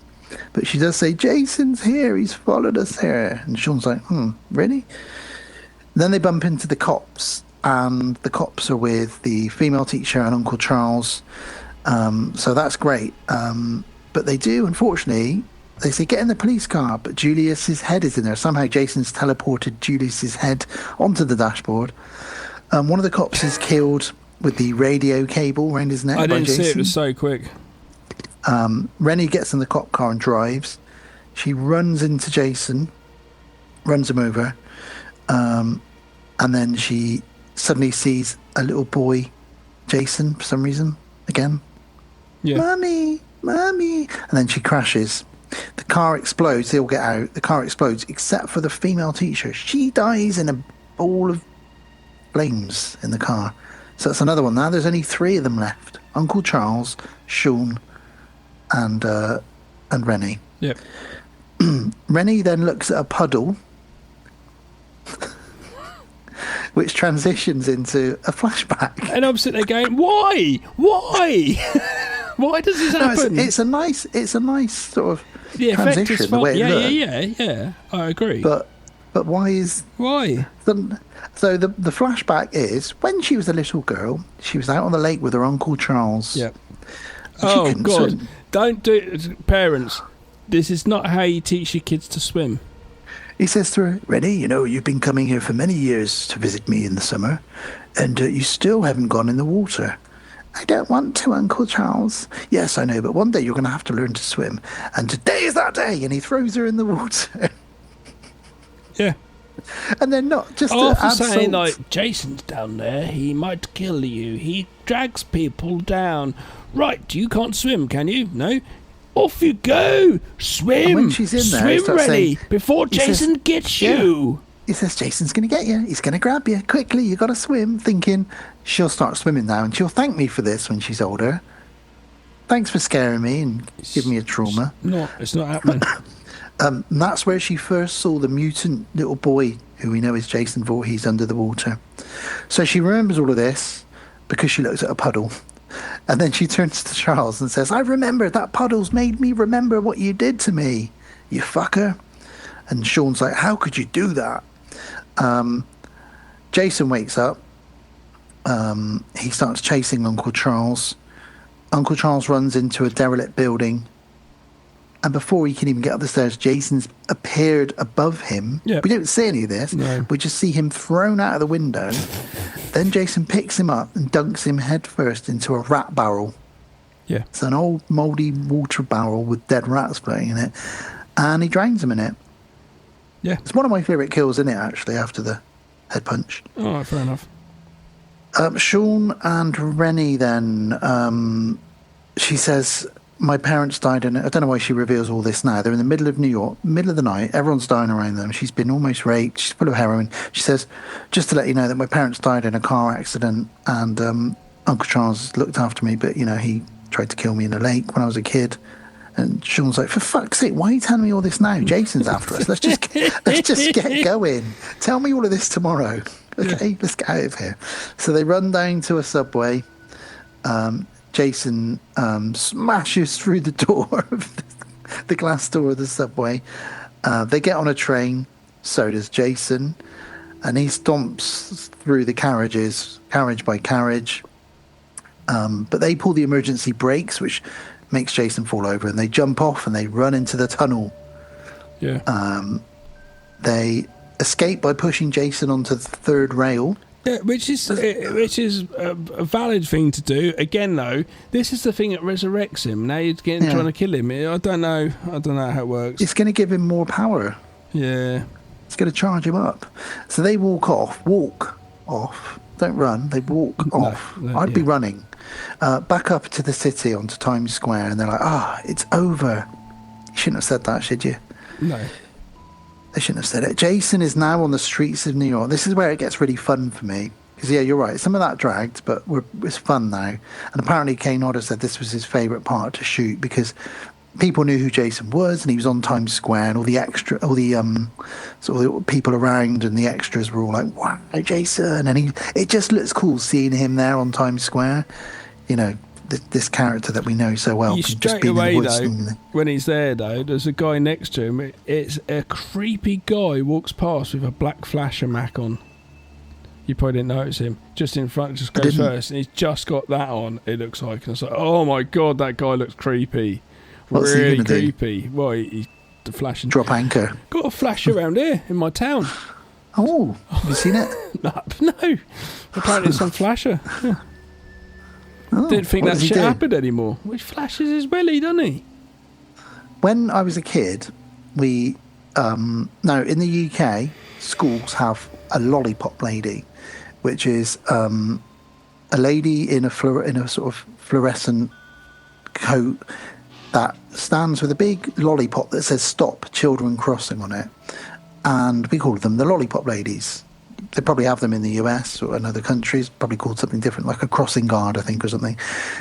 But she does say, Jason's here, he's followed us here. And Sean's like, really? Then they bump into the cops, and the cops are with the female teacher and Uncle Charles. So that's great. But they do, unfortunately, they say, get in the police car, but Julius's head is in there. Somehow Jason's teleported Julius's head onto the dashboard. One of the cops is killed with the radio cable around his neck by Jason. I didn't see it, was so quick. Rennie gets in the cop car and drives. She runs into Jason, runs him over, and then she suddenly sees a little boy, Jason, for some reason, again. Yeah. Mommy! And then she crashes. The car explodes. They all get out. The car explodes, except for the female teacher. She dies in a ball of flames in the car. So that's another one. Now there's only 3 of them left. Uncle Charles, Sean, and Rennie. Yep. Rennie then looks at a puddle, which transitions into a flashback. And I'm sitting there going, why? Why does this happen? It's a nice sort of transition. The way it yeah. I agree. But why? So the flashback is when she was a little girl. She was out on the lake with her Uncle Charles. Yep. Oh God! Swim. Don't do it, parents. This is not how you teach your kids to swim. He says to her, Rennie, you've been coming here for many years to visit me in the summer, and you still haven't gone in the water. I don't want to, Uncle Charles. Yes, I know, but one day you're going to have to learn to swim, and today is that day. And he throws her in the water. Yeah. And then not just after saying like, Jason's down there, he might kill you. He drags people down. Right, you can't swim, can you? No? Off you go! Swim! And when she's in there, he swim starts ready saying- before he says- Jason gets you! He says, Jason's going to get you. He's going to grab you. Quickly, you got to swim. Thinking she'll start swimming now and she'll thank me for this when she's older. Thanks for scaring me and giving me a trauma. It's not happening. And that's where she first saw the mutant little boy, who we know is Jason Voorhees, under the water. So she remembers all of this because she looks at a puddle. And then she turns to Charles and says, I remember, that puddle's made me remember what you did to me, you fucker. And Sean's like, how could you do that? Jason wakes up. He starts chasing Uncle Charles. Uncle Charles runs into a derelict building. And before he can even get up the stairs, Jason's appeared above him. Yep. We don't see any of this. No. We just see him thrown out of the window. Then Jason picks him up and dunks him headfirst into a rat barrel. Yeah. It's an old mouldy water barrel with dead rats floating in it. And he drowns him in it. Yeah. It's one of my favourite kills in it, actually, after the head punch. All right, fair enough. Sean and Rennie then, she says, my parents died in it. I don't know why she reveals all this now. They're in the middle of New York, middle of the night. Everyone's dying around them. She's been almost raped. She's full of heroin. She says, just to let you know that my parents died in a car accident and Uncle Charles looked after me, but, you know, he tried to kill me in a lake when I was a kid. And Sean's like, for fuck's sake, why are you telling me all this now? Jason's after us. Let's just get going. Tell me all of this tomorrow. Okay, let's get out of here. So they run down to a subway. Jason smashes through the door of the glass door of the subway. They get on a train. So does Jason. And he stomps through the carriages, carriage by carriage. But they pull the emergency brakes, which makes Jason fall over, and they jump off and they run into the tunnel. Yeah. They escape by pushing Jason onto the third rail. Yeah, which is a valid thing to do. Again, though, this is the thing that resurrects him. Now you're trying to kill him. I don't know how it works. It's going to give him more power. Yeah. It's going to charge him up. So they walk off. Don't run. They walk off. I'd be running. Back up to the city onto Times Square, and they're like, it's over. You shouldn't have said that, should you? No. They shouldn't have said it. Jason is now on the streets of New York. This is where it gets really fun for me. Because, yeah, you're right. Some of that dragged, but it's fun now. And apparently Kane Hodder said this was his favourite part to shoot because people knew who Jason was, and he was on Times Square, and all the people around and the extras were all like, wow, Jason. And it just looks cool seeing him there on Times Square. You know, this character that we know so well. You straight away, though, when he's there, though, there's a guy next to him. It's a creepy guy walks past with a black flasher Mac on. You probably didn't notice him. Just in front, just goes first, and he's just got that on, it looks like. And it's like, oh my God, that guy looks creepy. What's really he gonna creepy. Do? Well, he's flashing. Drop anchor. Got a flash around here in my town. Oh, have you seen it? No. Apparently it's on flasher. Yeah. Oh, Didn't think what that does he shit do? happened anymore. He flashes his willy, doesn't he? When I was a kid, we in the UK, schools have a lollipop lady, which is a lady in a sort of fluorescent coat that stands with a big lollipop that says "Stop Children Crossing" on it, and we call them the lollipop ladies. They probably have them in the US or in other countries, probably called something different, like a crossing guard, I think, or something.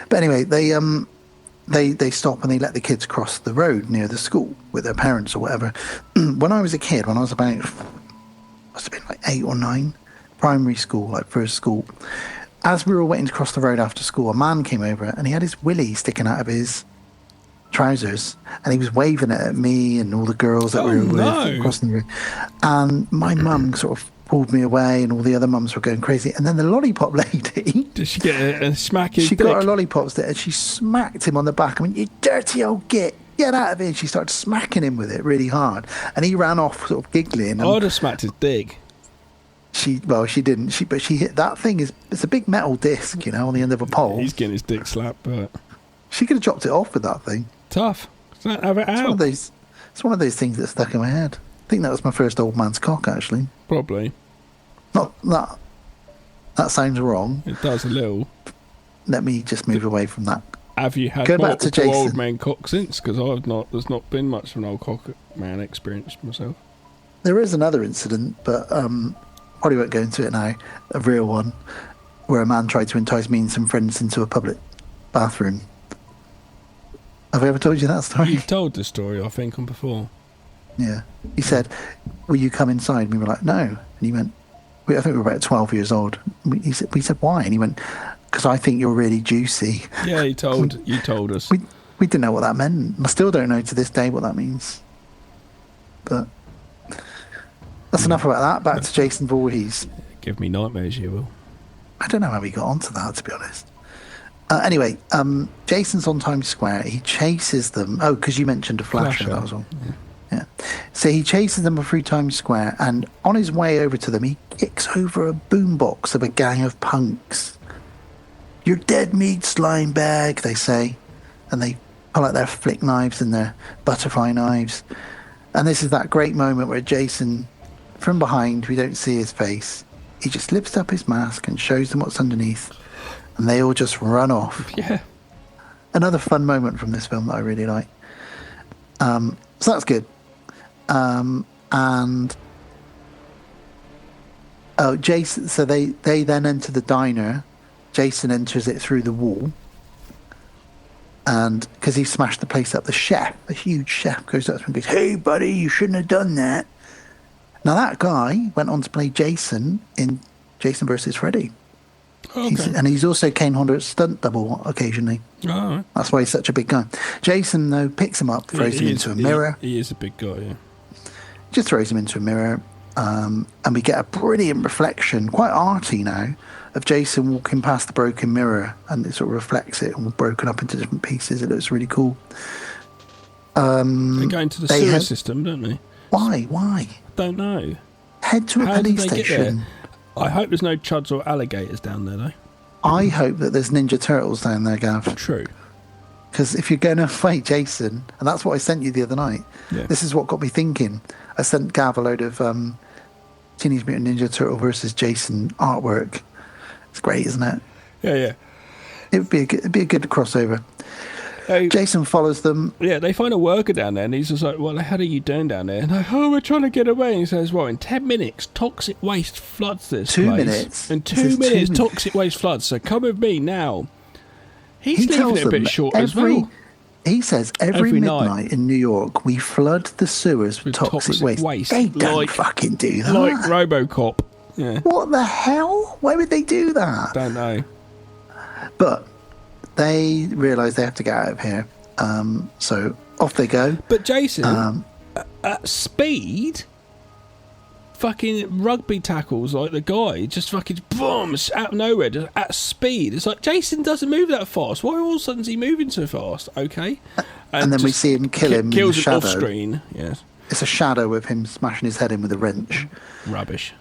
But anyway, they stop and they let the kids cross the road near the school with their parents or whatever. When I was a kid, when I was about, must have been like 8 or 9, primary school, like first school, as we were waiting to cross the road after school, a man came over and he had his willy sticking out of his trousers and he was waving it at me and all the girls that we were with crossing the road. And my mum sort of pulled me away and all the other mums were going crazy. And then the lollipop lady... Did she get a smack his She dick? got her lollipops there and she smacked him on the back. I mean, you dirty old git, get out of here. And she started smacking him with it really hard. And he ran off sort of giggling. And I'd have smacked his dick. she didn't. But she hit that thing. It's a big metal disc, you know, on the end of a pole. He's getting his dick slapped, but... She could have chopped it off with that thing. Tough. Have it out. It's one of those things that stuck in my head. I think that was my first old man's cock, actually. Probably. Not that sounds wrong. It does a little. let me just move away from that. Have you had Go back to multiple old Jason. man cock since? Because I've not. There's not been much of an old cock man experience myself. There is another incident, but probably won't go into it now. A real one, where a man tried to entice me and some friends into a public bathroom. Have I ever told you that story? You've told the story, I think, on before. Yeah. He said, "Will you come inside?" And we were like, "No." And he went, I think we were about 12 years old. We said, "Why?" And he went, "Because I think you're really juicy." Yeah, you told us. We didn't know what that meant. I still don't know to this day what that means. But that's enough about that. Back to Jason Voorhees. Give me nightmares, you will. I don't know how we got onto that, to be honest. Anyway, Jason's on Times Square. He chases them. Oh, because you mentioned a flasher. That was all. Yeah. So he chases them through Times Square, and on his way over to them, he kicks over a boombox of a gang of punks. "You're dead meat, slime bag," they say. And they pull out their flick knives and their butterfly knives. And this is that great moment where Jason, from behind, we don't see his face, he just lifts up his mask and shows them what's underneath. And they all just run off. Yeah. Another fun moment from this film that I really like. So that's good. Jason. So they then enter the diner. Jason enters it through the wall, and because he smashed the place up, the chef, a huge chef, goes up to him and goes, "Hey, buddy, you shouldn't have done that." Now that guy went on to play Jason in Jason vs. Freddy. Okay. And he's also Kane Hodder's stunt double occasionally. All right. That's why he's such a big guy. Jason, though, picks him up, throws him into a mirror. He is a big guy, yeah. Just throws him into a mirror. And we get a brilliant reflection, quite arty now, of Jason walking past the broken mirror, and it sort of reflects it, all broken up into different pieces. It looks really cool. They go into the sewer system, don't they? Why? Don't know. Head to a How police did they get station. there? I hope there's no chuds or alligators down there, though. I hope that there's Ninja Turtles down there, Gav. True. Because if you're going to fight Jason, and that's what I sent you the other night, this is what got me thinking. I sent Gav a load of Teenage Mutant Ninja Turtle versus Jason artwork. It's great, isn't it? Yeah. It'd be a good crossover. Jason follows them. Yeah, they find a worker down there, and he's just like, "Well, how are you doing down there?" And like, "Oh, we're trying to get away." And he says, "Well, in 10 minutes, toxic waste floods this 2 place. minutes? In It 2 says 2 minutes, minutes. toxic waste floods. So come with me now." He's He leaving tells it a bit them short as well. He says every Every midnight night. in New York, we flood the sewers with toxic waste. They don't fucking do that. Like RoboCop. Yeah. What the hell? Why would they do that? Don't know. But they realise they have to get out of here. So off they go. But Jason, at speed, fucking rugby tackles like the guy, just fucking boom, out of nowhere, just at speed. It's like Jason doesn't move that fast. Why all of a sudden is he moving so fast? Okay. And then we see him kill him in the Kills him shadow. off screen. Yes. It's a shadow of him smashing his head in with a wrench. Rubbish.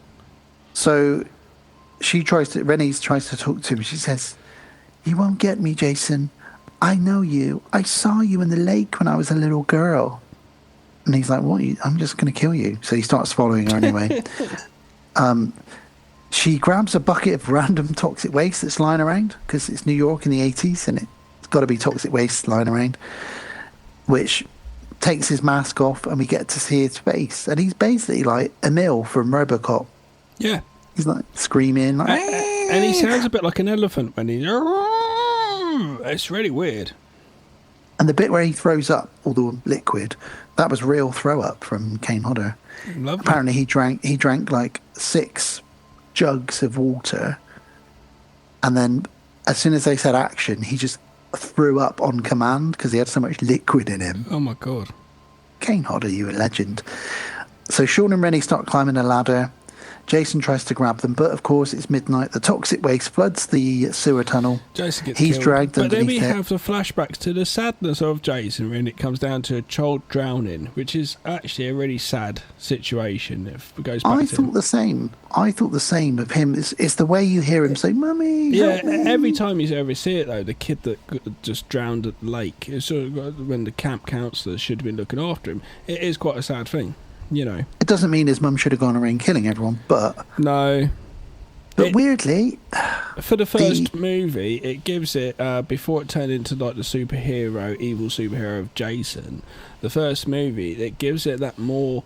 So Rennie tries to talk to him. She says, "You won't get me, Jason. I know you. I saw you in the lake when I was a little girl." And he's like, "What? I'm just going to kill you." So he starts following her anyway. She grabs a bucket of random toxic waste that's lying around, because it's New York in the 80s and it's got to be toxic waste lying around, which takes his mask off and we get to see his face. And he's basically like Emil from RoboCop. Yeah. He's like screaming. Like, and he sounds a bit like an elephant when he's... It's really weird. And the bit where he throws up all the liquid, that was real throw up from Kane Hodder. Lovely. Apparently he drank like 6 jugs of water, and then as soon as they said action, he just threw up on command because he had so much liquid in him. Oh my god. Kane Hodder, you a legend. So Sean and Rennie start climbing a ladder. Jason tries to grab them, but of course it's midnight. The toxic waste floods the sewer tunnel. Jason gets He's killed. dragged But then we underneath it. have the flashbacks to the sadness of Jason when it comes down to a child drowning, which is actually a really sad situation. If it goes back I to thought the same. I thought the same of him. It's the way you hear him say, "Mummy, yeah, help me." every time you ever see it though, the kid that just drowned at the lake, it's sort of when the camp counsellor should have been looking after him. It is quite a sad thing, you know. It doesn't mean his mum should have gone around killing everyone, but No. weirdly, For the first movie, it gives it before it turned into like the evil superhero of Jason. The first movie, it gives it that more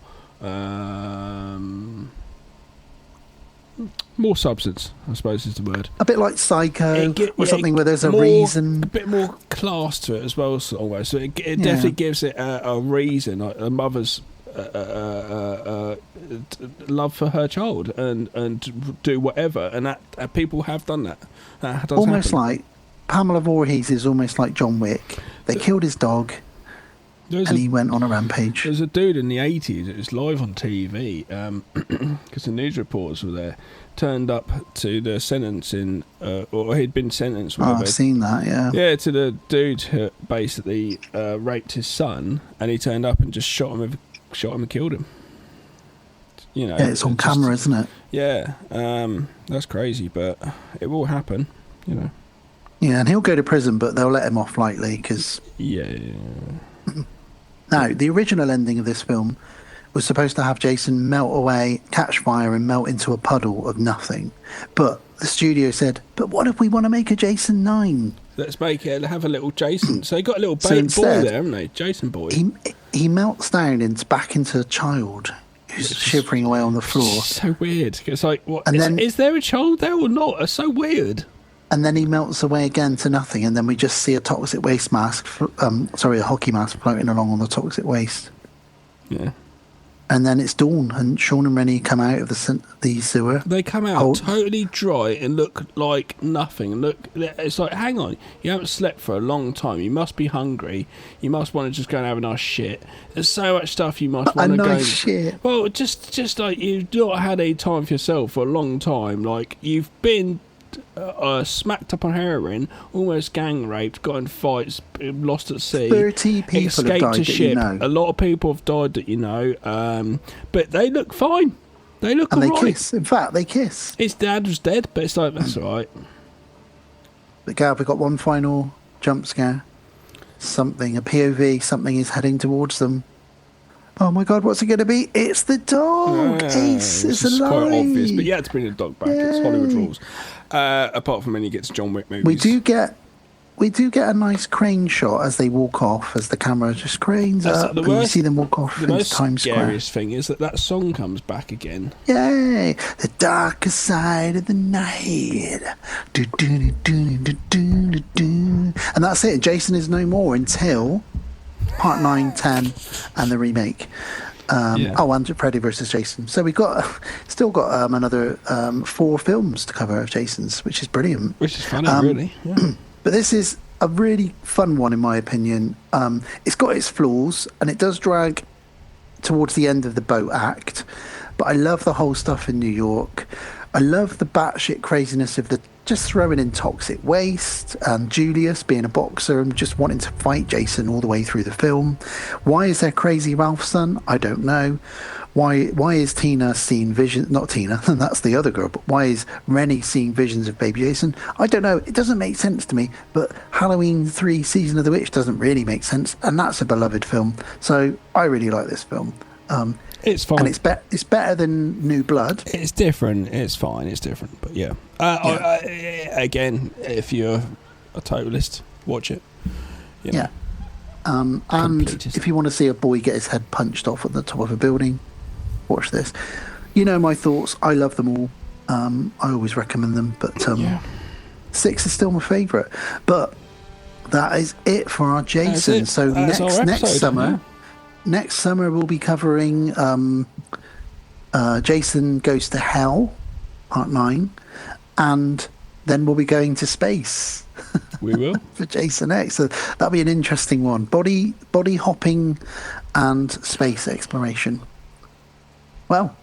substance, I suppose is the word. A bit like Psycho or something where there's a reason. A bit more class to it as well, almost. So it definitely gives it a reason, like a mother's love for her child and do whatever. And that people have done that. That does almost happen. Like Pamela Voorhees is almost like John Wick. They killed his dog. He went on a rampage. There's a dude in the 80s, it was live on TV, because the news reporters were there, turned up to the sentencing, or he'd been sentenced. I've seen that, yeah. Yeah, to the dude who basically raped his son, and he turned up and just shot him and killed him. You know, yeah, it's on camera, isn't it? Yeah, that's crazy, but it will happen, you know. Yeah, and he'll go to prison, but they'll let him off lightly, because... Yeah. Now, the original ending of this film was supposed to have Jason melt away, catch fire, and melt into a puddle of nothing. But the studio said, but what if we want to make a Jason 9? Let's make it, have a little Jason. So they got a little So boy instead, there, haven't they? Jason boy. He melts down back into a child who's shivering away on the floor. So weird. It's like, what? And Is there a child there or not? It's so weird. And then he melts away again to nothing, and then we just see a toxic waste mask, a hockey mask floating along on the toxic waste. Yeah. And then it's dawn, and Sean and Rennie come out of the sewer. They come out totally dry and look like nothing. It's like, hang on, you haven't slept for a long time. You must be hungry. You must want to just go and have a nice shit. There's so much stuff you must want to go. Nice shit. Well, just like you've not had any time for yourself for a long time. Like you've been smacked up on heroin, almost gang raped, got in fights, lost at sea. 30 people escaped have died to that ship. you know. A lot of people have died that you know, but they look fine. They look and alright. they kiss. In fact, they kiss. His dad was dead, but it's like that's alright. But Gav, we got one final jump scare. Something, a POV. Something is heading towards them. Oh my God, what's it going to be? It's the dog. Ace is alive. Quite obvious, but you had to bring the dog back. It's Hollywood rules. Apart from when he gets John Wick movies. We do get a nice crane shot as they walk off, as the camera just cranes up, and you see them walk off into Times Square. The most scariest thing is that song comes back again. Yay! The darker side of the night. Do, do, do, do, do, do, do. And that's it. Jason is no more until part 9, 10, and the remake. And Freddy versus Jason. So we've still got another 4 films to cover of Jason's, which is brilliant. Which is funny, really. Yeah. But this is a really fun one, in my opinion. It's got its flaws, and it does drag towards the end of the boat act. But I love the whole stuff in New York. I love the batshit craziness of just throwing in toxic waste, and Julius being a boxer and just wanting to fight Jason all the way through the film. Why is there crazy Ralph's son? I don't know. Why is Tina seeing visions? Not Tina, that's the other girl. But why is Rennie seeing visions of baby Jason? I don't know. It doesn't make sense to me. But Halloween 3 Season of the Witch doesn't really make sense, and that's a beloved film. So I really like this film. It's fine. And it's better than New Blood. It's different. It's fine. It's different. But yeah. Again, if you're a totalist, watch it. You know. Yeah. And if you want to see a boy get his head punched off at the top of a building, watch this. You know my thoughts. I love them all. I always recommend them. But 6 is still my favourite. But that is it for our Jason. So next summer we'll be covering Jason Goes to Hell, part 9, and then we'll be going to space. We will. For Jason X. So that'll be an interesting one. Body hopping and space exploration. Well,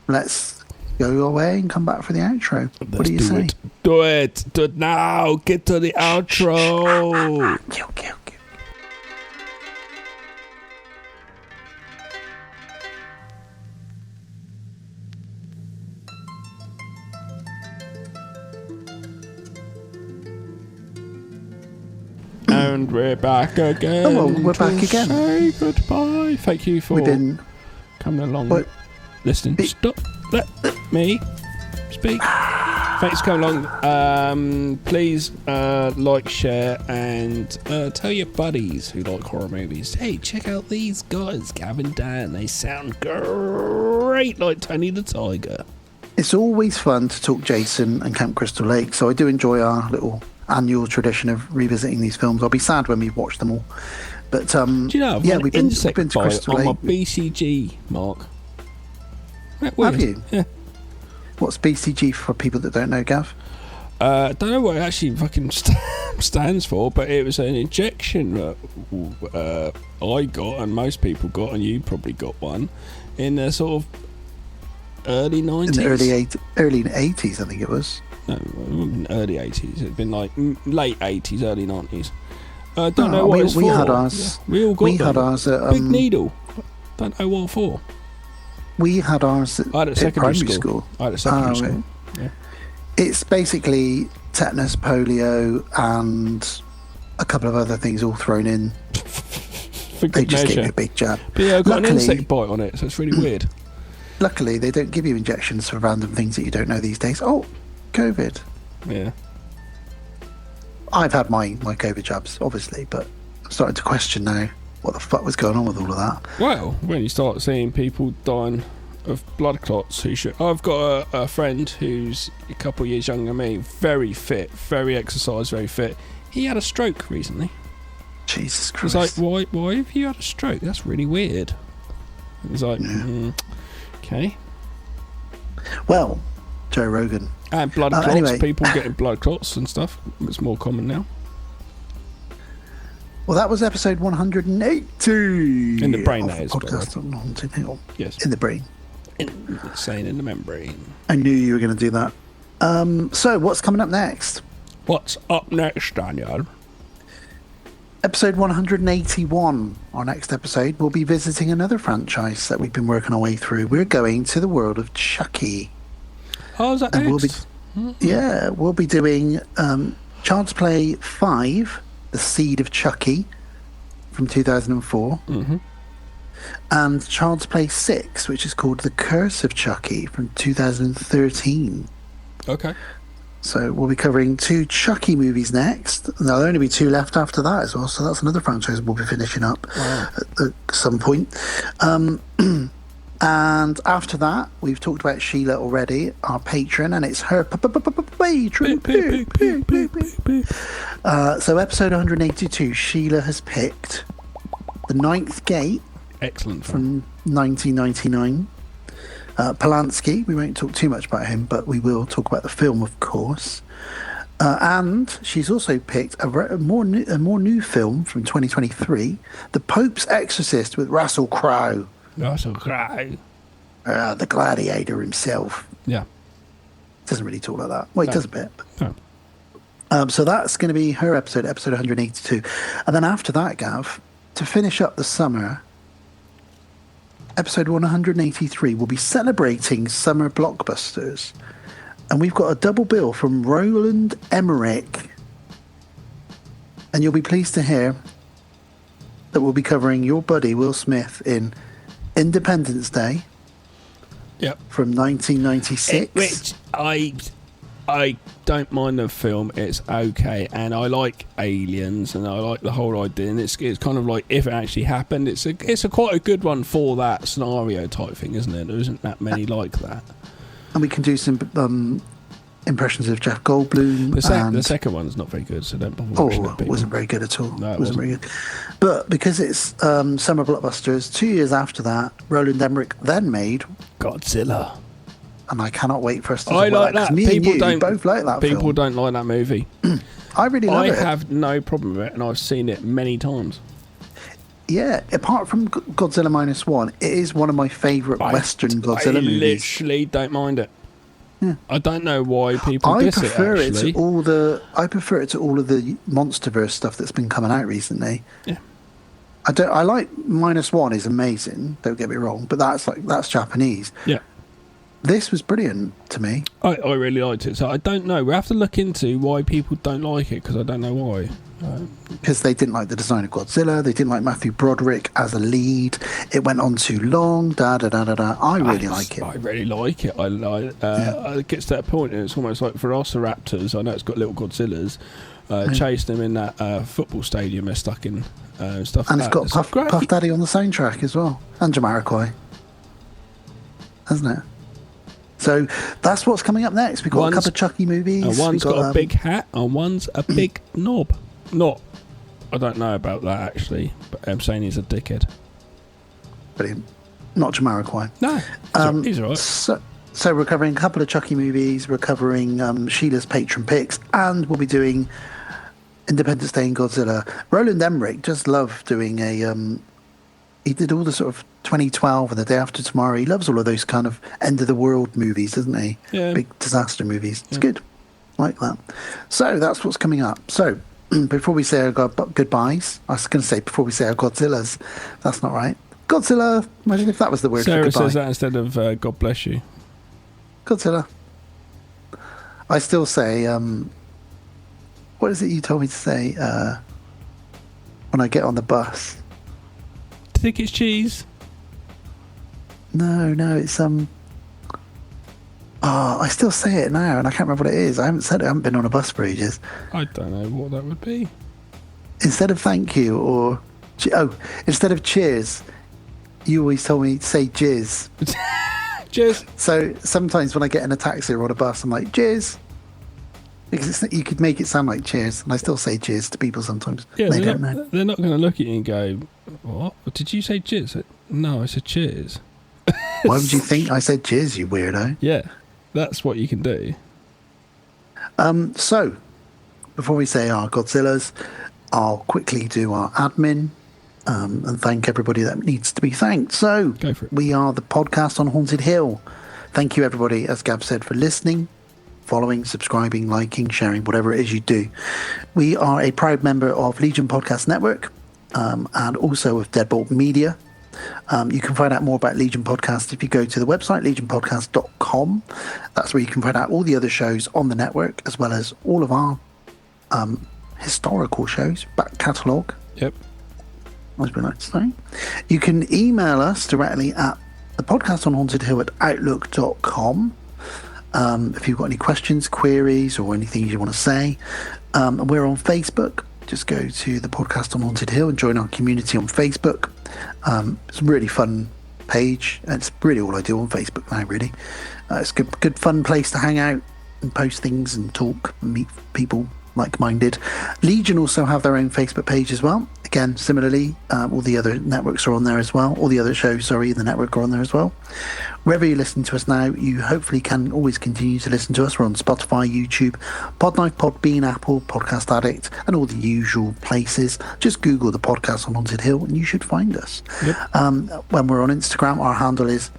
let's go away and come back for the outro. What do you say? Do it now. Get to the outro. Okay. And we're back again. Oh, well, we're back again. Say goodbye. Thank you for coming along, listening. Stop. Let me speak. Thanks for coming along. Please like, share, and tell your buddies who like horror movies. Hey, check out these guys, Gav and Dan. They sound great, like Tony the Tiger. It's always fun to talk Jason and Camp Crystal Lake, so I do enjoy our little annual tradition of revisiting these films. I'll be sad when we've watched them all. But do you know, we've been to Crystal on Lake. my BCG, Mark. Have you? Yeah. What's BCG for people that don't know, Gav? Don't know what it actually fucking stands for, but it was an injection that I got, and most people got, and you probably got one in the sort of early 90s. In the early 80s, I think it was. No, early 80s. It'd been like late 80s, early 90s. I don't know what it's for. We had ours. Yeah, we all got We had ours at big needle. Don't know what for. We had ours I had a secondary school. I had a secondary school. Yeah. It's basically tetanus, polio, and a couple of other things all thrown in. They just gave me a big jab. But yeah, I got an insect bite on it, so it's really weird. Luckily, they don't give you injections for random things that you don't know these days. Oh, COVID. Yeah. I've had my COVID jabs, obviously, but I'm starting to question now what the fuck was going on with all of that. Well, when you start seeing people dying of blood clots, I've got a friend who's a couple of years younger than me, very fit, very exercised, very fit. He had a stroke recently. Jesus Christ. He's like, why have you had a stroke? That's really weird. He's like, okay. Well, Joe Rogan. And blood clots, anyway. people getting blood clots and stuff. It's more common now. Well, that was episode 180. In the brain, that is. Podcast on Haunted Hill. Yes. In the brain. Insane in the membrane. I knew you were going to do that. So, what's coming up next? What's up next, Daniel? Episode 181. Our next episode, we'll be visiting another franchise that we've been working our way through. We're going to the world of Chucky. Oh, is that next? We'll be doing Child's Play 5, The Seed of Chucky, from 2004. Mm-hmm. And Child's Play 6, which is called The Curse of Chucky, from 2013. Okay. So we'll be covering 2 Chucky movies next, and there'll only be 2 left after that as well, so that's another franchise we'll be finishing up at some point. And after that, we've talked about Sheila already, our patron, and it's her patron. So episode 182, Sheila has picked The Ninth Gate. Excellent. From 1999. Polanski, we won't talk too much about him, but we will talk about the film, of course. And she's also picked a more new film from 2023, The Pope's Exorcist with Russell Crowe. Russell Crowe. The gladiator himself. Yeah. Doesn't really talk like that. Well, he does a bit. No. So that's going to be her episode 182. And then after that, Gav, to finish up the summer, episode 183 will be celebrating summer blockbusters. And we've got a double bill from Roland Emmerich. And you'll be pleased to hear that we'll be covering your buddy Will Smith in Independence Day. Yep. From 1996. Which I don't mind the film. It's okay, and I like aliens, and I like the whole idea. And it's kind of like if it actually happened, it's a quite a good one for that scenario type thing, isn't it? There isn't that many like that. And we can do some impressions of Jeff Goldblum. The second one's not very good, so don't bother watching it. It wasn't very good at all. No, it wasn't very good. But because it's summer blockbusters, 2 years after that, Roland Emmerich then made Godzilla. And I cannot wait for us to I like that. People both like that film. People don't like that movie. I really love it. I have no problem with it, and I've seen it many times. Yeah, apart from Godzilla -1, it is one of my favourite Western Godzilla movies. I literally don't mind it. Yeah. I don't know why people diss it, actually. I prefer it to all of the MonsterVerse stuff that's been coming out recently. Yeah. I like -1 is amazing, don't get me wrong, but that's Japanese. Yeah. This was brilliant to me. I really liked it, so I don't know. We have to look into why people don't like it, because I don't know why. because they didn't like the design of Godzilla. They didn't like Matthew Broderick as a lead. It went on too long. I really like it. I really like it. It gets to that point, and it's almost like Velociraptors. I know it's got little Godzillas. Chasing them in that football stadium they're stuck in, stuff. And like it's got Puff Daddy on the soundtrack as well, and Jamiroquai, hasn't it? So that's what's coming up next. We've got a couple of Chucky movies. And one's got a big hat, and one's a big knob. I don't know about that actually, but I'm saying he's a dickhead. Brilliant. Not Jamiroquai. No, he's all right. So we're covering a couple of Chucky movies. We're covering Sheila's patron picks, and we'll be doing Independence Day and Godzilla. Roland Emmerich just loved doing he did all the sort of 2012 and The Day After Tomorrow. He loves all of those kind of end of the world movies, doesn't he? Yeah. Big disaster movies. It's good. Like that. So that's what's coming up. So before we say our goodbyes, I was going to say before we say our Godzillas. That's not right. Godzilla. Imagine if that was the word for goodbye. Sarah says that instead of God bless you. Godzilla. I still say, what is it you told me to say when I get on the bus? Think it's cheese? No, it's I still say it now, and I can't remember what it is. I haven't said it. I haven't been on a bus for ages. I don't know what that would be. Instead of thank you or instead of cheers, you always told me to say jizz. Cheers. So sometimes when I get in a taxi or on a bus, I'm like jizz, because you could make it sound like cheers, and I still say cheers to people sometimes. Yeah, they don't know. They're not going to look at you and go, "What? Did you say jizz?" No, I said cheers. Why would you think I said cheers, you weirdo? Yeah, that's what you can do. So before we say our Godzillas, I'll quickly do our admin. And thank everybody that needs to be thanked. So, go for it. We are the podcast on Haunted Hill. Thank you, everybody, as Gab said, for listening, following, subscribing, liking, sharing, whatever it is you do. We are a proud member of Legion Podcast Network and also of Deadbolt Media. You can find out more about Legion Podcast if you go to the website, legionpodcast.com. That's where you can find out all the other shows on the network, as well as all of our historical shows, back catalogue. Yep. As we like to say. You can email us directly at the podcast on Haunted Hill at outlook.com if you've got any questions, queries, or anything you want to say. We're on Facebook. Just go to the podcast on Haunted Hill and join our community on Facebook. It's a really fun page, and it's really all I do on Facebook now, really. It's a good fun place to hang out and post things and talk and meet people like-minded. Legion also have their own Facebook page as well. Again, similarly, all the other networks are on there as well. All the other shows, in the network are on there as well. Wherever you listen to us now, you hopefully can always continue to listen to us. We're on Spotify, YouTube, Podknife, Podbean, Apple, Podcast Addict, and all the usual places. Just Google the podcast on Haunted Hill and you should find us. Yep. When we're on Instagram, our handle is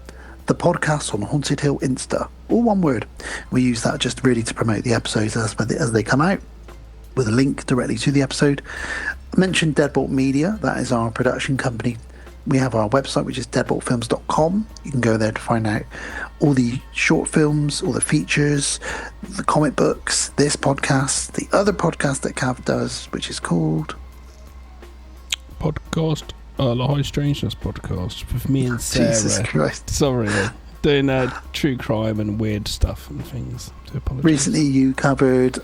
the podcast on Haunted Hill Insta. All one word. We use that just really to promote the episodes as they come out, with a link directly to the episode. I mentioned Deadbolt Media. That is our production company. We have our website, which is deadboltfilms.com. You can go there to find out all the short films, all the features, the comic books, this podcast, the other podcast that Cav does, which is called Podcast, the High Strangeness podcast with me and Sarah. Jesus Christ. Sorry, doing true crime and weird stuff and things. To apologise. Recently you covered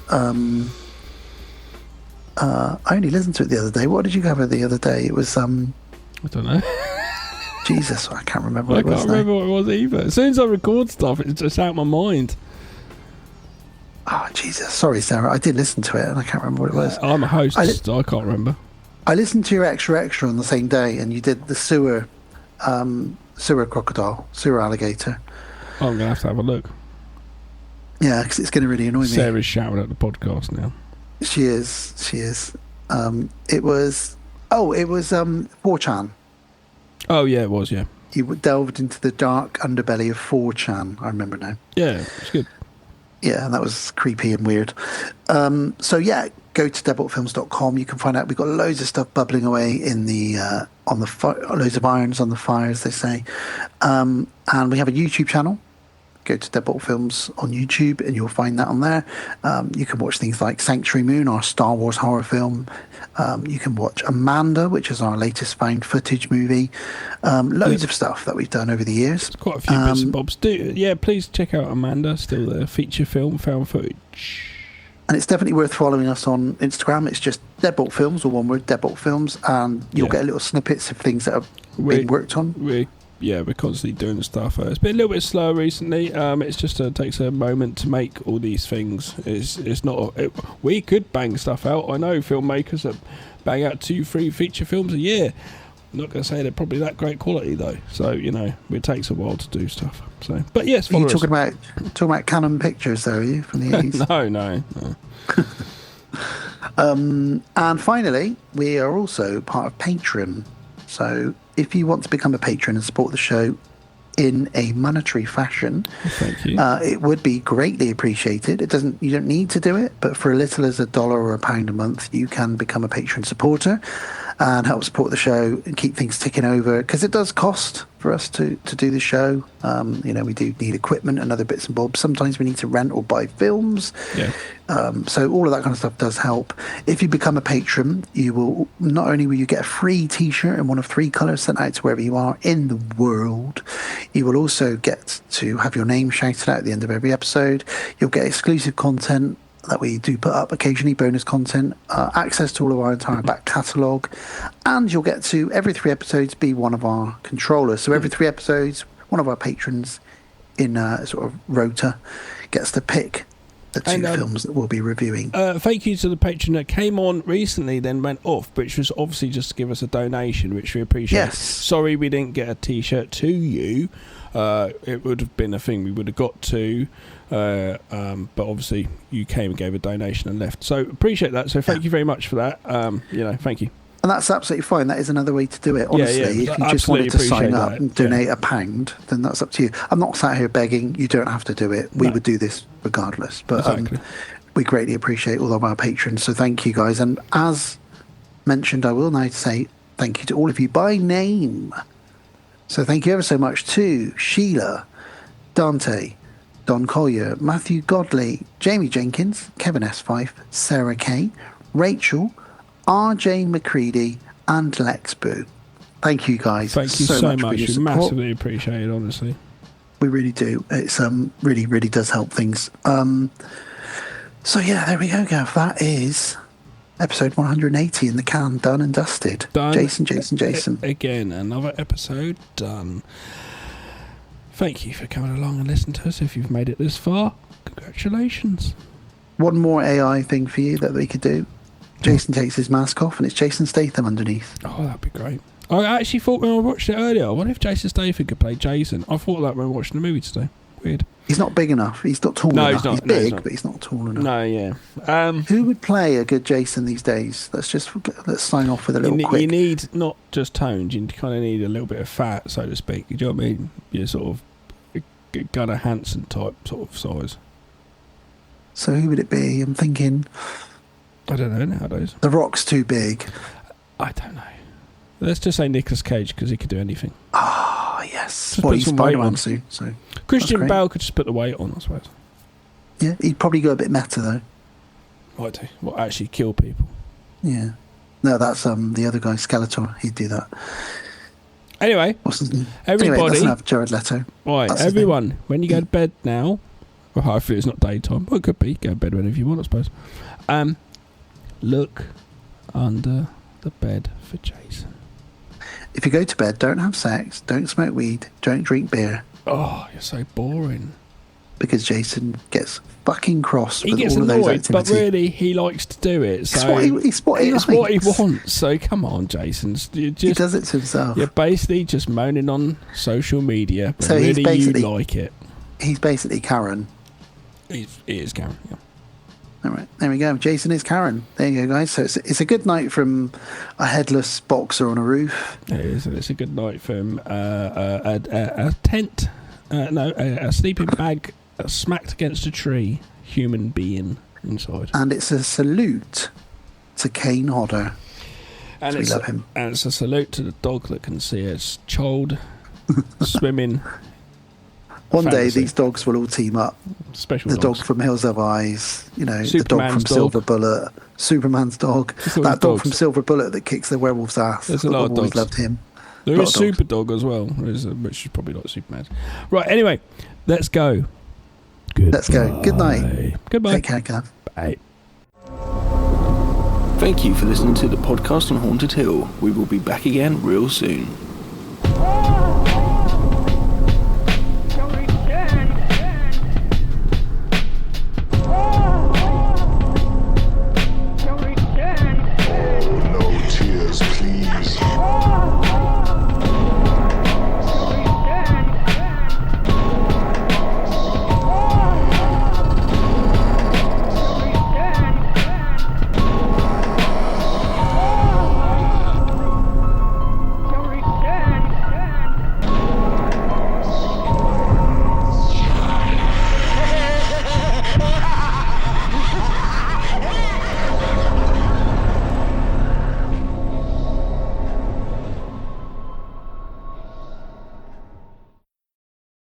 I only listened to it the other day. What did you cover the other day? It was I don't know. Jesus, I can't remember what I it was. can't remember what it was either. As soon as I record stuff, it's just out of my mind. Oh, Jesus. Sorry, Sarah. I did listen to it and I can't remember what it was. I'm a host, so I can't remember. I listened to your extra on the same day, and you did the sewer crocodile, sewer alligator. Oh, I'm going to have a look. Yeah, because it's going to really annoy me. Sarah's shouting at the podcast now. She is. It was 4chan. Oh, yeah, it was, yeah. You delved into the dark underbelly of 4chan. I remember now. Yeah, it's good. Yeah, that was creepy and weird. So yeah, go to deadboltfilms.com. You can find out we've got loads of stuff bubbling away in the loads of irons on the fire, as they say. And we have a YouTube channel. go to Deadbolt Films on YouTube and you'll find that on there. You can watch things like Sanctuary Moon, our Star Wars horror film. You can watch Amanda, which is our latest found footage movie. Loads of stuff that we've done over the years. There's quite a few bits and bobs. Please check out Amanda, still there. Feature film, found footage. And it's definitely worth following us on Instagram. It's just Deadbolt Films, or one word, Deadbolt Films, and you'll get little snippets of things that have been worked on. We're constantly doing stuff. It's been a little bit slow recently. It's just takes a moment to make all these things. It's not. We could bang stuff out. I know filmmakers that bang out 2-3 feature films a year. I'm not going to say they're probably that great quality though. So it takes a while to do stuff. So, but yes, are you talking about Canon Pictures though? Are you from the 80s? No. And finally, we are also part of Patreon. So if you want to become a patron and support the show in a monetary fashion, thank you. It would be greatly appreciated. You don't need to do it, but for as little as $1 or £1 a month, you can become a patron supporter and help support the show and keep things ticking over, because it does cost for us to do the show. We do need equipment and other bits and bobs. Sometimes we need to rent or buy films. Yeah. So all of that kind of stuff does help. If you become a patron, you will not only will you get a free t-shirt in one of 3 colours sent out to wherever you are in the world, you will also get to have your name shouted out at the end of every episode. You'll get exclusive content that we do put up occasionally, bonus content, access to all of our entire back catalogue, and you'll get to, every 3 episodes, be one of our controllers. So every 3 episodes, one of our patrons in a sort of rota gets to pick the 2 films that we'll be reviewing. Thank you to the patron that came on recently, then went off, which was obviously just to give us a donation, which we appreciate. Yes. Sorry we didn't get a t-shirt to you. It would have been a thing we would have got to, but obviously you came and gave a donation and left. So appreciate that. So thank you very much for that. Thank you. And that's absolutely fine. That is another way to do it, honestly. If you just wanted to sign up and donate £1, then that's up to you. I'm not sat here begging. You don't have to do it. We would do this regardless. But we greatly appreciate all of our patrons. So thank you, guys. And as mentioned, I will now say thank you to all of you by name. So thank you ever so much to Sheila, Dante, Don Collier, Matthew Godley, Jamie Jenkins, Kevin S. Fife, Sarah Kay, Rachel, RJ McCready, and Lex Boo. Thank you, guys. Thank you so much. We massively appreciate it, honestly. We really do. It's really, really does help things. So yeah, there we go, Gav. That is episode 180 in the can, done and dusted. Done. Jason. Again, another episode done. Thank you for coming along and listening to us. If you've made it this far, congratulations. One more AI thing for you that we could do. Jason takes his mask off and it's Jason Statham underneath. Oh, that'd be great. I actually thought when I watched it earlier, what if Jason Statham could play Jason? I thought that when watching the movie today. Weird. He's not big enough. He's not tall enough. He's not. He's big, but he's not tall enough. No, yeah. Who would play a good Jason these days? Let's sign off with a little quick. You need not just tones. You kind of need a little bit of fat, so to speak. You know what I mean? You're sort of Gunnar Hansen type sort of size. So who would it be? I'm thinking. I don't know nowadays. The Rock's too big. I don't know. Let's just say Nicolas Cage, because he could do anything. Ah, yes. Well, he's Spider-Man suit, so Christian Bale could just put the weight on, I suppose. Yeah, he'd probably go a bit meta though. Might do. Well, actually kill people. Yeah. No, that's the other guy, Skeletor. He'd do that. Anyway, what's his name? Everybody, anyway, doesn't have Jared Leto. Right, that's everyone, when you go to bed now, well, hopefully it's not daytime. Well, it could be. Go to bed whenever you want, I suppose. Look under the bed for Jason. If you go to bed, don't have sex, don't smoke weed, don't drink beer. Oh, you're so boring. Because Jason gets fucking cross he with gets all annoyed, of those activities. But really, he likes to do it. So it's what he wants. So come on, Jason. He does it to himself. You're basically just moaning on social media, but so really you like it. He's basically Karen. He is Karen, yeah. All right, there we go. Jason is Karen. There you go, guys. So it's a good night from a headless boxer on a roof. It is. It's a good night from a tent. A sleeping bag smacked against a tree. Human being inside. And it's a salute to Kane Hodder. And we love him. And it's a salute to the dog that can see its child swimming One day fantasy. these dogs will all team up. Special the dogs. dog from Hills Have Eyes, the dog Superman's from dog. Silver Bullet, Superman's dog, There's all that these dog dogs. from Silver Bullet that kicks the werewolf's ass. There's a lot I've of always dogs. loved him. There Lot is of dogs. Super Dog as well, which is probably not Superman's. Right, anyway, let's go. Goodbye. Let's go. Good night. Goodbye. Take care, Gav. Bye. Thank you for listening to the podcast on Haunted Hill. We will be back again real soon.